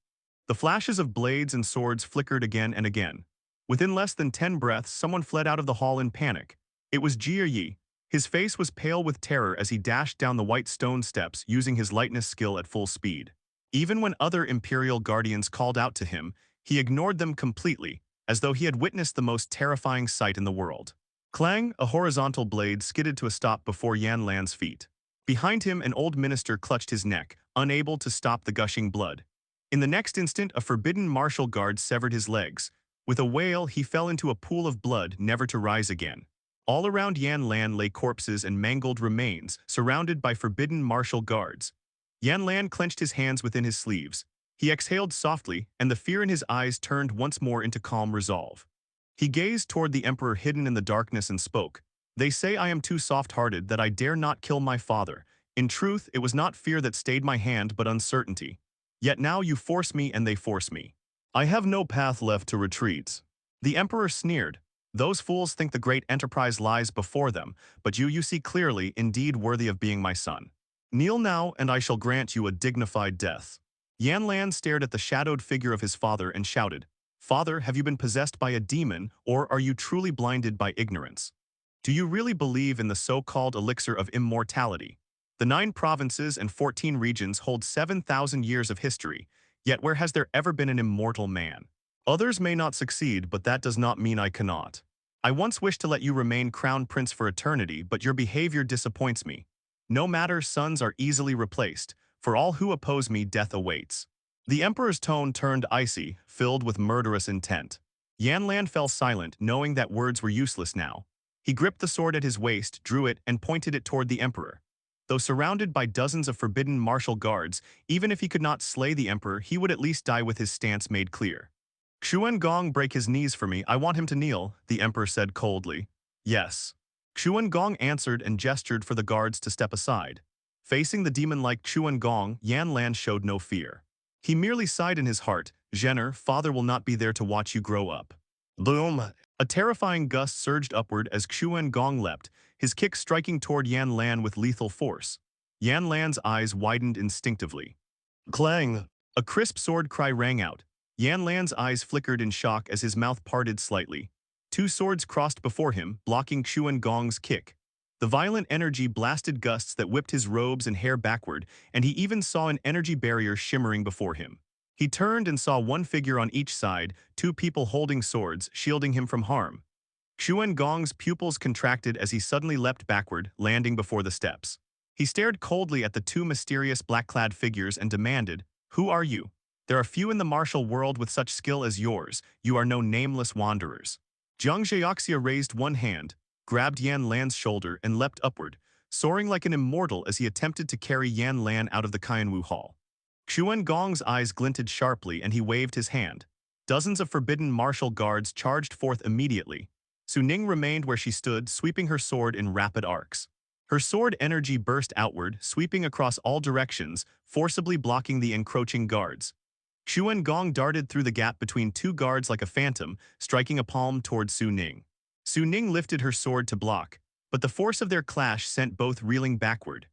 The flashes of blades and swords flickered again and again. Within less than 10 breaths, someone fled out of the hall in panic. It was Jie Yi. His face was pale with terror as he dashed down the white stone steps using his lightness skill at full speed. Even when other Imperial Guardians called out to him, he ignored them completely, as though he had witnessed the most terrifying sight in the world. Clang, a horizontal blade skidded to a stop before Yan Lan's feet. Behind him, an old minister clutched his neck, unable to stop the gushing blood. In the next instant, a forbidden martial guard severed his legs. With a wail, he fell into a pool of blood, never to rise again. All around Yan Lan lay corpses and mangled remains, surrounded by forbidden martial guards. Yan Lan clenched his hands within his sleeves. He exhaled softly, and the fear in his eyes turned once more into calm resolve. He gazed toward the emperor hidden in the darkness and spoke. "They say I am too soft-hearted, that I dare not kill my father. In truth, it was not fear that stayed my hand but uncertainty. Yet now you force me and they force me. I have no path left to retreat." The emperor sneered. "Those fools think the great enterprise lies before them, but you see clearly, indeed worthy of being my son. Kneel now, and I shall grant you a dignified death." Yan Lan stared at the shadowed figure of his father and shouted, "Father, have you been possessed by a demon, or are you truly blinded by ignorance? Do you really believe in the so-called elixir of immortality? The 9 provinces and 14 regions hold 7,000 years of history, yet where has there ever been an immortal man? Others may not succeed, but that does not mean I cannot. I once wished to let you remain crown prince for eternity, but your behavior disappoints me. No matter, sons are easily replaced. For all who oppose me, death awaits." The emperor's tone turned icy, filled with murderous intent. Yan Lan fell silent, knowing that words were useless now. He gripped the sword at his waist, drew it, and pointed it toward the emperor. Though surrounded by dozens of forbidden martial guards, even if he could not slay the emperor, he would at least die with his stance made clear. "Xuan Gong, break his knees for me. I want him to kneel," the emperor said coldly. "Yes." Xuan Gong answered and gestured for the guards to step aside. Facing the demon-like Xuan Gong, Yan Lan showed no fear. He merely sighed in his heart, "Jenner, father will not be there to watch you grow up." Boom! A terrifying gust surged upward as Xuan Gong leapt, his kick striking toward Yan Lan with lethal force. Yan Lan's eyes widened instinctively. Clang! A crisp sword cry rang out. Yan Lan's eyes flickered in shock as his mouth parted slightly. 2 swords crossed before him, blocking Xuan Gong's kick. The violent energy blasted gusts that whipped his robes and hair backward, and he even saw an energy barrier shimmering before him. He turned and saw one figure on each side, 2 people holding swords, shielding him from harm. Xuan Gong's pupils contracted as he suddenly leapt backward, landing before the steps. He stared coldly at the 2 mysterious black-clad figures and demanded, "Who are you? There are few in the martial world with such skill as yours. You are no nameless wanderers." Jiang Zheoxia raised one hand, grabbed Yan Lan's shoulder, and leapt upward, soaring like an immortal as he attempted to carry Yan Lan out of the Qianwu Hall. Xuan Gong's eyes glinted sharply and he waved his hand. Dozens of forbidden martial guards charged forth immediately. Su Ning remained where she stood, sweeping her sword in rapid arcs. Her sword energy burst outward, sweeping across all directions, forcibly blocking the encroaching guards. Xuan Gong darted through the gap between 2 guards like a phantom, striking a palm toward Su Ning. Su Ning lifted her sword to block, but the force of their clash sent both reeling backward.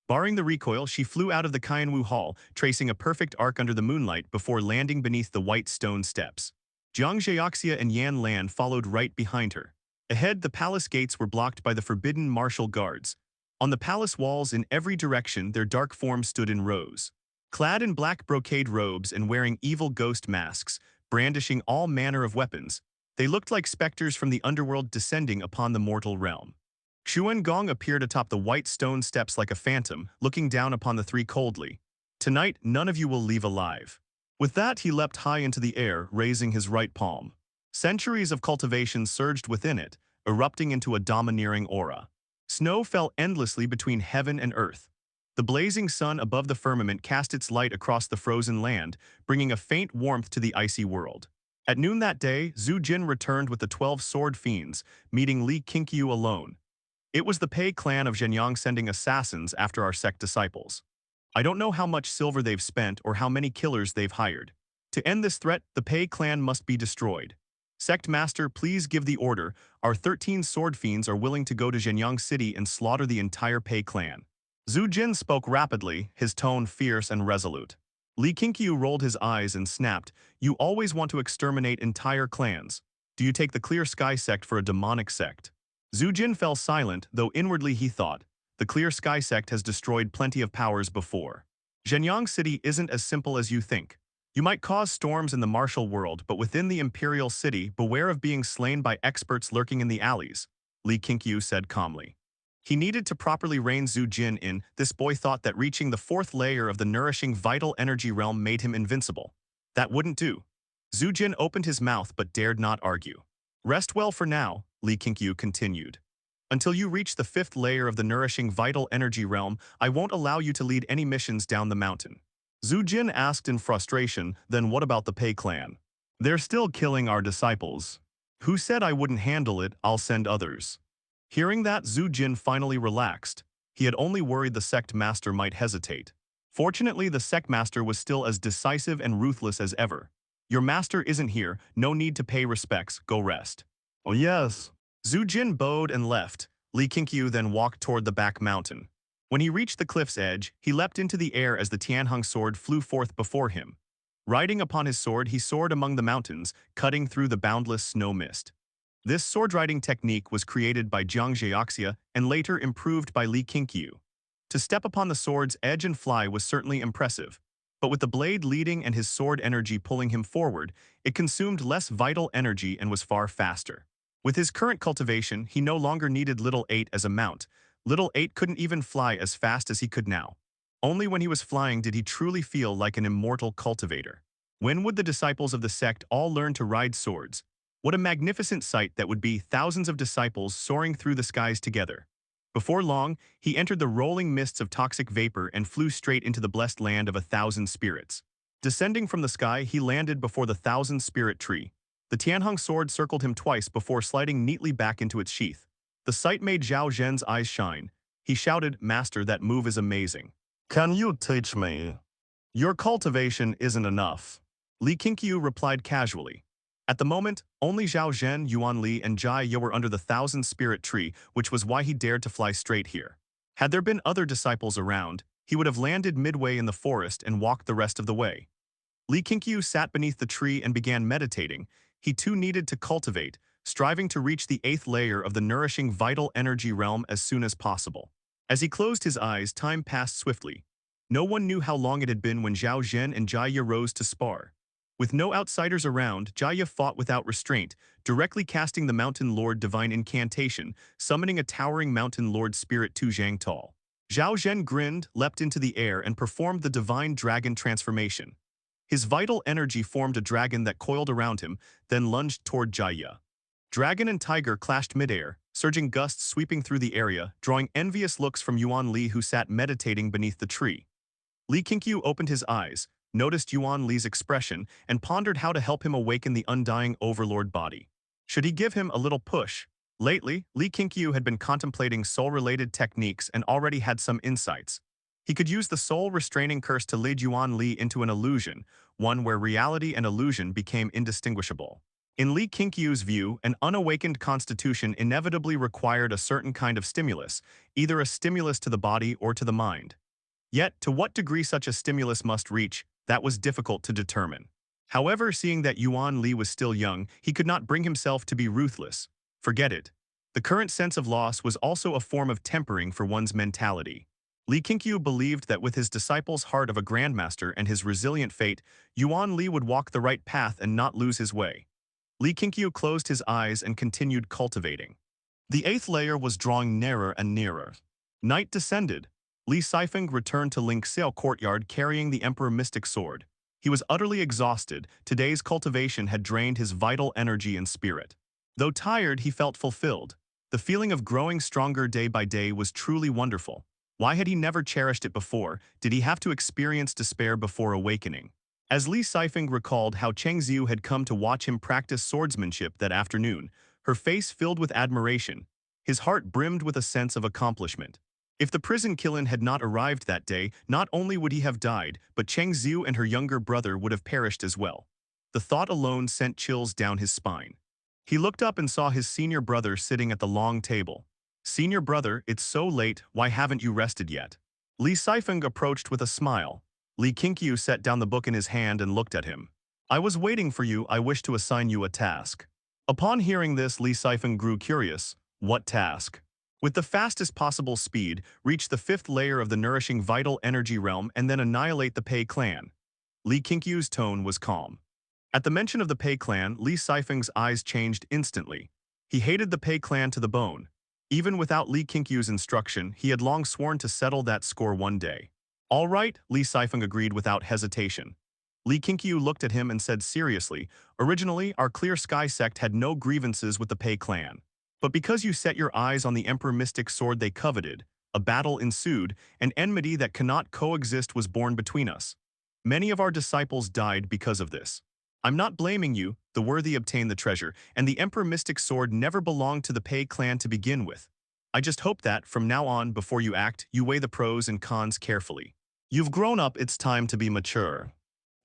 Barring the recoil, she flew out of the Qianwu Hall, tracing a perfect arc under the moonlight before landing beneath the white stone steps. Jiang Zheoxia and Yan Lan followed right behind her. Ahead, the palace gates were blocked by the forbidden martial guards. On the palace walls in every direction, their dark forms stood in rows. Clad in black brocade robes and wearing evil ghost masks, brandishing all manner of weapons, they looked like specters from the underworld descending upon the mortal realm. Xuan Gong appeared atop the white stone steps like a phantom, looking down upon the 3 coldly. "Tonight, none of you will leave alive." With that, he leapt high into the air, raising his right palm. Centuries of cultivation surged within it, erupting into a domineering aura. Snow fell endlessly between heaven and earth. The blazing sun above the firmament cast its light across the frozen land, bringing a faint warmth to the icy world. At noon that day, Zhu Jin returned with the 12 sword fiends, meeting Li Qingqiu alone. "It was the Pei clan of Zhenyang sending assassins after our sect disciples. I don't know how much silver they've spent or how many killers they've hired. To end this threat, the Pei clan must be destroyed. Sect Master, please give the order. Our 13 sword fiends are willing to go to Zhenyang City and slaughter the entire Pei clan. Zhu Jin spoke rapidly, his tone fierce and resolute. Li Qingqiu rolled his eyes and snapped, "You always want to exterminate entire clans. Do you take the Clear Sky Sect for a demonic sect?" Zhu Jin fell silent, though inwardly he thought, the Clear Sky Sect has destroyed plenty of powers before. Zhenyang City isn't as simple as you think. You might cause storms in the martial world, but within the Imperial City, beware of being slain by experts lurking in the alleys, Li Qingqiu said calmly. He needed to properly rein Zhu Jin in. This boy thought that reaching the fourth layer of the nourishing vital energy realm made him invincible. That wouldn't do. Zhu Jin opened his mouth but dared not argue. Rest well for now, Li Qingqiu continued. Until you reach the fifth layer of the nourishing vital energy realm, I won't allow you to lead any missions down the mountain. Zhu Jin asked in frustration, then what about the Pei clan? They're still killing our disciples. Who said I wouldn't handle it? I'll send others. Hearing that, Zhu Jin finally relaxed. He had only worried the Sect Master might hesitate. Fortunately, the Sect Master was still as decisive and ruthless as ever. Your master isn't here, no need to pay respects, go rest. Oh yes. Zhu Jin bowed and left. Li Qingqiu then walked toward the back mountain. When he reached the cliff's edge, he leapt into the air as the Tianheng sword flew forth before him. Riding upon his sword, he soared among the mountains, cutting through the boundless snow mist. This sword-riding technique was created by Jiang Zheoxia and later improved by Li Qingqiu. To step upon the sword's edge and fly was certainly impressive, but with the blade leading and his sword energy pulling him forward, it consumed less vital energy and was far faster. With his current cultivation, he no longer needed Little 8 as a mount. Little 8 couldn't even fly as fast as he could now. Only when he was flying did he truly feel like an immortal cultivator. When would the disciples of the sect all learn to ride swords? What a magnificent sight that would be, thousands of disciples soaring through the skies together. Before long, he entered the rolling mists of toxic vapor and flew straight into the blessed land of 1,000 spirits. Descending from the sky, he landed before the 1,000-spirit tree. The Tianheng sword circled him twice before sliding neatly back into its sheath. The sight made Zhao Zhen's eyes shine. He shouted, "Master, that move is amazing. Can you teach me?" "Your cultivation isn't enough," Li Qingqiu replied casually. At the moment, only Zhao Zhen, Yuan Li, and Jia Ye were under the 1,000-spirit tree, which was why he dared to fly straight here. Had there been other disciples around, he would have landed midway in the forest and walked the rest of the way. Li Qingqiu sat beneath the tree and began meditating. He too needed to cultivate, striving to reach the 8th layer of the nourishing vital energy realm as soon as possible. As he closed his eyes, time passed swiftly. No one knew how long it had been when Zhao Zhen and Jia Ye rose to spar. With no outsiders around, Jia Ye fought without restraint, directly casting the Mountain Lord Divine Incantation, summoning a towering Mountain Lord Spirit 2 Zhang Tall. Zhao Zhen grinned, leapt into the air, and performed the Divine Dragon transformation. His vital energy formed a dragon that coiled around him, then lunged toward Jia Ye. Dragon and tiger clashed midair, surging gusts sweeping through the area, drawing envious looks from Yuan Li who sat meditating beneath the tree. Li Qingqiu opened his eyes, noticed Yuan Li's expression, and pondered how to help him awaken the undying overlord body. Should he give him a little push? Lately, Li Qingqiu had been contemplating soul-related techniques and already had some insights. He could use the soul-restraining curse to lead Yuan Li into an illusion, one where reality and illusion became indistinguishable. In Li Qingqiu's view, an unawakened constitution inevitably required a certain kind of stimulus, either a stimulus to the body or to the mind. Yet, to what degree such a stimulus must reach, that was difficult to determine. However, seeing that Yuan Li was still young, he could not bring himself to be ruthless. Forget it. The current sense of loss was also a form of tempering for one's mentality. Li Qingqiu believed that with his disciple's heart of a grandmaster and his resilient fate, Yuan Li would walk the right path and not lose his way. Li Qingqiu closed his eyes and continued cultivating. The 8th layer was drawing nearer and nearer. Night descended. Li Sifeng returned to Qingxiao courtyard carrying the Emperor Mystic Sword. He was utterly exhausted. Today's cultivation had drained his vital energy and spirit. Though tired, he felt fulfilled. The feeling of growing stronger day by day was truly wonderful. Why had he never cherished it before? Did he have to experience despair before awakening? As Li Sifeng recalled how Qingxiu had come to watch him practice swordsmanship that afternoon, her face filled with admiration. His heart brimmed with a sense of accomplishment. If the prison Qilin had not arrived that day, not only would he have died, but Chengxiu and her younger brother would have perished as well. The thought alone sent chills down his spine. He looked up and saw his senior brother sitting at the long table. "Senior brother, it's so late, why haven't you rested yet?" Li Sifeng approached with a smile. Li Qingqiu set down the book in his hand and looked at him. "I was waiting for you, I wish to assign you a task." Upon hearing this, Li Sifeng grew curious. What task? With the fastest possible speed, reach the fifth layer of the nourishing vital energy realm and then annihilate the Pei clan. Li Qingqiu's tone was calm. At the mention of the Pei clan, Li Sifeng's eyes changed instantly. He hated the Pei clan to the bone. Even without Li Qingqiu's instruction, he had long sworn to settle that score one day. "All right," Li Sifeng agreed without hesitation. Li Qingqiu looked at him and said seriously, "Originally, our Clear Sky Sect had no grievances with the Pei clan. But because you set your eyes on the Emperor Mystic sword they coveted, a battle ensued, and enmity that cannot coexist was born between us. Many of our disciples died because of this. I'm not blaming you, the worthy obtained the treasure, and the Emperor Mystic sword never belonged to the Pei clan to begin with. I just hope that, from now on, before you act, you weigh the pros and cons carefully. You've grown up, it's time to be mature."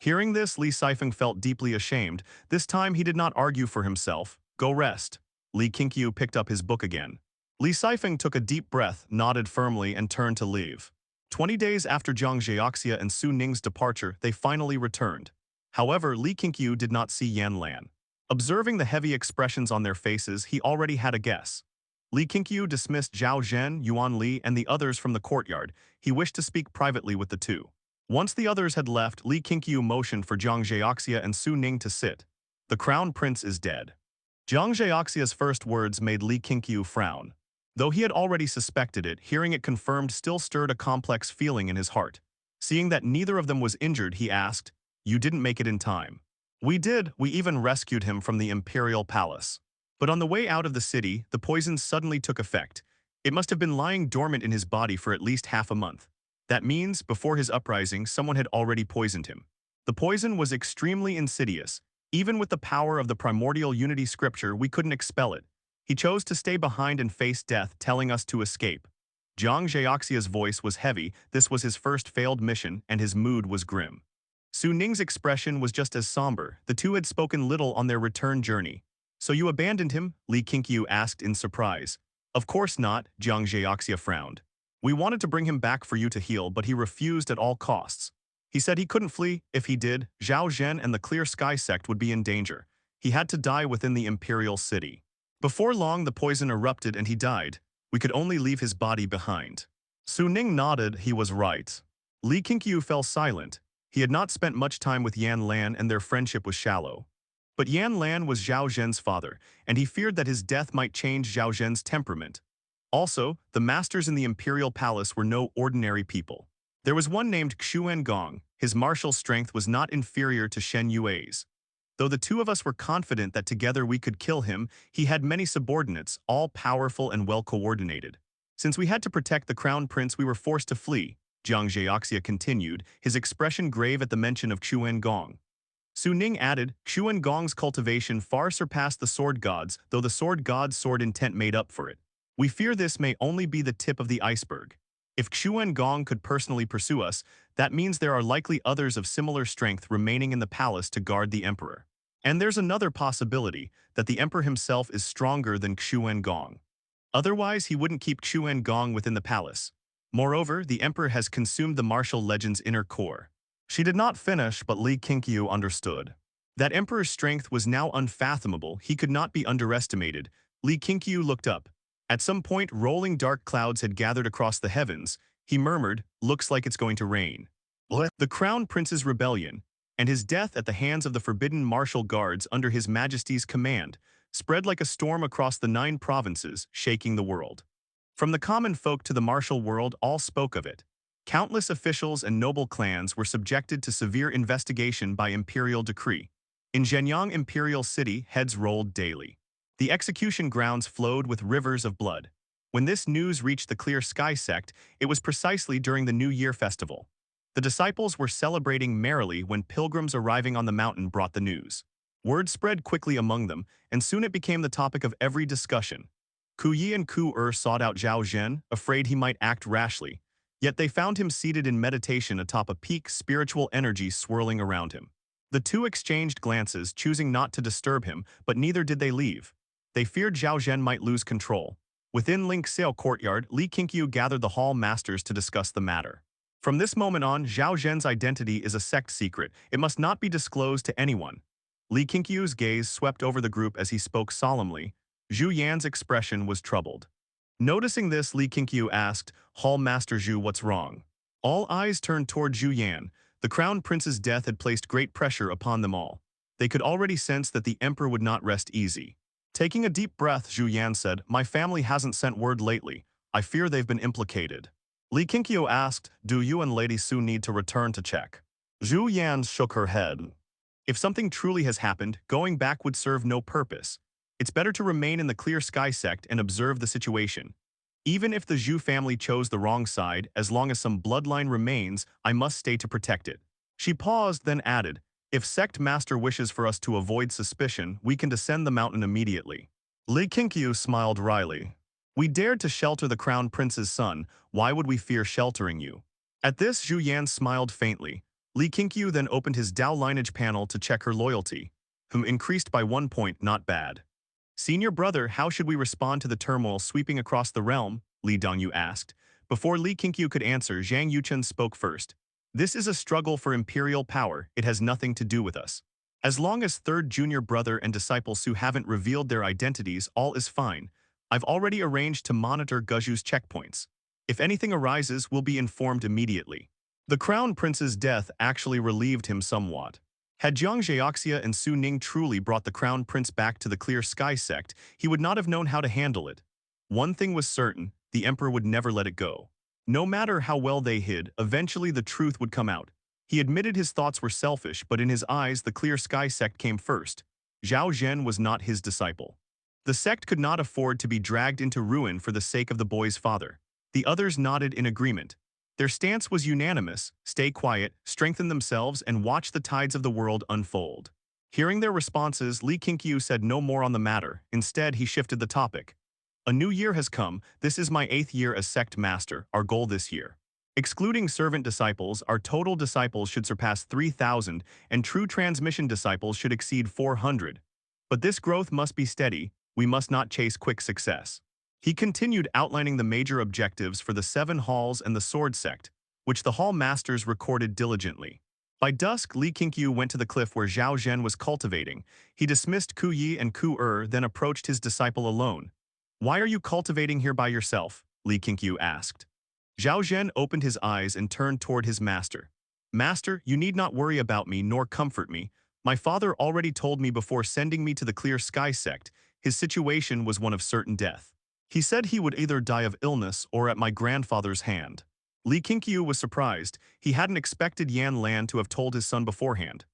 Hearing this, Li Sifeng felt deeply ashamed. This time he did not argue for himself. "Go rest." Li Qingqiu picked up his book again. Li Sifeng took a deep breath, nodded firmly, and turned to leave. 20 days after Zhang Zheoxia and Su Ning's departure, they finally returned. However, Li Qingqiu did not see Yan Lan. Observing the heavy expressions on their faces, he already had a guess. Li Qingqiu dismissed Zhao Zhen, Yuan Li, and the others from the courtyard. He wished to speak privately with the two. Once the others had left, Li Qingqiu motioned for Zhang Zheoxia and Su Ning to sit. "The crown prince is dead." Zhang Zheoxia's first words made Li Qingqiu frown. Though he had already suspected it, hearing it confirmed still stirred a complex feeling in his heart. Seeing that neither of them was injured, he asked, "You didn't make it in time." "We did, we even rescued him from the imperial palace. But on the way out of the city, the poison suddenly took effect. It must have been lying dormant in his body for at least half a month. That means, before his uprising, someone had already poisoned him. The poison was extremely insidious. Even with the power of the primordial unity scripture, we couldn't expel it. He chose to stay behind and face death, telling us to escape." Zhang Zheoxia's voice was heavy. This was his first failed mission, and his mood was grim. Su Ning's expression was just as somber. The two had spoken little on their return journey. "So you abandoned him?" Li Qingqiu asked in surprise. "Of course not," Zhang Zheoxia frowned. "We wanted to bring him back for you to heal, but he refused at all costs. He said he couldn't flee. If he did, Zhao Zhen and the Clear Sky Sect would be in danger. He had to die within the imperial city. Before long, the poison erupted and he died. We could only leave his body behind." Su Ning nodded. He was right. Li Qingqiu fell silent. He had not spent much time with Yan Lan and their friendship was shallow. But Yan Lan was Zhao Zhen's father, and he feared that his death might change Zhao Zhen's temperament. Also, the masters in the imperial palace were no ordinary people. There was one named Xuan Gong. His martial strength was not inferior to Shen Yue's. Though the two of us were confident that together we could kill him, he had many subordinates, all powerful and well-coordinated. Since we had to protect the crown prince, we were forced to flee, Zhang Zheoxia continued, his expression grave at the mention of Xuan Gong. Su Ning added, "Xuan Gong's cultivation far surpassed the sword gods, though the sword god's sword intent made up for it. We fear this may only be the tip of the iceberg. If Xuan Gong could personally pursue us, that means there are likely others of similar strength remaining in the palace to guard the emperor. And there's another possibility, that the emperor himself is stronger than Xuan Gong. Otherwise, he wouldn't keep Xuan Gong within the palace. Moreover, the emperor has consumed the martial legend's inner core." She did not finish, but Li Qingqiu understood. That emperor's strength was now unfathomable. He could not be underestimated. Li Qingqiu looked up. At some point, rolling dark clouds had gathered across the heavens. He murmured, "Looks like it's going to rain." What? The crown prince's rebellion, and his death at the hands of the forbidden martial guards under his majesty's command, spread like a storm across the 9 provinces, shaking the world. From the common folk to the martial world, all spoke of it. Countless officials and noble clans were subjected to severe investigation by imperial decree. In Zhenyang Imperial City, heads rolled daily. The execution grounds flowed with rivers of blood. When this news reached the Clear Sky Sect, it was precisely during the New Year festival. The disciples were celebrating merrily when pilgrims arriving on the mountain brought the news. Word spread quickly among them, and soon it became the topic of every discussion. Ku Yi and Ku Er sought out Zhao Zhen, afraid he might act rashly. Yet they found him seated in meditation atop a peak, spiritual energy swirling around him. The two exchanged glances, choosing not to disturb him, but neither did they leave. They feared Zhao Zhen might lose control. Within Li Qingqiu courtyard, Li Qingqiu gathered the hall masters to discuss the matter. From this moment on, Zhao Zhen's identity is a sect secret. It must not be disclosed to anyone. Li Qingqiu's gaze swept over the group as he spoke solemnly. Zhu Yan's expression was troubled. Noticing this, Li Qingqiu asked, Hall Master Zhu, what's wrong? All eyes turned toward Zhu Yan. The crown prince's death had placed great pressure upon them all. They could already sense that the emperor would not rest easy. Taking a deep breath, Zhu Yan said, My family hasn't sent word lately. I fear they've been implicated. Li Qingqiu asked, Do you and Lady Su need to return to check? Zhu Yan shook her head. If something truly has happened, going back would serve no purpose. It's better to remain in the Clear Sky Sect and observe the situation. Even if the Zhu family chose the wrong side, as long as some bloodline remains, I must stay to protect it. She paused, then added, If Sect Master wishes for us to avoid suspicion, we can descend the mountain immediately. Li Qingqiu smiled wryly. We dared to shelter the Crown Prince's son, why would we fear sheltering you? At this, Zhu Yan smiled faintly. Li Qingqiu then opened his Dao Lineage panel to check her loyalty, whom increased by 1 point, not bad. Senior brother, how should we respond to the turmoil sweeping across the realm? Li Dongyu asked. Before Li Qingqiu could answer, Zhang Yuchen spoke first. This is a struggle for imperial power, it has nothing to do with us. As long as third junior brother and disciple Su haven't revealed their identities, all is fine. I've already arranged to monitor Guzhu's checkpoints. If anything arises, we'll be informed immediately. The Crown Prince's death actually relieved him somewhat. Had Jiang Zhaoxia and Su Ning truly brought the Crown Prince back to the Clear Sky Sect, he would not have known how to handle it. One thing was certain, the Emperor would never let it go. No matter how well they hid, eventually the truth would come out. He admitted his thoughts were selfish, but in his eyes the Clear Sky Sect came first. Zhao Zhen was not his disciple. The sect could not afford to be dragged into ruin for the sake of the boy's father. The others nodded in agreement. Their stance was unanimous, stay quiet, strengthen themselves, and watch the tides of the world unfold. Hearing their responses, Li Qingqiu said no more on the matter. Instead, he shifted the topic. A new year has come. This is my 8th year as Sect Master, our goal this year. Excluding servant disciples, our total disciples should surpass 3,000, and true transmission disciples should exceed 400. But this growth must be steady, we must not chase quick success. He continued outlining the major objectives for the 7 halls and the Sword Sect, which the hall masters recorded diligently. By dusk, Li Qingqiu went to the cliff where Zhao Zhen was cultivating. He dismissed Ku Yi and Ku Er, then approached his disciple alone. Why are you cultivating here by yourself? Li Qingqiu asked. Zhao Zhen opened his eyes and turned toward his master. Master, you need not worry about me nor comfort me. My father already told me before sending me to the Clear Sky Sect, his situation was one of certain death. He said he would either die of illness or at my grandfather's hand. Li Qingqiu was surprised. He hadn't expected Yan Lan to have told his son beforehand.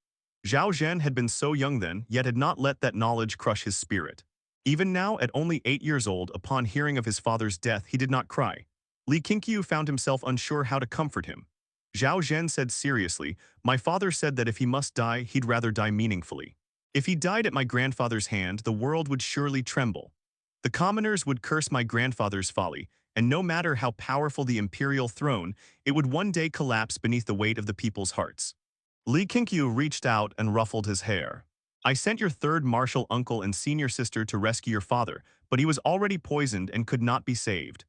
Zhao Zhen had been so young then, yet had not let that knowledge crush his spirit. Even now, at only 8 years old, upon hearing of his father's death, he did not cry. Li Qingqiu found himself unsure how to comfort him. Zhao Zhen said seriously, My father said that if he must die, he'd rather die meaningfully. If he died at my grandfather's hand, the world would surely tremble. The commoners would curse my grandfather's folly, and no matter how powerful the imperial throne, it would one day collapse beneath the weight of the people's hearts. Li Qingqiu reached out and ruffled his hair. I sent your third martial uncle and senior sister to rescue your father, but he was already poisoned and could not be saved.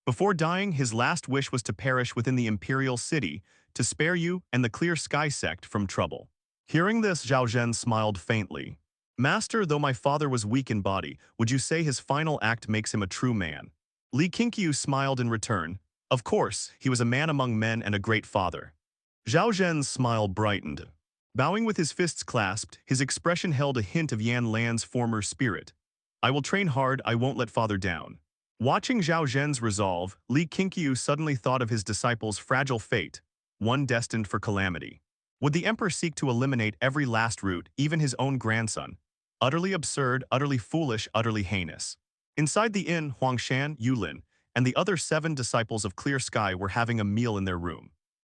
Before dying, his last wish was to perish within the imperial city, to spare you and the Clear Sky Sect from trouble. Hearing this, Zhao Zhen smiled faintly. Master, though my father was weak in body, would you say his final act makes him a true man? Li Qingqiu smiled in return. Of course, he was a man among men and a great father. Zhao Zhen's smile brightened. Bowing with his fists clasped, his expression held a hint of Yan Lan's former spirit. I will train hard, I won't let father down. Watching Zhao Zhen's resolve, Li Qingqiu suddenly thought of his disciple's fragile fate, one destined for calamity. Would the emperor seek to eliminate every last root, even his own grandson? Utterly absurd, utterly foolish, utterly heinous. Inside the inn, Huangshan, Yulin, and the other 7 disciples of Clear Sky were having a meal in their room.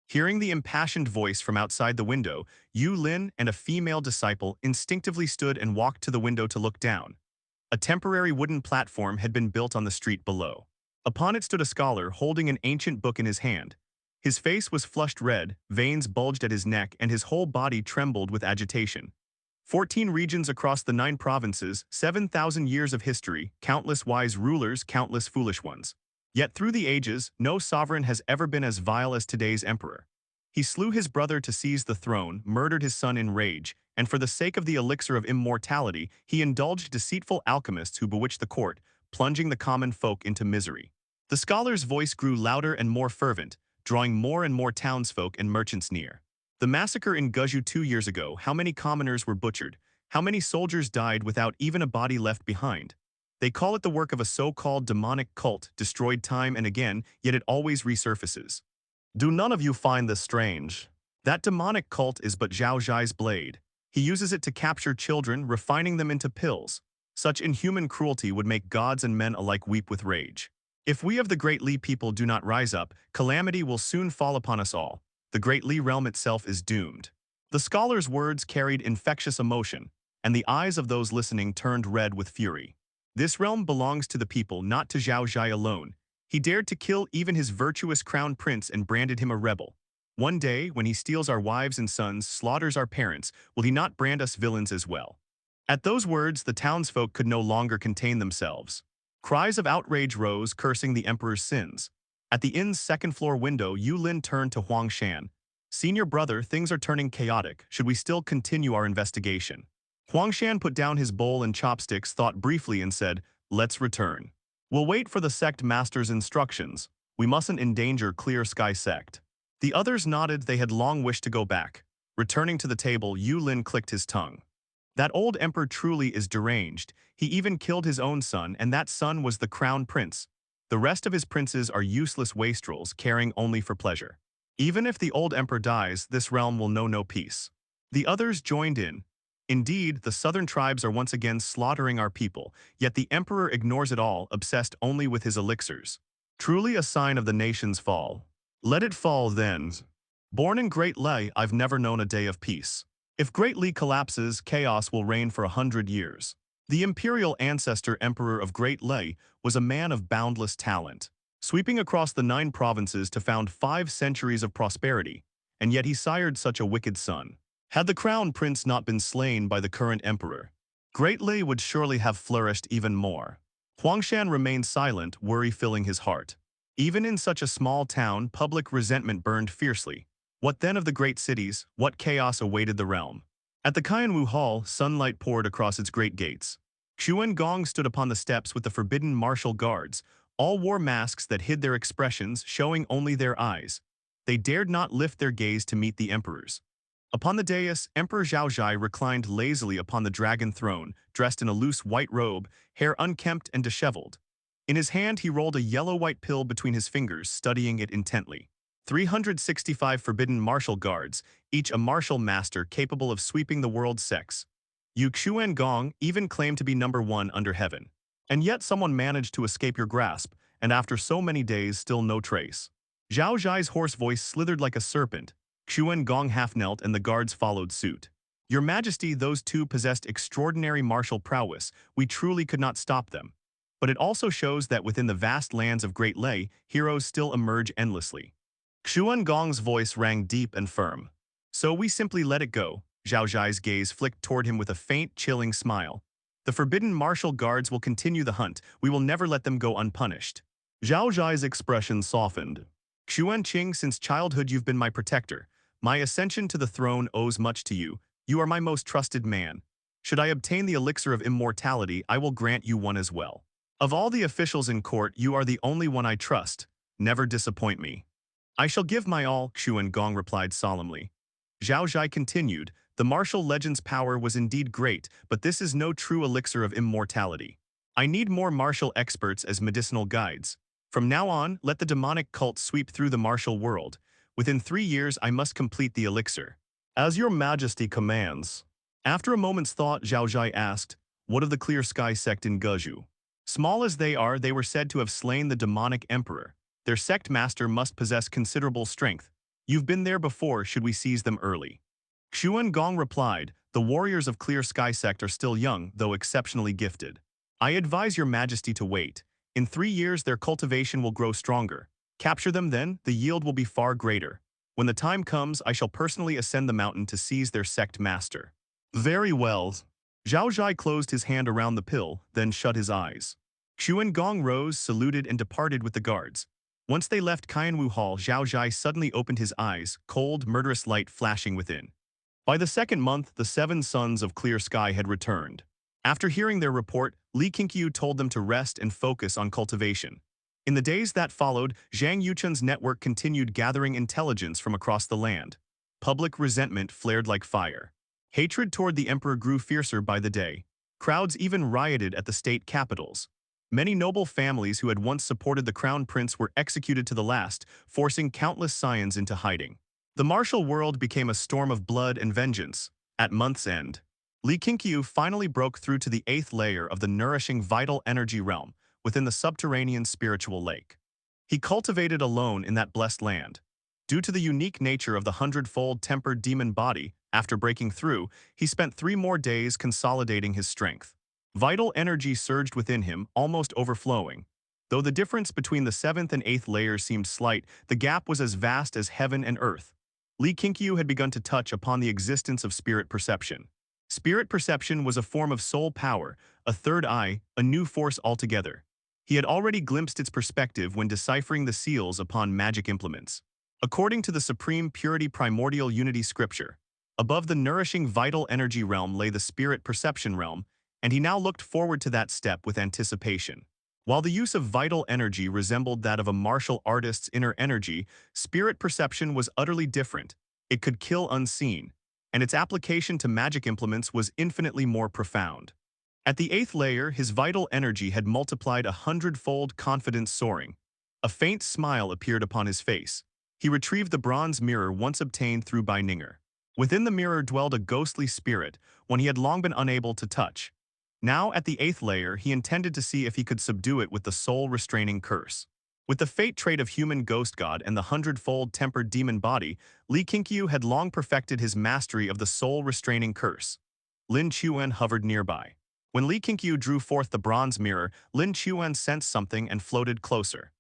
Hearing the impassioned voice from outside the window, Yu Lin and a female disciple instinctively stood and walked to the window to look down. A temporary wooden platform had been built on the street below. Upon it stood a scholar holding an ancient book in his hand. His face was flushed red, veins bulged at his neck, and his whole body trembled with agitation. 14 regions across the 9 provinces, 7,000 years of history, countless wise rulers, countless foolish ones. Yet through the ages, no sovereign has ever been as vile as today's emperor. He slew his brother to seize the throne, murdered his son in rage, and for the sake of the elixir of immortality, he indulged deceitful alchemists who bewitched the court, plunging the common folk into misery. The scholar's voice grew louder and more fervent, drawing more and more townsfolk and merchants near. The massacre in Guizhou 2 years ago, how many commoners were butchered, how many soldiers died without even a body left behind. They call it the work of a so-called demonic cult, destroyed time and again, yet it always resurfaces. Do none of you find this strange? That demonic cult is but Zhao Zhai's blade. He uses it to capture children, refining them into pills. Such inhuman cruelty would make gods and men alike weep with rage. If we of the great Li people do not rise up, calamity will soon fall upon us all. The great Li realm itself is doomed. The scholar's words carried infectious emotion, and the eyes of those listening turned red with fury. This realm belongs to the people, not to Zhao Zhai alone. He dared to kill even his virtuous crown prince and branded him a rebel. One day, when he steals our wives and sons, slaughters our parents, will he not brand us villains as well? At those words, the townsfolk could no longer contain themselves. Cries of outrage rose, cursing the emperor's sins. At the inn's second-floor window, Yu Lin turned to Huang Shan. Senior brother, things are turning chaotic. Should we still continue our investigation? Huang Shan put down his bowl and chopsticks, thought briefly, and said, let's return. We'll wait for the Sect Master's instructions. We mustn't endanger Clear Sky Sect. The others nodded. They had long wished to go back. Returning to the table, Yu Lin clicked his tongue. That old emperor truly is deranged. He even killed his own son, and that son was the crown prince. The rest of his princes are useless wastrels, caring only for pleasure. Even if the old emperor dies, this realm will know no peace. The others joined in. Indeed, the southern tribes are once again slaughtering our people, yet the emperor ignores it all, obsessed only with his elixirs. Truly a sign of the nation's fall. Let it fall then. Born in Great Li, I've never known a day of peace. If Great Li collapses, chaos will reign for 100 years. The imperial ancestor emperor of Great Li was a man of boundless talent, sweeping across the 9 provinces to found 5 centuries of prosperity, and yet he sired such a wicked son. Had the crown prince not been slain by the current emperor, Great Li would surely have flourished even more. Huangshan remained silent, worry filling his heart. Even in such a small town, public resentment burned fiercely. What then of the great cities? What chaos awaited the realm? At the Qianwu Hall, sunlight poured across its great gates. Xuan Gong stood upon the steps with the forbidden martial guards. All wore masks that hid their expressions, showing only their eyes. They dared not lift their gaze to meet the emperors. Upon the dais, Emperor Zhao Zhai reclined lazily upon the dragon throne, dressed in a loose white robe, hair unkempt and disheveled. In his hand he rolled a yellow-white pill between his fingers, studying it intently. 365 forbidden martial guards, each a martial master capable of sweeping the world's sects. Yu Xuan Gong even claimed to be number 1 under heaven. And yet someone managed to escape your grasp, and after so many days still no trace. Zhao Zhai's hoarse voice slithered like a serpent. Xuan Gong half-knelt and the guards followed suit. Your Majesty, those 2 possessed extraordinary martial prowess. We truly could not stop them. But it also shows that within the vast lands of Great Lei, heroes still emerge endlessly. Xuan Gong's voice rang deep and firm. So we simply let it go. Zhao Zhai's gaze flicked toward him with a faint, chilling smile. The forbidden martial guards will continue the hunt. We will never let them go unpunished. Zhao Zhai's expression softened. Xuan Qing, since childhood you've been my protector. My ascension to the throne owes much to you. You are my most trusted man. Should I obtain the elixir of immortality, I will grant you one as well. Of all the officials in court, you are the only one I trust. Never disappoint me. I shall give my all, Xuan Gong replied solemnly. Zhao Zhai continued, the martial legend's power was indeed great, but this is no true elixir of immortality. I need more martial experts as medicinal guides. From now on, let the demonic cult sweep through the martial world. Within 3 years, I must complete the elixir. As your majesty commands. After a moment's thought, Zhao Zhai asked, what of the Clear Sky Sect in Guizhou? Small as they are, they were said to have slain the demonic emperor. Their sect master must possess considerable strength. You've been there before, should we seize them early? Xuan Gong replied, the warriors of Clear Sky Sect are still young, though exceptionally gifted. I advise your majesty to wait. In 3 years their cultivation will grow stronger. Capture them then, the yield will be far greater. When the time comes, I shall personally ascend the mountain to seize their sect master. Very well. Zhao Zhai closed his hand around the pill, then shut his eyes. Xuan Gong rose, saluted, and departed with the guards. Once they left Qianwu Hall, Zhao Zhai suddenly opened his eyes, cold, murderous light flashing within. By the second month, the 7 sons of Clear Sky had returned. After hearing their report, Li Qingqiu told them to rest and focus on cultivation. In the days that followed, Zhang Yuchun's network continued gathering intelligence from across the land. Public resentment flared like fire. Hatred toward the emperor grew fiercer by the day. Crowds even rioted at the state capitals. Many noble families who had once supported the crown prince were executed to the last, forcing countless scions into hiding. The martial world became a storm of blood and vengeance. At month's end, Li Qingqiu finally broke through to the 8th layer of the nourishing vital energy realm within the subterranean spiritual lake. He cultivated alone in that blessed land. Due to the unique nature of the 100-fold tempered demon body, after breaking through, he spent 3 more days consolidating his strength. Vital energy surged within him, almost overflowing. Though the difference between the 7th and 8th layers seemed slight, the gap was as vast as heaven and earth. Li Qingqiu had begun to touch upon the existence of spirit perception. Spirit perception was a form of soul power, a third eye, a new force altogether. He had already glimpsed its perspective when deciphering the seals upon magic implements. According to the Supreme Purity Primordial Unity Scripture, above the nourishing vital energy realm lay the spirit perception realm, and he now looked forward to that step with anticipation. While the use of vital energy resembled that of a martial artist's inner energy, spirit perception was utterly different. It could kill unseen, and its application to magic implements was infinitely more profound. At the 8th layer, his vital energy had multiplied 100-fold, confidence soaring. A faint smile appeared upon his face. He retrieved the bronze mirror once obtained through Bai Ninger. Within the mirror dwelled a ghostly spirit, one he had long been unable to touch. Now, at the 8th layer, he intended to see if he could subdue it with the soul-restraining curse. With the fate trait of human ghost god and the 100-fold tempered demon body, Li Qingqiu had long perfected his mastery of the soul-restraining curse. Lin Chuan hovered nearby. When Li Qingqiu drew forth the bronze mirror, Lin Chuan sensed something and floated closer.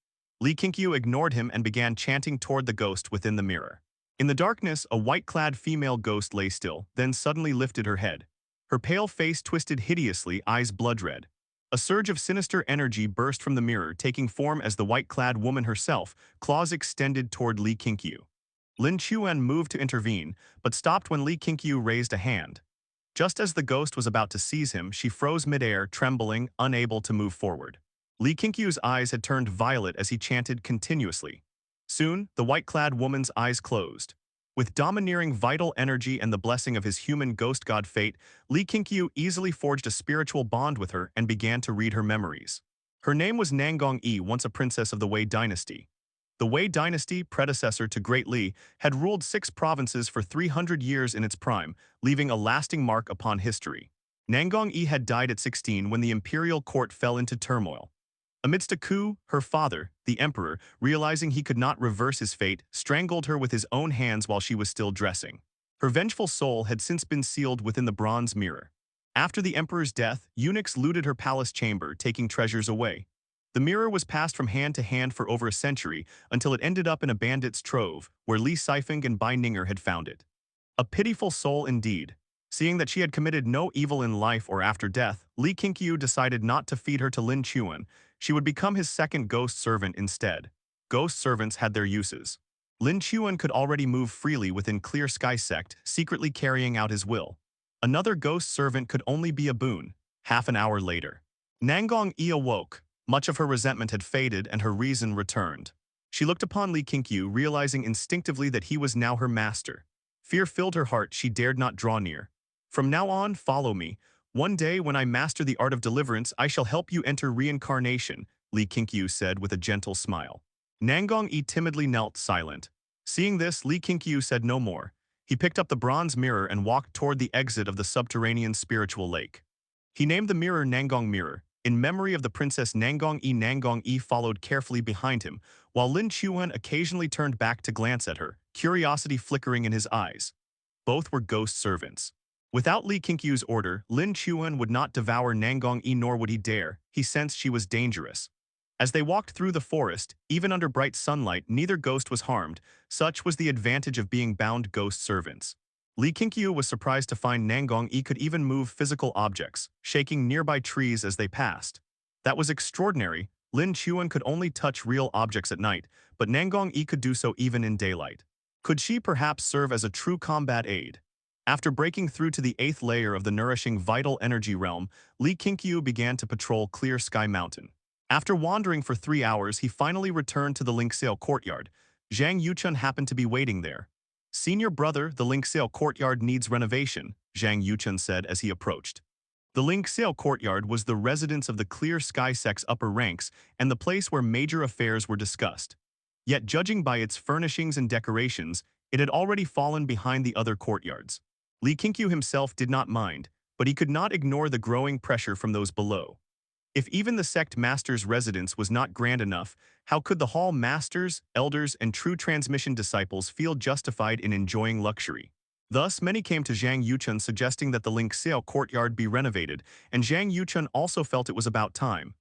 Li Qingqiu ignored him and began chanting toward the ghost within the mirror. In the darkness, a white-clad female ghost lay still, then suddenly lifted her head. Her pale face twisted hideously, eyes blood-red. A surge of sinister energy burst from the mirror, taking form as the white-clad woman herself, claws extended toward Li Qingqiu. Lin Chuan moved to intervene, but stopped when Li Qingqiu raised a hand. Just as the ghost was about to seize him, she froze midair, trembling, unable to move forward. Li Qingqiu's eyes had turned violet as he chanted continuously. Soon, the white-clad woman's eyes closed. With domineering vital energy and the blessing of his human ghost god fate, Li Qingqiu easily forged a spiritual bond with her and began to read her memories. Her name was Nangong Yi, once a princess of the Wei dynasty. The Wei dynasty, predecessor to Great Li, had ruled 6 provinces for 300 years in its prime, leaving a lasting mark upon history. Nangong Yi had died at 16 when the imperial court fell into turmoil. Amidst a coup, her father, the emperor, realizing he could not reverse his fate, strangled her with his own hands while she was still dressing. Her vengeful soul had since been sealed within the bronze mirror. After the emperor's death, eunuchs looted her palace chamber, taking treasures away. The mirror was passed from hand to hand for over a century until it ended up in a bandit's trove, where Li Sifeng and Bai Ninger had found it. A pitiful soul indeed. Seeing that she had committed no evil in life or after death, Li Qingqiu decided not to feed her to Lin Chuan. She would become his second ghost servant instead. Ghost servants had their uses. Lin Chuan could already move freely within Clear Sky Sect, secretly carrying out his will. Another ghost servant could only be a boon. Half an hour later, Nangong Yi awoke. Much of her resentment had faded and her reason returned. She looked upon Li Qingqiu, realizing instinctively that he was now her master. Fear filled her heart, she dared not draw near. From now on, follow me. One day, when I master the art of deliverance, I shall help you enter reincarnation, Li Qingqiu said with a gentle smile. Nangong Yi timidly knelt silent. Seeing this, Li Qingqiu said no more. He picked up the bronze mirror and walked toward the exit of the subterranean spiritual lake. He named the mirror Nangong Mirror. In memory of the princess Nangong Yi followed carefully behind him, while Lin Chuan occasionally turned back to glance at her, curiosity flickering in his eyes. Both were ghost servants. Without Li Qingqiu's order, Lin Chuan would not devour Nangong Yi nor would he dare. He sensed she was dangerous. As they walked through the forest, even under bright sunlight, neither ghost was harmed. Such was the advantage of being bound ghost servants. Li Qingqiu was surprised to find Nangong Yi could even move physical objects, shaking nearby trees as they passed. That was extraordinary. Lin Chuan could only touch real objects at night, but Nangong Yi could do so even in daylight. Could she perhaps serve as a true combat aid? After breaking through to the 8th layer of the nourishing vital energy realm, Li Qingqiu began to patrol Clear Sky Mountain. After wandering for 3 hours, he finally returned to the Qingxiao courtyard. Zhang Yuchun happened to be waiting there. "Senior brother, the Qingxiao courtyard needs renovation," Zhang Yuchun said as he approached. The Qingxiao courtyard was the residence of the Clear Sky Sect's upper ranks and the place where major affairs were discussed. Yet judging by its furnishings and decorations, it had already fallen behind the other courtyards. Li Qingqiu himself did not mind, but he could not ignore the growing pressure from those below. If even the Sect Master's residence was not grand enough, how could the Hall Masters, Elders, and true transmission disciples feel justified in enjoying luxury? Thus, many came to Zhang Yuchun suggesting that the Qingxiao courtyard be renovated, and Zhang Yuchun also felt it was about time.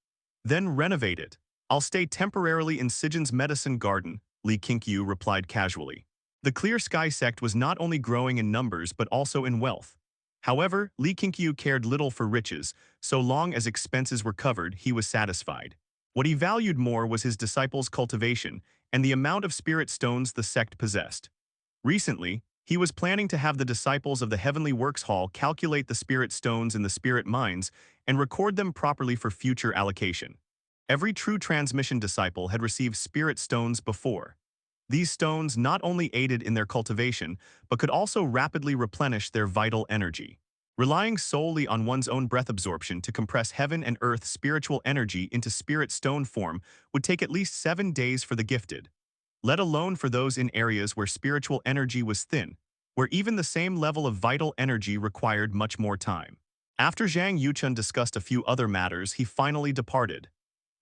"Then renovate it. I'll stay temporarily in Sijin's medicine garden," Li Qingqiu replied casually. The Clear Sky Sect was not only growing in numbers but also in wealth. However, Li Qingqiu cared little for riches. So long as expenses were covered, he was satisfied. What he valued more was his disciples' cultivation and the amount of spirit stones the sect possessed. Recently, he was planning to have the disciples of the Heavenly Works Hall calculate the spirit stones in the spirit mines and record them properly for future allocation. Every true transmission disciple had received spirit stones before. These stones not only aided in their cultivation, but could also rapidly replenish their vital energy. Relying solely on one's own breath absorption to compress heaven and earth spiritual energy into spirit stone form would take at least 7 days for the gifted, let alone for those in areas where spiritual energy was thin, where even the same level of vital energy required much more time. After Zhang Yuchun discussed a few other matters, he finally departed.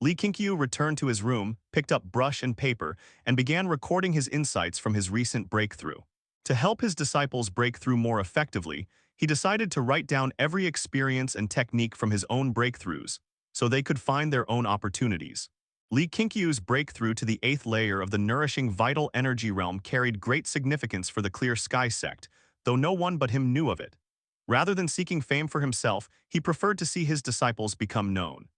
Li Qingqiu returned to his room, picked up brush and paper, and began recording his insights from his recent breakthrough. To help his disciples break through more effectively, he decided to write down every experience and technique from his own breakthroughs, so they could find their own opportunities. Li Qingqiu's breakthrough to the 8th layer of the nourishing vital energy realm carried great significance for the Clear Sky Sect, though no one but him knew of it. Rather than seeking fame for himself, he preferred to see his disciples become known.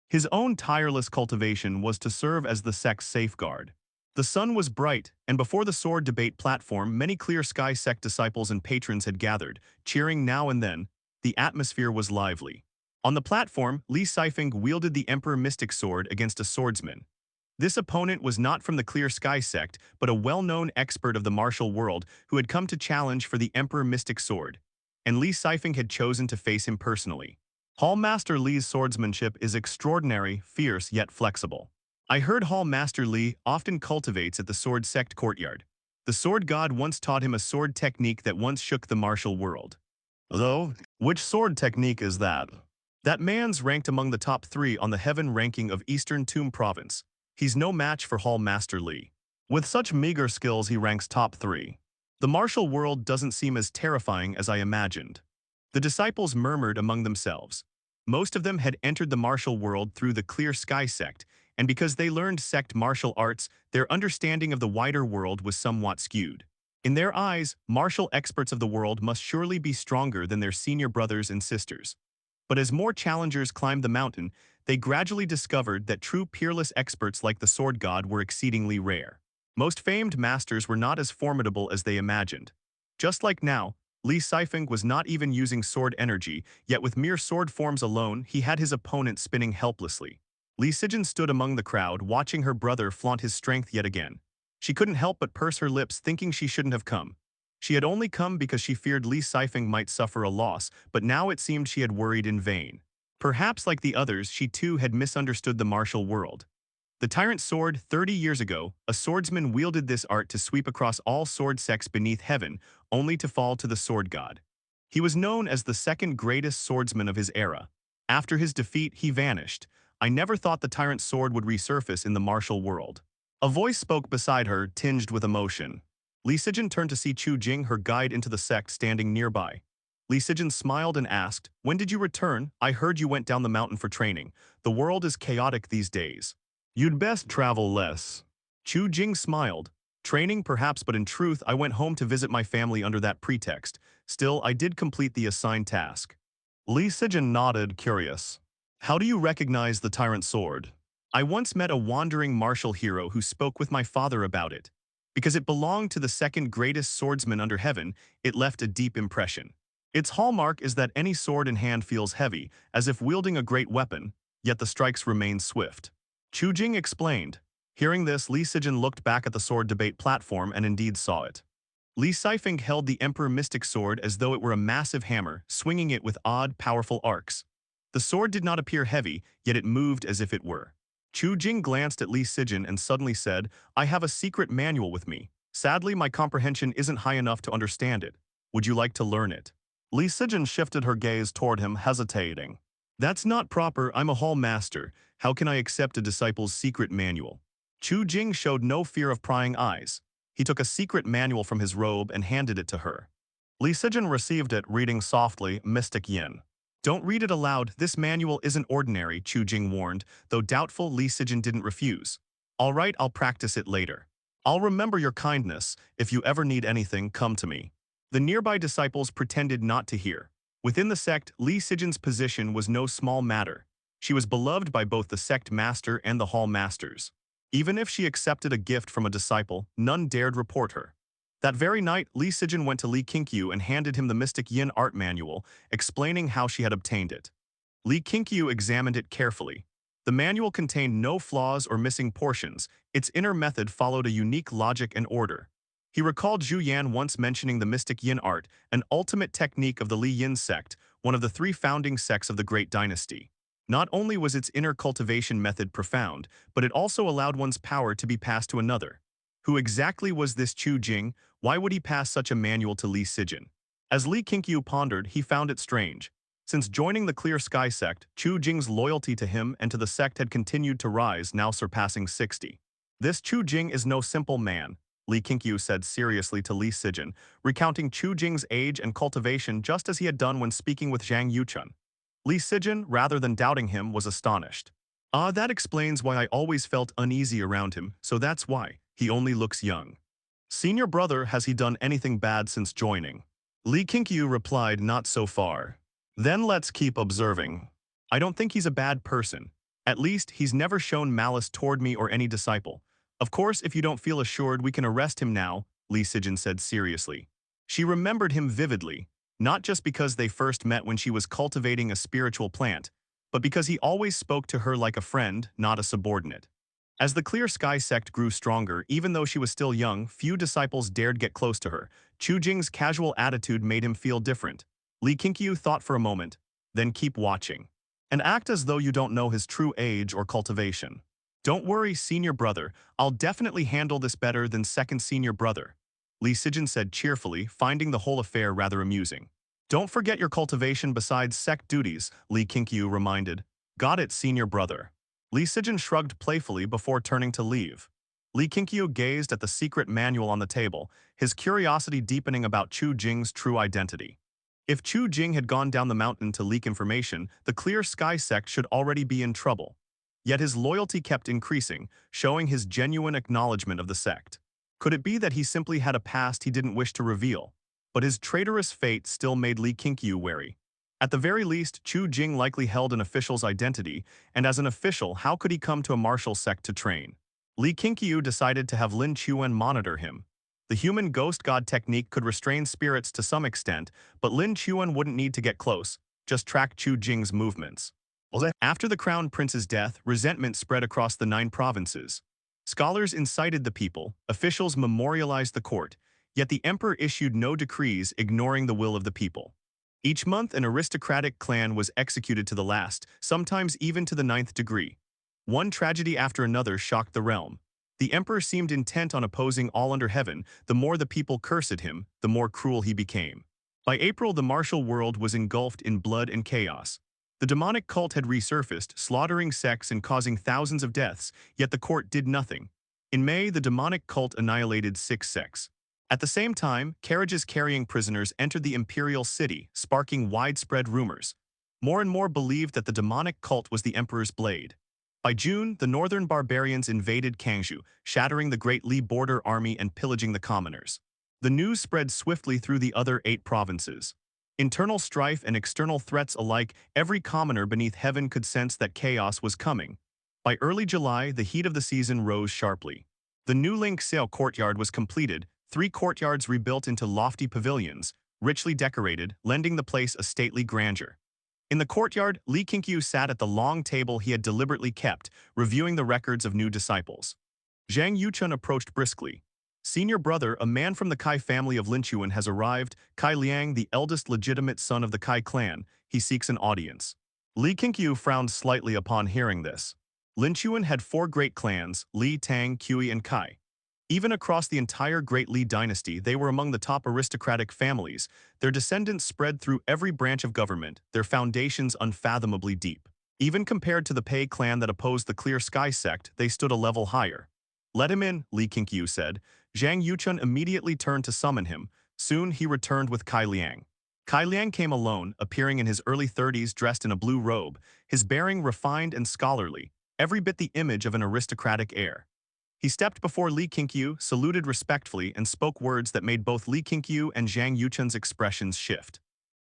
His own tireless cultivation was to serve as the sect's safeguard. The sun was bright, and before the sword debate platform, many Clear Sky Sect disciples and patrons had gathered, cheering now and then. The atmosphere was lively. On the platform, Li Sifeng wielded the Emperor Mystic Sword against a swordsman. This opponent was not from the Clear Sky Sect, but a well-known expert of the martial world who had come to challenge for the Emperor Mystic Sword, and Li Sifeng had chosen to face him personally. Hall Master Li's swordsmanship is extraordinary, fierce, yet flexible. I heard Hall Master Li often cultivates at the Sword Sect courtyard. The Sword God once taught him a sword technique that once shook the martial world. Though, which sword technique is that? That man's ranked among the top 3 on the heaven ranking of Eastern Tomb Province. He's no match for Hall Master Li. With such meager skills, he ranks top 3. The martial world doesn't seem as terrifying as I imagined. The disciples murmured among themselves. Most of them had entered the martial world through the Clear Sky Sect, and because they learned sect martial arts, their understanding of the wider world was somewhat skewed. In their eyes, martial experts of the world must surely be stronger than their senior brothers and sisters. But as more challengers climbed the mountain, they gradually discovered that true peerless experts like the Sword God were exceedingly rare. Most famed masters were not as formidable as they imagined. Just like now, Li Sifeng was not even using sword energy, yet with mere sword forms alone, he had his opponent spinning helplessly. Li Sijin stood among the crowd, watching her brother flaunt his strength yet again. She couldn't help but purse her lips, thinking she shouldn't have come. She had only come because she feared Li Sifeng might suffer a loss, but now it seemed she had worried in vain. Perhaps like the others, she too had misunderstood the martial world. The Tyrant Sword, 30 years ago, a swordsman wielded this art to sweep across all sword sects beneath heaven, only to fall to the Sword God. He was known as the second greatest swordsman of his era. After his defeat, he vanished. I never thought the Tyrant Sword would resurface in the martial world. A voice spoke beside her, tinged with emotion. Li Sijin turned to see Chu Jing, her guide into the sect, standing nearby. Li Sijin smiled and asked, "When did you return? I heard you went down the mountain for training. The world is chaotic these days. You'd best travel less." Chu Jing smiled. "Training perhaps, but in truth I went home to visit my family under that pretext. Still, I did complete the assigned task." Li Sijin nodded, curious. "How do you recognize the tyrant sword?" "I once met a wandering martial hero who spoke with my father about it. Because it belonged to the second greatest swordsman under heaven, it left a deep impression. Its hallmark is that any sword in hand feels heavy, as if wielding a great weapon, yet the strikes remain swift." Chu Jing explained. Hearing this, Li Sijin looked back at the sword debate platform and indeed saw it. Li Sifeng held the Emperor Mystic Sword as though it were a massive hammer, swinging it with odd, powerful arcs. The sword did not appear heavy, yet it moved as if it were. Chu Jing glanced at Li Sijin and suddenly said, "I have a secret manual with me. Sadly, my comprehension isn't high enough to understand it. Would you like to learn it?" Li Sijin shifted her gaze toward him, hesitating. "That's not proper, I'm a hall master. How can I accept a disciple's secret manual?" Chu Jing showed no fear of prying eyes. He took a secret manual from his robe and handed it to her. Li Sijin received it, reading softly, "Mystic Yin." "Don't read it aloud, this manual isn't ordinary," Chu Jing warned, though doubtful Li Sijin didn't refuse. "All right, I'll practice it later. I'll remember your kindness. If you ever need anything, come to me." The nearby disciples pretended not to hear. Within the sect, Li Sijin's position was no small matter. She was beloved by both the Sect Master and the Hall Masters. Even if she accepted a gift from a disciple, none dared report her. That very night, Li Sijin went to Li Qingqiu and handed him the Mystic Yin art manual, explaining how she had obtained it. Li Qingqiu examined it carefully. The manual contained no flaws or missing portions. Its inner method followed a unique logic and order. He recalled Zhu Yan once mentioning the Mystic Yin art, an ultimate technique of the Li Yin sect, one of the three founding sects of the Great Dynasty. Not only was its inner cultivation method profound, but it also allowed one's power to be passed to another. Who exactly was this Chu Jing? Why would he pass such a manual to Li Sijin? As Li Qingqiu pondered, he found it strange. Since joining the Clear Sky Sect, Chu Jing's loyalty to him and to the sect had continued to rise, now surpassing 60. "This Chu Jing is no simple man," Li Qingqiu said seriously to Li Sijin, recounting Chu Jing's age and cultivation just as he had done when speaking with Zhang Yuchun. Li Sijin, rather than doubting him, was astonished. "Ah, that explains why I always felt uneasy around him, so that's why. He only looks young." "Senior brother, has he done anything bad since joining?" Li Qingqiu replied, "Not so far." "Then let's keep observing. I don't think he's a bad person. At least, he's never shown malice toward me or any disciple. Of course, if you don't feel assured, we can arrest him now," Li Sijin said seriously. She remembered him vividly, not just because they first met when she was cultivating a spiritual plant, but because he always spoke to her like a friend, not a subordinate. As the Clear Sky Sect grew stronger, even though she was still young, few disciples dared get close to her. Chu Jing's casual attitude made him feel different. Li Qingqiu thought for a moment, then keep watching. And act as though you don't know his true age or cultivation. "Don't worry, senior brother, I'll definitely handle this better than second senior brother," Li Sijin said cheerfully, finding the whole affair rather amusing. "Don't forget your cultivation besides sect duties," Li Qingqiu reminded. "Got it, senior brother." Li Sijin shrugged playfully before turning to leave. Li Qingqiu gazed at the secret manual on the table, his curiosity deepening about Chu Jing's true identity. If Chu Jing had gone down the mountain to leak information, the Clear Sky Sect should already be in trouble. Yet his loyalty kept increasing, showing his genuine acknowledgement of the sect. Could it be that he simply had a past he didn't wish to reveal? But his traitorous fate still made Li Qingqiu wary. At the very least, Chu Jing likely held an official's identity, and as an official, how could he come to a martial sect to train? Li Qingqiu decided to have Lin Chuan monitor him. The human ghost god technique could restrain spirits to some extent, but Lin Chuan wouldn't need to get close, just track Chu Jing's movements. After the crown prince's death, resentment spread across the 9 provinces. Scholars incited the people, officials memorialized the court, yet the emperor issued no decrees, ignoring the will of the people. Each month, an aristocratic clan was executed to the last, sometimes even to the 9th degree. One tragedy after another shocked the realm. The emperor seemed intent on opposing all under heaven. The more the people cursed him, the more cruel he became. By April, the martial world was engulfed in blood and chaos. The demonic cult had resurfaced, slaughtering sects and causing thousands of deaths, yet the court did nothing. In May, the demonic cult annihilated 6 sects. At the same time, carriages carrying prisoners entered the imperial city, sparking widespread rumors. More and more believed that the demonic cult was the emperor's blade. By June, the northern barbarians invaded Qingxiao, shattering the Great Li border army and pillaging the commoners. The news spread swiftly through the other 8 provinces. Internal strife and external threats alike, every commoner beneath heaven could sense that chaos was coming. By early July, the heat of the season rose sharply. The new Li Qingqiu courtyard was completed, 3 courtyards rebuilt into lofty pavilions, richly decorated, lending the place a stately grandeur. In the courtyard, Li Qingqiu sat at the long table he had deliberately kept, reviewing the records of new disciples. Zhang Yuchun approached briskly. Senior brother, a man from the Kai family of Linchuan, has arrived. Kai Liang, the eldest legitimate son of the Kai clan, he seeks an audience. Li Qingqiu frowned slightly upon hearing this. Linchuan had 4 great clans, Li, Tang, Kui, and Kai. Even across the entire Great Li dynasty, they were among the top aristocratic families. Their descendants spread through every branch of government, their foundations unfathomably deep. Even compared to the Pei clan that opposed the Clear Sky Sect, they stood a level higher. "Let him in," Li Qingqiu said. Zhang Yuchun immediately turned to summon him. Soon he returned with Kai Liang. Kai Liang came alone, appearing in his early 30s dressed in a blue robe, his bearing refined and scholarly, every bit the image of an aristocratic heir. He stepped before Li Qingqiu, saluted respectfully, and spoke words that made both Li Qingqiu and Zhang Yuchun's expressions shift.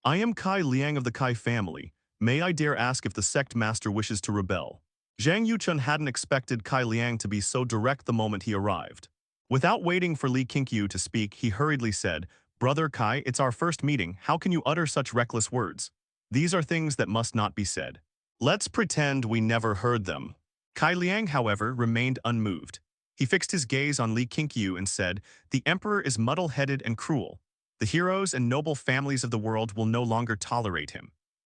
"I am Kai Liang of the Kai family. May I dare ask if the Sect Master wishes to rebel?" Zhang Yuchun hadn't expected Kai Liang to be so direct the moment he arrived. Without waiting for Li Qingqiu to speak, he hurriedly said, "Brother Kai, it's our first meeting. How can you utter such reckless words? These are things that must not be said. Let's pretend we never heard them." Kai Liang, however, remained unmoved. He fixed his gaze on Li Qingqiu and said, "The emperor is muddle-headed and cruel. The heroes and noble families of the world will no longer tolerate him.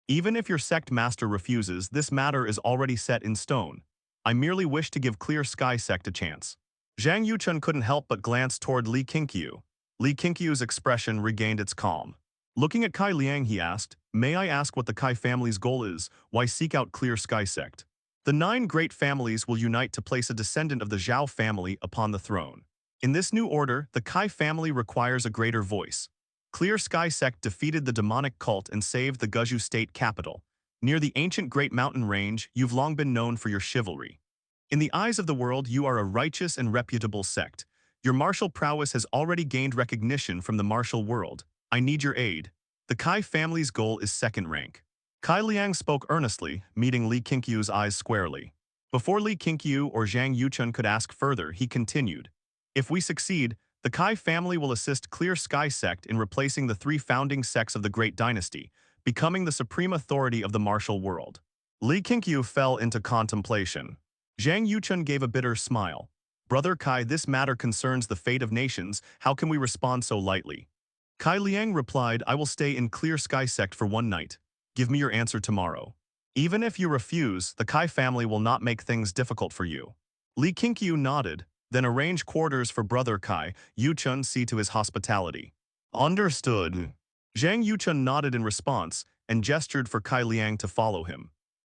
Even if your sect master refuses, this matter is already set in stone. I merely wish to give Clear Sky Sect a chance." Zhang Yuchun couldn't help but glance toward Li Qingqiu. Li Qingqiu's expression regained its calm. Looking at Kai Liang, he asked, "May I ask what the Kai family's goal is? Why seek out Clear Sky Sect?" "The 9 great families will unite to place a descendant of the Zhao family upon the throne. In this new order, the Kai family requires a greater voice. Clear Sky Sect defeated the demonic cult and saved the Guzhou state capital. Near the ancient Great Mountain Range, you've long been known for your chivalry. In the eyes of the world, you are a righteous and reputable sect. Your martial prowess has already gained recognition from the martial world. I need your aid. The Kai family's goal is second rank." Kai Liang spoke earnestly, meeting Li Qingqiu's eyes squarely. Before Li Qingqiu or Zhang Yuchun could ask further, he continued, "If we succeed, the Kai family will assist Clear Sky Sect in replacing the 3 founding sects of the Great Dynasty, becoming the supreme authority of the martial world." Li Qingqiu fell into contemplation. Zhang Yuchun gave a bitter smile. "Brother Kai, this matter concerns the fate of nations. How can we respond so lightly?" Kai Liang replied, "I will stay in Clear Sky Sect for 1 night. Give me your answer tomorrow. Even if you refuse, the Kai family will not make things difficult for you." Li Qingqiu nodded, "Then arrange quarters for Brother Kai. Yuchun, see to his hospitality." "Understood." Zhang Yuchun nodded in response and gestured for Kai Liang to follow him.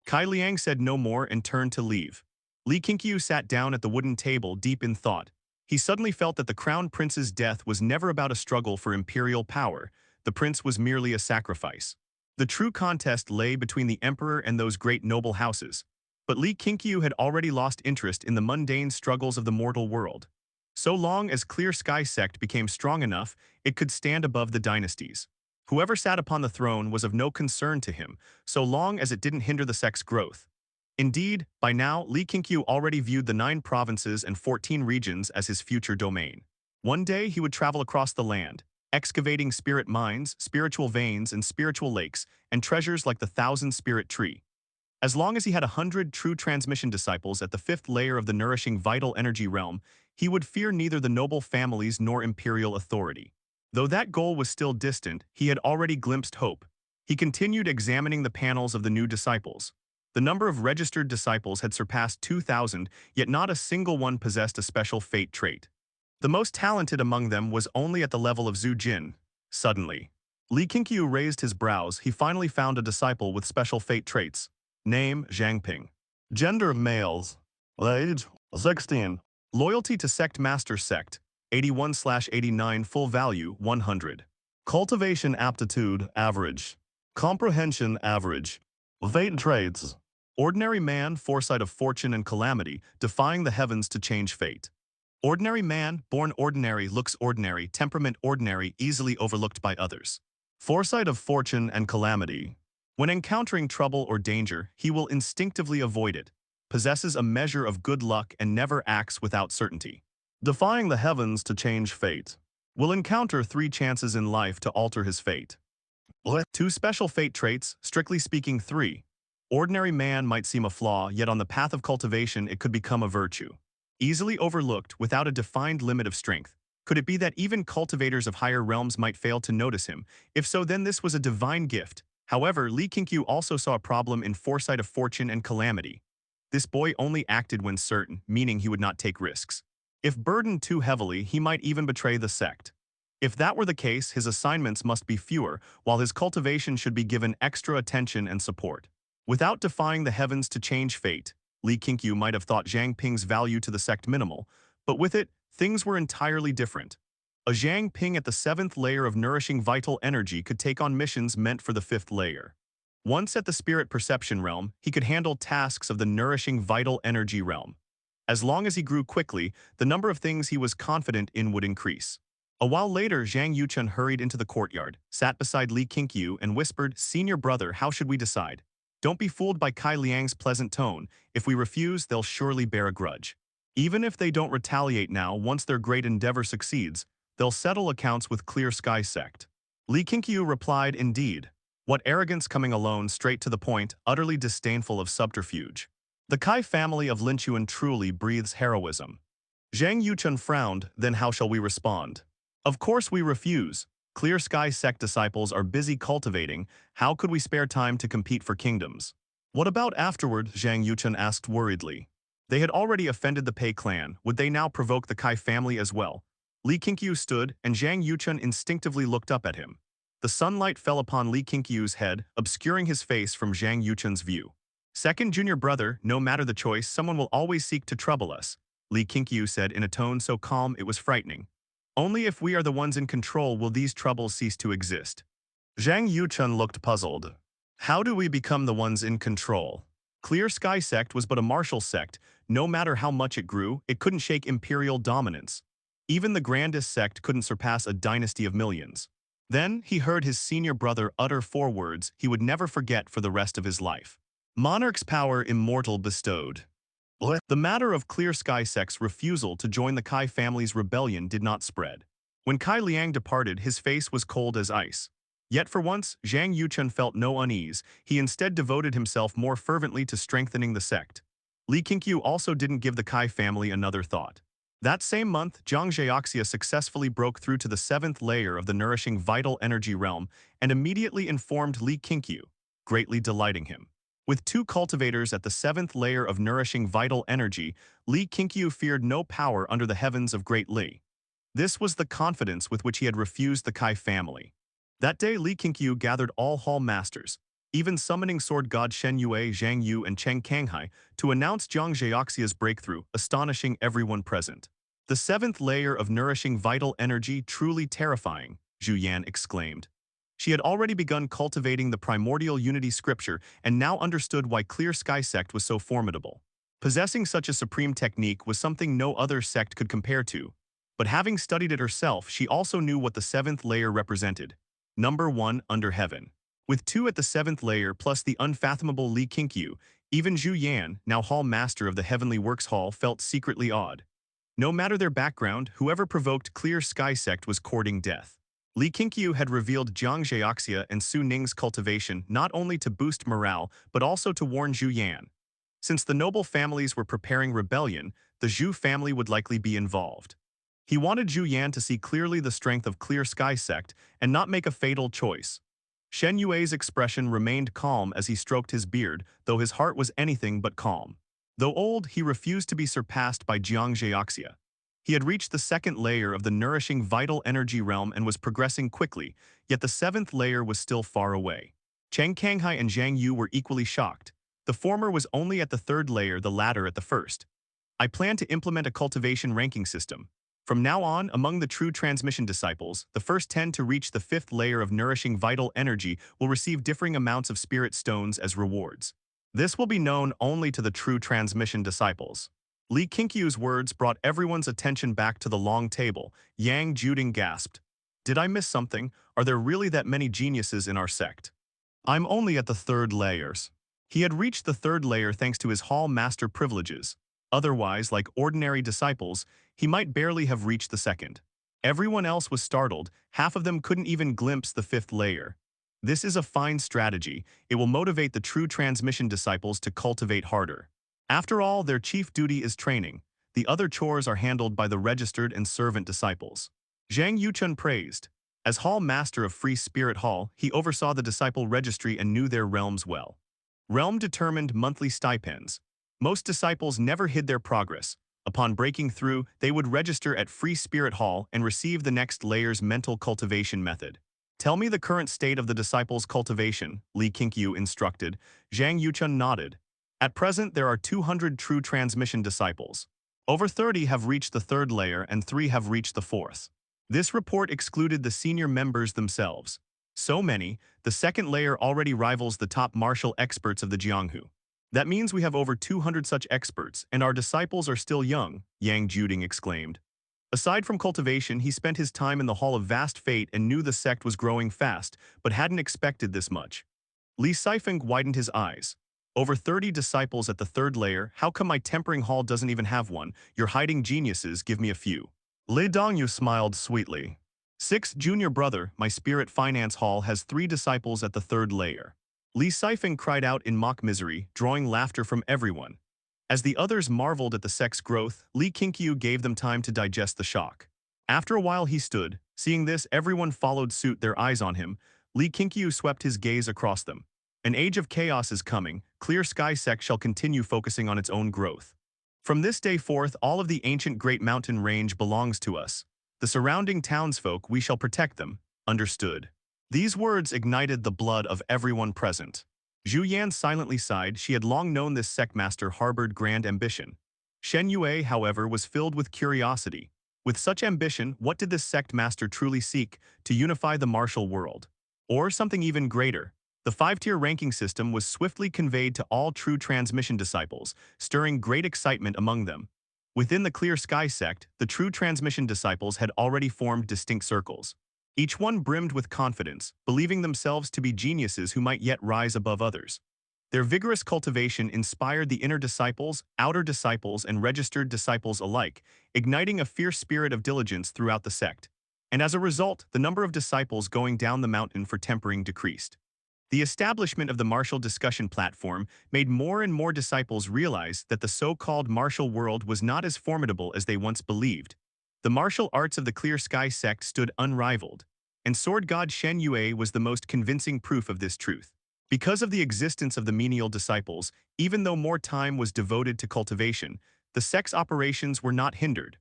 Kai Liang said no more and turned to leave. Li Qingqiu sat down at the wooden table, deep in thought. He suddenly felt that the crown prince's death was never about a struggle for imperial power. The prince was merely a sacrifice. The true contest lay between the emperor and those great noble houses. But Li Qingqiu had already lost interest in the mundane struggles of the mortal world. So long as Clear Sky Sect became strong enough, it could stand above the dynasties. Whoever sat upon the throne was of no concern to him, so long as it didn't hinder the sect's growth. Indeed, by now, Li Qingqiu already viewed the 9 provinces and 14 regions as his future domain. One day he would travel across the land, excavating spirit mines, spiritual veins, and spiritual lakes, and treasures like the 1,000-spirit tree. As long as he had 100 true transmission disciples at the 5th layer of the nourishing vital energy realm, he would fear neither the noble families nor imperial authority. Though that goal was still distant, he had already glimpsed hope. He continued examining the panels of the new disciples. The number of registered disciples had surpassed 2,000, yet not a single one possessed a special fate trait. The most talented among them was only at the level of Zhu Jin. Suddenly, Li Qingqiu raised his brows. He finally found a disciple with special fate traits. Name, Zhang Ping. Gender, males. Age, 16. Loyalty to Sect Master Sect. 81/89 full value 100. Cultivation aptitude average. Comprehension average. Fate traits. Ordinary man, foresight of fortune and calamity, defying the heavens to change fate. Ordinary man, born ordinary, looks ordinary, temperament ordinary, easily overlooked by others. Foresight of fortune and calamity. When encountering trouble or danger, he will instinctively avoid it. Possesses a measure of good luck and never acts without certainty. Defying the heavens to change fate. Will encounter 3 chances in life to alter his fate. 2 special fate traits, strictly speaking 3. Ordinary man might seem a flaw, yet on the path of cultivation it could become a virtue. Easily overlooked, without a defined limit of strength. Could it be that even cultivators of higher realms might fail to notice him? If so, then this was a divine gift. However, Li Qingqiu also saw a problem in foresight of fortune and calamity. This boy only acted when certain, meaning he would not take risks. If burdened too heavily, he might even betray the sect. If that were the case, his assignments must be fewer, while his cultivation should be given extra attention and support. Without defying the heavens to change fate, Li Qingqiu might have thought Zhang Ping's value to the sect minimal, but with it, things were entirely different. A Zhang Ping at the 7th layer of nourishing vital energy could take on missions meant for the 5th layer. Once at the spirit perception realm, he could handle tasks of the nourishing vital energy realm. As long as he grew quickly, the number of things he was confident in would increase. A while later, Zhang Yuchun hurried into the courtyard, sat beside Li Qingqiu, and whispered, "Senior brother, how should we decide? Don't be fooled by Kai Liang's pleasant tone. If we refuse, they'll surely bear a grudge. Even if they don't retaliate now, once their great endeavor succeeds, they'll settle accounts with Clear Sky Sect." Li Qingqiu replied, "Indeed. What arrogance, coming alone, straight to the point, utterly disdainful of subterfuge. The Kai family of Linchuan truly breathes heroism." Zhang Yuchun frowned, "Then how shall we respond?" "Of course we refuse. Clear Sky Sect disciples are busy cultivating. How could we spare time to compete for kingdoms?" "What about afterward?" Zhang Yuchun asked worriedly. They had already offended the Pei clan. Would they now provoke the Kai family as well? Li Qingqiu stood, and Zhang Yuchun instinctively looked up at him. The sunlight fell upon Li Qingqiu's head, obscuring his face from Zhang Yuchun's view. "Second junior brother, no matter the choice, someone will always seek to trouble us," Li Qingqiu said in a tone so calm it was frightening. "Only if we are the ones in control will these troubles cease to exist." Zhang Yuchun looked puzzled. "How do we become the ones in control? Clear Sky Sect was but a martial sect. No matter how much it grew, it couldn't shake imperial dominance. Even the grandest sect couldn't surpass a dynasty of millions." Then he heard his senior brother utter 4 words he would never forget for the rest of his life. "Monarch's power immortal bestowed." The matter of Clear Sky Sect's refusal to join the Kai family's rebellion did not spread. When Kai Liang departed, his face was cold as ice. Yet for once, Zhang Yuchun felt no unease. He instead devoted himself more fervently to strengthening the sect. Li Qingqiu also didn't give the Kai family another thought. That same month, Jiang Zheoxia successfully broke through to the 7th layer of the nourishing vital energy realm and immediately informed Li Qingqiu, greatly delighting him. With 2 cultivators at the 7th layer of nourishing vital energy, Li Qingqiu feared no power under the heavens of Great Li. This was the confidence with which he had refused the Kai family. That day, Li Qingqiu gathered all hall masters, even summoning sword god Shen Yue, Zhang Yu, and Cheng Kanghai, to announce Jiang Zheoxia's breakthrough, astonishing everyone present. "The 7th layer of nourishing vital energy, truly terrifying," Zhu Yan exclaimed. She had already begun cultivating the primordial unity scripture and now understood why Clear Sky Sect was so formidable. Possessing such a supreme technique was something no other sect could compare to. But having studied it herself, she also knew what the 7th layer represented. Number 1 under heaven. With 2 at the 7th layer plus the unfathomable Li Qingqiu, even Zhu Yan, now hall master of the Heavenly Works Hall, felt secretly awed. No matter their background, whoever provoked Clear Sky Sect was courting death. Li Qingqiu had revealed Jiang Zheoxia and Su Ning's cultivation not only to boost morale, but also to warn Zhu Yan. Since the noble families were preparing rebellion, the Zhu family would likely be involved. He wanted Zhu Yan to see clearly the strength of Clear Sky Sect and not make a fatal choice. Shen Yue's expression remained calm as he stroked his beard, though his heart was anything but calm. Though old, he refused to be surpassed by Jiang Zheoxia. He had reached the 2nd layer of the nourishing vital energy realm and was progressing quickly, yet the 7th layer was still far away. Cheng Kanghai and Zhang Yu were equally shocked. The former was only at the 3rd layer, the latter at the 1st. "I plan to implement a cultivation ranking system. From now on, among the true transmission disciples, the first 10 to reach the fifth layer of nourishing vital energy will receive differing amounts of spirit stones as rewards. This will be known only to the true transmission disciples. Li Qingqiu's words brought everyone's attention back to the long table. Yang Juding gasped. Did I miss something? Are there really that many geniuses in our sect? I'm only at the third layers. He had reached the third layer thanks to his hall master privileges. Otherwise, like ordinary disciples, he might barely have reached the second. Everyone else was startled, half of them couldn't even glimpse the fifth layer. This is a fine strategy. It will motivate the true transmission disciples to cultivate harder. After all, their chief duty is training. The other chores are handled by the registered and servant disciples. Zhang Yuchun praised. As Hall Master of Free Spirit Hall, he oversaw the disciple registry and knew their realms well. Realm determined monthly stipends. Most disciples never hid their progress. Upon breaking through, they would register at Free Spirit Hall and receive the next layer's mental cultivation method. Tell me the current state of the disciples' cultivation, Li Qingqiu instructed. Zhang Yuchun nodded. At present, there are 200 true transmission disciples. Over 30 have reached the third layer and 3 have reached the fourth. This report excluded the senior members themselves. So many, the second layer already rivals the top martial experts of the Jianghu. That means we have over 200 such experts, and our disciples are still young, Yang Juding exclaimed. Aside from cultivation, he spent his time in the Hall of Vast Fate and knew the sect was growing fast, but hadn't expected this much. Li Sifeng widened his eyes. Over 30 disciples at the third layer, how come my tempering hall doesn't even have one? Your hiding geniuses, give me a few. Li Dongyu smiled sweetly. Sixth junior brother, my spirit finance hall has 3 disciples at the third layer. Li Sifeng cried out in mock misery, drawing laughter from everyone. As the others marveled at the sect's growth, Li Qingqiu gave them time to digest the shock. After a while he stood. Seeing this, everyone followed suit, their eyes on him. Li Qingqiu swept his gaze across them. An age of chaos is coming. Clear Sky Sect shall continue focusing on its own growth. From this day forth, all of the ancient Great Mountain Range belongs to us. The surrounding townsfolk, we shall protect them. Understood. These words ignited the blood of everyone present. Zhu Yan silently sighed. She had long known this Sect Master harbored grand ambition. Shen Yue, however, was filled with curiosity. With such ambition, what did this Sect Master truly seek? To unify the martial world? Or something even greater? The 5-tier ranking system was swiftly conveyed to all true transmission disciples, stirring great excitement among them. Within the Clear Sky Sect, the true transmission disciples had already formed distinct circles. Each one brimmed with confidence, believing themselves to be geniuses who might yet rise above others. Their vigorous cultivation inspired the inner disciples, outer disciples, and registered disciples alike, igniting a fierce spirit of diligence throughout the sect. And as a result, the number of disciples going down the mountain for tempering decreased. The establishment of the martial discussion platform made more and more disciples realize that the so-called martial world was not as formidable as they once believed. The martial arts of the Clear Sky Sect stood unrivaled, and sword god Shen Yue was the most convincing proof of this truth. Because of the existence of the menial disciples, even though more time was devoted to cultivation, the sect's operations were not hindered.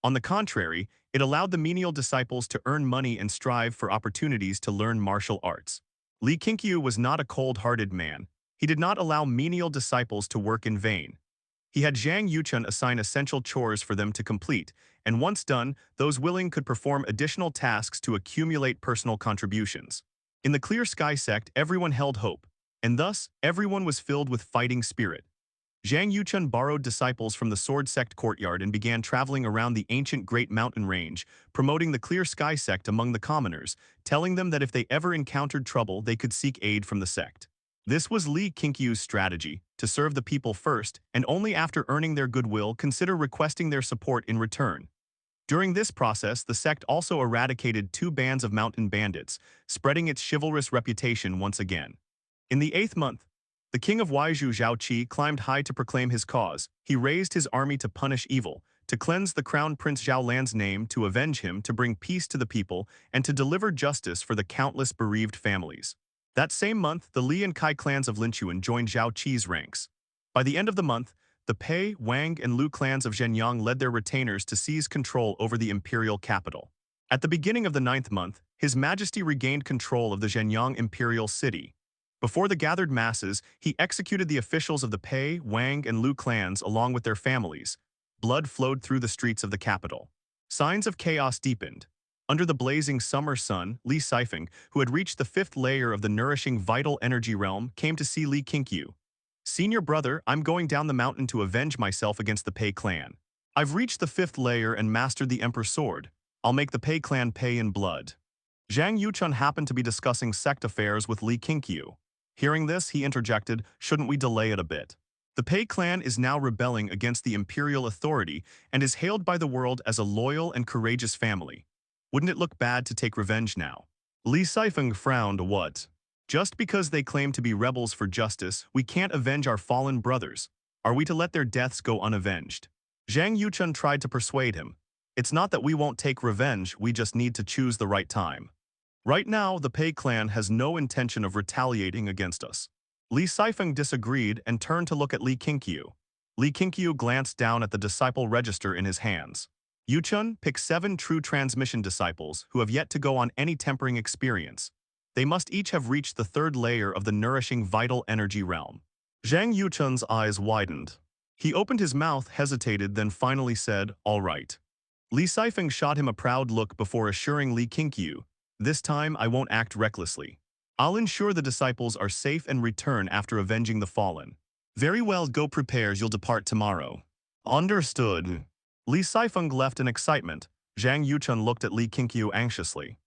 On the contrary, it allowed the menial disciples to earn money and strive for opportunities to learn martial arts. Li Qingqiu was not a cold-hearted man. He did not allow menial disciples to work in vain. He had Zhang Yuchun assign essential chores for them to complete, and once done, those willing could perform additional tasks to accumulate personal contributions. In the Clear Sky Sect, everyone held hope, and thus, everyone was filled with fighting spirit. Zhang Yuchun borrowed disciples from the Sword Sect courtyard and began traveling around the ancient Great Mountain Range, promoting the Clear Sky Sect among the commoners, telling them that if they ever encountered trouble, they could seek aid from the sect. This was Li Qingqiu's strategy, to serve the people first, and only after earning their goodwill consider requesting their support in return. During this process, the sect also eradicated 2 bands of mountain bandits, spreading its chivalrous reputation once again. In the 8th month, the king of Waizhou Zhao Qi climbed high to proclaim his cause. He raised his army to punish evil, to cleanse the crown prince Zhao Lan's name, to avenge him, to bring peace to the people, and to deliver justice for the countless bereaved families. That same month, the Li and Kai clans of Linchuan joined Zhao Qi's ranks. By the end of the month, the Pei, Wang, and Lu clans of Zhenyang led their retainers to seize control over the imperial capital. At the beginning of the 9th month, His Majesty regained control of the Zhenyang imperial city. Before the gathered masses, he executed the officials of the Pei, Wang, and Lu clans along with their families. Blood flowed through the streets of the capital. Signs of chaos deepened. Under the blazing summer sun, Li Qingqiu, who had reached the fifth layer of the nourishing vital energy realm, came to see Li Qingqiu. Senior brother, I'm going down the mountain to avenge myself against the Pei clan. I've reached the fifth layer and mastered the Emperor's sword. I'll make the Pei clan pay in blood. Zhang Yuchun happened to be discussing sect affairs with Li Qingqiu. Hearing this, he interjected, shouldn't we delay it a bit? The Pei clan is now rebelling against the imperial authority and is hailed by the world as a loyal and courageous family. Wouldn't it look bad to take revenge now? Li Qingqiu frowned. What? Just because they claim to be rebels for justice, we can't avenge our fallen brothers. Are we to let their deaths go unavenged? Zhang Yuchun tried to persuade him. It's not that we won't take revenge, we just need to choose the right time. Right now, the Pei clan has no intention of retaliating against us. Li Qingqiu disagreed and turned to look at Li Qingqiu. Li Qingqiu glanced down at the disciple register in his hands. Yuchun, pick 7 true transmission disciples who have yet to go on any tempering experience. They must each have reached the third layer of the nourishing vital energy realm. Zhang Yuchun's eyes widened. He opened his mouth, hesitated, then finally said, all right. Li Qingqiu shot him a proud look before assuring Li Qingqiu, this time I won't act recklessly. I'll ensure the disciples are safe and return after avenging the fallen. Very well, go prepares, you'll depart tomorrow. Understood. Li Qingqiu left in excitement. Zhang Yuchun looked at Li Qingqiu anxiously.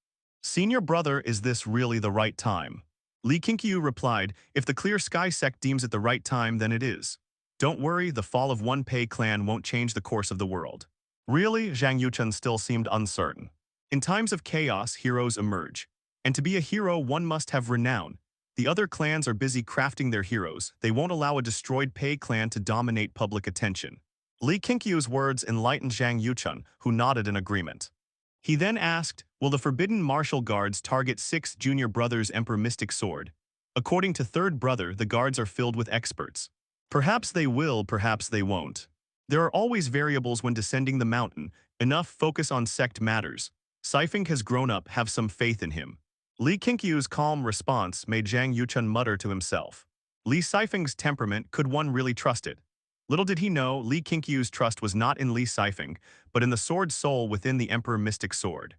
Senior brother, is this really the right time? Li Qingqiu replied, if the Clear Sky Sect deems it the right time, then it is. Don't worry, the fall of one Pei clan won't change the course of the world. Really? Zhang Yuchun still seemed uncertain. In times of chaos, heroes emerge. And to be a hero, one must have renown. The other clans are busy crafting their heroes. They won't allow a destroyed Pei clan to dominate public attention. Li Qingqiu's words enlightened Zhang Yuchun, who nodded in agreement. He then asked, will the forbidden martial guards target 6 junior brothers' Emperor Mystic Sword? According to third brother, the guards are filled with experts. Perhaps they will, perhaps they won't. There are always variables when descending the mountain. Enough focus on sect matters. Qingqiu has grown up, have some faith in him. Li Qingqiu's calm response made Zhang Yuchun mutter to himself. Li Qingqiu's temperament, could one really trust it? Little did he know, Li Qingqiu's trust was not in Li Qingqiu, but in the sword soul within the Emperor Mystic Sword.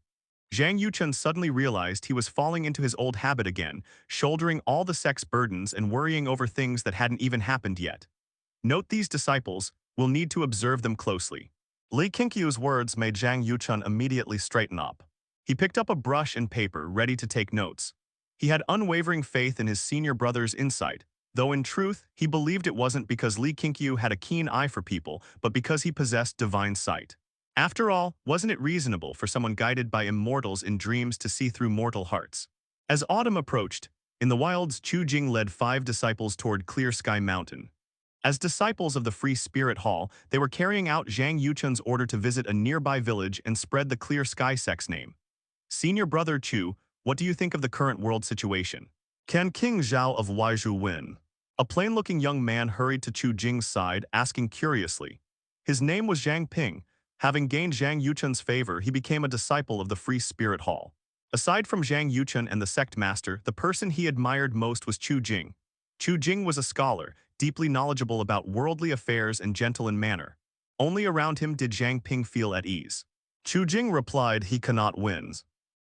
Zhang Yuchun suddenly realized he was falling into his old habit again, shouldering all the sect's burdens and worrying over things that hadn't even happened yet. Note these disciples, we'll need to observe them closely. Li Qingqiu's words made Zhang Yuchun immediately straighten up. He picked up a brush and paper, ready to take notes. He had unwavering faith in his senior brother's insight, though in truth, he believed it wasn't because Li Qingqiu had a keen eye for people, but because he possessed divine sight. After all, wasn't it reasonable for someone guided by immortals in dreams to see through mortal hearts? As autumn approached, in the wilds, Qu Jing led 5 disciples toward Clear Sky Mountain. As disciples of the Free Spirit Hall, they were carrying out Zhang Yuchun's order to visit a nearby village and spread the Clear Sky Sect's name. Senior brother Qu, what do you think of the current world situation? Can King Zhao of Waizhou win? A plain-looking young man hurried to Qu Jing's side, asking curiously. His name was Zhang Ping. Having gained Zhang Yuchun's favor, he became a disciple of the Free Spirit Hall. Aside from Zhang Yuchun and the Sect Master, the person he admired most was Qu Jing. Qu Jing was a scholar, deeply knowledgeable about worldly affairs and gentle in manner. Only around him did Zhang Ping feel at ease. Qu Jing replied, he cannot win.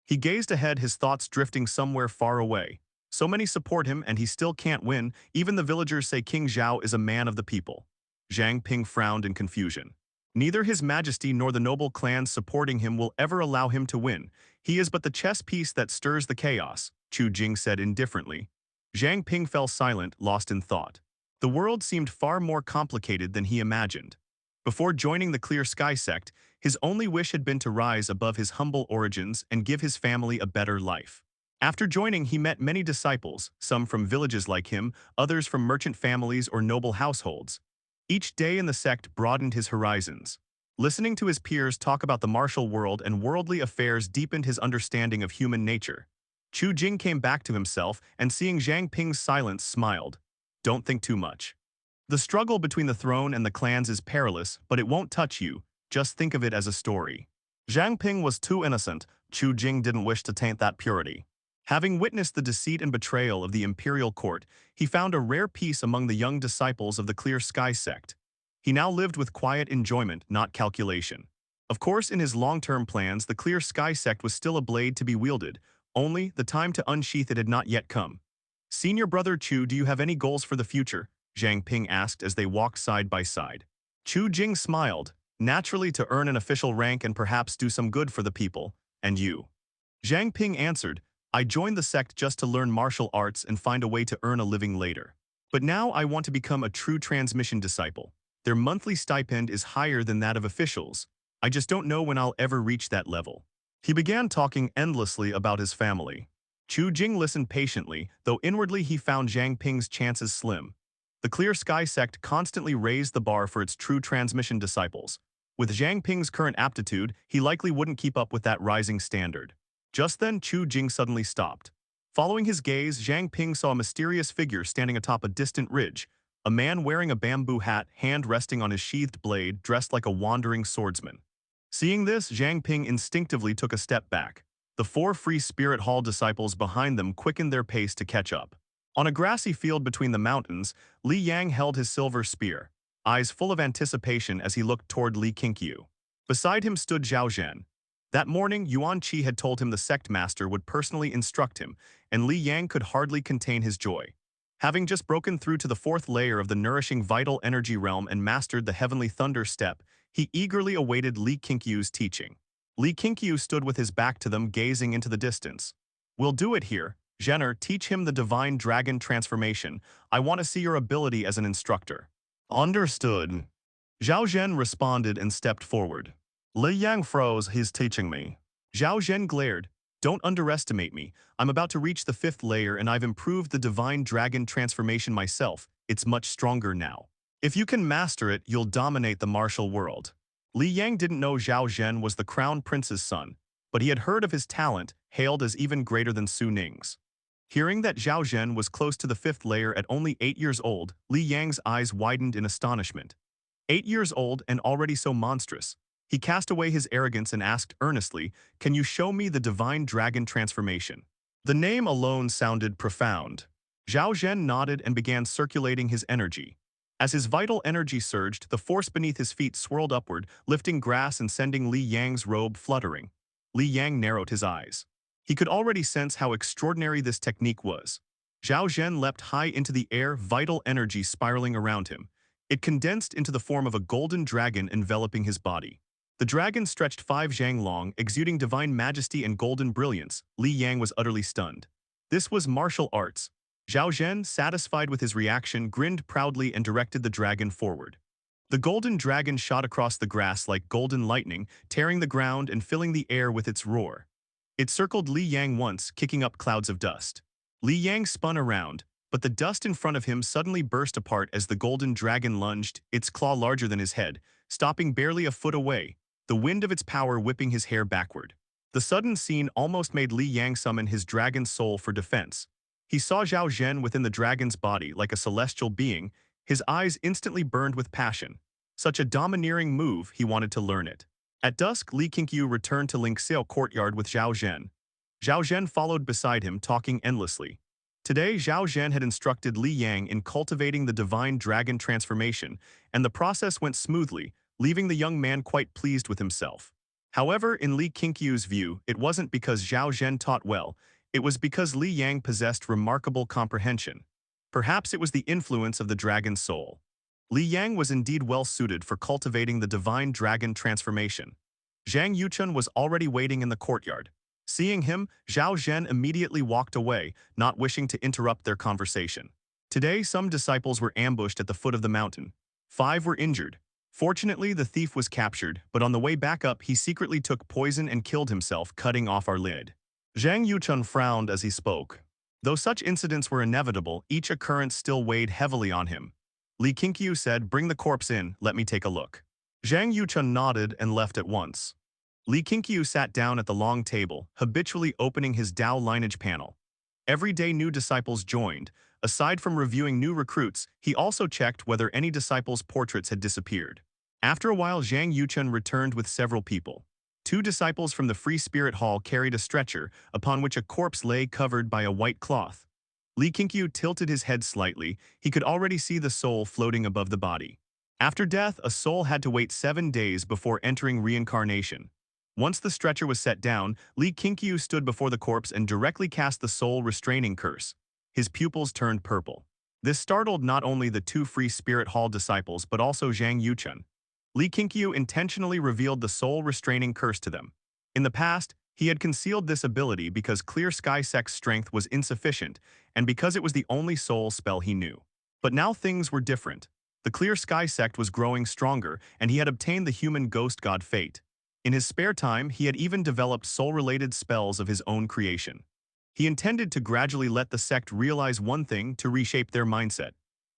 He gazed ahead, his thoughts drifting somewhere far away. So many support him and he still can't win, even the villagers say King Zhao is a man of the people. Zhang Ping frowned in confusion. Neither his majesty nor the noble clans supporting him will ever allow him to win. He is but the chess piece that stirs the chaos, Qu Jing said indifferently. Zhang Ping fell silent, lost in thought. The world seemed far more complicated than he imagined. Before joining the Clear Sky Sect, his only wish had been to rise above his humble origins and give his family a better life. After joining, he met many disciples, some from villages like him, others from merchant families or noble households. Each day in the sect broadened his horizons. Listening to his peers talk about the martial world and worldly affairs deepened his understanding of human nature. Qu Jing came back to himself and seeing Zhang Ping's silence smiled. Don't think too much. The struggle between the throne and the clans is perilous, but it won't touch you. Just think of it as a story. Zhang Ping was too innocent. Qu Jing didn't wish to taint that purity. Having witnessed the deceit and betrayal of the imperial court, he found a rare peace among the young disciples of the Clear Sky Sect. He now lived with quiet enjoyment, not calculation. Of course, in his long-term plans, the Clear Sky Sect was still a blade to be wielded, only the time to unsheath it had not yet come. Senior brother Chu, do you have any goals for the future? Zhang Ping asked as they walked side by side. Chu Jing smiled, naturally to earn an official rank and perhaps do some good for the people. And you? Zhang Ping answered, I joined the sect just to learn martial arts and find a way to earn a living later. But now I want to become a true transmission disciple. Their monthly stipend is higher than that of officials. I just don't know when I'll ever reach that level. He began talking endlessly about his family. Chu Jing listened patiently, though inwardly he found Zhang Ping's chances slim. The Clear Sky Sect constantly raised the bar for its true transmission disciples. With Zhang Ping's current aptitude, he likely wouldn't keep up with that rising standard. Just then, Chu Jing suddenly stopped. Following his gaze, Zhang Ping saw a mysterious figure standing atop a distant ridge, a man wearing a bamboo hat, hand resting on his sheathed blade, dressed like a wandering swordsman. Seeing this, Zhang Ping instinctively took a step back. The four Free Spirit Hall disciples behind them quickened their pace to catch up. On a grassy field between the mountains, Li Yang held his silver spear, eyes full of anticipation as he looked toward Li Qingqiu. Beside him stood Zhao Zhen. That morning, Yuan Qi had told him the Sect Master would personally instruct him, and Li Yang could hardly contain his joy. Having just broken through to the fourth layer of the nourishing vital energy realm and mastered the heavenly thunder step, he eagerly awaited Li Qingqiu's teaching. Li Qingqiu stood with his back to them, gazing into the distance. We'll do it here. Zhener, teach him the divine dragon transformation. I want to see your ability as an instructor. Understood. Zhao Zhen responded and stepped forward. Li Yang froze, he's teaching me. Zhao Zhen glared. Don't underestimate me. I'm about to reach the fifth layer and I've improved the divine dragon transformation myself. It's much stronger now. If you can master it, you'll dominate the martial world. Li Yang didn't know Zhao Zhen was the crown prince's son, but he had heard of his talent, hailed as even greater than Su Ning's. Hearing that Zhao Zhen was close to the fifth layer at only 8 years old, Li Yang's eyes widened in astonishment. 8 years old and already so monstrous. He cast away his arrogance and asked earnestly, can you show me the divine dragon transformation? The name alone sounded profound. Zhao Zhen nodded and began circulating his energy. As his vital energy surged, the force beneath his feet swirled upward, lifting grass and sending Li Yang's robe fluttering. Li Yang narrowed his eyes. He could already sense how extraordinary this technique was. Zhao Zhen leapt high into the air, vital energy spiraling around him. It condensed into the form of a golden dragon enveloping his body. The dragon stretched 5 zhang long, exuding divine majesty and golden brilliance. Li Yang was utterly stunned. This was martial arts. Zhao Zhen, satisfied with his reaction, grinned proudly and directed the dragon forward. The golden dragon shot across the grass like golden lightning, tearing the ground and filling the air with its roar. It circled Li Yang once, kicking up clouds of dust. Li Yang spun around, but the dust in front of him suddenly burst apart as the golden dragon lunged, its claw larger than his head, stopping barely a foot away, the wind of its power whipping his hair backward. The sudden scene almost made Li Yang summon his dragon soul for defense. He saw Zhao Zhen within the dragon's body like a celestial being. His eyes instantly burned with passion. Such a domineering move, he wanted to learn it. At dusk, Li Qingqiu returned to Qingxiao courtyard with Zhao Zhen. Zhao Zhen followed beside him, talking endlessly. Today, Zhao Zhen had instructed Li Yang in cultivating the divine dragon transformation, and the process went smoothly, leaving the young man quite pleased with himself. However, in Li Qingqiu's view, it wasn't because Zhao Zhen taught well, it was because Li Yang possessed remarkable comprehension. Perhaps it was the influence of the dragon's soul. Li Yang was indeed well suited for cultivating the divine dragon transformation. Zhang Yuchun was already waiting in the courtyard. Seeing him, Zhao Zhen immediately walked away, not wishing to interrupt their conversation. Today, some disciples were ambushed at the foot of the mountain. 5 were injured. Fortunately, the thief was captured, but on the way back up, he secretly took poison and killed himself, cutting off our lid. Zhang Yuchun frowned as he spoke. Though such incidents were inevitable, each occurrence still weighed heavily on him. Li Qingqiu said, bring the corpse in, let me take a look. Zhang Yuchun nodded and left at once. Li Qingqiu sat down at the long table, habitually opening his Dao Lineage panel. Every day new disciples joined. Aside from reviewing new recruits, he also checked whether any disciples' portraits had disappeared. After a while, Zhang Yuchun returned with several people. 2 disciples from the Free Spirit Hall carried a stretcher, upon which a corpse lay covered by a white cloth. Li Qingqiu tilted his head slightly. He could already see the soul floating above the body. After death, a soul had to wait 7 days before entering reincarnation. Once the stretcher was set down, Li Qingqiu stood before the corpse and directly cast the soul restraining curse. His pupils turned purple. This startled not only the two Free Spirit Hall disciples but also Zhang Yuchun. Li Qingqiu intentionally revealed the soul restraining curse to them. In the past, he had concealed this ability because Clear Sky Sect's strength was insufficient and because it was the only soul spell he knew. But now things were different. The Clear Sky Sect was growing stronger, and he had obtained the human ghost god Fate. In his spare time, he had even developed soul-related spells of his own creation. He intended to gradually let the sect realize one thing to reshape their mindset.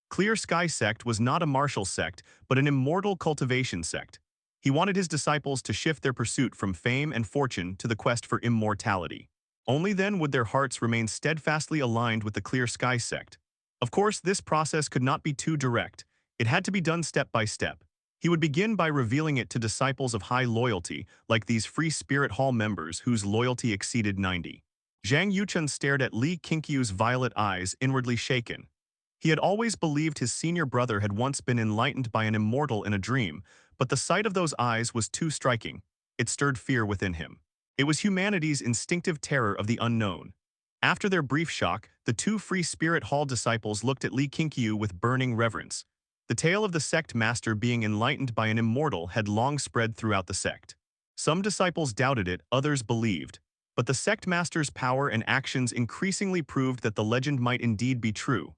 Clear Sky Sect was not a martial sect, but an immortal cultivation sect. He wanted his disciples to shift their pursuit from fame and fortune to the quest for immortality. Only then would their hearts remain steadfastly aligned with the Clear Sky Sect. Of course, this process could not be too direct. It had to be done step by step. He would begin by revealing it to disciples of high loyalty, like these Free Spirit Hall members whose loyalty exceeded 90. Zhang Yuchun stared at Li Qingqiu's violet eyes, inwardly shaken. He had always believed his senior brother had once been enlightened by an immortal in a dream, but the sight of those eyes was too striking. It stirred fear within him. It was humanity's instinctive terror of the unknown. After their brief shock, the two Free Spirit Hall disciples looked at Li Qingqiu with burning reverence. The tale of the Sect Master being enlightened by an immortal had long spread throughout the sect. Some disciples doubted it, others believed. But the Sect Master's power and actions increasingly proved that the legend might indeed be true.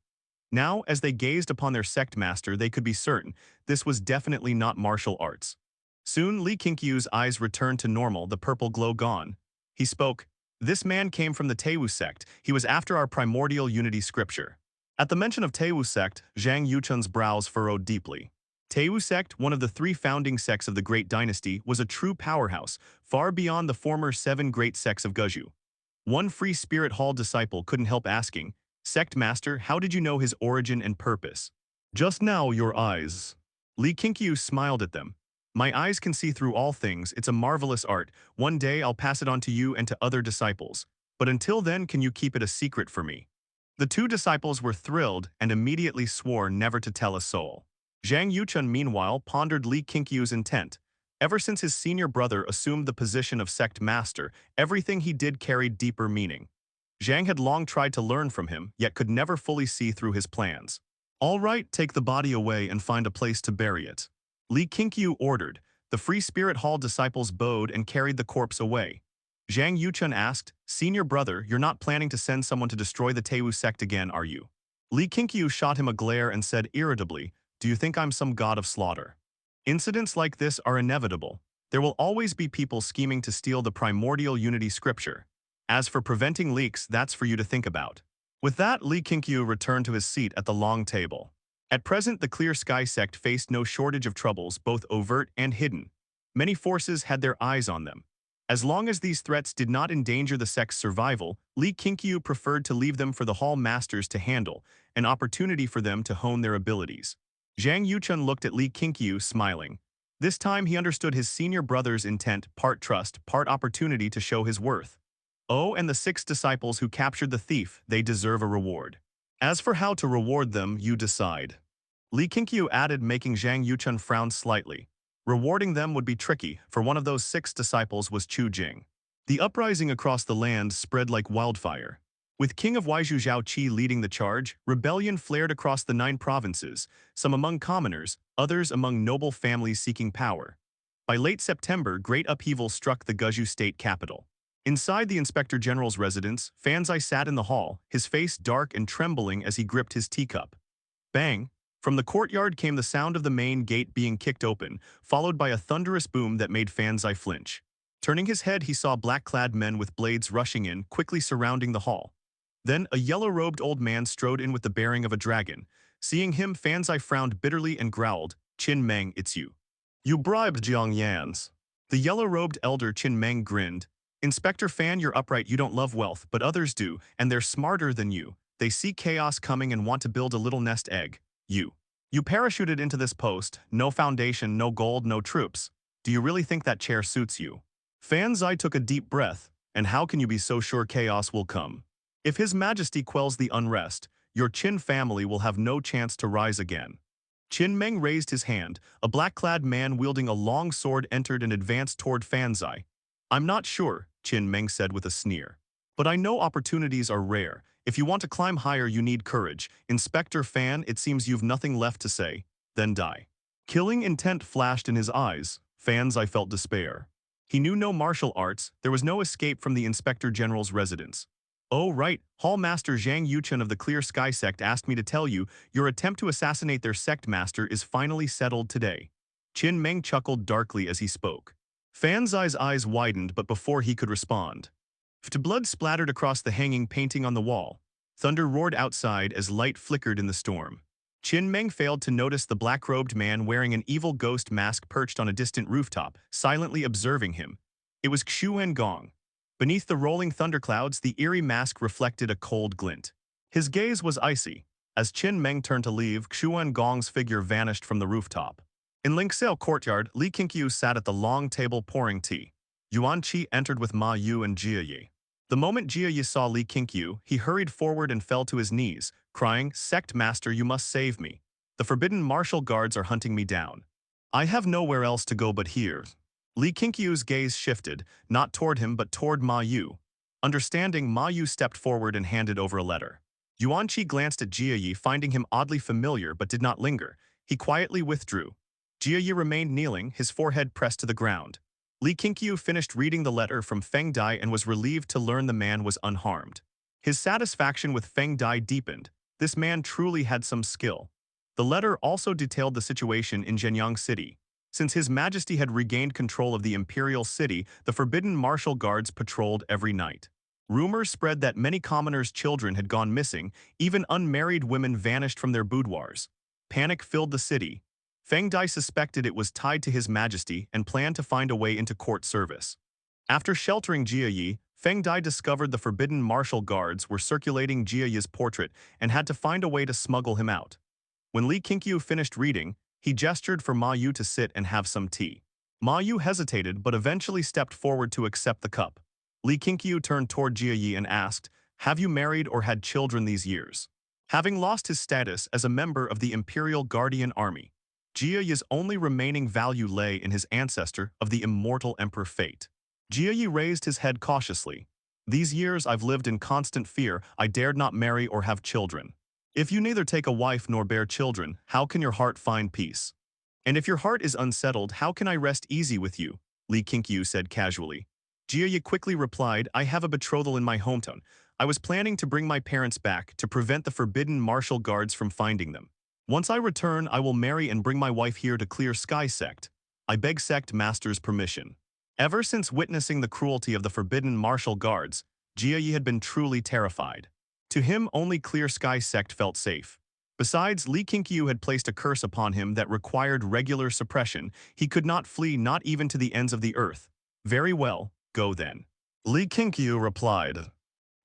Now, as they gazed upon their Sect Master, they could be certain this was definitely not martial arts. Soon, Li Qingqiu's eyes returned to normal, the purple glow gone. He spoke, "This man came from the Teiwu sect. He was after our primordial unity scripture." At the mention of Teiwu sect, Zhang Yuchun's brows furrowed deeply. Teiwu sect, one of the 3 founding sects of the Great Dynasty, was a true powerhouse, far beyond the former 7 great sects of Guzhou. One Free Spirit Hall disciple couldn't help asking, "Sect Master, how did you know his origin and purpose?" "Just now, your eyes." Li Qingqiu smiled at them. "My eyes can see through all things. It's a marvelous art. One day I'll pass it on to you and to other disciples. But until then, can you keep it a secret for me?" The 2 disciples were thrilled and immediately swore never to tell a soul. Zhang Yuchun, meanwhile, pondered Li Qingqiu's intent. Ever since his senior brother assumed the position of Sect Master, everything he did carried deeper meaning. Zhang had long tried to learn from him, yet could never fully see through his plans. "All right, take the body away and find a place to bury it," Li Qingqiu ordered. The Free Spirit Hall disciples bowed and carried the corpse away. Zhang Yuchun asked, "Senior brother, you're not planning to send someone to destroy the Teiwu sect again, are you?" Li Qingqiu shot him a glare and said irritably, "Do you think I'm some god of slaughter? Incidents like this are inevitable. There will always be people scheming to steal the primordial unity scripture. As for preventing leaks, that's for you to think about." With that, Li Qingqiu returned to his seat at the long table. At present, the Clear Sky Sect faced no shortage of troubles, both overt and hidden. Many forces had their eyes on them. As long as these threats did not endanger the sect's survival, Li Qingqiu preferred to leave them for the Hall Masters to handle, an opportunity for them to hone their abilities. Zhang Yuchun looked at Li Qingqiu, smiling. This time he understood his senior brother's intent, part trust, part opportunity to show his worth. Oh, and the 6 disciples who captured the thief, they deserve a reward. As for how to reward them, you decide. Li Qingqiu added, making Zhang Yuchun frown slightly. Rewarding them would be tricky, for one of those 6 disciples was Chu Jing. The uprising across the land spread like wildfire. With King of Waizhou Zhao Qi leading the charge, rebellion flared across the 9 provinces, some among commoners, others among noble families seeking power. By late September, great upheaval struck the Guzhou state capital. Inside the Inspector General's residence, Fanzai sat in the hall, his face dark and trembling as he gripped his teacup. Bang! From the courtyard came the sound of the main gate being kicked open, followed by a thunderous boom that made Fanzai flinch. Turning his head, he saw black-clad men with blades rushing in, quickly surrounding the hall. Then, a yellow-robed old man strode in with the bearing of a dragon. Seeing him, Fanzai frowned bitterly and growled, "Qin Meng, it's you. You bribed Jiang Yan's." The yellow-robed elder Qin Meng grinned. "Inspector Fan, you're upright, you don't love wealth, but others do, and they're smarter than you. They see chaos coming and want to build a little nest egg. You parachuted into this post, no foundation, no gold, no troops. Do you really think that chair suits you?" Fanzai took a deep breath. "And how can you be so sure chaos will come? If His Majesty quells the unrest, your Qin family will have no chance to rise again." Qin Meng raised his hand. A black-clad man wielding a long sword entered and advanced toward Fanzai. I'm not sure, Qin Meng said with a sneer. But I know opportunities are rare. If you want to climb higher, you need courage. Inspector Fan, it seems you've nothing left to say. Then die. Killing intent flashed in his eyes. Fanzai felt despair. He knew no martial arts. There was no escape from the Inspector General's residence. Oh, right. Hall Master Zhang Yuchun of the Clear Sky Sect asked me to tell you your attempt to assassinate their Sect Master is finally settled today. Qin Meng chuckled darkly as he spoke. Fanzai's eyes widened, but before he could respond, blood splattered across the hanging painting on the wall. Thunder roared outside as light flickered in the storm. Qin Meng failed to notice the black-robed man wearing an evil ghost mask perched on a distant rooftop, silently observing him. It was Xuan Gong. Beneath the rolling thunderclouds, the eerie mask reflected a cold glint. His gaze was icy. As Qin Meng turned to leave, Xuan Gong's figure vanished from the rooftop. In Qingxiao courtyard, Li Qingqiu sat at the long table pouring tea. Yuan Qi entered with Ma Yu and Jia Yi. The moment Jia Yi saw Li Qingqiu, he hurried forward and fell to his knees, crying, "Sect Master, you must save me. The forbidden martial guards are hunting me down. I have nowhere else to go but here." Li Qingqiu's gaze shifted, not toward him but toward Ma Yu. Understanding, Ma Yu stepped forward and handed over a letter. Yuan Qi glanced at Jia Yi, finding him oddly familiar but did not linger. He quietly withdrew. Jia Yi remained kneeling, his forehead pressed to the ground. Li Qingqiu finished reading the letter from Feng Dai and was relieved to learn the man was unharmed. His satisfaction with Feng Dai deepened. This man truly had some skill. The letter also detailed the situation in Zhenyang City. Since His Majesty had regained control of the imperial city, the forbidden martial guards patrolled every night. Rumors spread that many commoners' children had gone missing, even unmarried women vanished from their boudoirs. Panic filled the city. Feng Dai suspected it was tied to His Majesty and planned to find a way into court service. After sheltering Jia Yi, Feng Dai discovered the forbidden martial guards were circulating Jia Yi's portrait and had to find a way to smuggle him out. When Li Qingqiu finished reading, he gestured for Ma Yu to sit and have some tea. Ma Yu hesitated but eventually stepped forward to accept the cup. Li Qingqiu turned toward Jia Yi and asked, "Have you married or had children these years?" Having lost his status as a member of the Imperial Guardian Army, Jia Yi's only remaining value lay in his ancestor of the immortal Emperor Fate. Jia Yi raised his head cautiously. "These years I've lived in constant fear. I dared not marry or have children. If you neither take a wife nor bear children, how can your heart find peace? And if your heart is unsettled, how can I rest easy with you?" Li Qingqiu said casually. Jia Yi quickly replied, "I have a betrothal in my hometown. I was planning to bring my parents back to prevent the forbidden martial guards from finding them. Once I return, I will marry and bring my wife here to Clear Sky Sect. I beg Sect Master's permission." Ever since witnessing the cruelty of the forbidden martial guards, Jia Yi had been truly terrified. To him, only Clear Sky Sect felt safe. Besides, Li Qingqiu had placed a curse upon him that required regular suppression. He could not flee, not even to the ends of the earth. "Very well, go then," Li Qingqiu replied.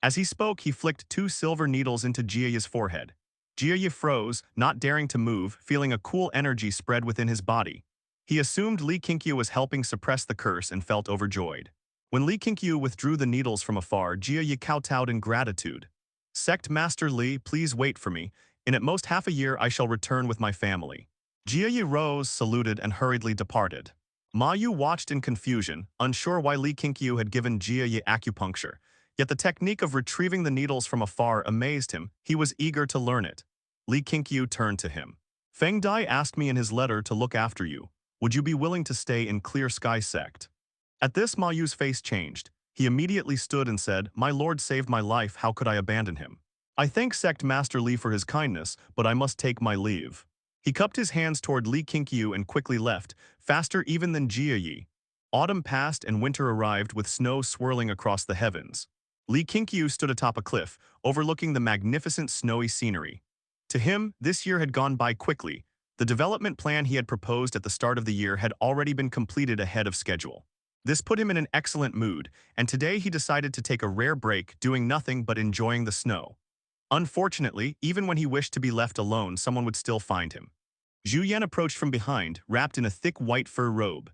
As he spoke, he flicked 2 silver needles into Jia Yi's forehead. Jia Yi froze, not daring to move, feeling a cool energy spread within his body. He assumed Li Qingqiu was helping suppress the curse and felt overjoyed. When Li Qingqiu withdrew the needles from afar, Jia Yi kowtowed in gratitude. "Sect Master Li, please wait for me. In at most half a year I shall return with my family." Jia Yi rose, saluted, and hurriedly departed. Ma Yu watched in confusion, unsure why Li Qingqiu had given Jia Yi acupuncture. Yet the technique of retrieving the needles from afar amazed him. He was eager to learn it. Li Qingqiu turned to him. "Feng Dai asked me in his letter to look after you. Would you be willing to stay in Clear Sky Sect?" At this, Ma Yu's face changed. He immediately stood and said, "My lord saved my life, how could I abandon him? I thank Sect Master Li for his kindness, but I must take my leave." He cupped his hands toward Li Qingqiu and quickly left, faster even than Jia Yi. Autumn passed and winter arrived with snow swirling across the heavens. Li Qingqiu stood atop a cliff, overlooking the magnificent snowy scenery. To him, this year had gone by quickly. The development plan he had proposed at the start of the year had already been completed ahead of schedule. This put him in an excellent mood, and today he decided to take a rare break, doing nothing but enjoying the snow. Unfortunately, even when he wished to be left alone, someone would still find him. Zhu Yan approached from behind, wrapped in a thick white fur robe.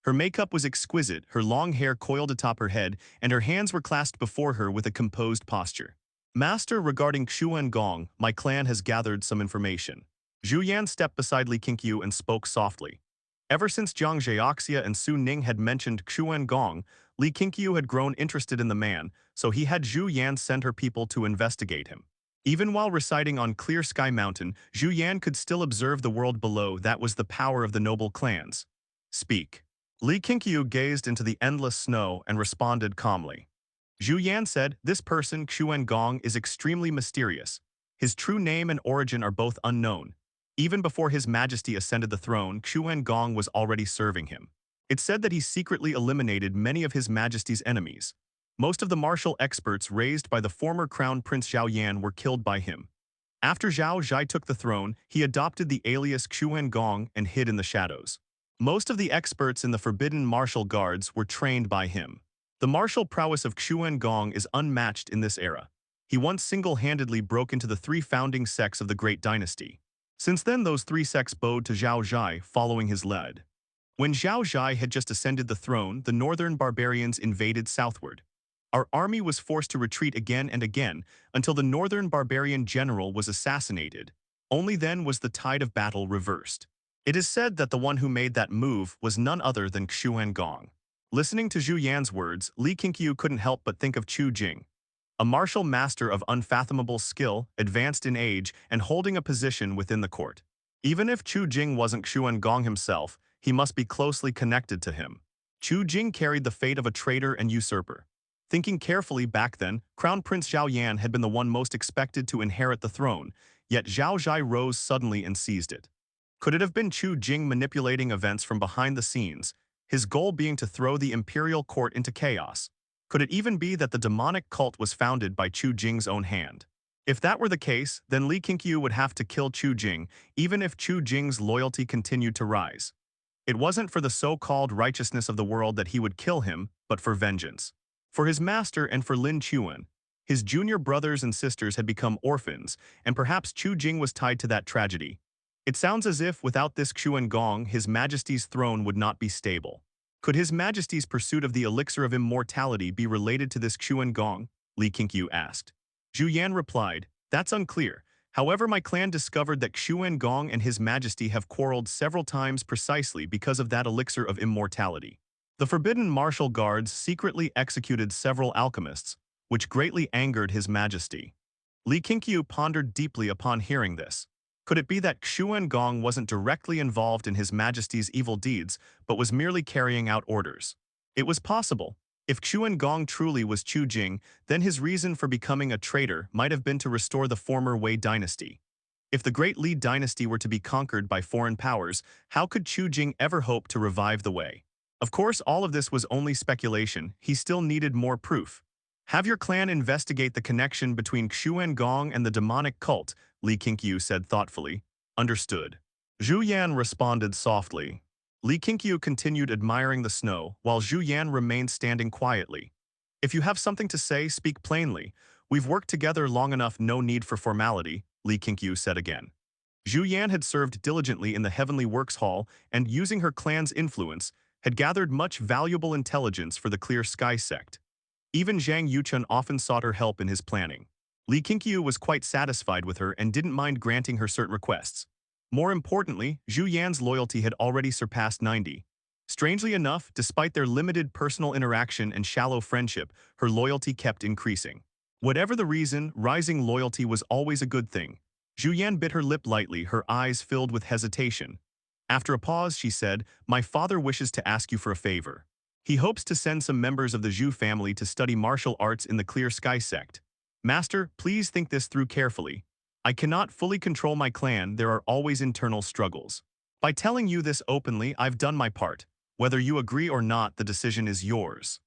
Her makeup was exquisite, her long hair coiled atop her head, and her hands were clasped before her with a composed posture. "Master, regarding Xuan Gong, my clan has gathered some information." Zhu Yan stepped beside Li Qingqiu and spoke softly. Ever since Jiang Zheoxia and Su Ning had mentioned Xuan Gong, Li Qingqiu had grown interested in the man, so he had Zhu Yan send her people to investigate him. Even while residing on Clear Sky Mountain, Zhu Yan could still observe the world below. That was the power of the noble clans. Speak. Li Qingqiu gazed into the endless snow and responded calmly. Zhu Yan said, this person, Xuan Gong, is extremely mysterious. His true name and origin are both unknown. Even before His Majesty ascended the throne, Xuan Gong was already serving him. It's said that he secretly eliminated many of His Majesty's enemies. Most of the martial experts raised by the former Crown Prince Zhao Yan were killed by him. After Zhao Zhai took the throne, he adopted the alias Xuan Gong and hid in the shadows. Most of the experts in the forbidden martial guards were trained by him. The martial prowess of Xuan Gong is unmatched in this era. He once single-handedly broke into the 3 founding sects of the Great Dynasty. Since then, those 3 sects bowed to Zhao Zhai, following his lead. When Zhao Zhai had just ascended the throne, the northern barbarians invaded southward. Our army was forced to retreat again and again until the northern barbarian general was assassinated. Only then was the tide of battle reversed. It is said that the one who made that move was none other than Xuan Gong. Listening to Zhu Yan's words, Li Qingqiu couldn't help but think of Chu Jing. A martial master of unfathomable skill, advanced in age, and holding a position within the court. Even if Chu Jing wasn't Xuan Gong himself, he must be closely connected to him. Chu Jing carried the fate of a traitor and usurper. Thinking carefully back then, Crown Prince Zhao Yan had been the one most expected to inherit the throne, yet Zhao Zhai rose suddenly and seized it. Could it have been Chu Jing manipulating events from behind the scenes, his goal being to throw the imperial court into chaos? Could it even be that the demonic cult was founded by Chu Jing's own hand? If that were the case, then Li Qingqiu would have to kill Chu Jing, even if Chu Jing's loyalty continued to rise. It wasn't for the so-called righteousness of the world that he would kill him, but for vengeance. For his master and for Lin Chuan. His junior brothers and sisters had become orphans, and perhaps Chu Jing was tied to that tragedy. It sounds as if without this Xuan Gong, His Majesty's throne would not be stable. Could His Majesty's pursuit of the elixir of immortality be related to this Xuan Gong? Li Qingqiu asked. Zhu Yan replied, that's unclear. However, my clan discovered that Xuan Gong and His Majesty have quarreled several times precisely because of that elixir of immortality. The forbidden martial guards secretly executed several alchemists, which greatly angered His Majesty. Li Qingqiu pondered deeply upon hearing this. Could it be that Xuan Gong wasn't directly involved in His Majesty's evil deeds, but was merely carrying out orders? It was possible. If Xuan Gong truly was Chu Jing, then his reason for becoming a traitor might have been to restore the former Wei dynasty. If the great Li dynasty were to be conquered by foreign powers, how could Chu Jing ever hope to revive the Wei? Of course, all of this was only speculation. He still needed more proof. Have your clan investigate the connection between Xuan Gong and the demonic cult, Li Qingqiu said thoughtfully. Understood. Zhu Yan responded softly. Li Qingqiu continued admiring the snow, while Zhu Yan remained standing quietly. If you have something to say, speak plainly. We've worked together long enough, no need for formality, Li Qingqiu said again. Zhu Yan had served diligently in the Heavenly Works Hall and, using her clan's influence, had gathered much valuable intelligence for the Clear Sky Sect. Even Zhang Yuchun often sought her help in his planning. Li Qingqiu was quite satisfied with her and didn't mind granting her certain requests. More importantly, Zhu Yan's loyalty had already surpassed 90. Strangely enough, despite their limited personal interaction and shallow friendship, her loyalty kept increasing. Whatever the reason, rising loyalty was always a good thing. Zhu Yan bit her lip lightly, her eyes filled with hesitation. After a pause, she said, my father wishes to ask you for a favor. He hopes to send some members of the Zhu family to study martial arts in the Clear Sky Sect. Master, please think this through carefully. I cannot fully control my clan, there are always internal struggles. By telling you this openly, I've done my part. Whether you agree or not, the decision is yours.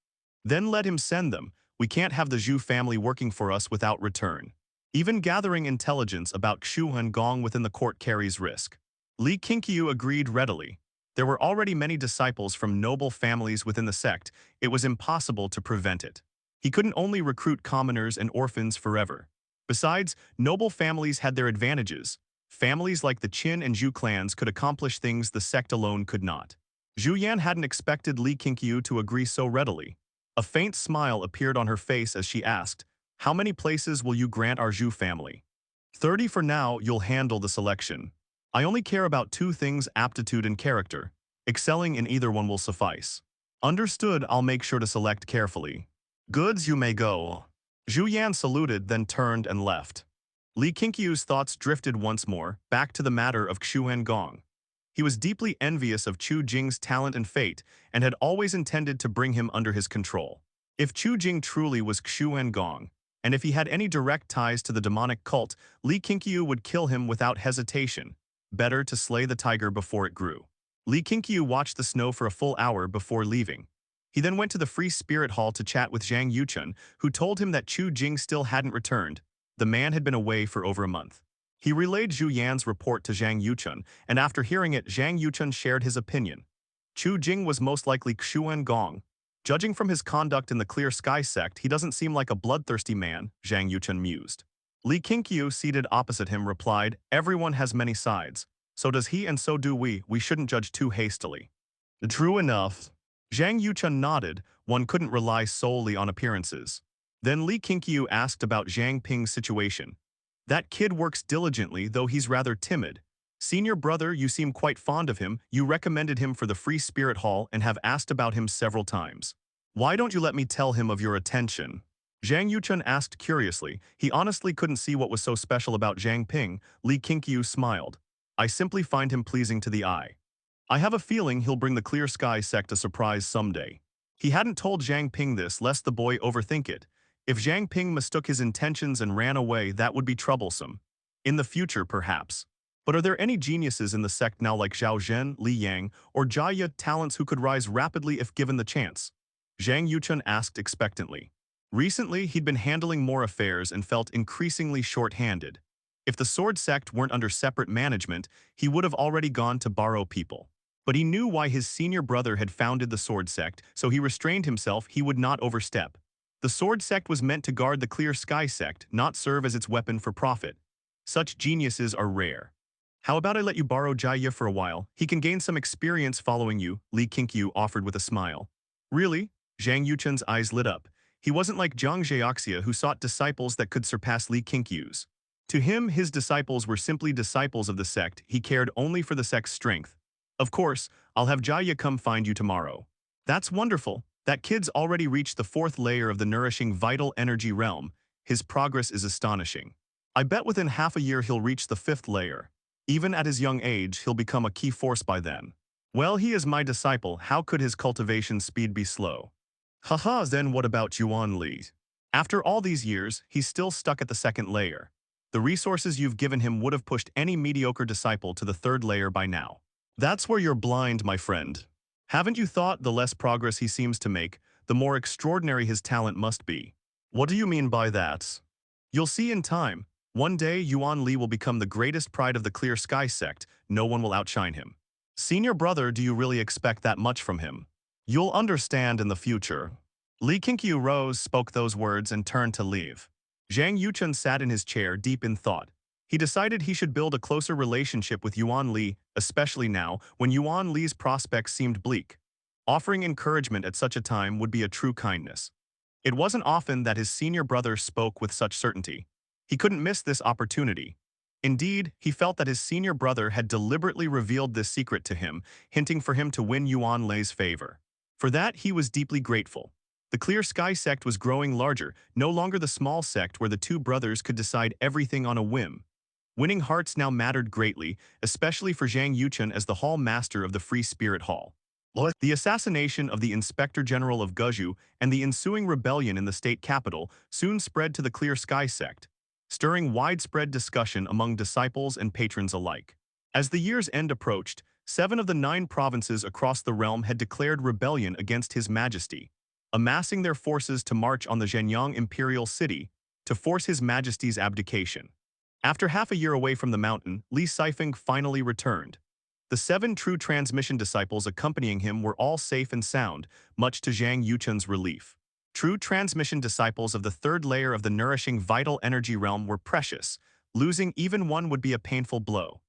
Then let him send them. We can't have the Zhu family working for us without return. Even gathering intelligence about Xuan Gong within the court carries risk. Li Qingqiu agreed readily. There were already many disciples from noble families within the sect. It was impossible to prevent it. He couldn't only recruit commoners and orphans forever. Besides, noble families had their advantages. Families like the Qin and Zhu clans could accomplish things the sect alone could not. Zhu Yan hadn't expected Li Qingqiu to agree so readily. A faint smile appeared on her face as she asked, how many places will you grant our Zhu family? 30 for now, you'll handle the selection. I only care about two things: aptitude and character. Excelling in either one will suffice. Understood, I'll make sure to select carefully. Goods, you may go. Zhu Yan saluted, then turned and left. Li Qingqiu's thoughts drifted once more, back to the matter of Xuan Gong. He was deeply envious of Chu Jing's talent and fate, and had always intended to bring him under his control. If Chu Jing truly was Xuan Gong, and if he had any direct ties to the demonic cult, Li Qingqiu would kill him without hesitation. Better to slay the tiger before it grew. Li Qingqiu watched the snow for a full hour before leaving. He then went to the Free Spirit Hall to chat with Zhang Yuchun, who told him that Chu Jing still hadn't returned. The man had been away for over a month. He relayed Zhu Yan's report to Zhang Yuchun, and after hearing it, Zhang Yuchun shared his opinion. Chu Jing was most likely Xuan Gong. Judging from his conduct in the Clear Sky Sect, he doesn't seem like a bloodthirsty man, Zhang Yuchun mused. Li Qingqiu, seated opposite him, replied, "Everyone has many sides. So does he, and so do we. We shouldn't judge too hastily." True enough. Zhang Yuchun nodded. One couldn't rely solely on appearances. Then Li Qingqiu asked about Zhang Ping's situation. "That kid works diligently, though he's rather timid. Senior brother, you seem quite fond of him. You recommended him for the Free Spirit Hall and have asked about him several times. Why don't you let me tell him of your attention?" Zhang Yuchun asked curiously. He honestly couldn't see what was so special about Zhang Ping. Li Qingqiu smiled. "I simply find him pleasing to the eye. I have a feeling he'll bring the Clear Sky Sect a surprise someday." He hadn't told Zhang Ping this lest the boy overthink it. If Zhang Ping mistook his intentions and ran away, that would be troublesome. In the future, perhaps. But are there any geniuses in the sect now like Zhao Zhen, Li Yang, or Jia, talents who could rise rapidly if given the chance? Zhang Yuchun asked expectantly. Recently, he'd been handling more affairs and felt increasingly short-handed. If the Sword Sect weren't under separate management, he would have already gone to borrow people. But he knew why his senior brother had founded the Sword Sect, so he restrained himself. He would not overstep. The Sword Sect was meant to guard the Clear Sky Sect, not serve as its weapon for profit. Such geniuses are rare. "How about I let you borrow Jia for a while? He can gain some experience following you," Li Qingqiu offered with a smile. "Really?" Zhang Yuchun's eyes lit up. He wasn't like Zhang Zheoxia, who sought disciples that could surpass Li Qingqiu's. To him, his disciples were simply disciples of the sect. He cared only for the sect's strength. "Of course, I'll have Jia come find you tomorrow." "That's wonderful. That kid's already reached the 4th layer of the nourishing vital energy realm. His progress is astonishing. I bet within half a year he'll reach the 5th layer. Even at his young age, he'll become a key force by then." "Well, he is my disciple. How could his cultivation speed be slow?" "Haha, then what about Yuan Li? After all these years, he's still stuck at the 2nd layer. The resources you've given him would have pushed any mediocre disciple to the 3rd layer by now." "That's where you're blind, my friend. Haven't you thought the less progress he seems to make, the more extraordinary his talent must be?" "What do you mean by that?" "You'll see in time. One day, Yuan Li will become the greatest pride of the Clear Sky Sect. No one will outshine him." "Senior brother, do you really expect that much from him?" "You'll understand in the future." Li Qingqiu rose, spoke those words, and turned to leave. Zhang Yuchun sat in his chair, deep in thought. He decided he should build a closer relationship with Yuan Li, especially now, when Yuan Li's prospects seemed bleak. Offering encouragement at such a time would be a true kindness. It wasn't often that his senior brother spoke with such certainty. He couldn't miss this opportunity. Indeed, he felt that his senior brother had deliberately revealed this secret to him, hinting for him to win Yuan Li's favor. For that, he was deeply grateful. The Clear Sky Sect was growing larger, no longer the small sect where the two brothers could decide everything on a whim. Winning hearts now mattered greatly, especially for Zhang Yuchun as the Hall Master of the Free Spirit Hall. The assassination of the Inspector General of Guzhou and the ensuing rebellion in the state capital soon spread to the Clear Sky Sect, stirring widespread discussion among disciples and patrons alike. As the year's end approached, 7 of the 9 provinces across the realm had declared rebellion against His Majesty, amassing their forces to march on the Zhenyang Imperial City to force His Majesty's abdication. After half a year away from the mountain, Li Sifeng finally returned. The 7 true transmission disciples accompanying him were all safe and sound, much to Zhang Yuchun's relief. True transmission disciples of the 3rd layer of the nourishing vital energy realm were precious. Losing even one would be a painful blow.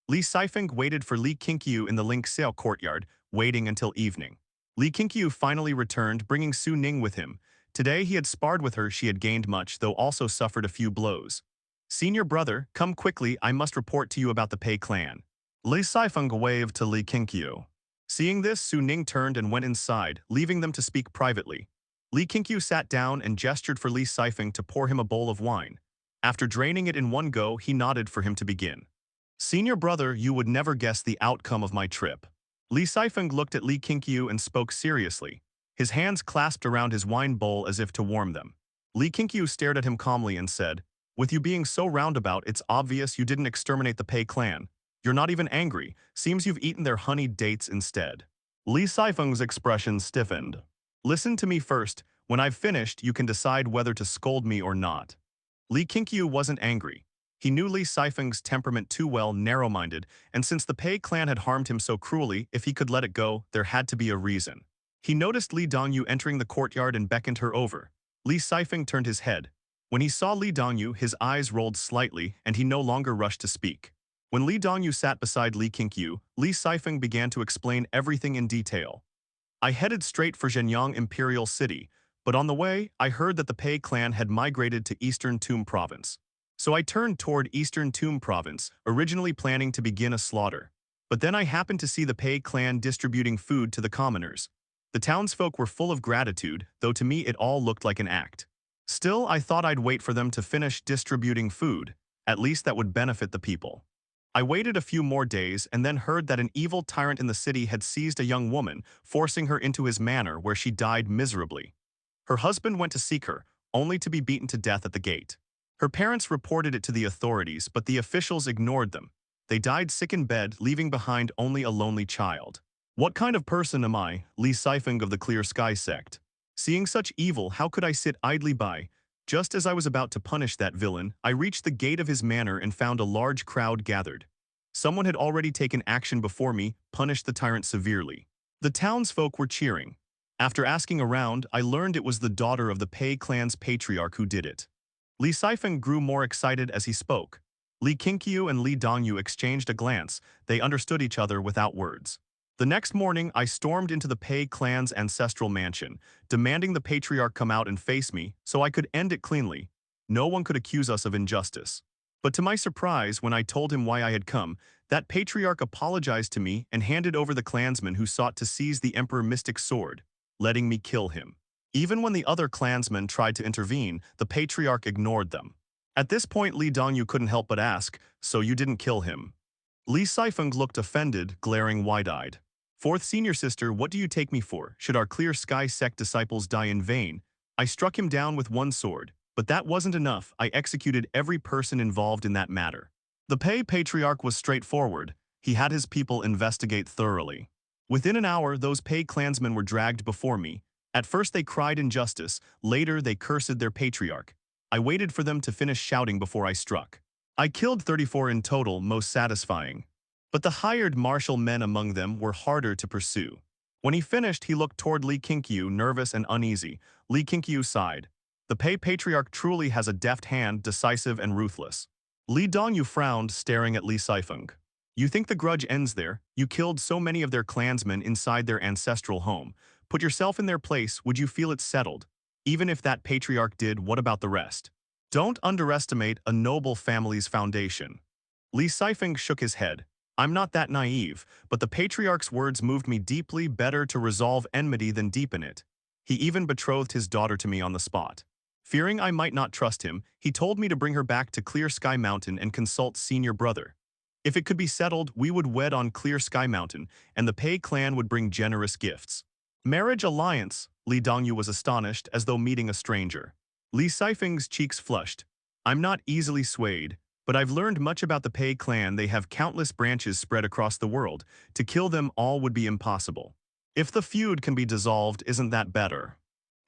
Li Sifeng waited for Li Qingqiu in the Qingxiao courtyard, waiting until evening. Li Qingqiu finally returned, bringing Su Ning with him. Today he had sparred with her. She had gained much, though also suffered a few blows. "Senior brother, come quickly. I must report to you about the Pei clan." Li Sifeng waved to Li Qingqiu. Seeing this, Su Ning turned and went inside, leaving them to speak privately. Li Qingqiu sat down and gestured for Li Sifeng to pour him a bowl of wine. After draining it in one go, he nodded for him to begin. Senior brother, you would never guess the outcome of my trip. Li Sifeng looked at Li Qingqiu and spoke seriously. His hands clasped around his wine bowl as if to warm them. Li Qingqiu stared at him calmly and said, with you being so roundabout, it's obvious you didn't exterminate the Pei clan. You're not even angry. Seems you've eaten their honeyed dates instead. Li Sifeng's expression stiffened. Listen to me first. When I've finished, you can decide whether to scold me or not. Li Qingqiu wasn't angry. He knew Li Sifeng's temperament too well, narrow-minded, and since the Pei clan had harmed him so cruelly, if he could let it go, there had to be a reason. He noticed Li Dongyu entering the courtyard and beckoned her over. Li Sifeng turned his head. When he saw Li Dongyu, his eyes rolled slightly, and he no longer rushed to speak. When Li Dongyu sat beside Li Qingqiu, Li Sifeng began to explain everything in detail. I headed straight for Zhenyang Imperial City, but on the way, I heard that the Pei clan had migrated to Eastern Tomb Province. So I turned toward Eastern Tomb Province, originally planning to begin a slaughter. But then I happened to see the Pei clan distributing food to the commoners. The townsfolk were full of gratitude, though to me it all looked like an act. Still, I thought I'd wait for them to finish distributing food. At least that would benefit the people. I waited a few more days and then heard that an evil tyrant in the city had seized a young woman, forcing her into his manor where she died miserably. Her husband went to seek her, only to be beaten to death at the gate. Her parents reported it to the authorities, but the officials ignored them. They died sick in bed, leaving behind only a lonely child. What kind of person am I, Li Sifeng of the Clear Sky Sect? Seeing such evil, how could I sit idly by? Just as I was about to punish that villain, I reached the gate of his manor and found a large crowd gathered. Someone had already taken action before me, punished the tyrant severely. The townsfolk were cheering. After asking around, I learned it was the daughter of the Pei clan's patriarch who did it. Li Sifeng grew more excited as he spoke. Li Qingqiu and Li Dongyu exchanged a glance. They understood each other without words. The next morning, I stormed into the Pei clan's ancestral mansion, demanding the patriarch come out and face me so I could end it cleanly. No one could accuse us of injustice. But to my surprise, when I told him why I had come, that patriarch apologized to me and handed over the clansman who sought to seize the Emperor Mystic's sword, letting me kill him. Even when the other clansmen tried to intervene, the patriarch ignored them. At this point, Li Dongyu couldn't help but ask, so you didn't kill him? Li Sifeng looked offended, glaring wide-eyed. Fourth senior sister, what do you take me for? Should our Clear Sky Sect disciples die in vain? I struck him down with one sword, but that wasn't enough. I executed every person involved in that matter. The Pei patriarch was straightforward. He had his people investigate thoroughly. Within an hour, those Pei clansmen were dragged before me. At first they cried injustice, later they cursed their patriarch. I waited for them to finish shouting before I struck. I killed 34 in total, most satisfying. But the hired martial men among them were harder to pursue. When he finished, he looked toward Li Qingqiu, nervous and uneasy. Li Qingqiu sighed. The Pei patriarch truly has a deft hand, decisive and ruthless. Li Dongyu frowned, staring at Li Sifeng. You think the grudge ends there? You killed so many of their clansmen inside their ancestral home. Put yourself in their place, would you feel it settled? Even if that patriarch did, what about the rest? Don't underestimate a noble family's foundation. Li Sifeng shook his head. I'm not that naive, but the patriarch's words moved me deeply. Better to resolve enmity than deepen it. He even betrothed his daughter to me on the spot. Fearing I might not trust him, he told me to bring her back to Clear Sky Mountain and consult senior brother. If it could be settled, we would wed on Clear Sky Mountain, and the Pei clan would bring generous gifts. Marriage alliance, Li Dongyu was astonished as though meeting a stranger. Li Sifeng's cheeks flushed. I'm not easily swayed, but I've learned much about the Pei clan. They have countless branches spread across the world. To kill them all would be impossible. If the feud can be dissolved, isn't that better?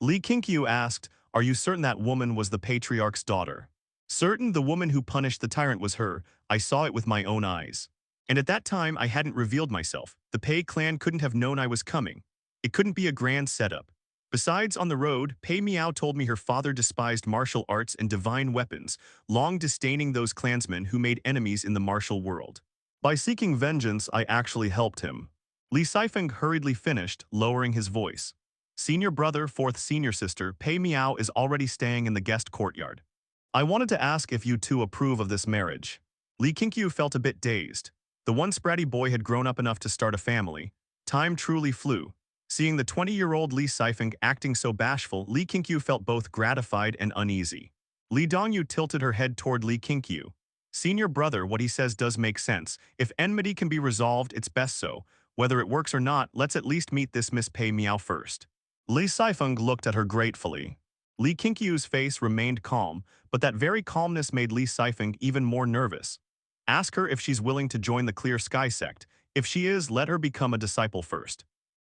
Li Qingqiu asked, are you certain that woman was the patriarch's daughter? Certain, the woman who punished the tyrant was her. I saw it with my own eyes. And at that time, I hadn't revealed myself. The Pei clan couldn't have known I was coming. It couldn't be a grand setup. Besides, on the road, Pei Miao told me her father despised martial arts and divine weapons, long disdaining those clansmen who made enemies in the martial world. By seeking vengeance, I actually helped him. Li Sifeng hurriedly finished, lowering his voice. Senior brother, fourth senior sister, Pei Miao is already staying in the guest courtyard. I wanted to ask if you two approve of this marriage. Li Qingqiu felt a bit dazed. The once bratty boy had grown up enough to start a family. Time truly flew. Seeing the 20-year-old Li Sifeng acting so bashful, Li Qingqiu felt both gratified and uneasy. Li Dongyu tilted her head toward Li Qingqiu. Senior brother, what he says does make sense. If enmity can be resolved, it's best so. Whether it works or not, let's at least meet this Miss Pei Miao first. Li Sifeng looked at her gratefully. Li Qingqiu's face remained calm, but that very calmness made Li Sifeng even more nervous. Ask her if she's willing to join the Clear Sky Sect. If she is, let her become a disciple first.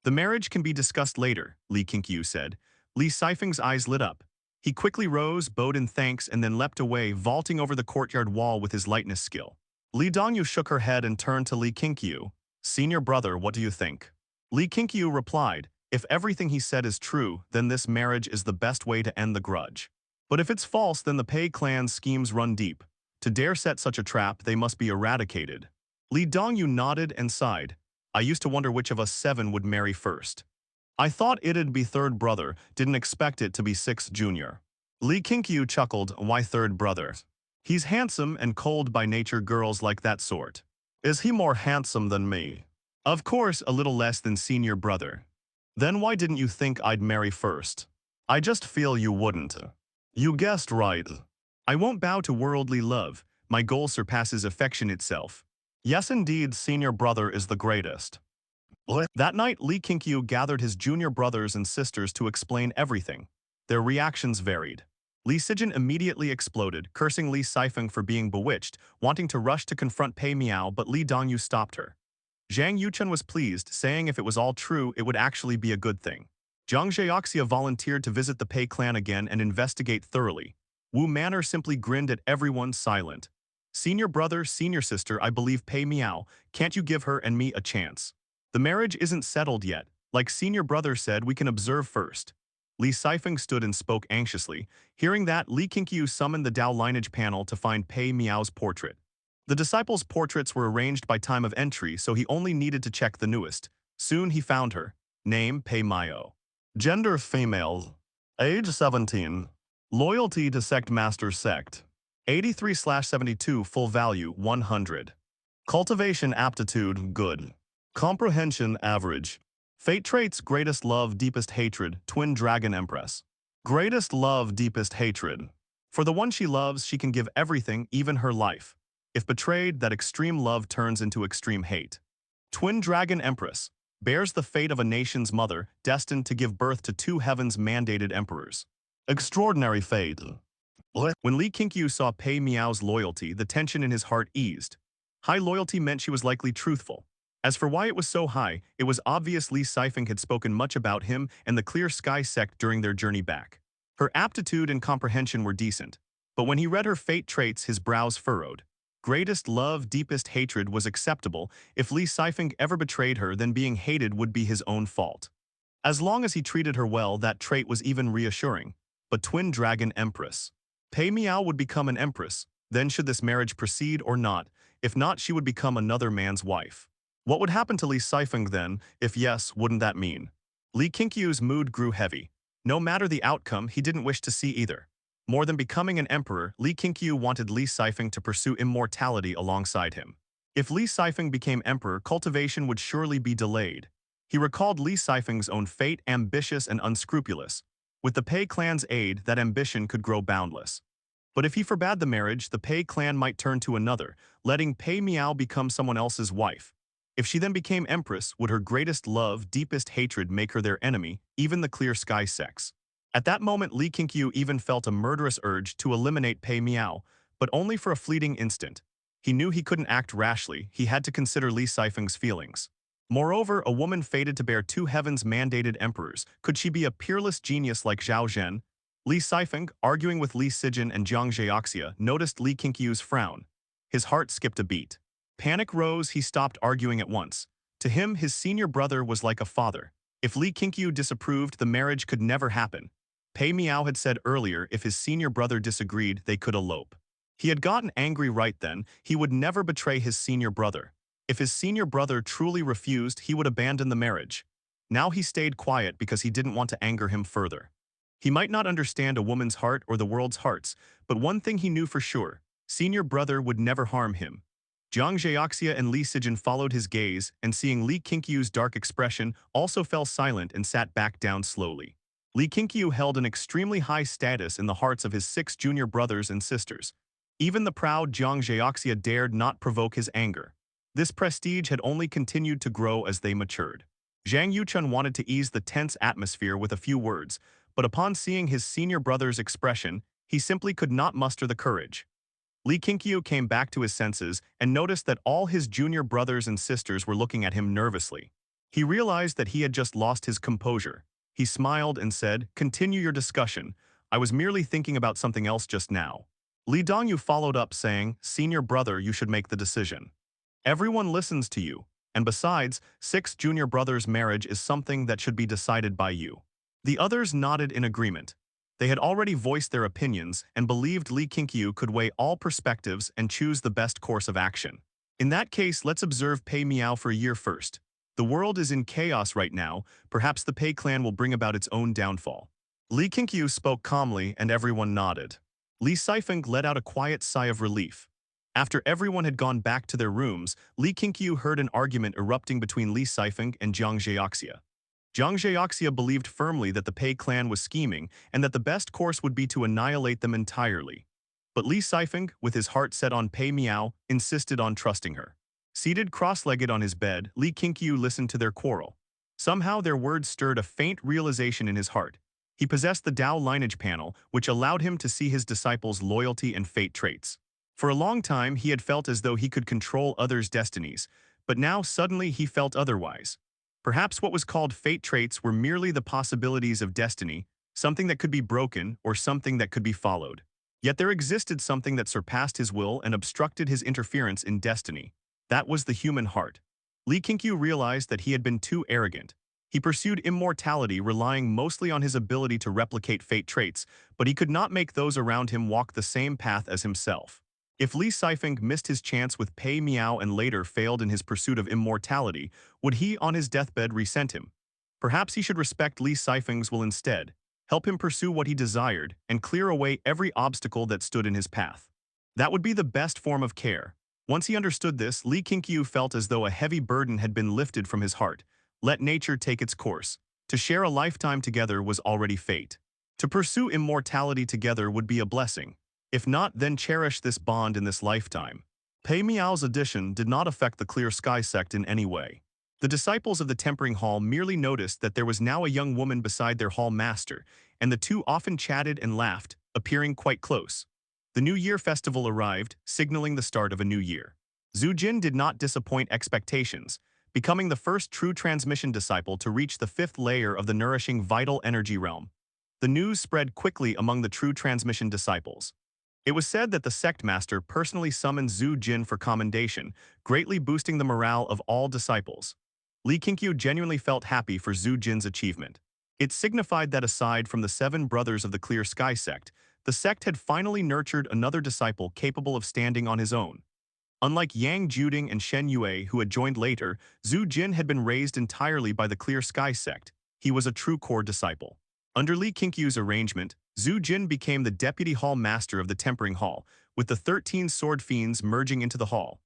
The marriage can be discussed later, Li Qingqiu said. Li Sifeng's eyes lit up. He quickly rose, bowed in thanks, and then leapt away, vaulting over the courtyard wall with his lightness skill. Li Dongyu shook her head and turned to Li Qingqiu. Senior brother, what do you think? Li Qingqiu replied, if everything he said is true, then this marriage is the best way to end the grudge. But if it's false, then the Pei clan's schemes run deep. To dare set such a trap, they must be eradicated. Li Dongyu nodded and sighed. I used to wonder which of us 7 would marry first. I thought it'd be third brother, didn't expect it to be 6th junior. Li Qingqiu chuckled, why third brother? He's handsome and cold by nature, girls like that sort. Is he more handsome than me? Of course, a little less than senior brother. Then why didn't you think I'd marry first? I just feel you wouldn't. You guessed right. I won't bow to worldly love. My goal surpasses affection itself. Yes, indeed, senior brother is the greatest. That night, Li Qingqiu gathered his junior brothers and sisters to explain everything. Their reactions varied. Li Sijin immediately exploded, cursing Li Sifeng for being bewitched, wanting to rush to confront Pei Miao, but Li Dongyu stopped her. Zhang Yuchun was pleased, saying if it was all true, it would actually be a good thing. Zhang Zheoxia volunteered to visit the Pei clan again and investigate thoroughly. Wu Manor simply grinned at everyone, silent. Senior brother, senior sister, I believe Pei Miao, can't you give her and me a chance? The marriage isn't settled yet. Like senior brother said, we can observe first. Li Sifeng stood and spoke anxiously. Hearing that, Li Qingqiu summoned the Dao Lineage panel to find Pei Miao's portrait. The disciples' portraits were arranged by time of entry, so he only needed to check the newest. Soon he found her. Name, Pei Miao. Gender, female. Age, 17. Loyalty to Sect Master Sect. 83/72, full value, 100. Cultivation aptitude, good. Comprehension, average. Fate traits, greatest love, deepest hatred, twin dragon empress. Greatest love, deepest hatred. For the one she loves, she can give everything, even her life. If betrayed, that extreme love turns into extreme hate. Twin dragon empress. Bears the fate of a nation's mother, destined to give birth to 2 heavens-mandated emperors. Extraordinary fate. When Li Qingqiu saw Pei Miao's loyalty, the tension in his heart eased. High loyalty meant she was likely truthful. As for why it was so high, it was obvious Li Sifeng had spoken much about him and the Clear Sky Sect during their journey back. Her aptitude and comprehension were decent. But when he read her fate traits, his brows furrowed. Greatest love, deepest hatred was acceptable. If Li Sifeng ever betrayed her, then being hated would be his own fault. As long as he treated her well, that trait was even reassuring. But Twin Dragon Empress. Pei Miao would become an empress. Then should this marriage proceed or not? If not, she would become another man's wife. What would happen to Li Sifeng then? If yes, wouldn't that mean? Li Qingqiu's mood grew heavy. No matter the outcome, he didn't wish to see either. More than becoming an emperor, Li Qingqiu wanted Li Sifeng to pursue immortality alongside him. If Li Sifeng became emperor, cultivation would surely be delayed. He recalled Li Sifeng's own fate, ambitious and unscrupulous. With the Pei clan's aid, that ambition could grow boundless. But if he forbade the marriage, the Pei clan might turn to another, letting Pei Miao become someone else's wife. If she then became empress, would her greatest love, deepest hatred make her their enemy, even the Clear Sky Sects? At that moment, Li Qingqiu even felt a murderous urge to eliminate Pei Miao, but only for a fleeting instant. He knew he couldn't act rashly, he had to consider Li Sifeng's feelings. Moreover, a woman fated to bear 2 heavens-mandated emperors, could she be a peerless genius like Zhao Zhen? Li Sifeng, arguing with Li Sijin and Zhang Zheoxia, noticed Li Qingqiu's frown. His heart skipped a beat. Panic rose, he stopped arguing at once. To him, his senior brother was like a father. If Li Qingqiu disapproved, the marriage could never happen. Pei Miao had said earlier if his senior brother disagreed, they could elope. He had gotten angry right then, he would never betray his senior brother. If his senior brother truly refused, he would abandon the marriage. Now he stayed quiet because he didn't want to anger him further. He might not understand a woman's heart or the world's hearts, but one thing he knew for sure, senior brother would never harm him. Jiang Zhaoxia and Li Sijin followed his gaze, and seeing Li Qingqiu's dark expression, also fell silent and sat back down slowly. Li Qingqiu held an extremely high status in the hearts of his 6 junior brothers and sisters. Even the proud Jiang Zhaoxia dared not provoke his anger. This prestige had only continued to grow as they matured. Zhang Yuchun wanted to ease the tense atmosphere with a few words, but upon seeing his senior brother's expression, he simply could not muster the courage. Li Qingqiu came back to his senses and noticed that all his junior brothers and sisters were looking at him nervously. He realized that he had just lost his composure. He smiled and said, "Continue your discussion. I was merely thinking about something else just now." Li Dongyu followed up saying, "Senior brother, you should make the decision. Everyone listens to you, and besides, 6 junior brothers' marriage is something that should be decided by you." The others nodded in agreement. They had already voiced their opinions and believed Li Qingqiu could weigh all perspectives and choose the best course of action. In that case, let's observe Pei Miao for a year first. The world is in chaos right now. Perhaps the Pei clan will bring about its own downfall. Li Qingqiu spoke calmly and everyone nodded. Li Sifeng let out a quiet sigh of relief. After everyone had gone back to their rooms, Li Qingqiu heard an argument erupting between Li Sifeng and Jiang Zhaoxia. Jiang Zhaoxia believed firmly that the Pei clan was scheming and that the best course would be to annihilate them entirely. But Li Sifeng, with his heart set on Pei Miao, insisted on trusting her. Seated cross-legged on his bed, Li Qingqiu listened to their quarrel. Somehow their words stirred a faint realization in his heart. He possessed the Dao Lineage panel, which allowed him to see his disciples' loyalty and fate traits. For a long time, he had felt as though he could control others' destinies, but now suddenly he felt otherwise. Perhaps what was called fate traits were merely the possibilities of destiny, something that could be broken or something that could be followed. Yet there existed something that surpassed his will and obstructed his interference in destiny. That was the human heart. Li Qingqiu realized that he had been too arrogant. He pursued immortality, relying mostly on his ability to replicate fate traits, but he could not make those around him walk the same path as himself. If Li Sifeng missed his chance with Pei Miao and later failed in his pursuit of immortality, would he on his deathbed resent him? Perhaps he should respect Li Sifeng's will instead, help him pursue what he desired, and clear away every obstacle that stood in his path. That would be the best form of care. Once he understood this, Li Qingqiu felt as though a heavy burden had been lifted from his heart. Let nature take its course. To share a lifetime together was already fate. To pursue immortality together would be a blessing. If not, then cherish this bond in this lifetime. Pei Miao's addition did not affect the Clear Sky Sect in any way. The disciples of the Tempering Hall merely noticed that there was now a young woman beside their hall master, and the two often chatted and laughed, appearing quite close. The New Year festival arrived, signaling the start of a new year. Zhu Jin did not disappoint expectations, becoming the first true transmission disciple to reach the 5th layer of the nourishing vital energy realm. The news spread quickly among the true transmission disciples. It was said that the Sect Master personally summoned Zhu Jin for commendation, greatly boosting the morale of all disciples. Li Qingqiu genuinely felt happy for Zhu Jin's achievement. It signified that aside from the 7 brothers of the Clear Sky Sect, the sect had finally nurtured another disciple capable of standing on his own. Unlike Yang Juding and Shen Yue, who had joined later, Zhu Jin had been raised entirely by the Clear Sky Sect. He was a true core disciple. Under Li Qingqiu's arrangement, Zhu Jin became the deputy hall master of the Tempering Hall, with the 13 sword fiends merging into the hall.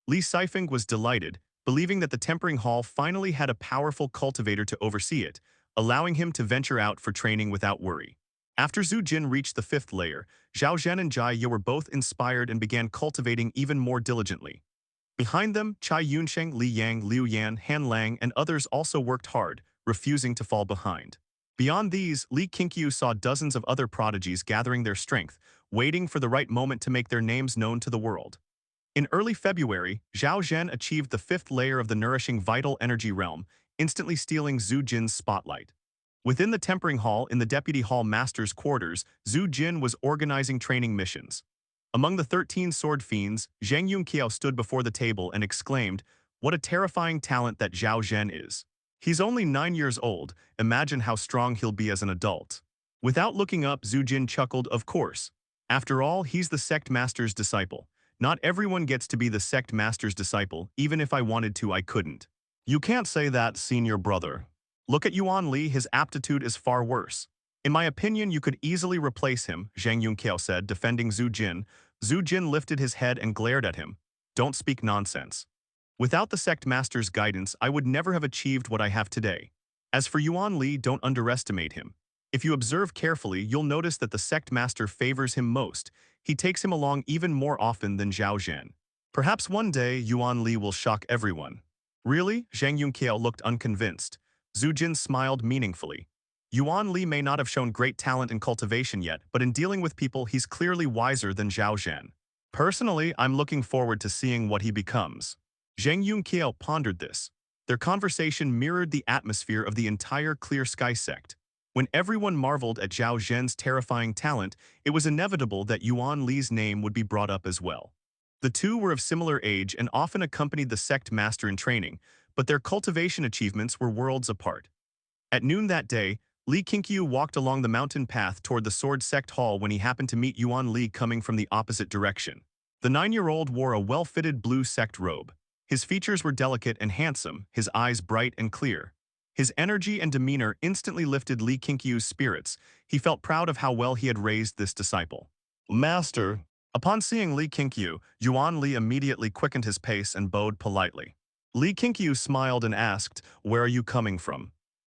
Li Sifeng was delighted, believing that the Tempering Hall finally had a powerful cultivator to oversee it, allowing him to venture out for training without worry. After Zhu Jin reached the 5th layer, Zhao Zhen and Jai Ye were both inspired and began cultivating even more diligently. Behind them, Chai Yunsheng, Li Yang, Liu Yan, Han Lang, and others also worked hard, refusing to fall behind. Beyond these, Li Qingqiu saw dozens of other prodigies gathering their strength, waiting for the right moment to make their names known to the world. In early February, Zhao Zhen achieved the 5th layer of the nourishing vital energy realm, instantly stealing Zhu Jin's spotlight. Within the Tempering Hall in the Deputy Hall Master's quarters, Zhu Jin was organizing training missions. Among the 13 sword fiends, Zhang Yunqiao stood before the table and exclaimed, "What a terrifying talent that Zhao Zhen is. He's only 9 years old, imagine how strong he'll be as an adult." Without looking up, Zhu Jin chuckled, "Of course. After all, he's the Sect Master's disciple. Not everyone gets to be the Sect Master's disciple, even if I wanted to, I couldn't." "You can't say that, senior brother. Look at Yuan Li, his aptitude is far worse. In my opinion, you could easily replace him," Zhang Yunqiao said, defending Zhu Jin. Zhu Jin lifted his head and glared at him. Don't speak nonsense. Without the Sect Master's guidance, I would never have achieved what I have today. As for Yuan Li, don't underestimate him. If you observe carefully, you'll notice that the Sect Master favors him most. He takes him along even more often than Zhao Zhen. Perhaps one day, Yuan Li will shock everyone. Really? Zhang Yunqiao looked unconvinced. Zhu Jin smiled meaningfully. Yuan Li may not have shown great talent in cultivation yet, but in dealing with people, he's clearly wiser than Zhao Zhen. Personally, I'm looking forward to seeing what he becomes. Zhang Yunqiao pondered this. Their conversation mirrored the atmosphere of the entire Clear Sky Sect. When everyone marveled at Zhao Zhen's terrifying talent, it was inevitable that Yuan Li's name would be brought up as well. The two were of similar age and often accompanied the Sect Master in training, but their cultivation achievements were worlds apart. At noon that day, Li Qingqiu walked along the mountain path toward the Sword Sect Hall when he happened to meet Yuan Li coming from the opposite direction. The 9-year-old wore a well-fitted blue sect robe. His features were delicate and handsome, his eyes bright and clear. His energy and demeanor instantly lifted Li Qingqiu's spirits. He felt proud of how well he had raised this disciple. Master. Upon seeing Li Qingqiu, Yuan Li immediately quickened his pace and bowed politely. Li Qingqiu smiled and asked, "Where are you coming from?"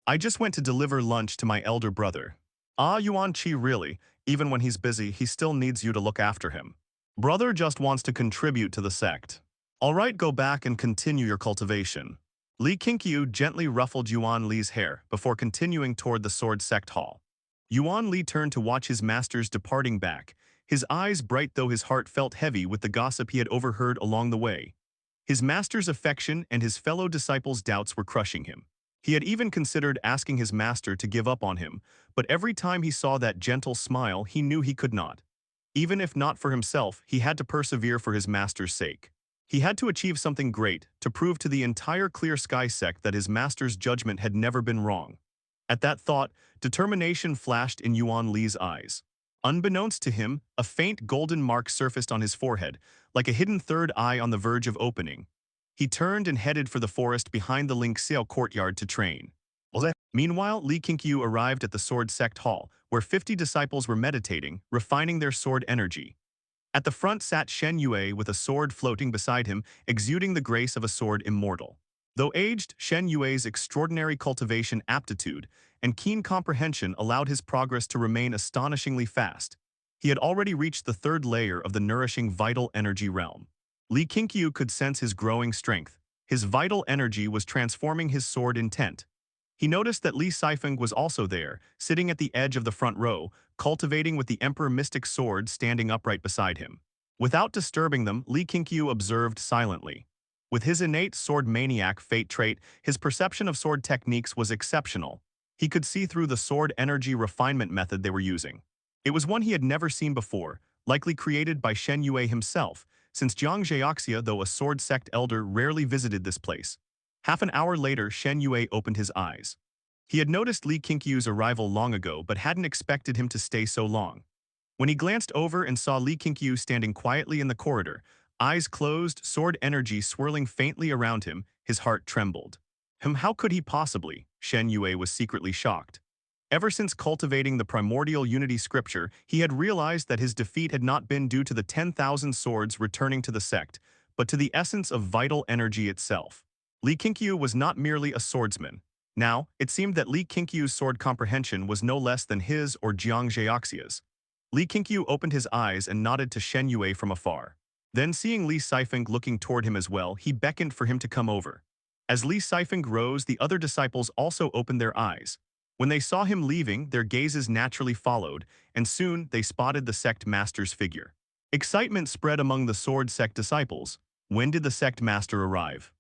"I just went to deliver lunch to my elder brother." "Ah, Yuan Qi, really? Even when he's busy, he still needs you to look after him. Brother just wants to contribute to the sect. All right, go back and continue your cultivation." Li Qingqiu gently ruffled Yuan Li's hair before continuing toward the Sword Sect Hall. Yuan Li turned to watch his masters departing back, his eyes bright though his heart felt heavy with the gossip he had overheard along the way. His master's affection and his fellow disciples' doubts were crushing him. He had even considered asking his master to give up on him, but every time he saw that gentle smile, he knew he could not. Even if not for himself, he had to persevere for his master's sake. He had to achieve something great, to prove to the entire Clear Sky Sect that his master's judgment had never been wrong. At that thought, determination flashed in Yuan Li's eyes. Unbeknownst to him, a faint golden mark surfaced on his forehead, like a hidden third eye on the verge of opening. He turned and headed for the forest behind the Qingxiao courtyard to train. Meanwhile, Li Qingqiu arrived at the Sword Sect Hall, where 50 disciples were meditating, refining their sword energy. At the front sat Shen Yue with a sword floating beside him, exuding the grace of a sword immortal. Though aged, Shen Yue's extraordinary cultivation aptitude and keen comprehension allowed his progress to remain astonishingly fast. He had already reached the 3rd layer of the nourishing vital energy realm. Li Qingqiu could sense his growing strength. His vital energy was transforming his sword intent. He noticed that Li Sifeng was also there, sitting at the edge of the front row, cultivating with the Emperor Mystic Sword standing upright beside him. Without disturbing them, Li Qingqiu observed silently. With his innate sword maniac fate trait, his perception of sword techniques was exceptional. He could see through the sword energy refinement method they were using. It was one he had never seen before, likely created by Shen Yue himself, since Jiang Zheoxia, though a sword sect elder, rarely visited this place. Half an hour later, Shen Yue opened his eyes. He had noticed Li Qingqiu's arrival long ago but hadn't expected him to stay so long. When he glanced over and saw Li Qingqiu standing quietly in the corridor, eyes closed, sword energy swirling faintly around him, his heart trembled. How could he possibly? Shen Yue was secretly shocked. Ever since cultivating the primordial unity scripture, he had realized that his defeat had not been due to the 10,000 swords returning to the sect, but to the essence of vital energy itself. Li Qingqiu was not merely a swordsman. Now, it seemed that Li Qingqiu's sword comprehension was no less than his or Jiang Zheoxia's. Li Qingqiu opened his eyes and nodded to Shen Yue from afar. Then, seeing Li Sifeng looking toward him as well, he beckoned for him to come over. As Li Sifeng rose, the other disciples also opened their eyes. When they saw him leaving, their gazes naturally followed, and soon they spotted the Sect Master's figure. Excitement spread among the Sword Sect disciples. When did the Sect Master arrive?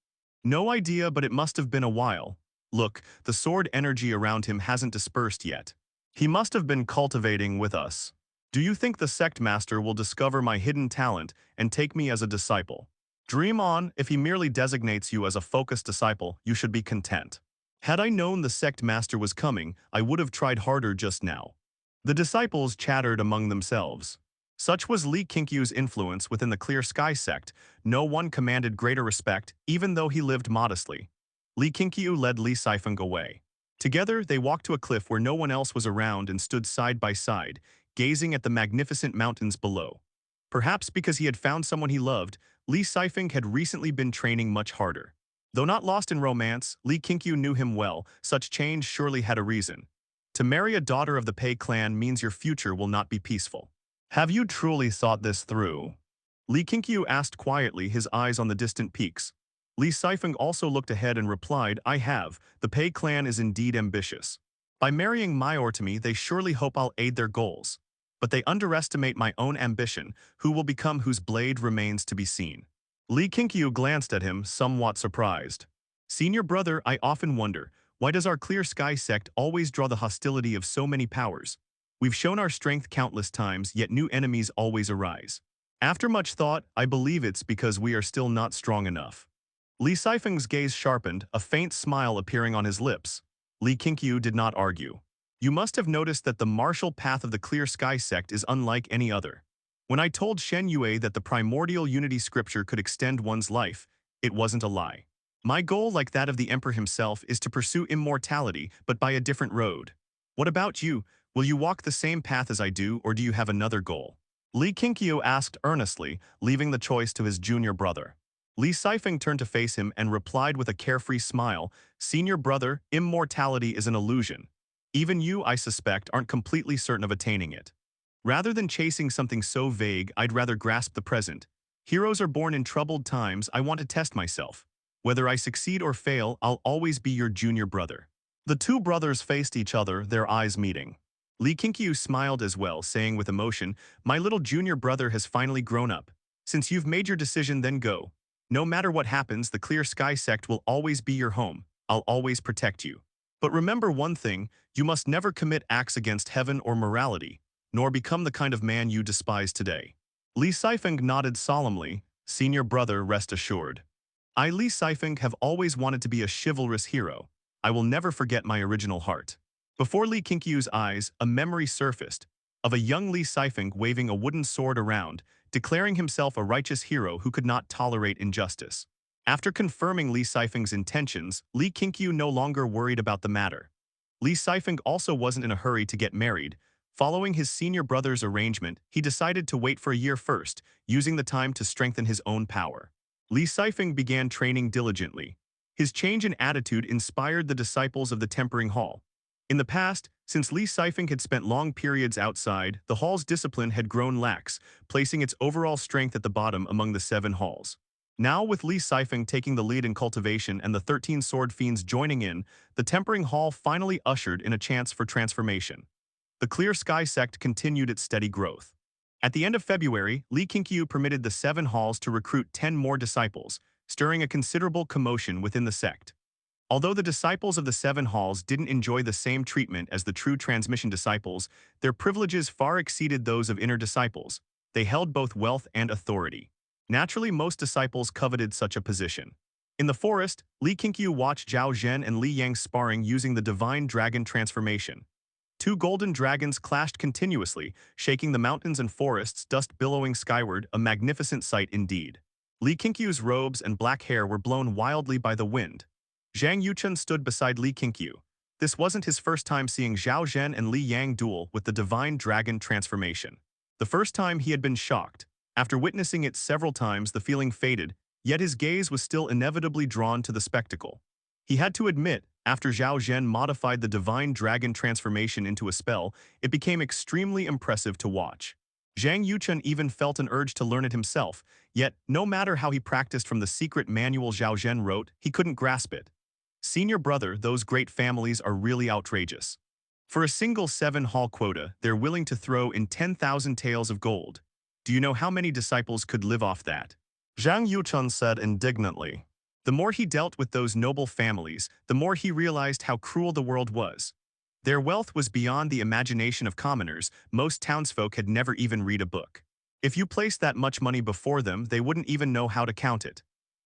No idea, but it must have been a while. Look, the sword energy around him hasn't dispersed yet. He must have been cultivating with us. Do you think the Sect Master will discover my hidden talent and take me as a disciple? Dream on. If he merely designates you as a focused disciple, you should be content. Had I known the Sect Master was coming, I would have tried harder just now. The disciples chattered among themselves. Such was Li Qingqiu's influence within the Clear Sky Sect. No one commanded greater respect, even though he lived modestly. Li Qingqiu led Li Sifeng away. Together, they walked to a cliff where no one else was around and stood side by side, gazing at the magnificent mountains below. Perhaps because he had found someone he loved, Li Sifeng had recently been training much harder. Though not lost in romance, Li Qingqiu knew him well, such change surely had a reason. To marry a daughter of the Pei clan means your future will not be peaceful. Have you truly thought this through? Li Qingqiu asked quietly, his eyes on the distant peaks. Li Sifeng also looked ahead and replied, I have. The Pei clan is indeed ambitious. By marrying Maior to me, they surely hope I'll aid their goals. But they underestimate my own ambition, who will become whose blade remains to be seen. Li Qingqiu glanced at him, somewhat surprised. Senior brother, I often wonder, why does our Clear Sky sect always draw the hostility of so many powers? We've shown our strength countless times, yet new enemies always arise. After much thought, I believe it's because we are still not strong enough. Li Sifeng's gaze sharpened, a faint smile appearing on his lips. Li Qingqiu did not argue. You must have noticed that the martial path of the Clear Sky sect is unlike any other. When I told Shen Yue that the primordial unity scripture could extend one's life, it wasn't a lie. My goal, like that of the Emperor himself, is to pursue immortality, but by a different road. What about you? Will you walk the same path as I do, or do you have another goal? Li Qingqiu asked earnestly, leaving the choice to his junior brother. Li Sifeng turned to face him and replied with a carefree smile, Senior brother, immortality is an illusion. Even you, I suspect, aren't completely certain of attaining it. Rather than chasing something so vague, I'd rather grasp the present. Heroes are born in troubled times. I want to test myself. Whether I succeed or fail, I'll always be your junior brother. The two brothers faced each other, their eyes meeting. Li Qingqiu smiled as well, saying with emotion, My little junior brother has finally grown up. Since you've made your decision, then go. No matter what happens, the Clear Sky Sect will always be your home. I'll always protect you. But remember one thing, you must never commit acts against heaven or morality, nor become the kind of man you despise today. Li Sifeng nodded solemnly, Senior brother, rest assured. I, Li Sifeng, have always wanted to be a chivalrous hero. I will never forget my original heart. Before Li Qingqiu's eyes, a memory surfaced, of a young Li Sifeng waving a wooden sword around, declaring himself a righteous hero who could not tolerate injustice. After confirming Li Sifeng's intentions, Li Qingqiu no longer worried about the matter. Li Sifeng also wasn't in a hurry to get married. Following his senior brother's arrangement, he decided to wait for a year first, using the time to strengthen his own power. Li Sifeng began training diligently. His change in attitude inspired the disciples of the Tempering Hall. In the past, since Li Sifeng had spent long periods outside, the hall's discipline had grown lax, placing its overall strength at the bottom among the 7 halls. Now, with Li Sifeng taking the lead in cultivation and the 13 sword fiends joining in, the Tempering Hall finally ushered in a chance for transformation. The Clear Sky Sect continued its steady growth. At the end of February, Li Qingqiu permitted the 7 halls to recruit 10 more disciples, stirring a considerable commotion within the sect. Although the disciples of the 7 halls didn't enjoy the same treatment as the true transmission disciples, their privileges far exceeded those of inner disciples. They held both wealth and authority. Naturally, most disciples coveted such a position. In the forest, Li Qingqiu watched Zhao Zhen and Li Yang sparring using the divine dragon transformation. 2 golden dragons clashed continuously, shaking the mountains and forests, dust billowing skyward, a magnificent sight indeed. Li Qingqiu's robes and black hair were blown wildly by the wind. Zhang Yuchun stood beside Li Qingqiu. This wasn't his first time seeing Zhao Zhen and Li Yang duel with the divine dragon transformation. The first time he had been shocked. After witnessing it several times, the feeling faded, yet his gaze was still inevitably drawn to the spectacle. He had to admit, after Zhao Zhen modified the divine dragon transformation into a spell, it became extremely impressive to watch. Zhang Yuchun even felt an urge to learn it himself, yet no matter how he practiced from the secret manual Zhao Zhen wrote, he couldn't grasp it. Senior brother, those great families are really outrageous. For a single 7-hall quota, they're willing to throw in 10,000 taels of gold. Do you know how many disciples could live off that? Zhang Yuchun said indignantly. The more he dealt with those noble families, the more he realized how cruel the world was. Their wealth was beyond the imagination of commoners. Most townsfolk had never even read a book. If you placed that much money before them, they wouldn't even know how to count it.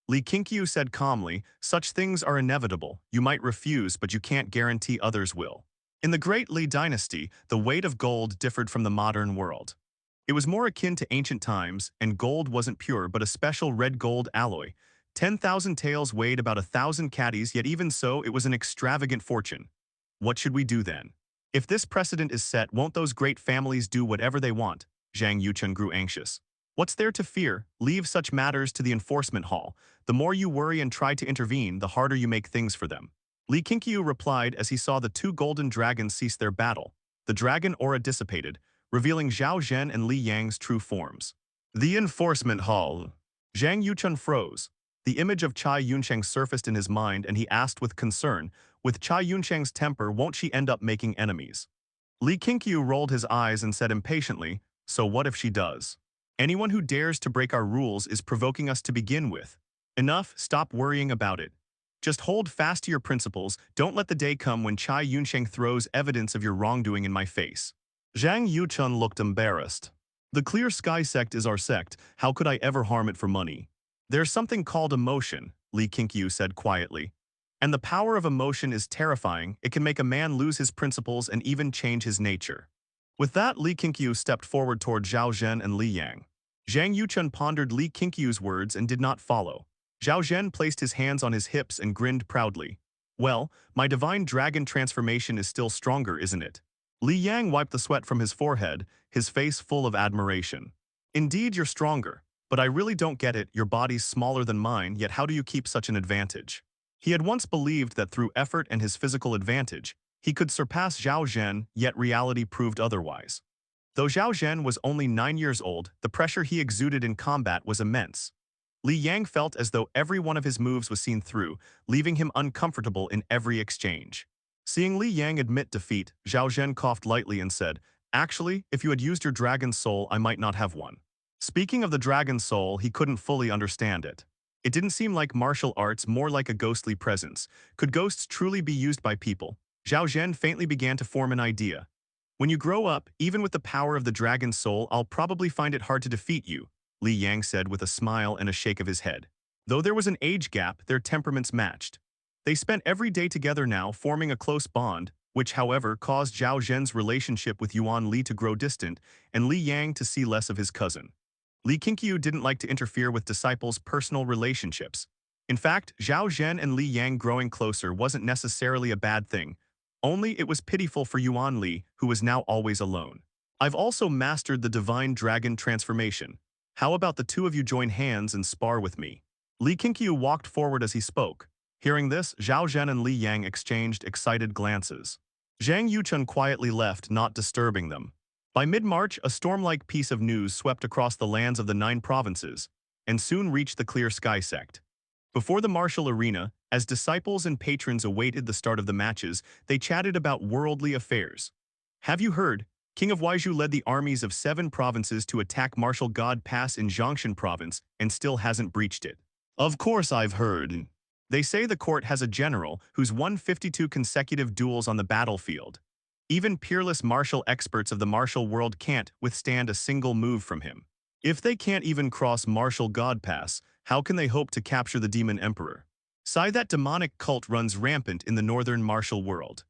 Li Qingqiu said calmly, such things are inevitable. You might refuse, but you can't guarantee others will. In the Great Li dynasty, the weight of gold differed from the modern world. It was more akin to ancient times, and gold wasn't pure but a special red gold alloy. 10,000 taels weighed about 1,000 caddies, yet even so, it was an extravagant fortune. What should we do then? If this precedent is set, won't those great families do whatever they want? Zhang Yuchun grew anxious. What's there to fear? Leave such matters to the enforcement hall. The more you worry and try to intervene, the harder you make things for them. Li Qingqiu replied as he saw the two golden dragons cease their battle. The dragon aura dissipated, revealing Zhao Zhen and Li Yang's true forms. The enforcement hall. Zhang Yuchun froze. The image of Chai Yunsheng surfaced in his mind and he asked with concern, with Chai Yunsheng's temper, won't she end up making enemies? Li Qingqiu rolled his eyes and said impatiently, so what if she does? Anyone who dares to break our rules is provoking us to begin with. Enough, stop worrying about it. Just hold fast to your principles, don't let the day come when Chai Yunsheng throws evidence of your wrongdoing in my face. Zhang Yuchun looked embarrassed. The Clear Sky Sect is our sect, how could I ever harm it for money? There's something called emotion, Li Qingqiu said quietly. And the power of emotion is terrifying, it can make a man lose his principles and even change his nature. With that, Li Qingqiu stepped forward toward Zhao Zhen and Li Yang. Zhang Yuchun pondered Li Qingqiu's words and did not follow. Zhao Zhen placed his hands on his hips and grinned proudly. Well, my divine dragon transformation is still stronger, isn't it? Li Yang wiped the sweat from his forehead, his face full of admiration. Indeed, you're stronger. But I really don't get it, your body's smaller than mine, yet how do you keep such an advantage? He had once believed that through effort and his physical advantage, he could surpass Zhao Zhen, yet reality proved otherwise. Though Zhao Zhen was only 9 years old, the pressure he exuded in combat was immense. Li Yang felt as though every one of his moves was seen through, leaving him uncomfortable in every exchange. Seeing Li Yang admit defeat, Zhao Zhen coughed lightly and said, actually, if you had used your dragon's soul, I might not have won. Speaking of the dragon's soul, he couldn't fully understand it. It didn't seem like martial arts, more like a ghostly presence. Could ghosts truly be used by people? Zhao Zhen faintly began to form an idea. When you grow up, even with the power of the dragon's soul, I'll probably find it hard to defeat you, Li Yang said with a smile and a shake of his head. Though there was an age gap, their temperaments matched. They spent every day together now, forming a close bond, which, however, caused Zhao Zhen's relationship with Yuan Li to grow distant and Li Yang to see less of his cousin. Li Qingqiu didn't like to interfere with disciples' personal relationships. In fact, Zhao Zhen and Li Yang growing closer wasn't necessarily a bad thing. Only it was pitiful for Yuan Li, who was now always alone. I've also mastered the divine dragon transformation. How about the two of you join hands and spar with me? Li Qingqiu walked forward as he spoke. Hearing this, Zhao Zhen and Li Yang exchanged excited glances. Zhang Yuchun quietly left, not disturbing them. By mid-March, a storm-like piece of news swept across the lands of the 9 provinces, and soon reached the Clear Sky Sect. Before the martial arena, as disciples and patrons awaited the start of the matches, they chatted about worldly affairs. Have you heard? King of Waizhou led the armies of 7 provinces to attack Martial God Pass in Zhongshan Province and still hasn't breached it. Of course I've heard. They say the court has a general who's won 52 consecutive duels on the battlefield. Even peerless martial experts of the martial world can't withstand a single move from him. If they can't even cross Martial God Pass, how can they hope to capture the Demon Emperor? That demonic cult runs rampant in the northern martial world.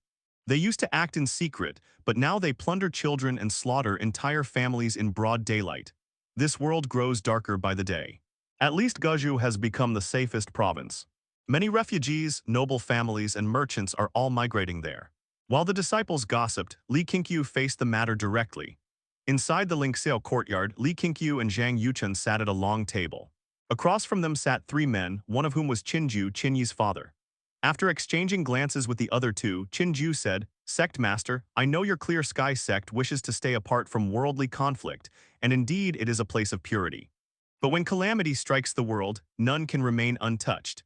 They used to act in secret, but now they plunder children and slaughter entire families in broad daylight. This world grows darker by the day. At least Guizhou has become the safest province. Many refugees, noble families, and merchants are all migrating there. While the disciples gossiped, Li Qingqiu faced the matter directly. Inside the Qingxiao courtyard, Li Qingqiu and Zhang Yuchun sat at a long table. Across from them sat 3 men, one of whom was Qingqiu, Qinyi's father. After exchanging glances with the other two, Qingqiu said, Sect Master, I know your Clear Sky Sect wishes to stay apart from worldly conflict, and indeed it is a place of purity. But when calamity strikes the world, none can remain untouched.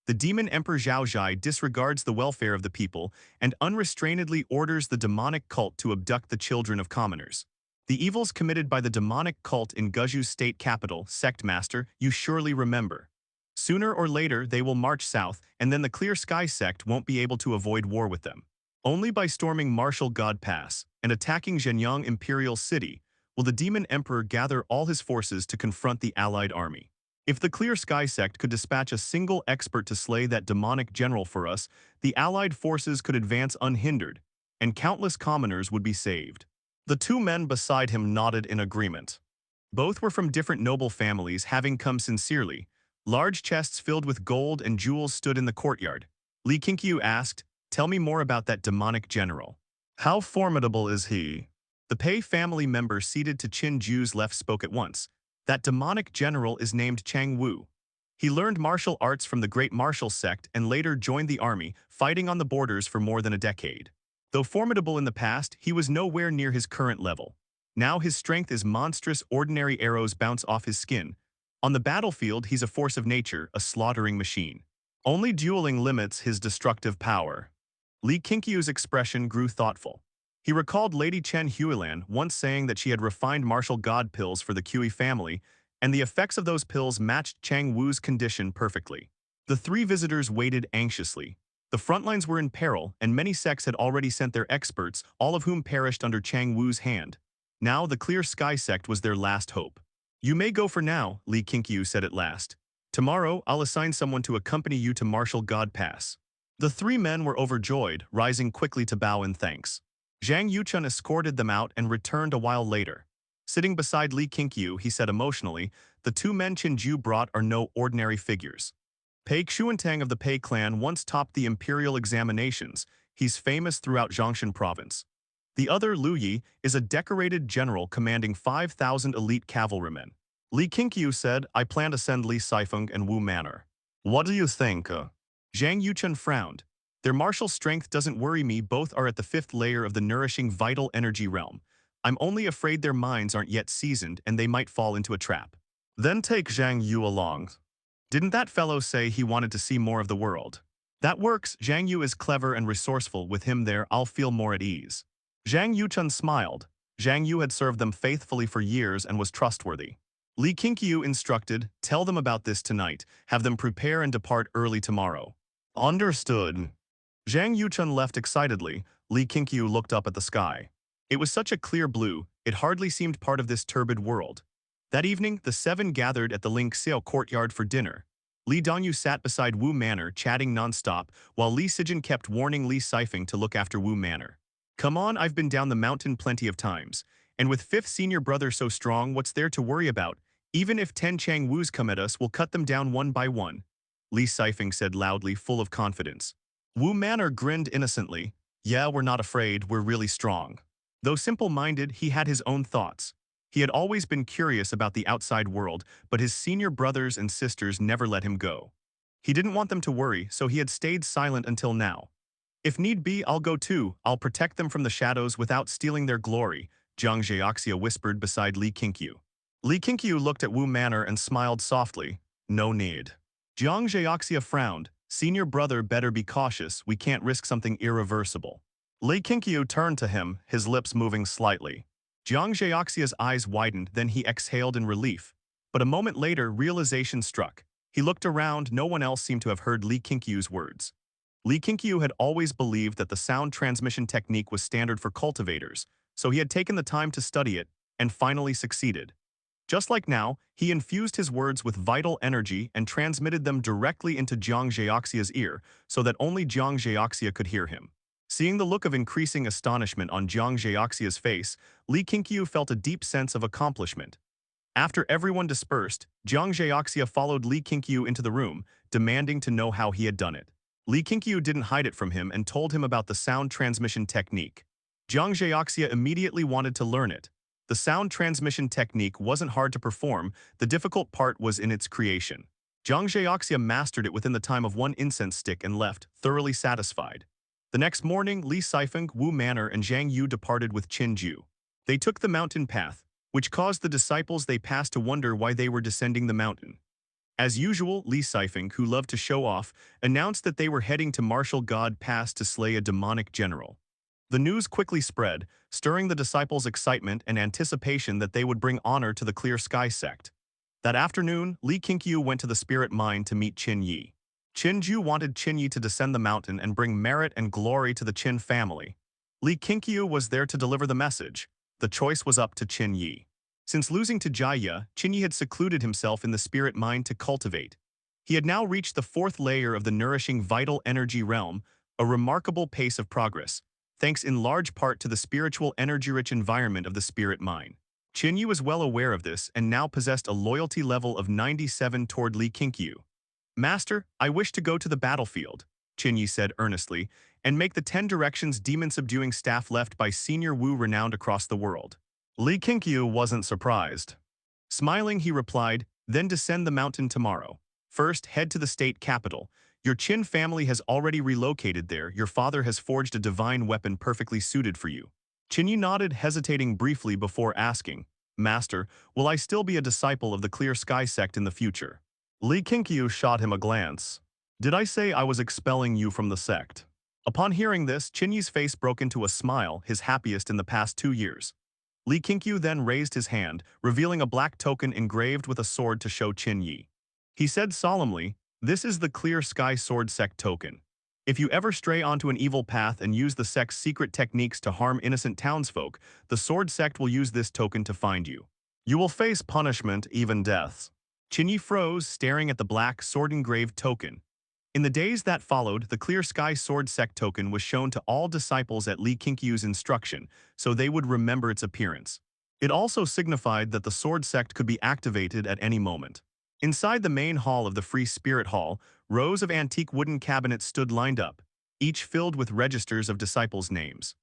The demon Emperor Zhao Zhai disregards the welfare of the people and unrestrainedly orders the demonic cult to abduct the children of commoners. The evils committed by the demonic cult in Guizhou's state capital, Sect Master, you surely remember. Sooner or later, they will march south, and then the Clear Sky Sect won't be able to avoid war with them. Only by storming Martial God Pass and attacking Zhenyang Imperial City will the Demon Emperor gather all his forces to confront the allied army. If the Clear Sky Sect could dispatch a single expert to slay that demonic general for us, the allied forces could advance unhindered, and countless commoners would be saved. The 2 men beside him nodded in agreement. Both were from different noble families, having come sincerely. Large chests filled with gold and jewels stood in the courtyard. Li Qingqiu asked, tell me more about that demonic general. How formidable is he? The Pei family member seated to Qin Ju's left spoke at once. That demonic general is named Chang Wu. He learned martial arts from the Great Martial Sect and later joined the army, fighting on the borders for more than a decade. Though formidable in the past, he was nowhere near his current level. Now his strength is monstrous, ordinary arrows bounce off his skin. On the battlefield, he's a force of nature, a slaughtering machine. Only dueling limits his destructive power. Li Qingqiu's expression grew thoughtful. He recalled Lady Chen Huilan once saying that she had refined martial god pills for the Qi family, and the effects of those pills matched Chang Wu's condition perfectly. The three visitors waited anxiously. The front lines were in peril, and many sects had already sent their experts, all of whom perished under Chang Wu's hand. Now the Clear Sky Sect was their last hope. "You may go for now," Li Qingqiu said at last. "Tomorrow, I'll assign someone to accompany you to Martial God Pass." The three men were overjoyed, rising quickly to bow in thanks. Zhang Yuchun escorted them out and returned a while later. Sitting beside Li Qingqiu, he said emotionally, "The two men Qinju brought are no ordinary figures. Pei Xuantang of the Pei clan once topped the imperial examinations. He's famous throughout Zhongshan province. The other, Lu Yi, is a decorated general commanding 5,000 elite cavalrymen." Li Qingqiu said, "I plan to send Li Saifeng and Wu Manor." "What do you think?" Zhang Yuchun frowned. "Their martial strength doesn't worry me, both are at the fifth layer of the nourishing vital energy realm. I'm only afraid their minds aren't yet seasoned and they might fall into a trap." "Then take Zhang Yu along. Didn't that fellow say he wanted to see more of the world?" "That works. Zhang Yu is clever and resourceful. With him there, I'll feel more at ease." Zhang Yuchun smiled. Zhang Yu had served them faithfully for years and was trustworthy. Li Qingqiu instructed, "Tell them about this tonight. Have them prepare and depart early tomorrow." "Understood." Zhang Yuchun left excitedly. Li Qingqiu looked up at the sky. It was such a clear blue, it hardly seemed part of this turbid world. That evening, the seven gathered at the Li Qingqiu courtyard for dinner. Li Dongyu sat beside Wu Manor, chatting non-stop, while Li Sijin kept warning Li Saifeng to look after Wu Manor. "Come on, I've been down the mountain plenty of times. And with fifth senior brother so strong, what's there to worry about? Even if 10 Chang Wus come at us, we'll cut them down one by one," Li Saifeng said loudly, full of confidence. Wu Manor grinned innocently. "Yeah, we're not afraid, we're really strong." Though simple-minded, he had his own thoughts. He had always been curious about the outside world, but his senior brothers and sisters never let him go. He didn't want them to worry, so he had stayed silent until now. "If need be, I'll go too. I'll protect them from the shadows without stealing their glory," Jiang Zheoxia whispered beside Li Qingqiu. Li Qingqiu looked at Wu Manor and smiled softly. "No need." Jiang Zheoxia frowned. "Senior brother, better be cautious. We can't risk something irreversible." Li Qingqiu turned to him, his lips moving slightly. Jiang Zheoxia's eyes widened, then he exhaled in relief. But a moment later, realization struck. He looked around, no one else seemed to have heard Li Qingqiu's words. Li Qingqiu had always believed that the sound transmission technique was standard for cultivators, so he had taken the time to study it, and finally succeeded. Just like now, he infused his words with vital energy and transmitted them directly into Jiang Zheoxia's ear, so that only Jiang Zheoxia could hear him. Seeing the look of increasing astonishment on Jiang Zheoxia's face, Li Qingqiu felt a deep sense of accomplishment. After everyone dispersed, Jiang Zheoxia followed Li Qingqiu into the room, demanding to know how he had done it. Li Qingqiu didn't hide it from him and told him about the sound transmission technique. Jiang Zheoxia immediately wanted to learn it. The sound transmission technique wasn't hard to perform, the difficult part was in its creation. Jiang Zheoxia mastered it within the time of one incense stick and left, thoroughly satisfied. The next morning, Li Saifeng, Wu Manor, and Zhang Yu departed with Qinju. They took the mountain path, which caused the disciples they passed to wonder why they were descending the mountain. As usual, Li Saifeng, who loved to show off, announced that they were heading to Martial God Pass to slay a demonic general. The news quickly spread, stirring the disciples' excitement and anticipation that they would bring honor to the Clear Sky Sect. That afternoon, Li Qingqiu went to the spirit mine to meet Qin Yi. Qin Ju wanted Qin Yi to descend the mountain and bring merit and glory to the Qin family. Li Qingqiu was there to deliver the message. The choice was up to Qin Yi. Since losing to Jia, Qin Yi had secluded himself in the spirit mine to cultivate. He had now reached the fourth layer of the nourishing vital energy realm, a remarkable pace of progress, thanks in large part to the spiritual energy-rich environment of the spirit mine. Qin Yi was well aware of this and now possessed a loyalty level of 97 toward Li Qingqiu. "Master, I wish to go to the battlefield," Qin Yi said earnestly, "and make the 10 directions demon-subduing staff left by Senior Wu renowned across the world." Li Qingqiu wasn't surprised. Smiling, he replied, then descend the mountain tomorrow. First, head to the state capital. Your Qin family has already relocated there. Your father has forged a divine weapon perfectly suited for you. Qinyi nodded, hesitating briefly before asking, Master, will I still be a disciple of the Clear Sky Sect in the future? Li Qingqiu shot him a glance. Did I say I was expelling you from the sect? Upon hearing this, Qinyi's face broke into a smile, his happiest in the past 2 years. Li Qingqiu then raised his hand, revealing a black token engraved with a sword to show Qinyi. He said solemnly, this is the Clear Sky Sword Sect token. If you ever stray onto an evil path and use the sect's secret techniques to harm innocent townsfolk, the Sword Sect will use this token to find you. You will face punishment, even deaths. Qinyi froze, staring at the black, sword-engraved token. In the days that followed, the Clear Sky Sword Sect token was shown to all disciples at Li Qingqiu's instruction, so they would remember its appearance. It also signified that the Sword Sect could be activated at any moment. Inside the main hall of the Free Spirit Hall, rows of antique wooden cabinets stood lined up, each filled with registers of disciples' names.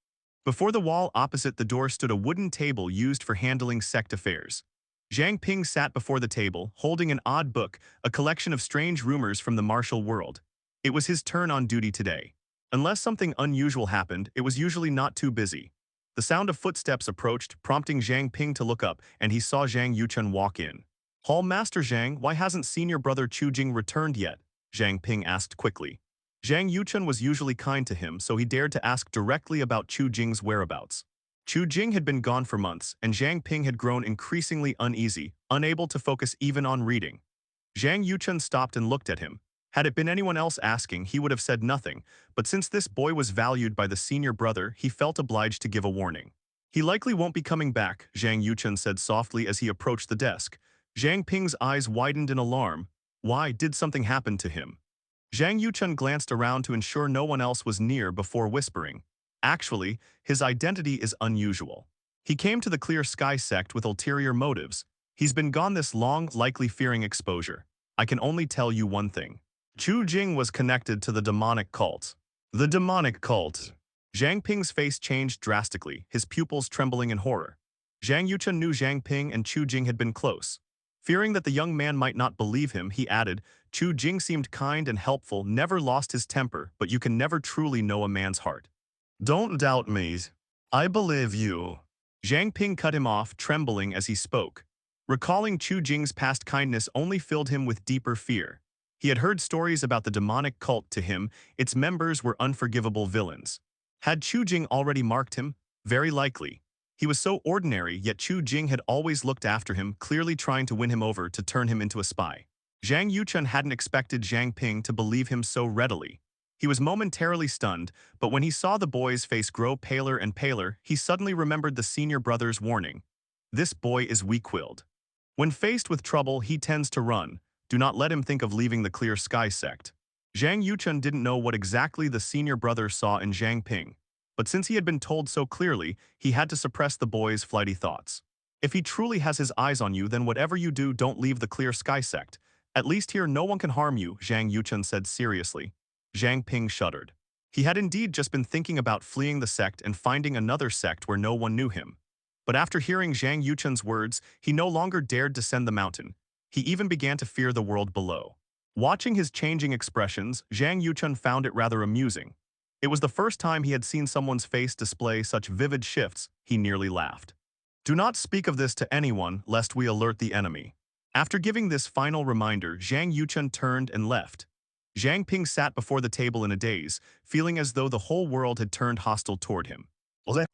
Before the wall opposite the door stood a wooden table used for handling sect affairs. Zhang Ping sat before the table, holding an odd book, a collection of strange rumors from the martial world. It was his turn on duty today. Unless something unusual happened, it was usually not too busy. The sound of footsteps approached, prompting Zhang Ping to look up, and he saw Zhang Yuchun walk in. Hall Master Zhang, why hasn't senior brother Chu Jing returned yet? Zhang Ping asked quickly. Zhang Yuchun was usually kind to him, so he dared to ask directly about Chu Jing's whereabouts. Chu Jing had been gone for months, and Zhang Ping had grown increasingly uneasy, unable to focus even on reading. Zhang Yuchun stopped and looked at him. Had it been anyone else asking, he would have said nothing, but since this boy was valued by the senior brother, he felt obliged to give a warning. He likely won't be coming back, Zhang Yuchun said softly as he approached the desk. Zhang Ping's eyes widened in alarm. Why, did something happen to him? Zhang Yuchun glanced around to ensure no one else was near before whispering. Actually, his identity is unusual. He came to the Clear Sky Sect with ulterior motives. He's been gone this long, likely fearing exposure. I can only tell you one thing. Chu Jing was connected to the demonic cult. The demonic cult. Zhang Ping's face changed drastically, his pupils trembling in horror. Zhang Yuchun knew Zhang Ping and Chu Jing had been close. Fearing that the young man might not believe him, he added, Chu Jing seemed kind and helpful, never lost his temper, but you can never truly know a man's heart. Don't doubt me. I believe you. Zhang Ping cut him off, trembling as he spoke. Recalling Chu Jing's past kindness only filled him with deeper fear. He had heard stories about the demonic cult. To him, its members were unforgivable villains. Had Chu Jing already marked him? Very likely. He was so ordinary, yet Chu Jing had always looked after him, clearly trying to win him over to turn him into a spy. Zhang Yuchun hadn't expected Zhang Ping to believe him so readily. He was momentarily stunned, but when he saw the boy's face grow paler and paler, he suddenly remembered the senior brother's warning. This boy is weak-willed. When faced with trouble, he tends to run. Do not let him think of leaving the Clear Sky Sect. Zhang Yuchun didn't know what exactly the senior brother saw in Zhang Ping, but since he had been told so clearly, he had to suppress the boy's flighty thoughts. If he truly has his eyes on you, then whatever you do, don't leave the Clear Sky Sect. At least here no one can harm you, Zhang Yuchun said seriously. Zhang Ping shuddered. He had indeed just been thinking about fleeing the sect and finding another sect where no one knew him. But after hearing Zhang Yuchun's words, he no longer dared descend the mountain. He even began to fear the world below. Watching his changing expressions, Zhang Yuchun found it rather amusing. It was the first time he had seen someone's face display such vivid shifts, he nearly laughed. Do not speak of this to anyone, lest we alert the enemy. After giving this final reminder, Zhang Yuchun turned and left. Zhang Ping sat before the table in a daze, feeling as though the whole world had turned hostile toward him.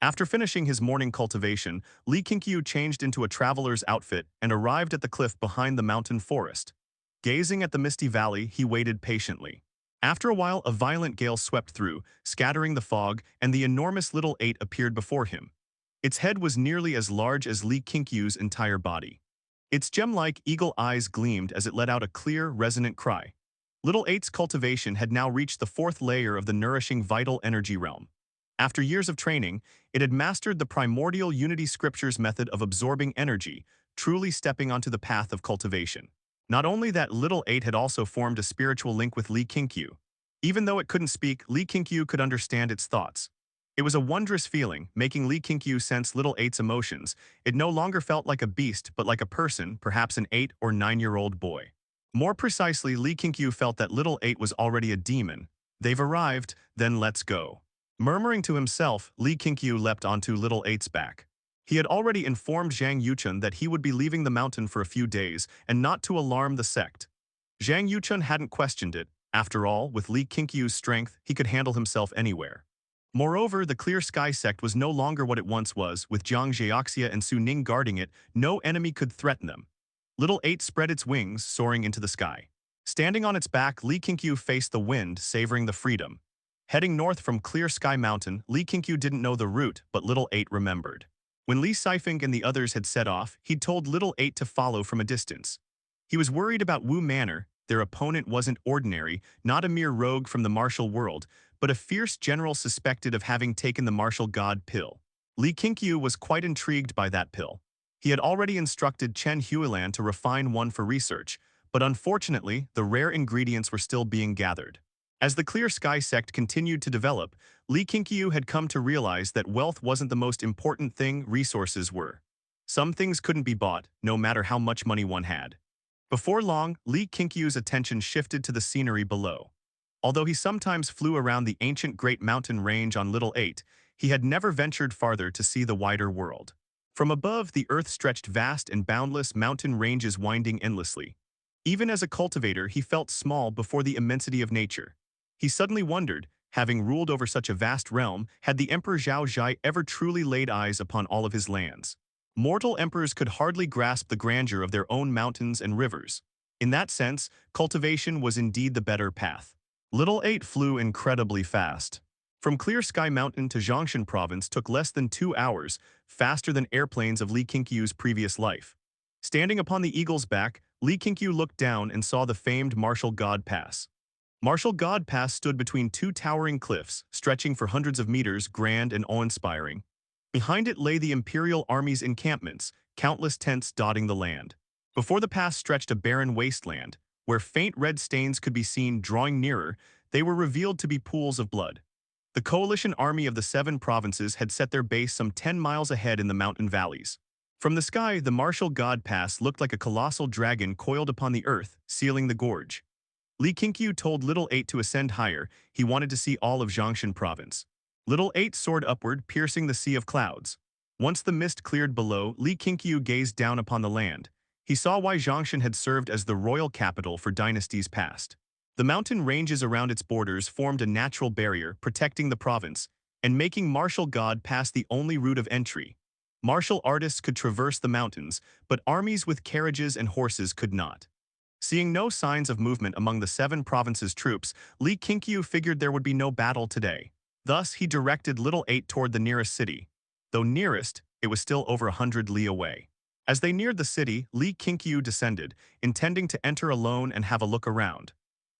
After finishing his morning cultivation, Li Qingqiu changed into a traveler's outfit and arrived at the cliff behind the mountain forest. Gazing at the misty valley, he waited patiently. After a while, a violent gale swept through, scattering the fog, and the enormous little 8 appeared before him. Its head was nearly as large as Li Qingqiu's entire body. Its gem-like eagle eyes gleamed as it let out a clear, resonant cry. Little 8's cultivation had now reached the 4th layer of the nourishing vital energy realm. After years of training, it had mastered the primordial Unity Scripture's method of absorbing energy, truly stepping onto the path of cultivation. Not only that, little 8 had also formed a spiritual link with Li Qingqiu. Even though it couldn't speak, Li Qingqiu could understand its thoughts. It was a wondrous feeling, making Li Qingqiu sense little eight's emotions. It no longer felt like a beast, but like a person, perhaps an 8 or 9-year-old boy. More precisely, Li Qingqiu felt that little eight was already a demon. They've arrived, then let's go. Murmuring to himself, Li Qingqiu leapt onto little eight's back. He had already informed Zhang Yuchun that he would be leaving the mountain for a few days, and not to alarm the sect. Zhang Yuchun hadn't questioned it. After all, with Li Qingqiu's strength, he could handle himself anywhere. Moreover, the Clear Sky Sect was no longer what it once was. With Jiang Zhaoxia and Su Ning guarding it, no enemy could threaten them. Little Eight spread its wings, soaring into the sky. Standing on its back, Li Qingqiu faced the wind, savoring the freedom. Heading north from Clear Sky Mountain, Li Qingqiu didn't know the route, but Little Eight remembered. When Li Sifeng and the others had set off, he'd told Little Eight to follow from a distance. He was worried about Wu Manor. Their opponent wasn't ordinary, not a mere rogue from the martial world, but a fierce general suspected of having taken the martial god pill. Li Qingqiu was quite intrigued by that pill. He had already instructed Chen Huilan to refine one for research, but unfortunately, the rare ingredients were still being gathered. As the Clear Sky Sect continued to develop, Li Qingqiu had come to realize that wealth wasn't the most important thing, resources were. Some things couldn't be bought, no matter how much money one had. Before long, Li Qingqiu's attention shifted to the scenery below. Although he sometimes flew around the ancient Great Mountain Range on Little Eight, he had never ventured farther to see the wider world. From above, the earth stretched vast and boundless mountain ranges winding endlessly. Even as a cultivator, he felt small before the immensity of nature. He suddenly wondered, having ruled over such a vast realm, had the Emperor Zhao Zhai ever truly laid eyes upon all of his lands? Mortal emperors could hardly grasp the grandeur of their own mountains and rivers. In that sense, cultivation was indeed the better path. Little Eight flew incredibly fast. From Clear Sky Mountain to Zhongshan Province took less than 2 hours, faster than airplanes of Li Qingqiu's previous life. Standing upon the eagle's back, Li Qingqiu looked down and saw the famed Martial God Pass. Martial God Pass stood between two towering cliffs, stretching for hundreds of meters, grand and awe-inspiring. Behind it lay the Imperial Army's encampments, countless tents dotting the land. Before the pass stretched a barren wasteland, where faint red stains could be seen drawing nearer. They were revealed to be pools of blood. The coalition army of the 7 provinces had set their base some 10 miles ahead in the mountain valleys. From the sky, the Martial God Pass looked like a colossal dragon coiled upon the earth, sealing the gorge. Li Qingqiu told Little Eight to ascend higher. He wanted to see all of Zhongshan Province. Little Eight soared upward, piercing the sea of clouds. Once the mist cleared below, Li Qingqiu gazed down upon the land. He saw why Zhongshan had served as the royal capital for dynasties past. The mountain ranges around its borders formed a natural barrier, protecting the province, and making Martial God Pass the only route of entry. Martial artists could traverse the mountains, but armies with carriages and horses could not. Seeing no signs of movement among the 7 provinces' troops, Li Qingqiu figured there would be no battle today. Thus, he directed Little Eight toward the nearest city. Though nearest, it was still over 100 li away. As they neared the city, Li Qingqiu descended, intending to enter alone and have a look around.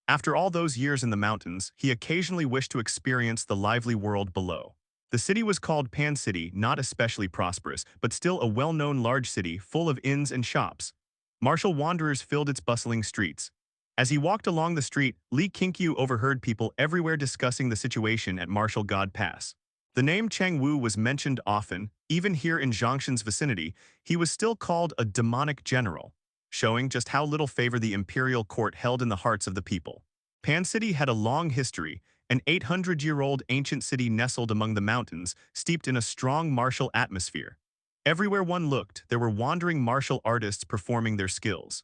After all those years in the mountains, he occasionally wished to experience the lively world below. The city was called Pan City, not especially prosperous, but still a well-known large city full of inns and shops. Martial wanderers filled its bustling streets. As he walked along the street, Li Qingqiu overheard people everywhere discussing the situation at Martial God Pass. The name Chang Wu was mentioned often. Even here in Zhongshan's vicinity, he was still called a demonic general, showing just how little favor the imperial court held in the hearts of the people. Pan City had a long history, an 800-year-old ancient city nestled among the mountains, steeped in a strong martial atmosphere. Everywhere one looked, there were wandering martial artists performing their skills.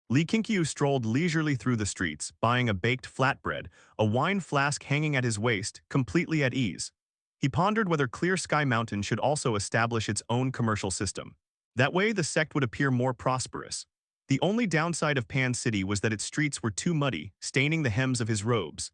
Li Qingqiu strolled leisurely through the streets, buying a baked flatbread, a wine flask hanging at his waist, completely at ease. He pondered whether Clear Sky Mountain should also establish its own commercial system. That way, the sect would appear more prosperous. The only downside of Pan City was that its streets were too muddy, staining the hems of his robes.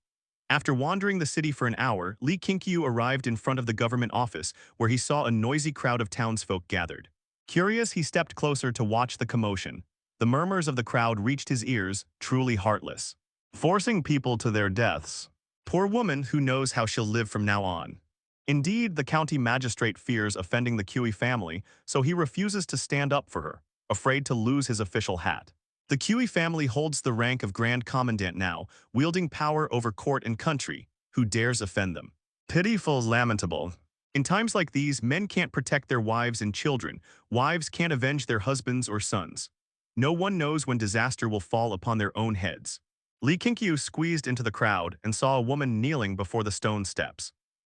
After wandering the city for an hour, Li Qingqiu arrived in front of the government office, where he saw a noisy crowd of townsfolk gathered. Curious, he stepped closer to watch the commotion. The murmurs of the crowd reached his ears, truly heartless. Forcing people to their deaths. Poor woman who knows how she'll live from now on. Indeed, the county magistrate fears offending the Qi family, so he refuses to stand up for her, afraid to lose his official hat. The Qi family holds the rank of Grand Commandant now, wielding power over court and country. Who dares offend them? Pitiful, lamentable. In times like these, men can't protect their wives and children. Wives can't avenge their husbands or sons. No one knows when disaster will fall upon their own heads. Li Qingqiu squeezed into the crowd and saw a woman kneeling before the stone steps.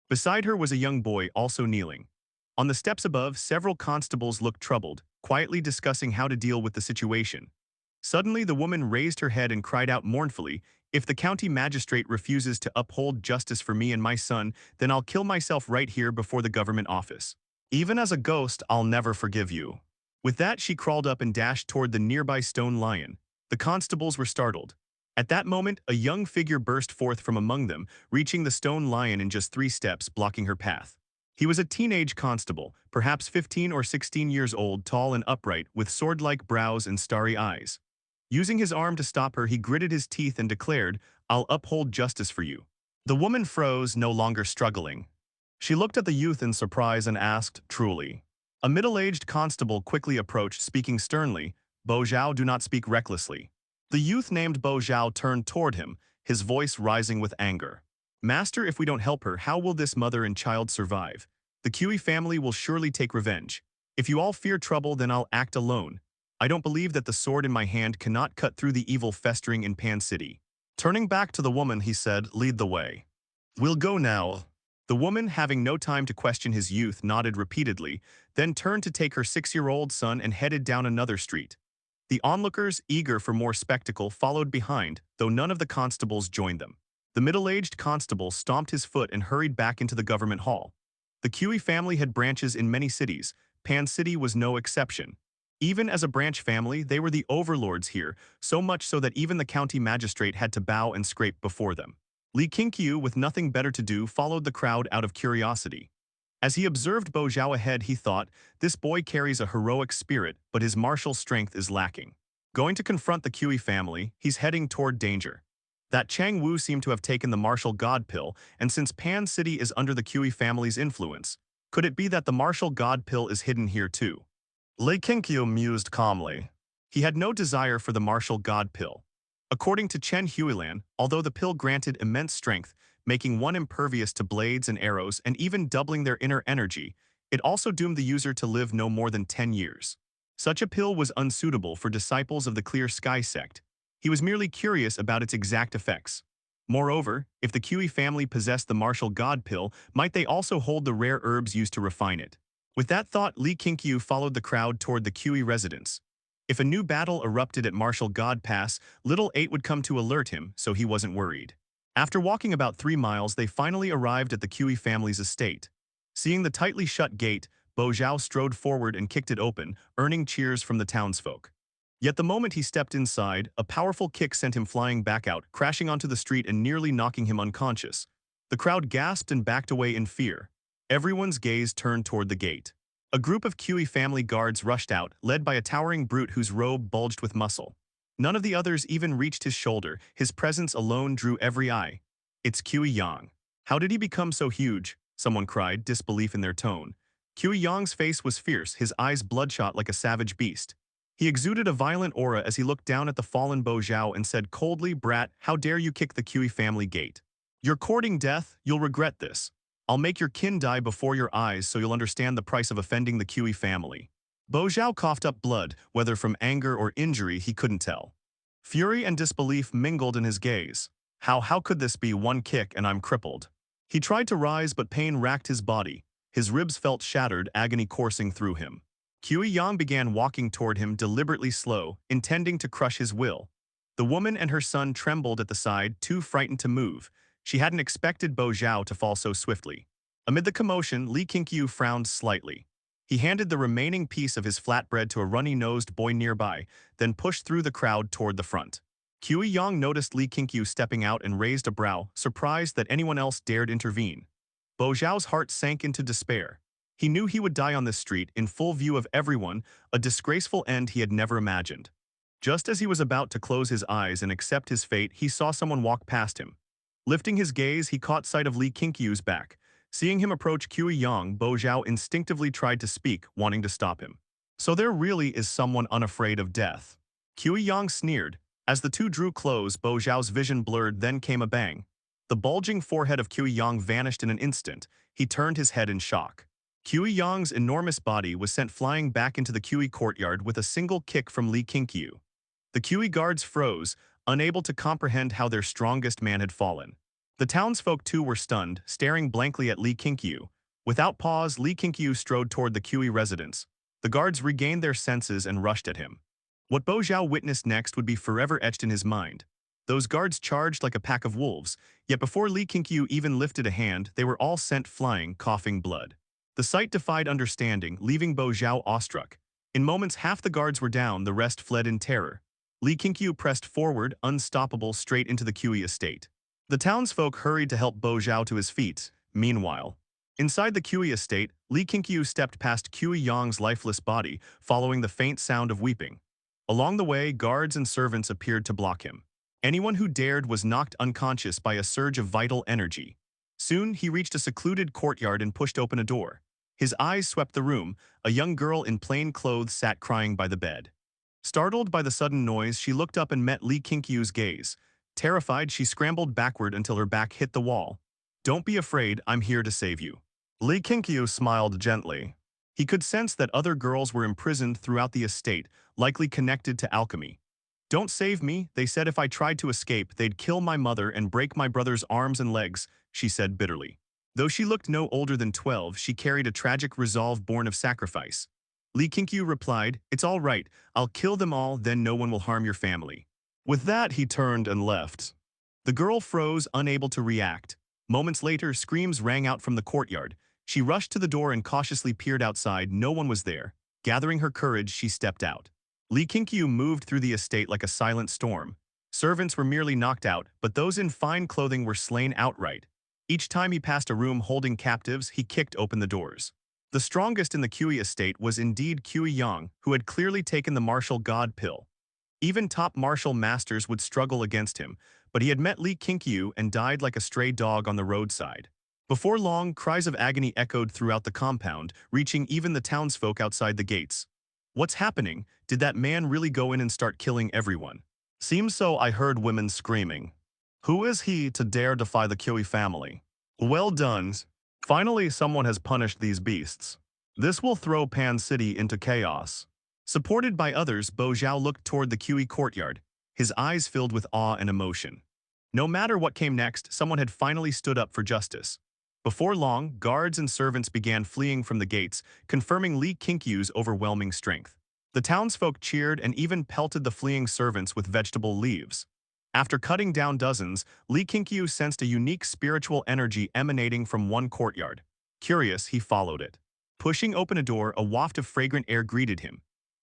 Beside her was a young boy also kneeling. On the steps above, several constables looked troubled, quietly discussing how to deal with the situation. Suddenly, the woman raised her head and cried out mournfully, "If the county magistrate refuses to uphold justice for me and my son, then I'll kill myself right here before the government office. Even as a ghost, I'll never forgive you." With that, she crawled up and dashed toward the nearby stone lion. The constables were startled. At that moment, a young figure burst forth from among them, reaching the stone lion in just 3 steps, blocking her path. He was a teenage constable, perhaps 15 or 16 years old, tall and upright, with sword-like brows and starry eyes. Using his arm to stop her, he gritted his teeth and declared, "I'll uphold justice for you." The woman froze, no longer struggling. She looked at the youth in surprise and asked, "Truly?" A middle-aged constable quickly approached, speaking sternly, "Bo Zhao, do not speak recklessly." The youth named Bo Zhao turned toward him, his voice rising with anger. "Master, if we don't help her, how will this mother and child survive? The Qi family will surely take revenge. If you all fear trouble, then I'll act alone. I don't believe that the sword in my hand cannot cut through the evil festering in Pan City." Turning back to the woman, he said, "Lead the way." "We'll go now." The woman, having no time to question his youth, nodded repeatedly, then turned to take her 6-year-old son and headed down another street. The onlookers, eager for more spectacle, followed behind, though none of the constables joined them. The middle-aged constable stomped his foot and hurried back into the government hall. The Qi family had branches in many cities. Pan City was no exception. Even as a branch family, they were the overlords here, so much so that even the county magistrate had to bow and scrape before them. Li Qingqiu, with nothing better to do, followed the crowd out of curiosity. As he observed Bo Zhao ahead, he thought, "This boy carries a heroic spirit, but his martial strength is lacking. Going to confront the Qi family, he's heading toward danger." That Chang Wu seemed to have taken the martial god pill, and since Pan City is under the Qi family's influence, could it be that the martial god pill is hidden here too? Li Qingqiu mused calmly. He had no desire for the martial god pill. According to Chen Huilan, although the pill granted immense strength, making one impervious to blades and arrows and even doubling their inner energy, it also doomed the user to live no more than 10 years. Such a pill was unsuitable for disciples of the Clear Sky Sect. He was merely curious about its exact effects. Moreover, if the Qi family possessed the martial god pill, might they also hold the rare herbs used to refine it? With that thought, Li Qingqiu followed the crowd toward the Qi residence. If a new battle erupted at Martial God Pass, Little 8 would come to alert him, so he wasn't worried. After walking about 3 miles, they finally arrived at the Qi family's estate. Seeing the tightly shut gate, Bo Zhao strode forward and kicked it open, earning cheers from the townsfolk. Yet the moment he stepped inside, a powerful kick sent him flying back out, crashing onto the street and nearly knocking him unconscious. The crowd gasped and backed away in fear. Everyone's gaze turned toward the gate. A group of Qi family guards rushed out, led by a towering brute whose robe bulged with muscle. None of the others even reached his shoulder. His presence alone drew every eye. "It's Qi Yang. How did he become so huge?" someone cried, disbelief in their tone. Qi Yang's face was fierce, his eyes bloodshot like a savage beast. He exuded a violent aura as he looked down at the fallen Bo Zhao and said coldly, "Brat, how dare you kick the Qi family gate? You're courting death, you'll regret this. I'll make your kin die before your eyes so you'll understand the price of offending the Qi family." Bo Zhao coughed up blood, whether from anger or injury he couldn't tell. Fury and disbelief mingled in his gaze. How could this be? One kick and I'm crippled. He tried to rise, but pain racked his body. His ribs felt shattered, agony coursing through him. Qi Yang began walking toward him, deliberately slow, intending to crush his will. The woman and her son trembled at the side, too frightened to move. She hadn't expected Bo Zhao to fall so swiftly. Amid the commotion, Li Qingqiu frowned slightly. He handed the remaining piece of his flatbread to a runny-nosed boy nearby, then pushed through the crowd toward the front. Qi Yang noticed Li Qingqiu stepping out and raised a brow, surprised that anyone else dared intervene. Bo Zhao's heart sank into despair. He knew he would die on this street, in full view of everyone, a disgraceful end he had never imagined. Just as he was about to close his eyes and accept his fate, he saw someone walk past him. Lifting his gaze, he caught sight of Li Qingqiu's back. Seeing him approach Qi Yang, Bo Zhao instinctively tried to speak, wanting to stop him. "So there really is someone unafraid of death." Qi Yang sneered. As the two drew close, Bo Zhao's vision blurred, then came a bang. The bulging forehead of Qi Yang vanished in an instant. he turned his head in shock. Qingxiang's enormous body was sent flying back into the Qi courtyard with a single kick from Li Qingqiu. The Qi guards froze, unable to comprehend how their strongest man had fallen. The townsfolk too were stunned, staring blankly at Li Qingqiu. Without pause, Li Qingqiu strode toward the Qi residence. The guards regained their senses and rushed at him. What Bo Zhao witnessed next would be forever etched in his mind. Those guards charged like a pack of wolves, yet before Li Qingqiu even lifted a hand, they were all sent flying, coughing blood. The sight defied understanding, leaving Bo Zhao awestruck. In moments half the guards were down, the rest fled in terror. Li Qingqiu pressed forward, unstoppable, straight into the Qi estate. The townsfolk hurried to help Bo Zhao to his feet. Meanwhile, inside the Qi estate, Li Qingqiu stepped past Qingxiang's lifeless body, following the faint sound of weeping. Along the way, guards and servants appeared to block him. Anyone who dared was knocked unconscious by a surge of vital energy. Soon, he reached a secluded courtyard and pushed open a door. His eyes swept the room. A young girl in plain clothes sat crying by the bed. Startled by the sudden noise, she looked up and met Li Qingqiu's gaze. Terrified, she scrambled backward until her back hit the wall. "Don't be afraid, I'm here to save you." Li Qingqiu smiled gently. He could sense that other girls were imprisoned throughout the estate, likely connected to alchemy. "Don't save me," they said. "If I tried to escape, they'd kill my mother and break my brother's arms and legs," she said bitterly. Though she looked no older than 12, she carried a tragic resolve born of sacrifice. Li Qingqiu replied, "It's all right, I'll kill them all, then no one will harm your family." With that, he turned and left. The girl froze, unable to react. Moments later, screams rang out from the courtyard. She rushed to the door and cautiously peered outside. No one was there. Gathering her courage, she stepped out. Li Qingqiu moved through the estate like a silent storm. Servants were merely knocked out, but those in fine clothing were slain outright. Each time he passed a room holding captives, he kicked open the doors. The strongest in the Qi estate was indeed Qingxiang, who had clearly taken the martial god pill. Even top martial masters would struggle against him, but he had met Li Qingqiu and died like a stray dog on the roadside. Before long, cries of agony echoed throughout the compound, reaching even the townsfolk outside the gates. "What's happening? Did that man really go in and start killing everyone?" "Seems so," I heard women screaming. "Who is he to dare defy the Qi family?" "Well done. Finally, someone has punished these beasts. This will throw Pan City into chaos." Supported by others, Bo Zhao looked toward the Qi courtyard, his eyes filled with awe and emotion. No matter what came next, someone had finally stood up for justice. Before long, guards and servants began fleeing from the gates, confirming Li Qingqiu's overwhelming strength. The townsfolk cheered and even pelted the fleeing servants with vegetable leaves. After cutting down dozens, Li Qingqiu sensed a unique spiritual energy emanating from one courtyard. Curious, he followed it. Pushing open a door, a waft of fragrant air greeted him.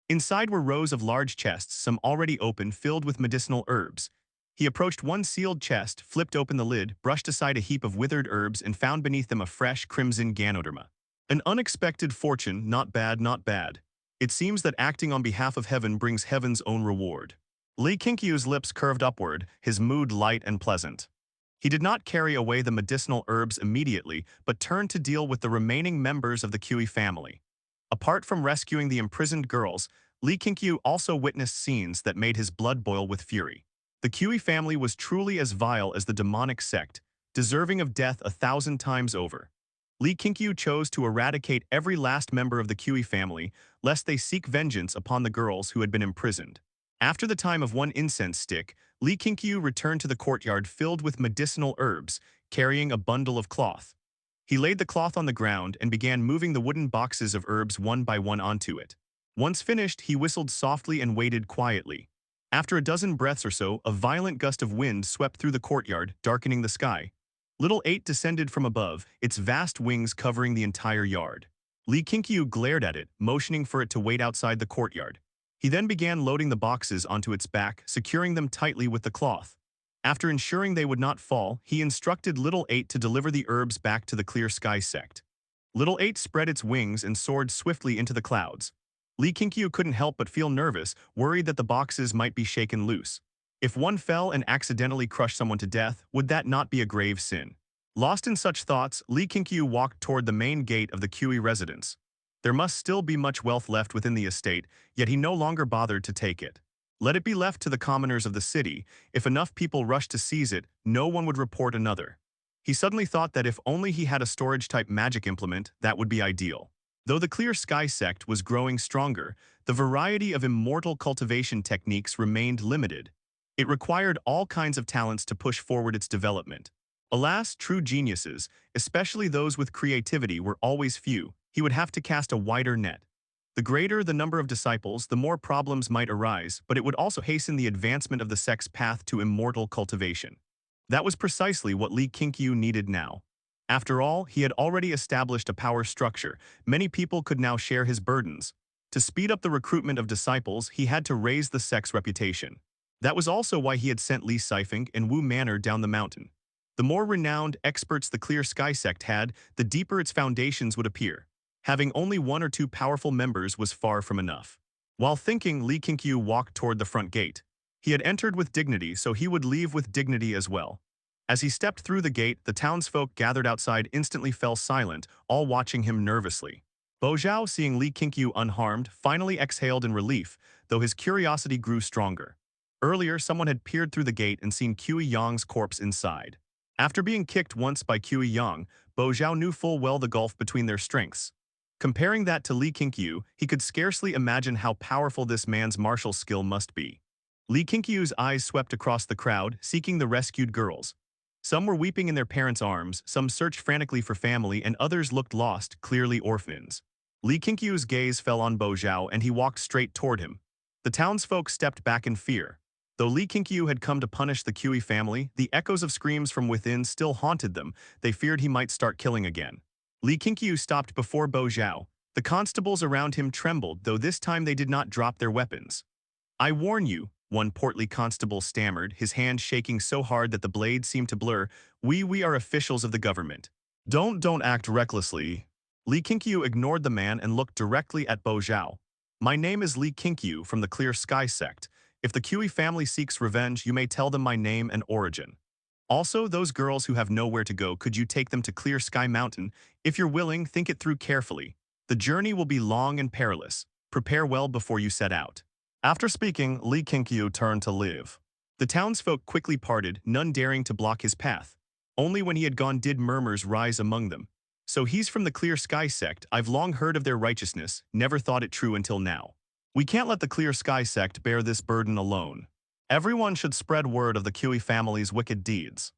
Inside were rows of large chests, some already open, filled with medicinal herbs. He approached one sealed chest, flipped open the lid, brushed aside a heap of withered herbs, and found beneath them a fresh crimson Ganoderma. An unexpected fortune, not bad, not bad. It seems that acting on behalf of heaven brings heaven's own reward. Li Qingqiu's lips curved upward, his mood light and pleasant. He did not carry away the medicinal herbs immediately, but turned to deal with the remaining members of the Qi family. Apart from rescuing the imprisoned girls, Li Qingqiu also witnessed scenes that made his blood boil with fury. The Qi family was truly as vile as the demonic sect, deserving of death 1,000 times over. Li Qingqiu chose to eradicate every last member of the Qi family, lest they seek vengeance upon the girls who had been imprisoned. After the time of one incense stick, Li Qingqiu returned to the courtyard filled with medicinal herbs, carrying a bundle of cloth. He laid the cloth on the ground and began moving the wooden boxes of herbs one by one onto it. Once finished, he whistled softly and waited quietly. After a dozen breaths or so, a violent gust of wind swept through the courtyard, darkening the sky. Little 8 descended from above, its vast wings covering the entire yard. Li Qingqiu glared at it, motioning for it to wait outside the courtyard. He then began loading the boxes onto its back, securing them tightly with the cloth. After ensuring they would not fall, he instructed Little 8 to deliver the herbs back to the Clear Sky Sect. Little 8 spread its wings and soared swiftly into the clouds. Li Qingqiu couldn't help but feel nervous, worried that the boxes might be shaken loose. If one fell and accidentally crushed someone to death, would that not be a grave sin? Lost in such thoughts, Li Qingqiu walked toward the main gate of the Qi residence. There must still be much wealth left within the estate, yet he no longer bothered to take it. Let it be left to the commoners of the city. If enough people rushed to seize it, no one would report another. He suddenly thought that if only he had a storage-type magic implement, that would be ideal. Though the Clear Sky Sect was growing stronger, the variety of immortal cultivation techniques remained limited. It required all kinds of talents to push forward its development. Alas, true geniuses, especially those with creativity, were always few. He would have to cast a wider net. The greater the number of disciples, the more problems might arise, but it would also hasten the advancement of the sect's path to immortal cultivation. That was precisely what Li Qingqiu needed now. After all, he had already established a power structure. Many people could now share his burdens. To speed up the recruitment of disciples, he had to raise the sect's reputation. That was also why he had sent Li Sifeng and Wu Manor down the mountain. The more renowned experts the Clear Sky Sect had, the deeper its foundations would appear. Having only one or two powerful members was far from enough. While thinking, Li Qingqiu walked toward the front gate. He had entered with dignity, so he would leave with dignity as well. As he stepped through the gate, the townsfolk gathered outside instantly fell silent, all watching him nervously. Bo Zhao, seeing Li Qingqiu unharmed, finally exhaled in relief, though his curiosity grew stronger. Earlier, someone had peered through the gate and seen Qi Yang's corpse inside. After being kicked once by Qi Yang, Bo Zhao knew full well the gulf between their strengths. Comparing that to Li Qingqiu, he could scarcely imagine how powerful this man's martial skill must be. Li Qingqiu's eyes swept across the crowd, seeking the rescued girls. Some were weeping in their parents' arms, some searched frantically for family, and others looked lost, clearly orphans. Li Qingqiu's gaze fell on Bo Zhao, and he walked straight toward him. The townsfolk stepped back in fear. Though Li Qingqiu had come to punish the Qi family, the echoes of screams from within still haunted them. They feared he might start killing again. Li Qingqiu stopped before Bo Zhao. The constables around him trembled, though this time they did not drop their weapons. "I warn you," one portly constable stammered, his hand shaking so hard that the blade seemed to blur. We are officials of the government. Don't act recklessly." Li Qingqiu ignored the man and looked directly at Bo Zhao. "My name is Li Qingqiu from the Clear Sky Sect. If the Qi family seeks revenge, you may tell them my name and origin. Also, those girls who have nowhere to go, could you take them to Clear Sky Mountain? If you're willing, think it through carefully. The journey will be long and perilous. Prepare well before you set out." After speaking, Li Qingqiu turned to leave. The townsfolk quickly parted, none daring to block his path. Only when he had gone did murmurs rise among them. "So he's from the Clear Sky Sect. I've long heard of their righteousness, never thought it true until now. We can't let the Clear Sky Sect bear this burden alone. Everyone should spread word of the Qi family's wicked deeds.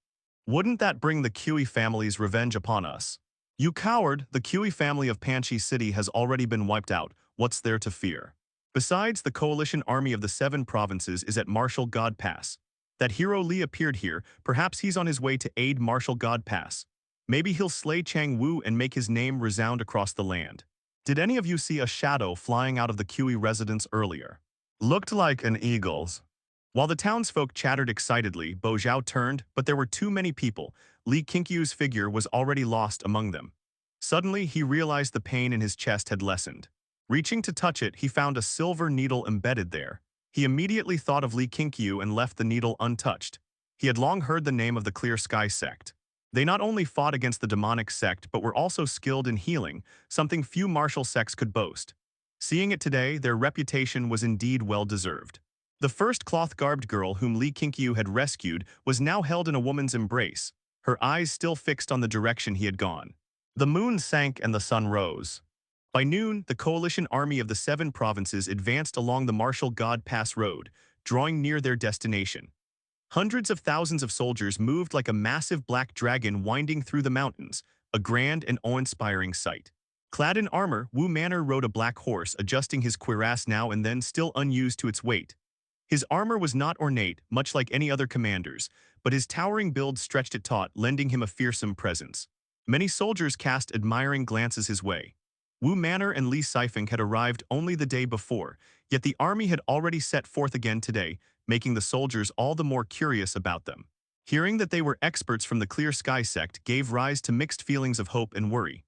Wouldn't that bring the Qi family's revenge upon us? You coward, the Qi family of Panchi City has already been wiped out. What's there to fear? Besides, the coalition army of the 7 provinces is at Martial God Pass. That hero Li appeared here, perhaps he's on his way to aid Martial God Pass. Maybe he'll slay Chang Wu and make his name resound across the land. Did any of you see a shadow flying out of the Qi residence earlier? Looked like an eagle's." While the townsfolk chattered excitedly, Bo Zhao turned, but there were too many people. Li Qingqiu's figure was already lost among them. Suddenly, he realized the pain in his chest had lessened. Reaching to touch it, he found a silver needle embedded there. He immediately thought of Li Qingqiu and left the needle untouched. He had long heard the name of the Clear Sky Sect. They not only fought against the demonic sect, but were also skilled in healing, something few martial sects could boast. Seeing it today, their reputation was indeed well-deserved. The first cloth-garbed girl whom Li Qingqiu had rescued was now held in a woman's embrace, her eyes still fixed on the direction he had gone. The moon sank and the sun rose. By noon, the coalition army of the 7 provinces advanced along the Martial God Pass Road, drawing near their destination. Hundreds of thousands of soldiers moved like a massive black dragon winding through the mountains, a grand and awe-inspiring sight. Clad in armor, Wu Manor rode a black horse, adjusting his cuirass now and then, still unused to its weight. His armor was not ornate, much like any other commander's, but his towering build stretched it taut, lending him a fearsome presence. Many soldiers cast admiring glances his way. Wu Manor and Li Sifeng had arrived only the day before, yet the army had already set forth again today, making the soldiers all the more curious about them. Hearing that they were experts from the Clear Sky Sect gave rise to mixed feelings of hope and worry.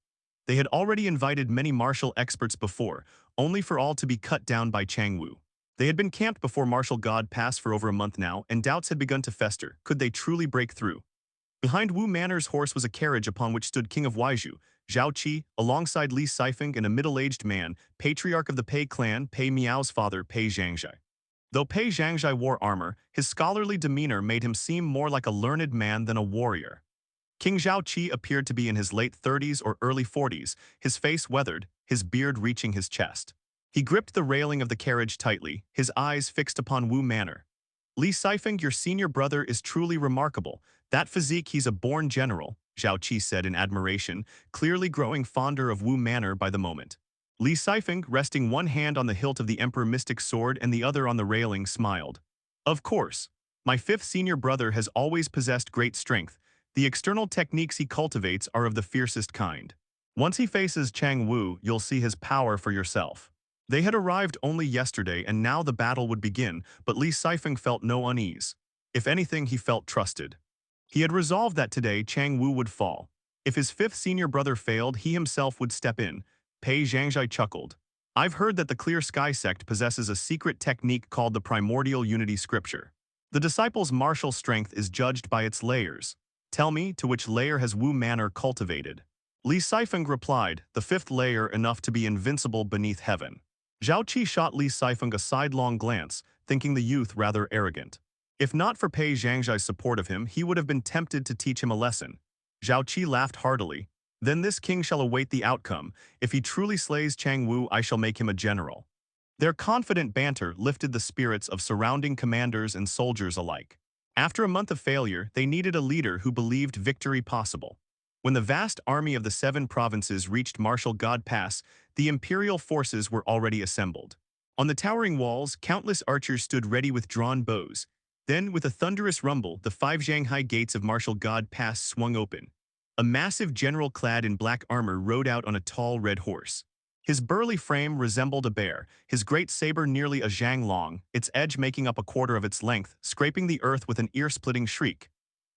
They had already invited many martial experts before, only for all to be cut down by Chang Wu. They had been camped before Martial God Pass for over a month now, and doubts had begun to fester. Could they truly break through? Behind Wu Manor's horse was a carriage upon which stood King of Waiju, Zhao Qi, alongside Li Sifeng and a middle-aged man, patriarch of the Pei clan, Pei Miao's father, Pei Zhangzhai. Though Pei Zhangzhai wore armor, his scholarly demeanor made him seem more like a learned man than a warrior. Qingxiao appeared to be in his late 30s or early 40s, his face weathered, his beard reaching his chest. He gripped the railing of the carriage tightly, his eyes fixed upon Wu Manor. Li Sifeng, your senior brother is truly remarkable. That physique, he's a born general, Zhao Qi said in admiration, clearly growing fonder of Wu Manor by the moment. Li Sifeng, resting one hand on the hilt of the Emperor Mystic sword and the other on the railing, smiled. Of course. My fifth senior brother has always possessed great strength. The external techniques he cultivates are of the fiercest kind. Once he faces Chang Wu, you'll see his power for yourself. They had arrived only yesterday and now the battle would begin, but Li Sifeng felt no unease. If anything, he felt trusted. He had resolved that today Chang Wu would fall. If his fifth senior brother failed, he himself would step in. Pei Zhangzhai chuckled. I've heard that the Clear Sky Sect possesses a secret technique called the Primordial Unity Scripture. The disciple's martial strength is judged by its layers. Tell me, to which layer has Wu Manor cultivated? Li Sifeng replied, the fifth layer enough to be invincible beneath heaven. Zhao Qi shot Li Sifeng a sidelong glance, thinking the youth rather arrogant. If not for Pei Zhangzhai's support of him, he would have been tempted to teach him a lesson. Zhao Qi laughed heartily. Then this king shall await the outcome. If he truly slays Chang Wu, I shall make him a general. Their confident banter lifted the spirits of surrounding commanders and soldiers alike. After a month of failure, they needed a leader who believed victory possible. When the vast army of the 7 provinces reached Martial God Pass, the imperial forces were already assembled. On the towering walls, countless archers stood ready with drawn bows. Then, with a thunderous rumble, the 5 Shanghai gates of Martial God Pass swung open. A massive general clad in black armor rode out on a tall red horse. His burly frame resembled a bear, his great saber nearly a zhang long, its edge making up a quarter of its length, scraping the earth with an ear-splitting shriek.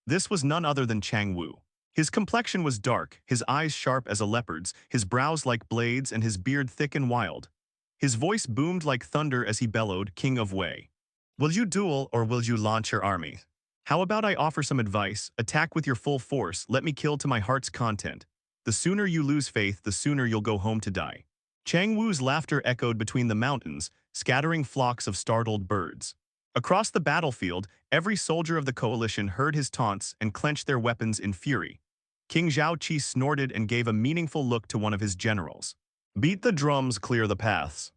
This was none other than Chang Wu. His complexion was dark, his eyes sharp as a leopard's, his brows like blades, and his beard thick and wild. His voice boomed like thunder as he bellowed, King of Wei. Will you duel or will you launch your army? How about I offer some advice, attack with your full force, let me kill to my heart's content. The sooner you lose faith, the sooner you'll go home to die. Chang Wu's laughter echoed between the mountains, scattering flocks of startled birds. Across the battlefield, every soldier of the coalition heard his taunts and clenched their weapons in fury. King Zhao Qi snorted and gave a meaningful look to one of his generals. Beat the drums, clear the paths.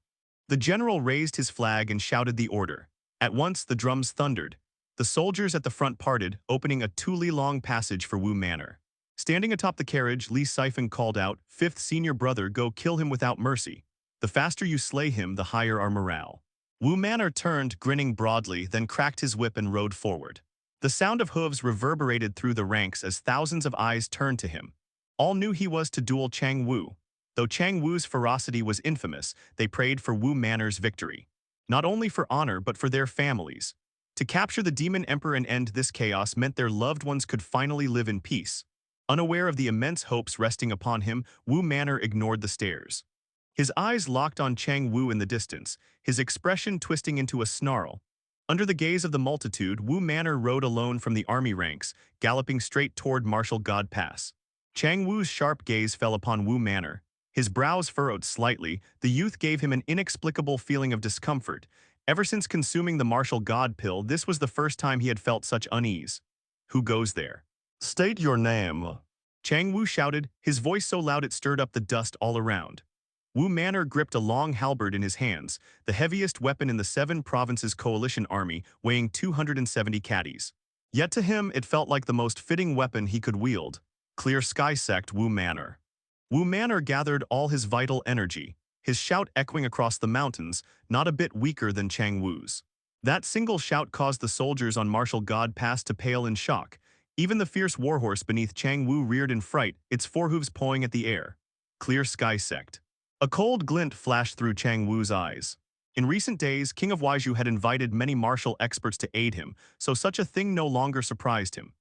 The general raised his flag and shouted the order. At once the drums thundered. The soldiers at the front parted, opening a 2-li-long passage for Wu Manor. Standing atop the carriage, Li Sifeng called out, Fifth senior brother, go kill him without mercy. The faster you slay him, the higher our morale. Wu Manor turned, grinning broadly, then cracked his whip and rode forward. The sound of hooves reverberated through the ranks as thousands of eyes turned to him. All knew he was to duel Chang Wu. Though Chang Wu's ferocity was infamous, they prayed for Wu Manor's victory. Not only for honor, but for their families. To capture the demon emperor and end this chaos meant their loved ones could finally live in peace. Unaware of the immense hopes resting upon him, Wu Manor ignored the stares. His eyes locked on Chang Wu in the distance, his expression twisting into a snarl. Under the gaze of the multitude, Wu Manor rode alone from the army ranks, galloping straight toward Martial God Pass. Chang Wu's sharp gaze fell upon Wu Manor. His brows furrowed slightly, the youth gave him an inexplicable feeling of discomfort. Ever since consuming the martial god pill, this was the first time he had felt such unease. Who goes there? State your name. Chang Wu shouted, his voice so loud it stirred up the dust all around. Wu Manor gripped a long halberd in his hands, the heaviest weapon in the 7 provinces coalition army, weighing 270 caddies. Yet to him, it felt like the most fitting weapon he could wield. Clear Sky Sect Wu Manor. Wu Manor gathered all his vital energy, his shout echoing across the mountains, not a bit weaker than Chang Wu's. That single shout caused the soldiers on Martial God Pass to pale in shock. Even the fierce warhorse beneath Chang Wu reared in fright, its forehooves pawing at the air. Clear Sky Sect. A cold glint flashed through Chang Wu's eyes. In recent days, King of Waiju had invited many martial experts to aid him, so such a thing no longer surprised him.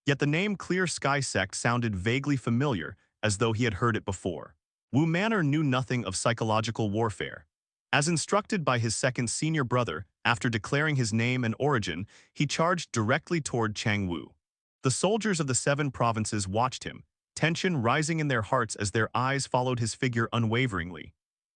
Yet the name Clear Sky Sect sounded vaguely familiar, as though he had heard it before. Wu Manor knew nothing of psychological warfare. As instructed by his second senior brother, after declaring his name and origin, he charged directly toward Chang Wu. The soldiers of the 7 provinces watched him, tension rising in their hearts as their eyes followed his figure unwaveringly.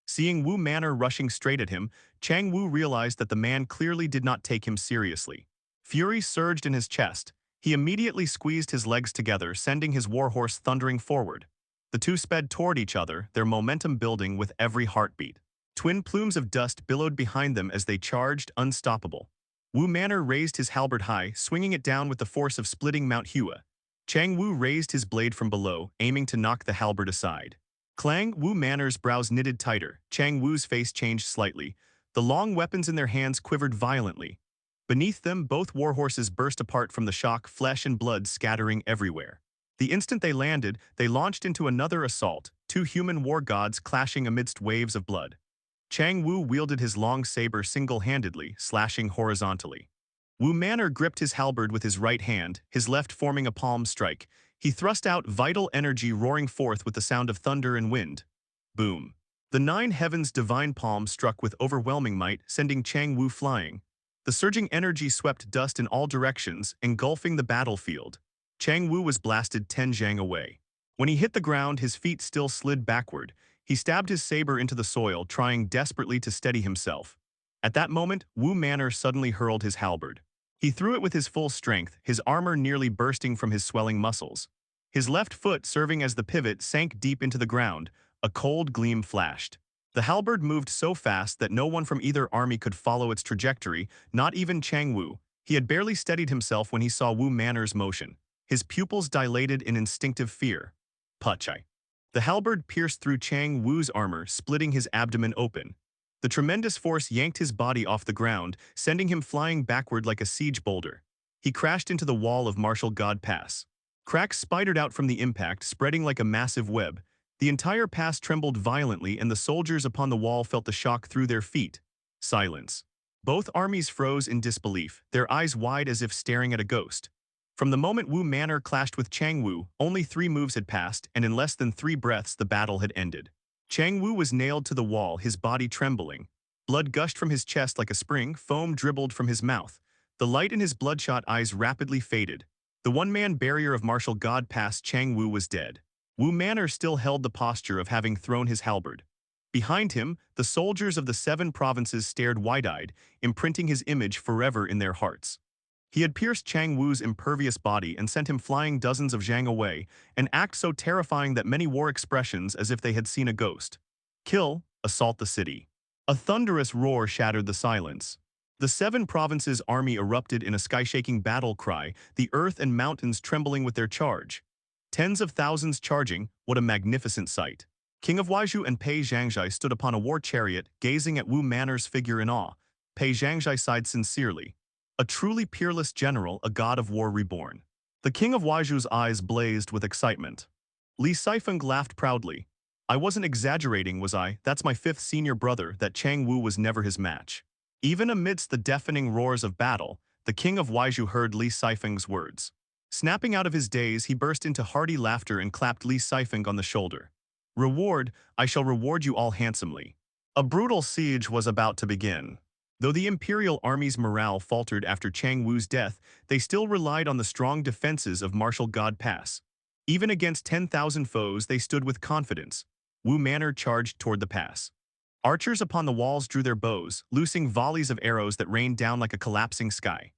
Seeing Wu Manor rushing straight at him, Chang Wu realized that the man clearly did not take him seriously. Fury surged in his chest. He immediately squeezed his legs together, sending his warhorse thundering forward. The two sped toward each other, their momentum building with every heartbeat. Twin plumes of dust billowed behind them as they charged, unstoppable. Wu Manor raised his halberd high, swinging it down with the force of splitting Mount Hua. Chang Wu raised his blade from below, aiming to knock the halberd aside. Clang, Wu Manor's brows knitted tighter. Chang Wu's face changed slightly. The long weapons in their hands quivered violently. Beneath them, both warhorses burst apart from the shock, flesh and blood scattering everywhere. The instant they landed, they launched into another assault, two human war gods clashing amidst waves of blood. Chang Wu wielded his long saber single-handedly, slashing horizontally. Wu Manor gripped his halberd with his right hand, his left forming a palm strike. He thrust out vital energy roaring forth with the sound of thunder and wind. Boom. The nine heavens' divine palm struck with overwhelming might, sending Chang Wu flying. The surging energy swept dust in all directions, engulfing the battlefield. Chang Wu was blasted 10 zhang away. When he hit the ground, his feet still slid backward. He stabbed his saber into the soil, trying desperately to steady himself. At that moment, Wu Manor suddenly hurled his halberd. He threw it with his full strength, his armor nearly bursting from his swelling muscles. His left foot, serving as the pivot, sank deep into the ground. A cold gleam flashed. The halberd moved so fast that no one from either army could follow its trajectory, not even Chang Wu. He had barely steadied himself when he saw Wu Manor's motion. His pupils dilated in instinctive fear. Pachai. The halberd pierced through Chang Wu's armor, splitting his abdomen open. The tremendous force yanked his body off the ground, sending him flying backward like a siege boulder. He crashed into the wall of Martial God Pass. Cracks spidered out from the impact, spreading like a massive web. The entire pass trembled violently, and the soldiers upon the wall felt the shock through their feet. Silence. Both armies froze in disbelief, their eyes wide as if staring at a ghost. From the moment Wu Manor clashed with Chang Wu, only 3 moves had passed, and in less than 3 breaths the battle had ended. Chang Wu was nailed to the wall, his body trembling. Blood gushed from his chest like a spring, foam dribbled from his mouth. The light in his bloodshot eyes rapidly faded. The one-man barrier of Martial God Pass, Chang Wu was dead. Wu Manor still held the posture of having thrown his halberd. Behind him, the soldiers of the 7 provinces stared wide-eyed, imprinting his image forever in their hearts. He had pierced Chang Wu's impervious body and sent him flying dozens of zhang away, an act so terrifying that many wore expressions as if they had seen a ghost. Kill, assault the city. A thunderous roar shattered the silence. The 7 provinces' army erupted in a sky-shaking battle cry, the earth and mountains trembling with their charge. Tens of thousands charging, what a magnificent sight. King of Waizhou and Pei Zhangzhai stood upon a war chariot, gazing at Wu Manor's figure in awe. Pei Zhangzhai sighed sincerely. A truly peerless general, a god of war reborn. The king of Waizhou's eyes blazed with excitement. Li Sifeng laughed proudly. I wasn't exaggerating, was I? That's my 5th senior brother, that Chang Wu was never his match. Even amidst the deafening roars of battle, the king of Waizhou heard Li Sifeng's words. Snapping out of his daze, he burst into hearty laughter and clapped Li Sifeng on the shoulder. Reward, I shall reward you all handsomely. A brutal siege was about to begin. Though the imperial army's morale faltered after Chang Wu's death, they still relied on the strong defenses of Martial God Pass. Even against 10,000 foes, they stood with confidence. Wu Manor charged toward the pass. Archers upon the walls drew their bows, loosing volleys of arrows that rained down like a collapsing sky.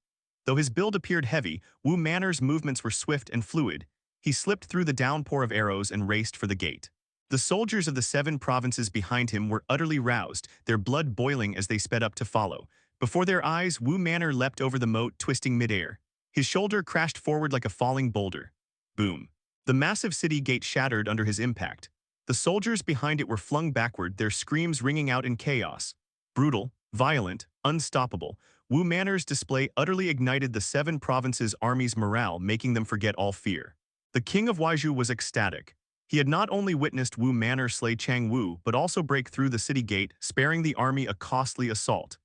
Though his build appeared heavy, Wu Manor's movements were swift and fluid. He slipped through the downpour of arrows and raced for the gate. The soldiers of the 7 provinces behind him were utterly roused, their blood boiling as they sped up to follow. Before their eyes, Wu Manor leapt over the moat, twisting midair. His shoulder crashed forward like a falling boulder. Boom. The massive city gate shattered under his impact. The soldiers behind it were flung backward, their screams ringing out in chaos. Brutal, violent, unstoppable, Wu Manor's display utterly ignited the 7 provinces' army's morale, making them forget all fear. The king of Waizhou was ecstatic. He had not only witnessed Wu Manor slay Chang Wu, but also break through the city gate, sparing the army a costly assault.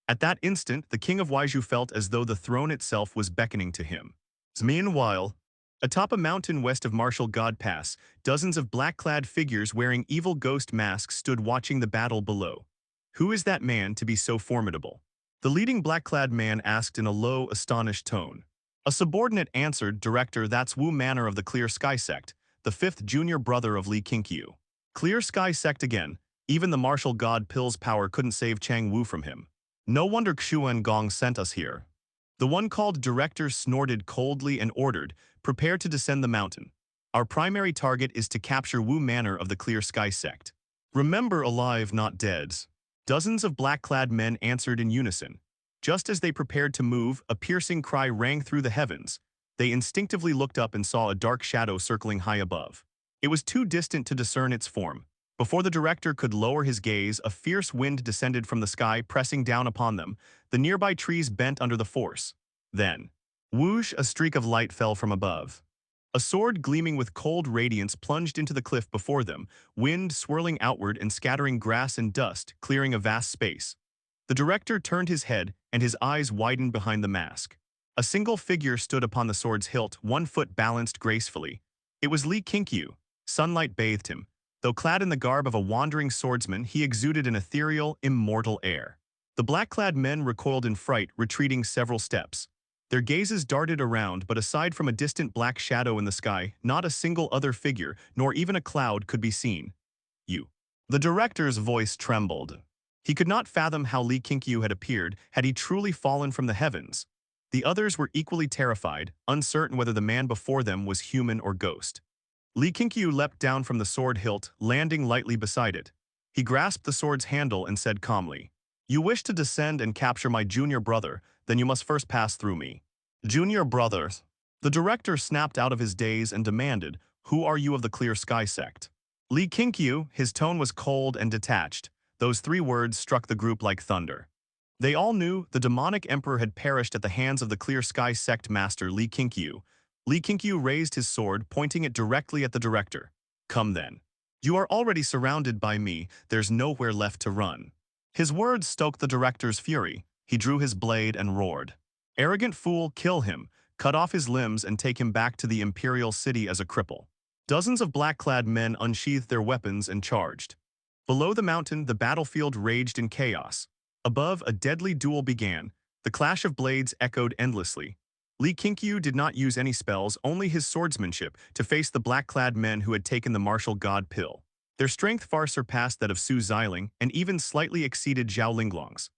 At that instant, the king of Waizhou felt as though the throne itself was beckoning to him. Meanwhile, atop a mountain west of Martial God Pass, dozens of black-clad figures wearing evil ghost masks stood watching the battle below. Who is that man to be so formidable? The leading black-clad man asked in a low, astonished tone. A subordinate answered, Director, that's Wu Manor of the Clear Sky Sect, the 5th junior brother of Li Qingqiu. Clear Sky Sect again. Even the martial god Pill's power couldn't save Chang Wu from him. No wonder Xuan Gong sent us here. The one called director snorted coldly and ordered, "Prepare to descend the mountain. Our primary target is to capture Wu Manor of the Clear Sky Sect. Remember, alive, not dead." Dozens of black-clad men answered in unison. Just as they prepared to move, a piercing cry rang through the heavens. They instinctively looked up and saw a dark shadow circling high above. It was too distant to discern its form. Before the director could lower his gaze, a fierce wind descended from the sky, pressing down upon them. The nearby trees bent under the force. Then, whoosh, a streak of light fell from above. A sword gleaming with cold radiance plunged into the cliff before them, wind swirling outward and scattering grass and dust, clearing a vast space. The director turned his head, and his eyes widened behind the mask. A single figure stood upon the sword's hilt, one foot balanced gracefully. It was Li Qingqiu. Sunlight bathed him. Though clad in the garb of a wandering swordsman, he exuded an ethereal, immortal air. The black-clad men recoiled in fright, retreating several steps. Their gazes darted around, but aside from a distant black shadow in the sky, not a single other figure, nor even a cloud, could be seen. "You." The director's voice trembled. He could not fathom how Li Qingqiu had appeared, had he truly fallen from the heavens. The others were equally terrified, uncertain whether the man before them was human or ghost. Li Qingqiu leapt down from the sword hilt, landing lightly beside it. He grasped the sword's handle and said calmly, "You wish to descend and capture my junior brother, then you must first pass through me." "Junior brother?" The director snapped out of his daze and demanded, "Who are you of the Clear Sky Sect?" Li Qingqiu, his tone was cold and detached. Those three words struck the group like thunder. They all knew the demonic emperor had perished at the hands of the Clear Sky Sect Master Li Qingqiu. Li Qingqiu raised his sword, pointing it directly at the director. "Come then. You are already surrounded by me, there's nowhere left to run." His words stoked the director's fury. He drew his blade and roared. "Arrogant fool, kill him, cut off his limbs and take him back to the imperial city as a cripple." Dozens of black-clad men unsheathed their weapons and charged. Below the mountain, the battlefield raged in chaos. Above, a deadly duel began. The clash of blades echoed endlessly. Li Qingqiu did not use any spells, only his swordsmanship, to face the black-clad men who had taken the martial god pill. Their strength far surpassed that of Su Xiling and even slightly exceeded Zhao Linglong's.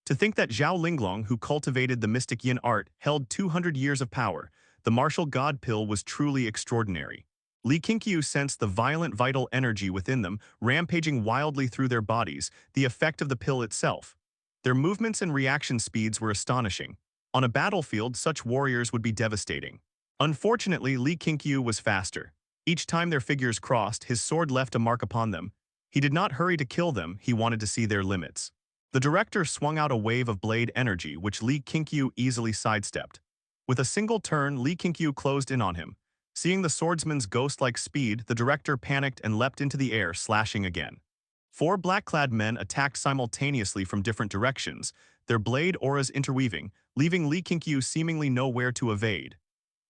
To think that Zhao Linglong, who cultivated the mystic yin art, held 200 years of power, the martial god pill, was truly extraordinary. Li Qingqiu sensed the violent vital energy within them, rampaging wildly through their bodies, the effect of the pill itself. Their movements and reaction speeds were astonishing. On a battlefield, such warriors would be devastating. Unfortunately, Li Qingqiu was faster. Each time their figures crossed, his sword left a mark upon them. He did not hurry to kill them, he wanted to see their limits. The director swung out a wave of blade energy, which Li Qingqiu easily sidestepped. With a single turn, Li Qingqiu closed in on him. Seeing the swordsman's ghost-like speed, the director panicked and leapt into the air, slashing again. Four black-clad men attacked simultaneously from different directions, their blade auras interweaving, leaving Li Qingqiu seemingly nowhere to evade.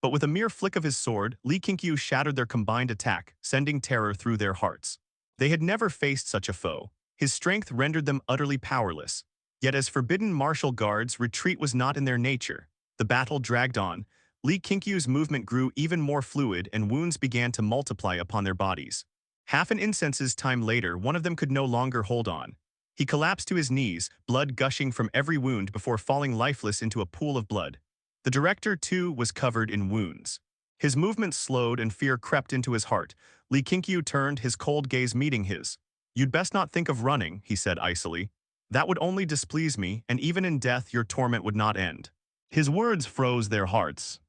But with a mere flick of his sword, Li Qingqiu shattered their combined attack, sending terror through their hearts. They had never faced such a foe. His strength rendered them utterly powerless. Yet as forbidden martial guards, retreat was not in their nature. The battle dragged on. Li Qingqiu's movement grew even more fluid and wounds began to multiply upon their bodies. Half an incense's time later, one of them could no longer hold on. He collapsed to his knees, blood gushing from every wound before falling lifeless into a pool of blood. The director, too, was covered in wounds. His movements slowed and fear crept into his heart. Li Qingqiu turned, his cold gaze meeting his. "You'd best not think of running," he said icily. "That would only displease me, and even in death your torment would not end." His words froze their hearts.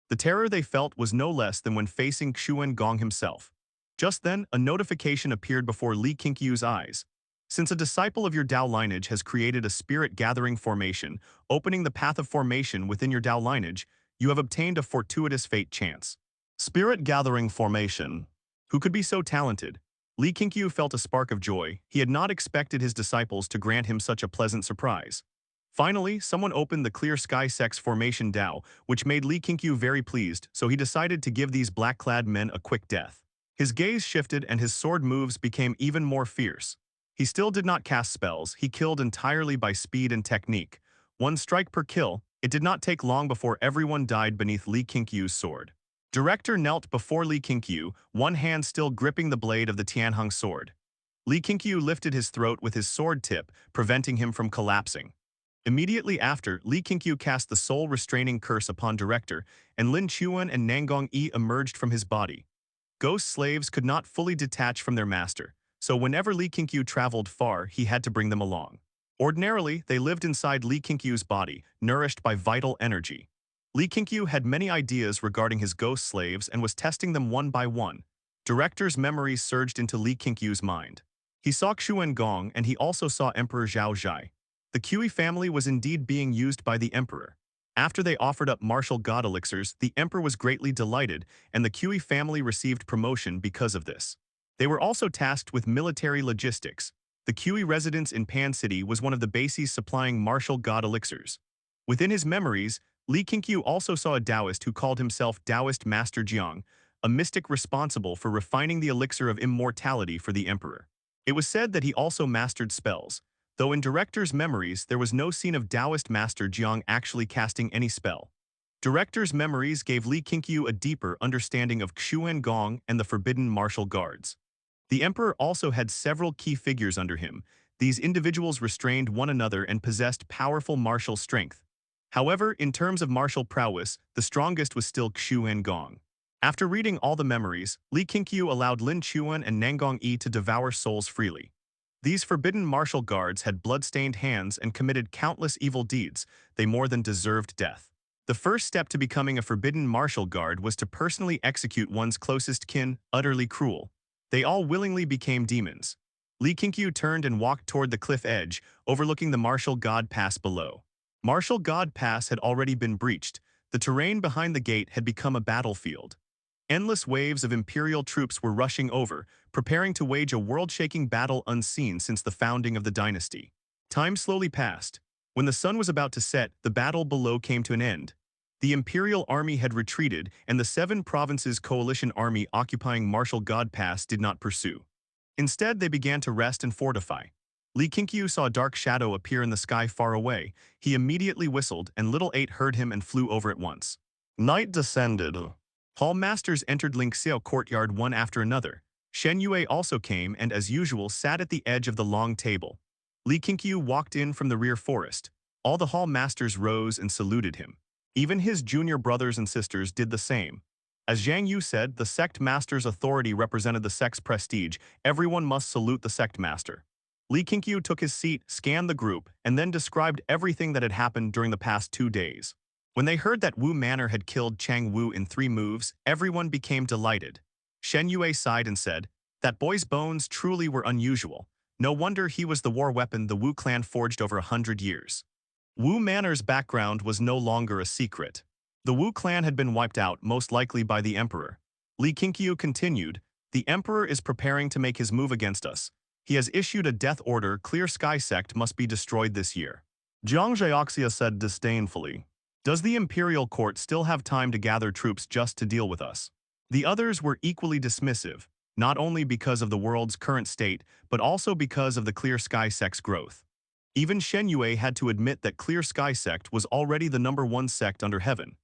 The terror they felt was no less than when facing Xuan Gong himself. Just then, a notification appeared before Li Qingqiu's eyes. "Since a disciple of your Dao lineage has created a spirit-gathering formation, opening the path of formation within your Dao lineage, you have obtained a fortuitous fate chance." Spirit-gathering formation. Who could be so talented? Li Qingqiu felt a spark of joy. He had not expected his disciples to grant him such a pleasant surprise. Finally, someone opened the Clear Sky Sect's formation Dao, which made Li Qingqiu very pleased, so he decided to give these black-clad men a quick death. His gaze shifted and his sword moves became even more fierce. He still did not cast spells, he killed entirely by speed and technique. One strike per kill, it did not take long before everyone died beneath Li Qingqiu's sword. Director knelt before Li Qingqiu, one hand still gripping the blade of the Tianheng sword. Li Qingqiu lifted his throat with his sword tip, preventing him from collapsing. Immediately after, Li Qingqiu cast the soul restraining curse upon Director, and Lin Chuan and Nangong Yi emerged from his body. Ghost slaves could not fully detach from their master, so whenever Li Qingqiu traveled far, he had to bring them along. Ordinarily, they lived inside Li Qingqiu's body, nourished by vital energy. Li Qingqiu had many ideas regarding his ghost slaves and was testing them one by one. Director's memories surged into Li Qingqiu's mind. He saw Xuan Gong and he also saw Emperor Zhao Zhai. The Qi family was indeed being used by the emperor. After they offered up martial god elixirs, the emperor was greatly delighted, and the Qi family received promotion because of this. They were also tasked with military logistics. The Qi residence in Pan City was one of the bases supplying martial god elixirs. Within his memories, Li Qingqiu also saw a Taoist who called himself Taoist Master Jiang, a mystic responsible for refining the elixir of immortality for the emperor. It was said that he also mastered spells, though in Director's memories there was no scene of Taoist Master Jiang actually casting any spell. Director's memories gave Li Qingqiu a deeper understanding of Xuan Gong and the forbidden martial guards. The emperor also had several key figures under him. These individuals restrained one another and possessed powerful martial strength. However, in terms of martial prowess, the strongest was still Xuan Gong. After reading all the memories, Li Qingqiu allowed Lin Chuan and Nangong Yi to devour souls freely. These forbidden martial guards had blood-stained hands and committed countless evil deeds. They more than deserved death. The first step to becoming a forbidden martial guard was to personally execute one's closest kin, utterly cruel. They all willingly became demons. Li Qingqiu turned and walked toward the cliff edge, overlooking the Martial God Pass below. Martial God Pass had already been breached. The terrain behind the gate had become a battlefield. Endless waves of Imperial troops were rushing over, preparing to wage a world-shaking battle unseen since the founding of the dynasty. Time slowly passed. When the sun was about to set, the battle below came to an end. The Imperial army had retreated, and the 7 provinces coalition army occupying Martial God Pass did not pursue. Instead, they began to rest and fortify. Li Qingqiu saw a dark shadow appear in the sky far away. He immediately whistled, and Little 8 heard him and flew over at once. Night descended. Hall masters entered Qingxiao courtyard one after another. Shen Yue also came and, as usual, sat at the edge of the long table. Li Qingqiu walked in from the rear forest. All the hall masters rose and saluted him. Even his junior brothers and sisters did the same. As Zhang Yu said, the Sect Master's authority represented the sect's prestige. Everyone must salute the Sect Master. Li Qingqiu took his seat, scanned the group, and then described everything that had happened during the past 2 days. When they heard that Wu Manor had killed Chang Wu in 3 moves, everyone became delighted. Shen Yue sighed and said, "That boy's bones truly were unusual. No wonder he was the war weapon the Wu clan forged over 100 years." Wu Manor's background was no longer a secret. The Wu clan had been wiped out, most likely by the emperor. Li Qingqiu continued, "The emperor is preparing to make his move against us. He has issued a death order. Clear Sky Sect must be destroyed this year." Jiang Zhaoxia said disdainfully, "Does the imperial court still have time to gather troops just to deal with us?" The others were equally dismissive, not only because of the world's current state, but also because of the Clear Sky Sect's growth. Even Shen Yue had to admit that Clear Sky Sect was already the #1 sect under heaven.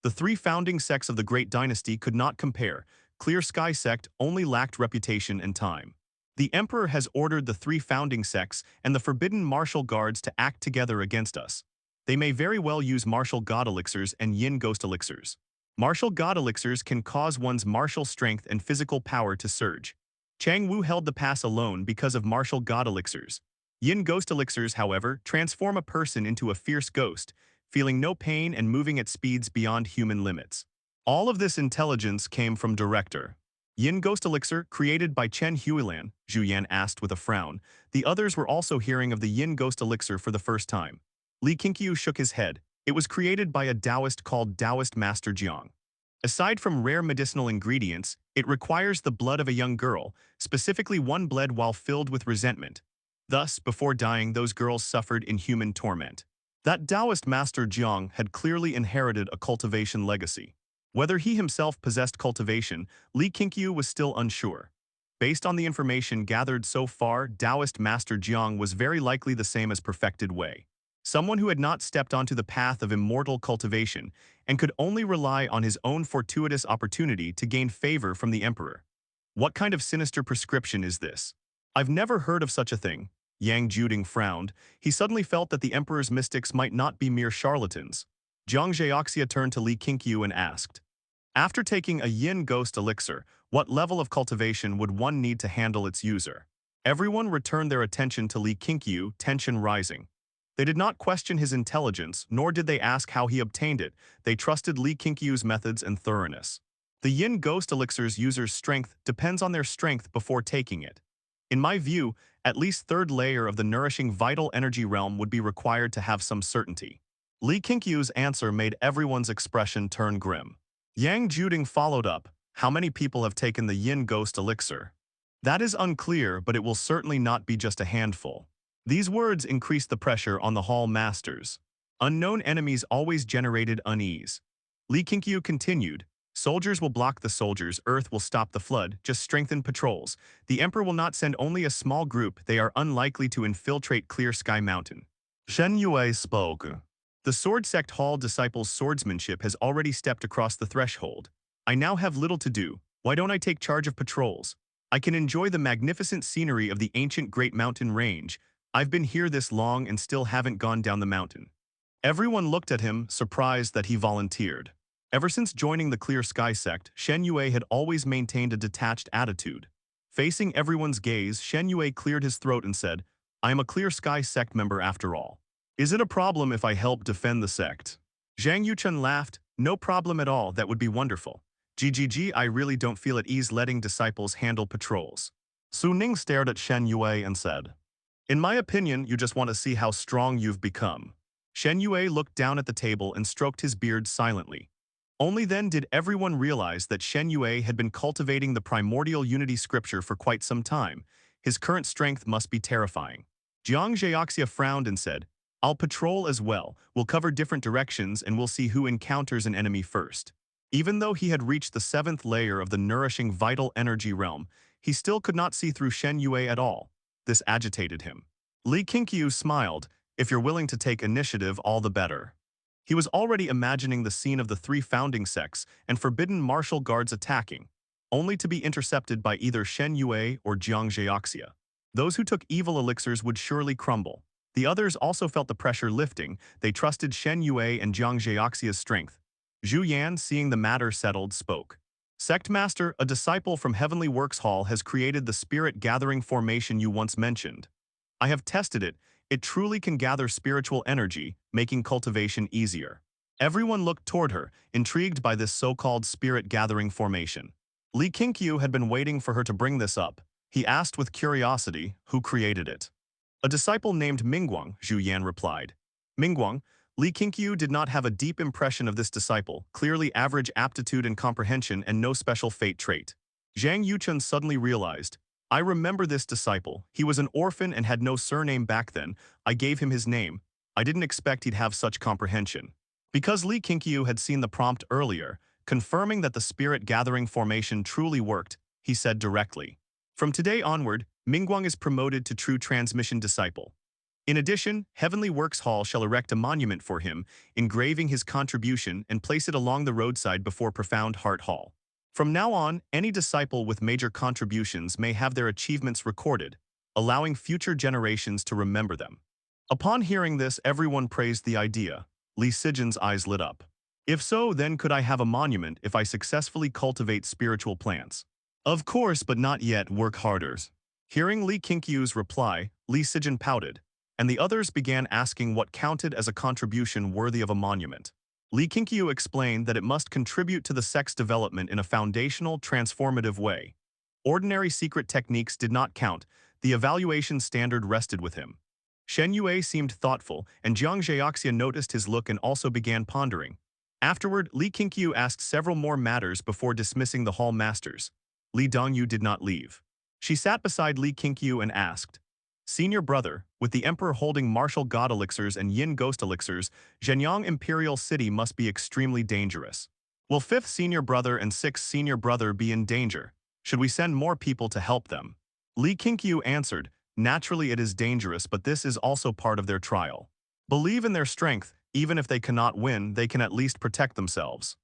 The 3 founding sects of the Great Dynasty could not compare. Clear Sky Sect only lacked reputation and time. The Emperor has ordered the 3 founding sects and the forbidden martial guards to act together against us. They may very well use martial god elixirs and yin ghost elixirs. Martial god elixirs can cause one's martial strength and physical power to surge. Chang Wu held the pass alone because of martial god elixirs. Yin ghost elixirs, however, transform a person into a fierce ghost, feeling no pain and moving at speeds beyond human limits. All of this intelligence came from Director. Yin ghost elixir, created by Chen Huilan, Zhu Yan asked with a frown. The others were also hearing of the yin ghost elixir for the first time. Li Qingqiu shook his head. It was created by a Taoist called Taoist Master Jiang. Aside from rare medicinal ingredients, it requires the blood of a young girl, specifically one bled while filled with resentment. Thus, before dying, those girls suffered inhuman torment. That Taoist Master Jiang had clearly inherited a cultivation legacy. Whether he himself possessed cultivation, Li Qingqiu was still unsure. Based on the information gathered so far, Taoist Master Jiang was very likely the same as Perfected Wei. Someone who had not stepped onto the path of immortal cultivation and could only rely on his own fortuitous opportunity to gain favor from the emperor. What kind of sinister prescription is this? I've never heard of such a thing. Yang Juding frowned. He suddenly felt that the Emperor's mystics might not be mere charlatans. Jiang Zheoxia turned to Li Qingqiu and asked, after taking a yin ghost elixir, what level of cultivation would one need to handle its user? Everyone returned their attention to Li Qingqiu, tension rising. They did not question his intelligence, nor did they ask how he obtained it. They trusted Li Qingqiu's methods and thoroughness. The yin ghost elixir's user's strength depends on their strength before taking it. In my view, at least third layer of the nourishing vital energy realm would be required to have some certainty. Li Qingqiu's answer made everyone's expression turn grim. Yang Juding followed up, how many people have taken the yin ghost elixir? That is unclear, but it will certainly not be just a handful. These words increased the pressure on the hall masters. Unknown enemies always generated unease. Li Qingqiu continued, soldiers will block the soldiers, Earth will stop the flood, just strengthen patrols. The Emperor will not send only a small group, they are unlikely to infiltrate Clear Sky Mountain. Shen Yue spoke. The Sword Sect Hall disciples' swordsmanship has already stepped across the threshold. I now have little to do. Why don't I take charge of patrols? I can enjoy the magnificent scenery of the ancient Great Mountain Range. I've been here this long and still haven't gone down the mountain. Everyone looked at him, surprised that he volunteered. Ever since joining the Clear Sky Sect, Shen Yue had always maintained a detached attitude. Facing everyone's gaze, Shen Yue cleared his throat and said, I am a Clear Sky Sect member after all. Is it a problem if I help defend the sect? Zhang Yuchun laughed, no problem at all, that would be wonderful. GGG, I really don't feel at ease letting disciples handle patrols. Su Ning stared at Shen Yue and said, in my opinion, you just want to see how strong you've become. Shen Yue looked down at the table and stroked his beard silently. Only then did everyone realize that Shen Yue had been cultivating the primordial unity scripture for quite some time. His current strength must be terrifying. Jiang Zheoxia frowned and said, I'll patrol as well, we'll cover different directions and we'll see who encounters an enemy first. Even though he had reached the 7th layer of the nourishing vital energy realm, he still could not see through Shen Yue at all. This agitated him. Li Qingqiu smiled, if you're willing to take initiative, all the better. He was already imagining the scene of the 3 founding sects and forbidden martial guards attacking, only to be intercepted by either Shen Yue or Jiang Zheoxia. Those who took evil elixirs would surely crumble. The others also felt the pressure lifting. They trusted Shen Yue and Jiang Zheoxia's strength. Zhu Yan, seeing the matter settled, spoke. Sect Master, a disciple from Heavenly Works Hall, has created the spirit gathering formation you once mentioned. I have tested it. It truly can gather spiritual energy, making cultivation easier. Everyone looked toward her, intrigued by this so-called spirit gathering formation. Li Qingqiu had been waiting for her to bring this up. He asked with curiosity, who created it? A disciple named Mingguang, Zhu Yan replied. Mingguang, Li Qingqiu did not have a deep impression of this disciple, clearly average aptitude and comprehension and no special fate trait. Zhang Yuchun suddenly realized, I remember this disciple. He was an orphan and had no surname back then. I gave him his name. I didn't expect he'd have such comprehension. Because Li Qingqiu had seen the prompt earlier, confirming that the spirit gathering formation truly worked, he said directly. From today onward, Mingguang is promoted to true transmission disciple. In addition, Heavenly Works Hall shall erect a monument for him, engraving his contribution and place it along the roadside before Profound Heart Hall. From now on, any disciple with major contributions may have their achievements recorded, allowing future generations to remember them. Upon hearing this, everyone praised the idea. Li Sijin's eyes lit up. If so, then could I have a monument if I successfully cultivate spiritual plants? Of course, but not yet, work harder. Hearing Li Qingqiu's reply, Li Sijin pouted, and the others began asking what counted as a contribution worthy of a monument. Li Qingqiu explained that it must contribute to the sect's development in a foundational, transformative way. Ordinary secret techniques did not count. The evaluation standard rested with him. Shen Yue seemed thoughtful, and Jiang Zheoxia noticed his look and also began pondering. Afterward, Li Qingqiu asked several more matters before dismissing the hall masters. Li Dongyu did not leave. She sat beside Li Qingqiu and asked, Senior brother, with the Emperor holding martial god elixirs and yin ghost elixirs, Zhenyang Imperial City must be extremely dangerous. Will 5th senior brother and 6th senior brother be in danger? Should we send more people to help them? Li Qingqiu answered, naturally it is dangerous, but this is also part of their trial. Believe in their strength. Even if they cannot win, they can at least protect themselves.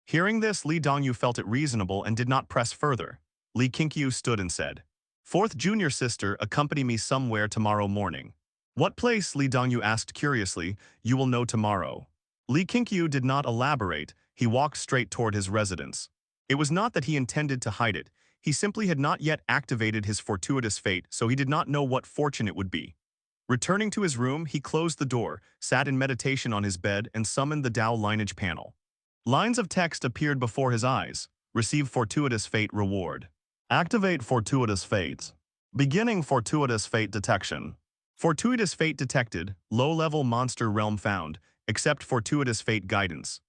Hearing this, Li Dongyu felt it reasonable and did not press further. Li Qingqiu stood and said, Fourth junior sister, accompany me somewhere tomorrow morning. What place? Li Dongyu asked curiously. You will know tomorrow. Li Qingqiu did not elaborate. He walked straight toward his residence. It was not that he intended to hide it. He simply had not yet activated his fortuitous fate, so he did not know what fortune it would be. Returning to his room, he closed the door, sat in meditation on his bed, and summoned the Dao Lineage panel. Lines of text appeared before his eyes. Receive fortuitous fate reward. Activate fortuitous fates. Beginning fortuitous fate detection. Fortuitous fate detected, low-level monster realm found, accept fortuitous fate guidance.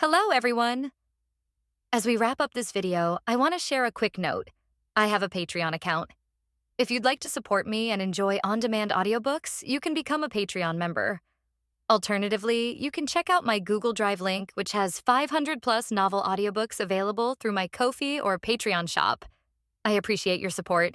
Hello, everyone! As we wrap up this video, I want to share a quick note. I have a Patreon account. If you'd like to support me and enjoy on-demand audiobooks, you can become a Patreon member. Alternatively, you can check out my Google Drive link, which has 500-plus novel audiobooks available through my Ko-fi or Patreon shop. I appreciate your support.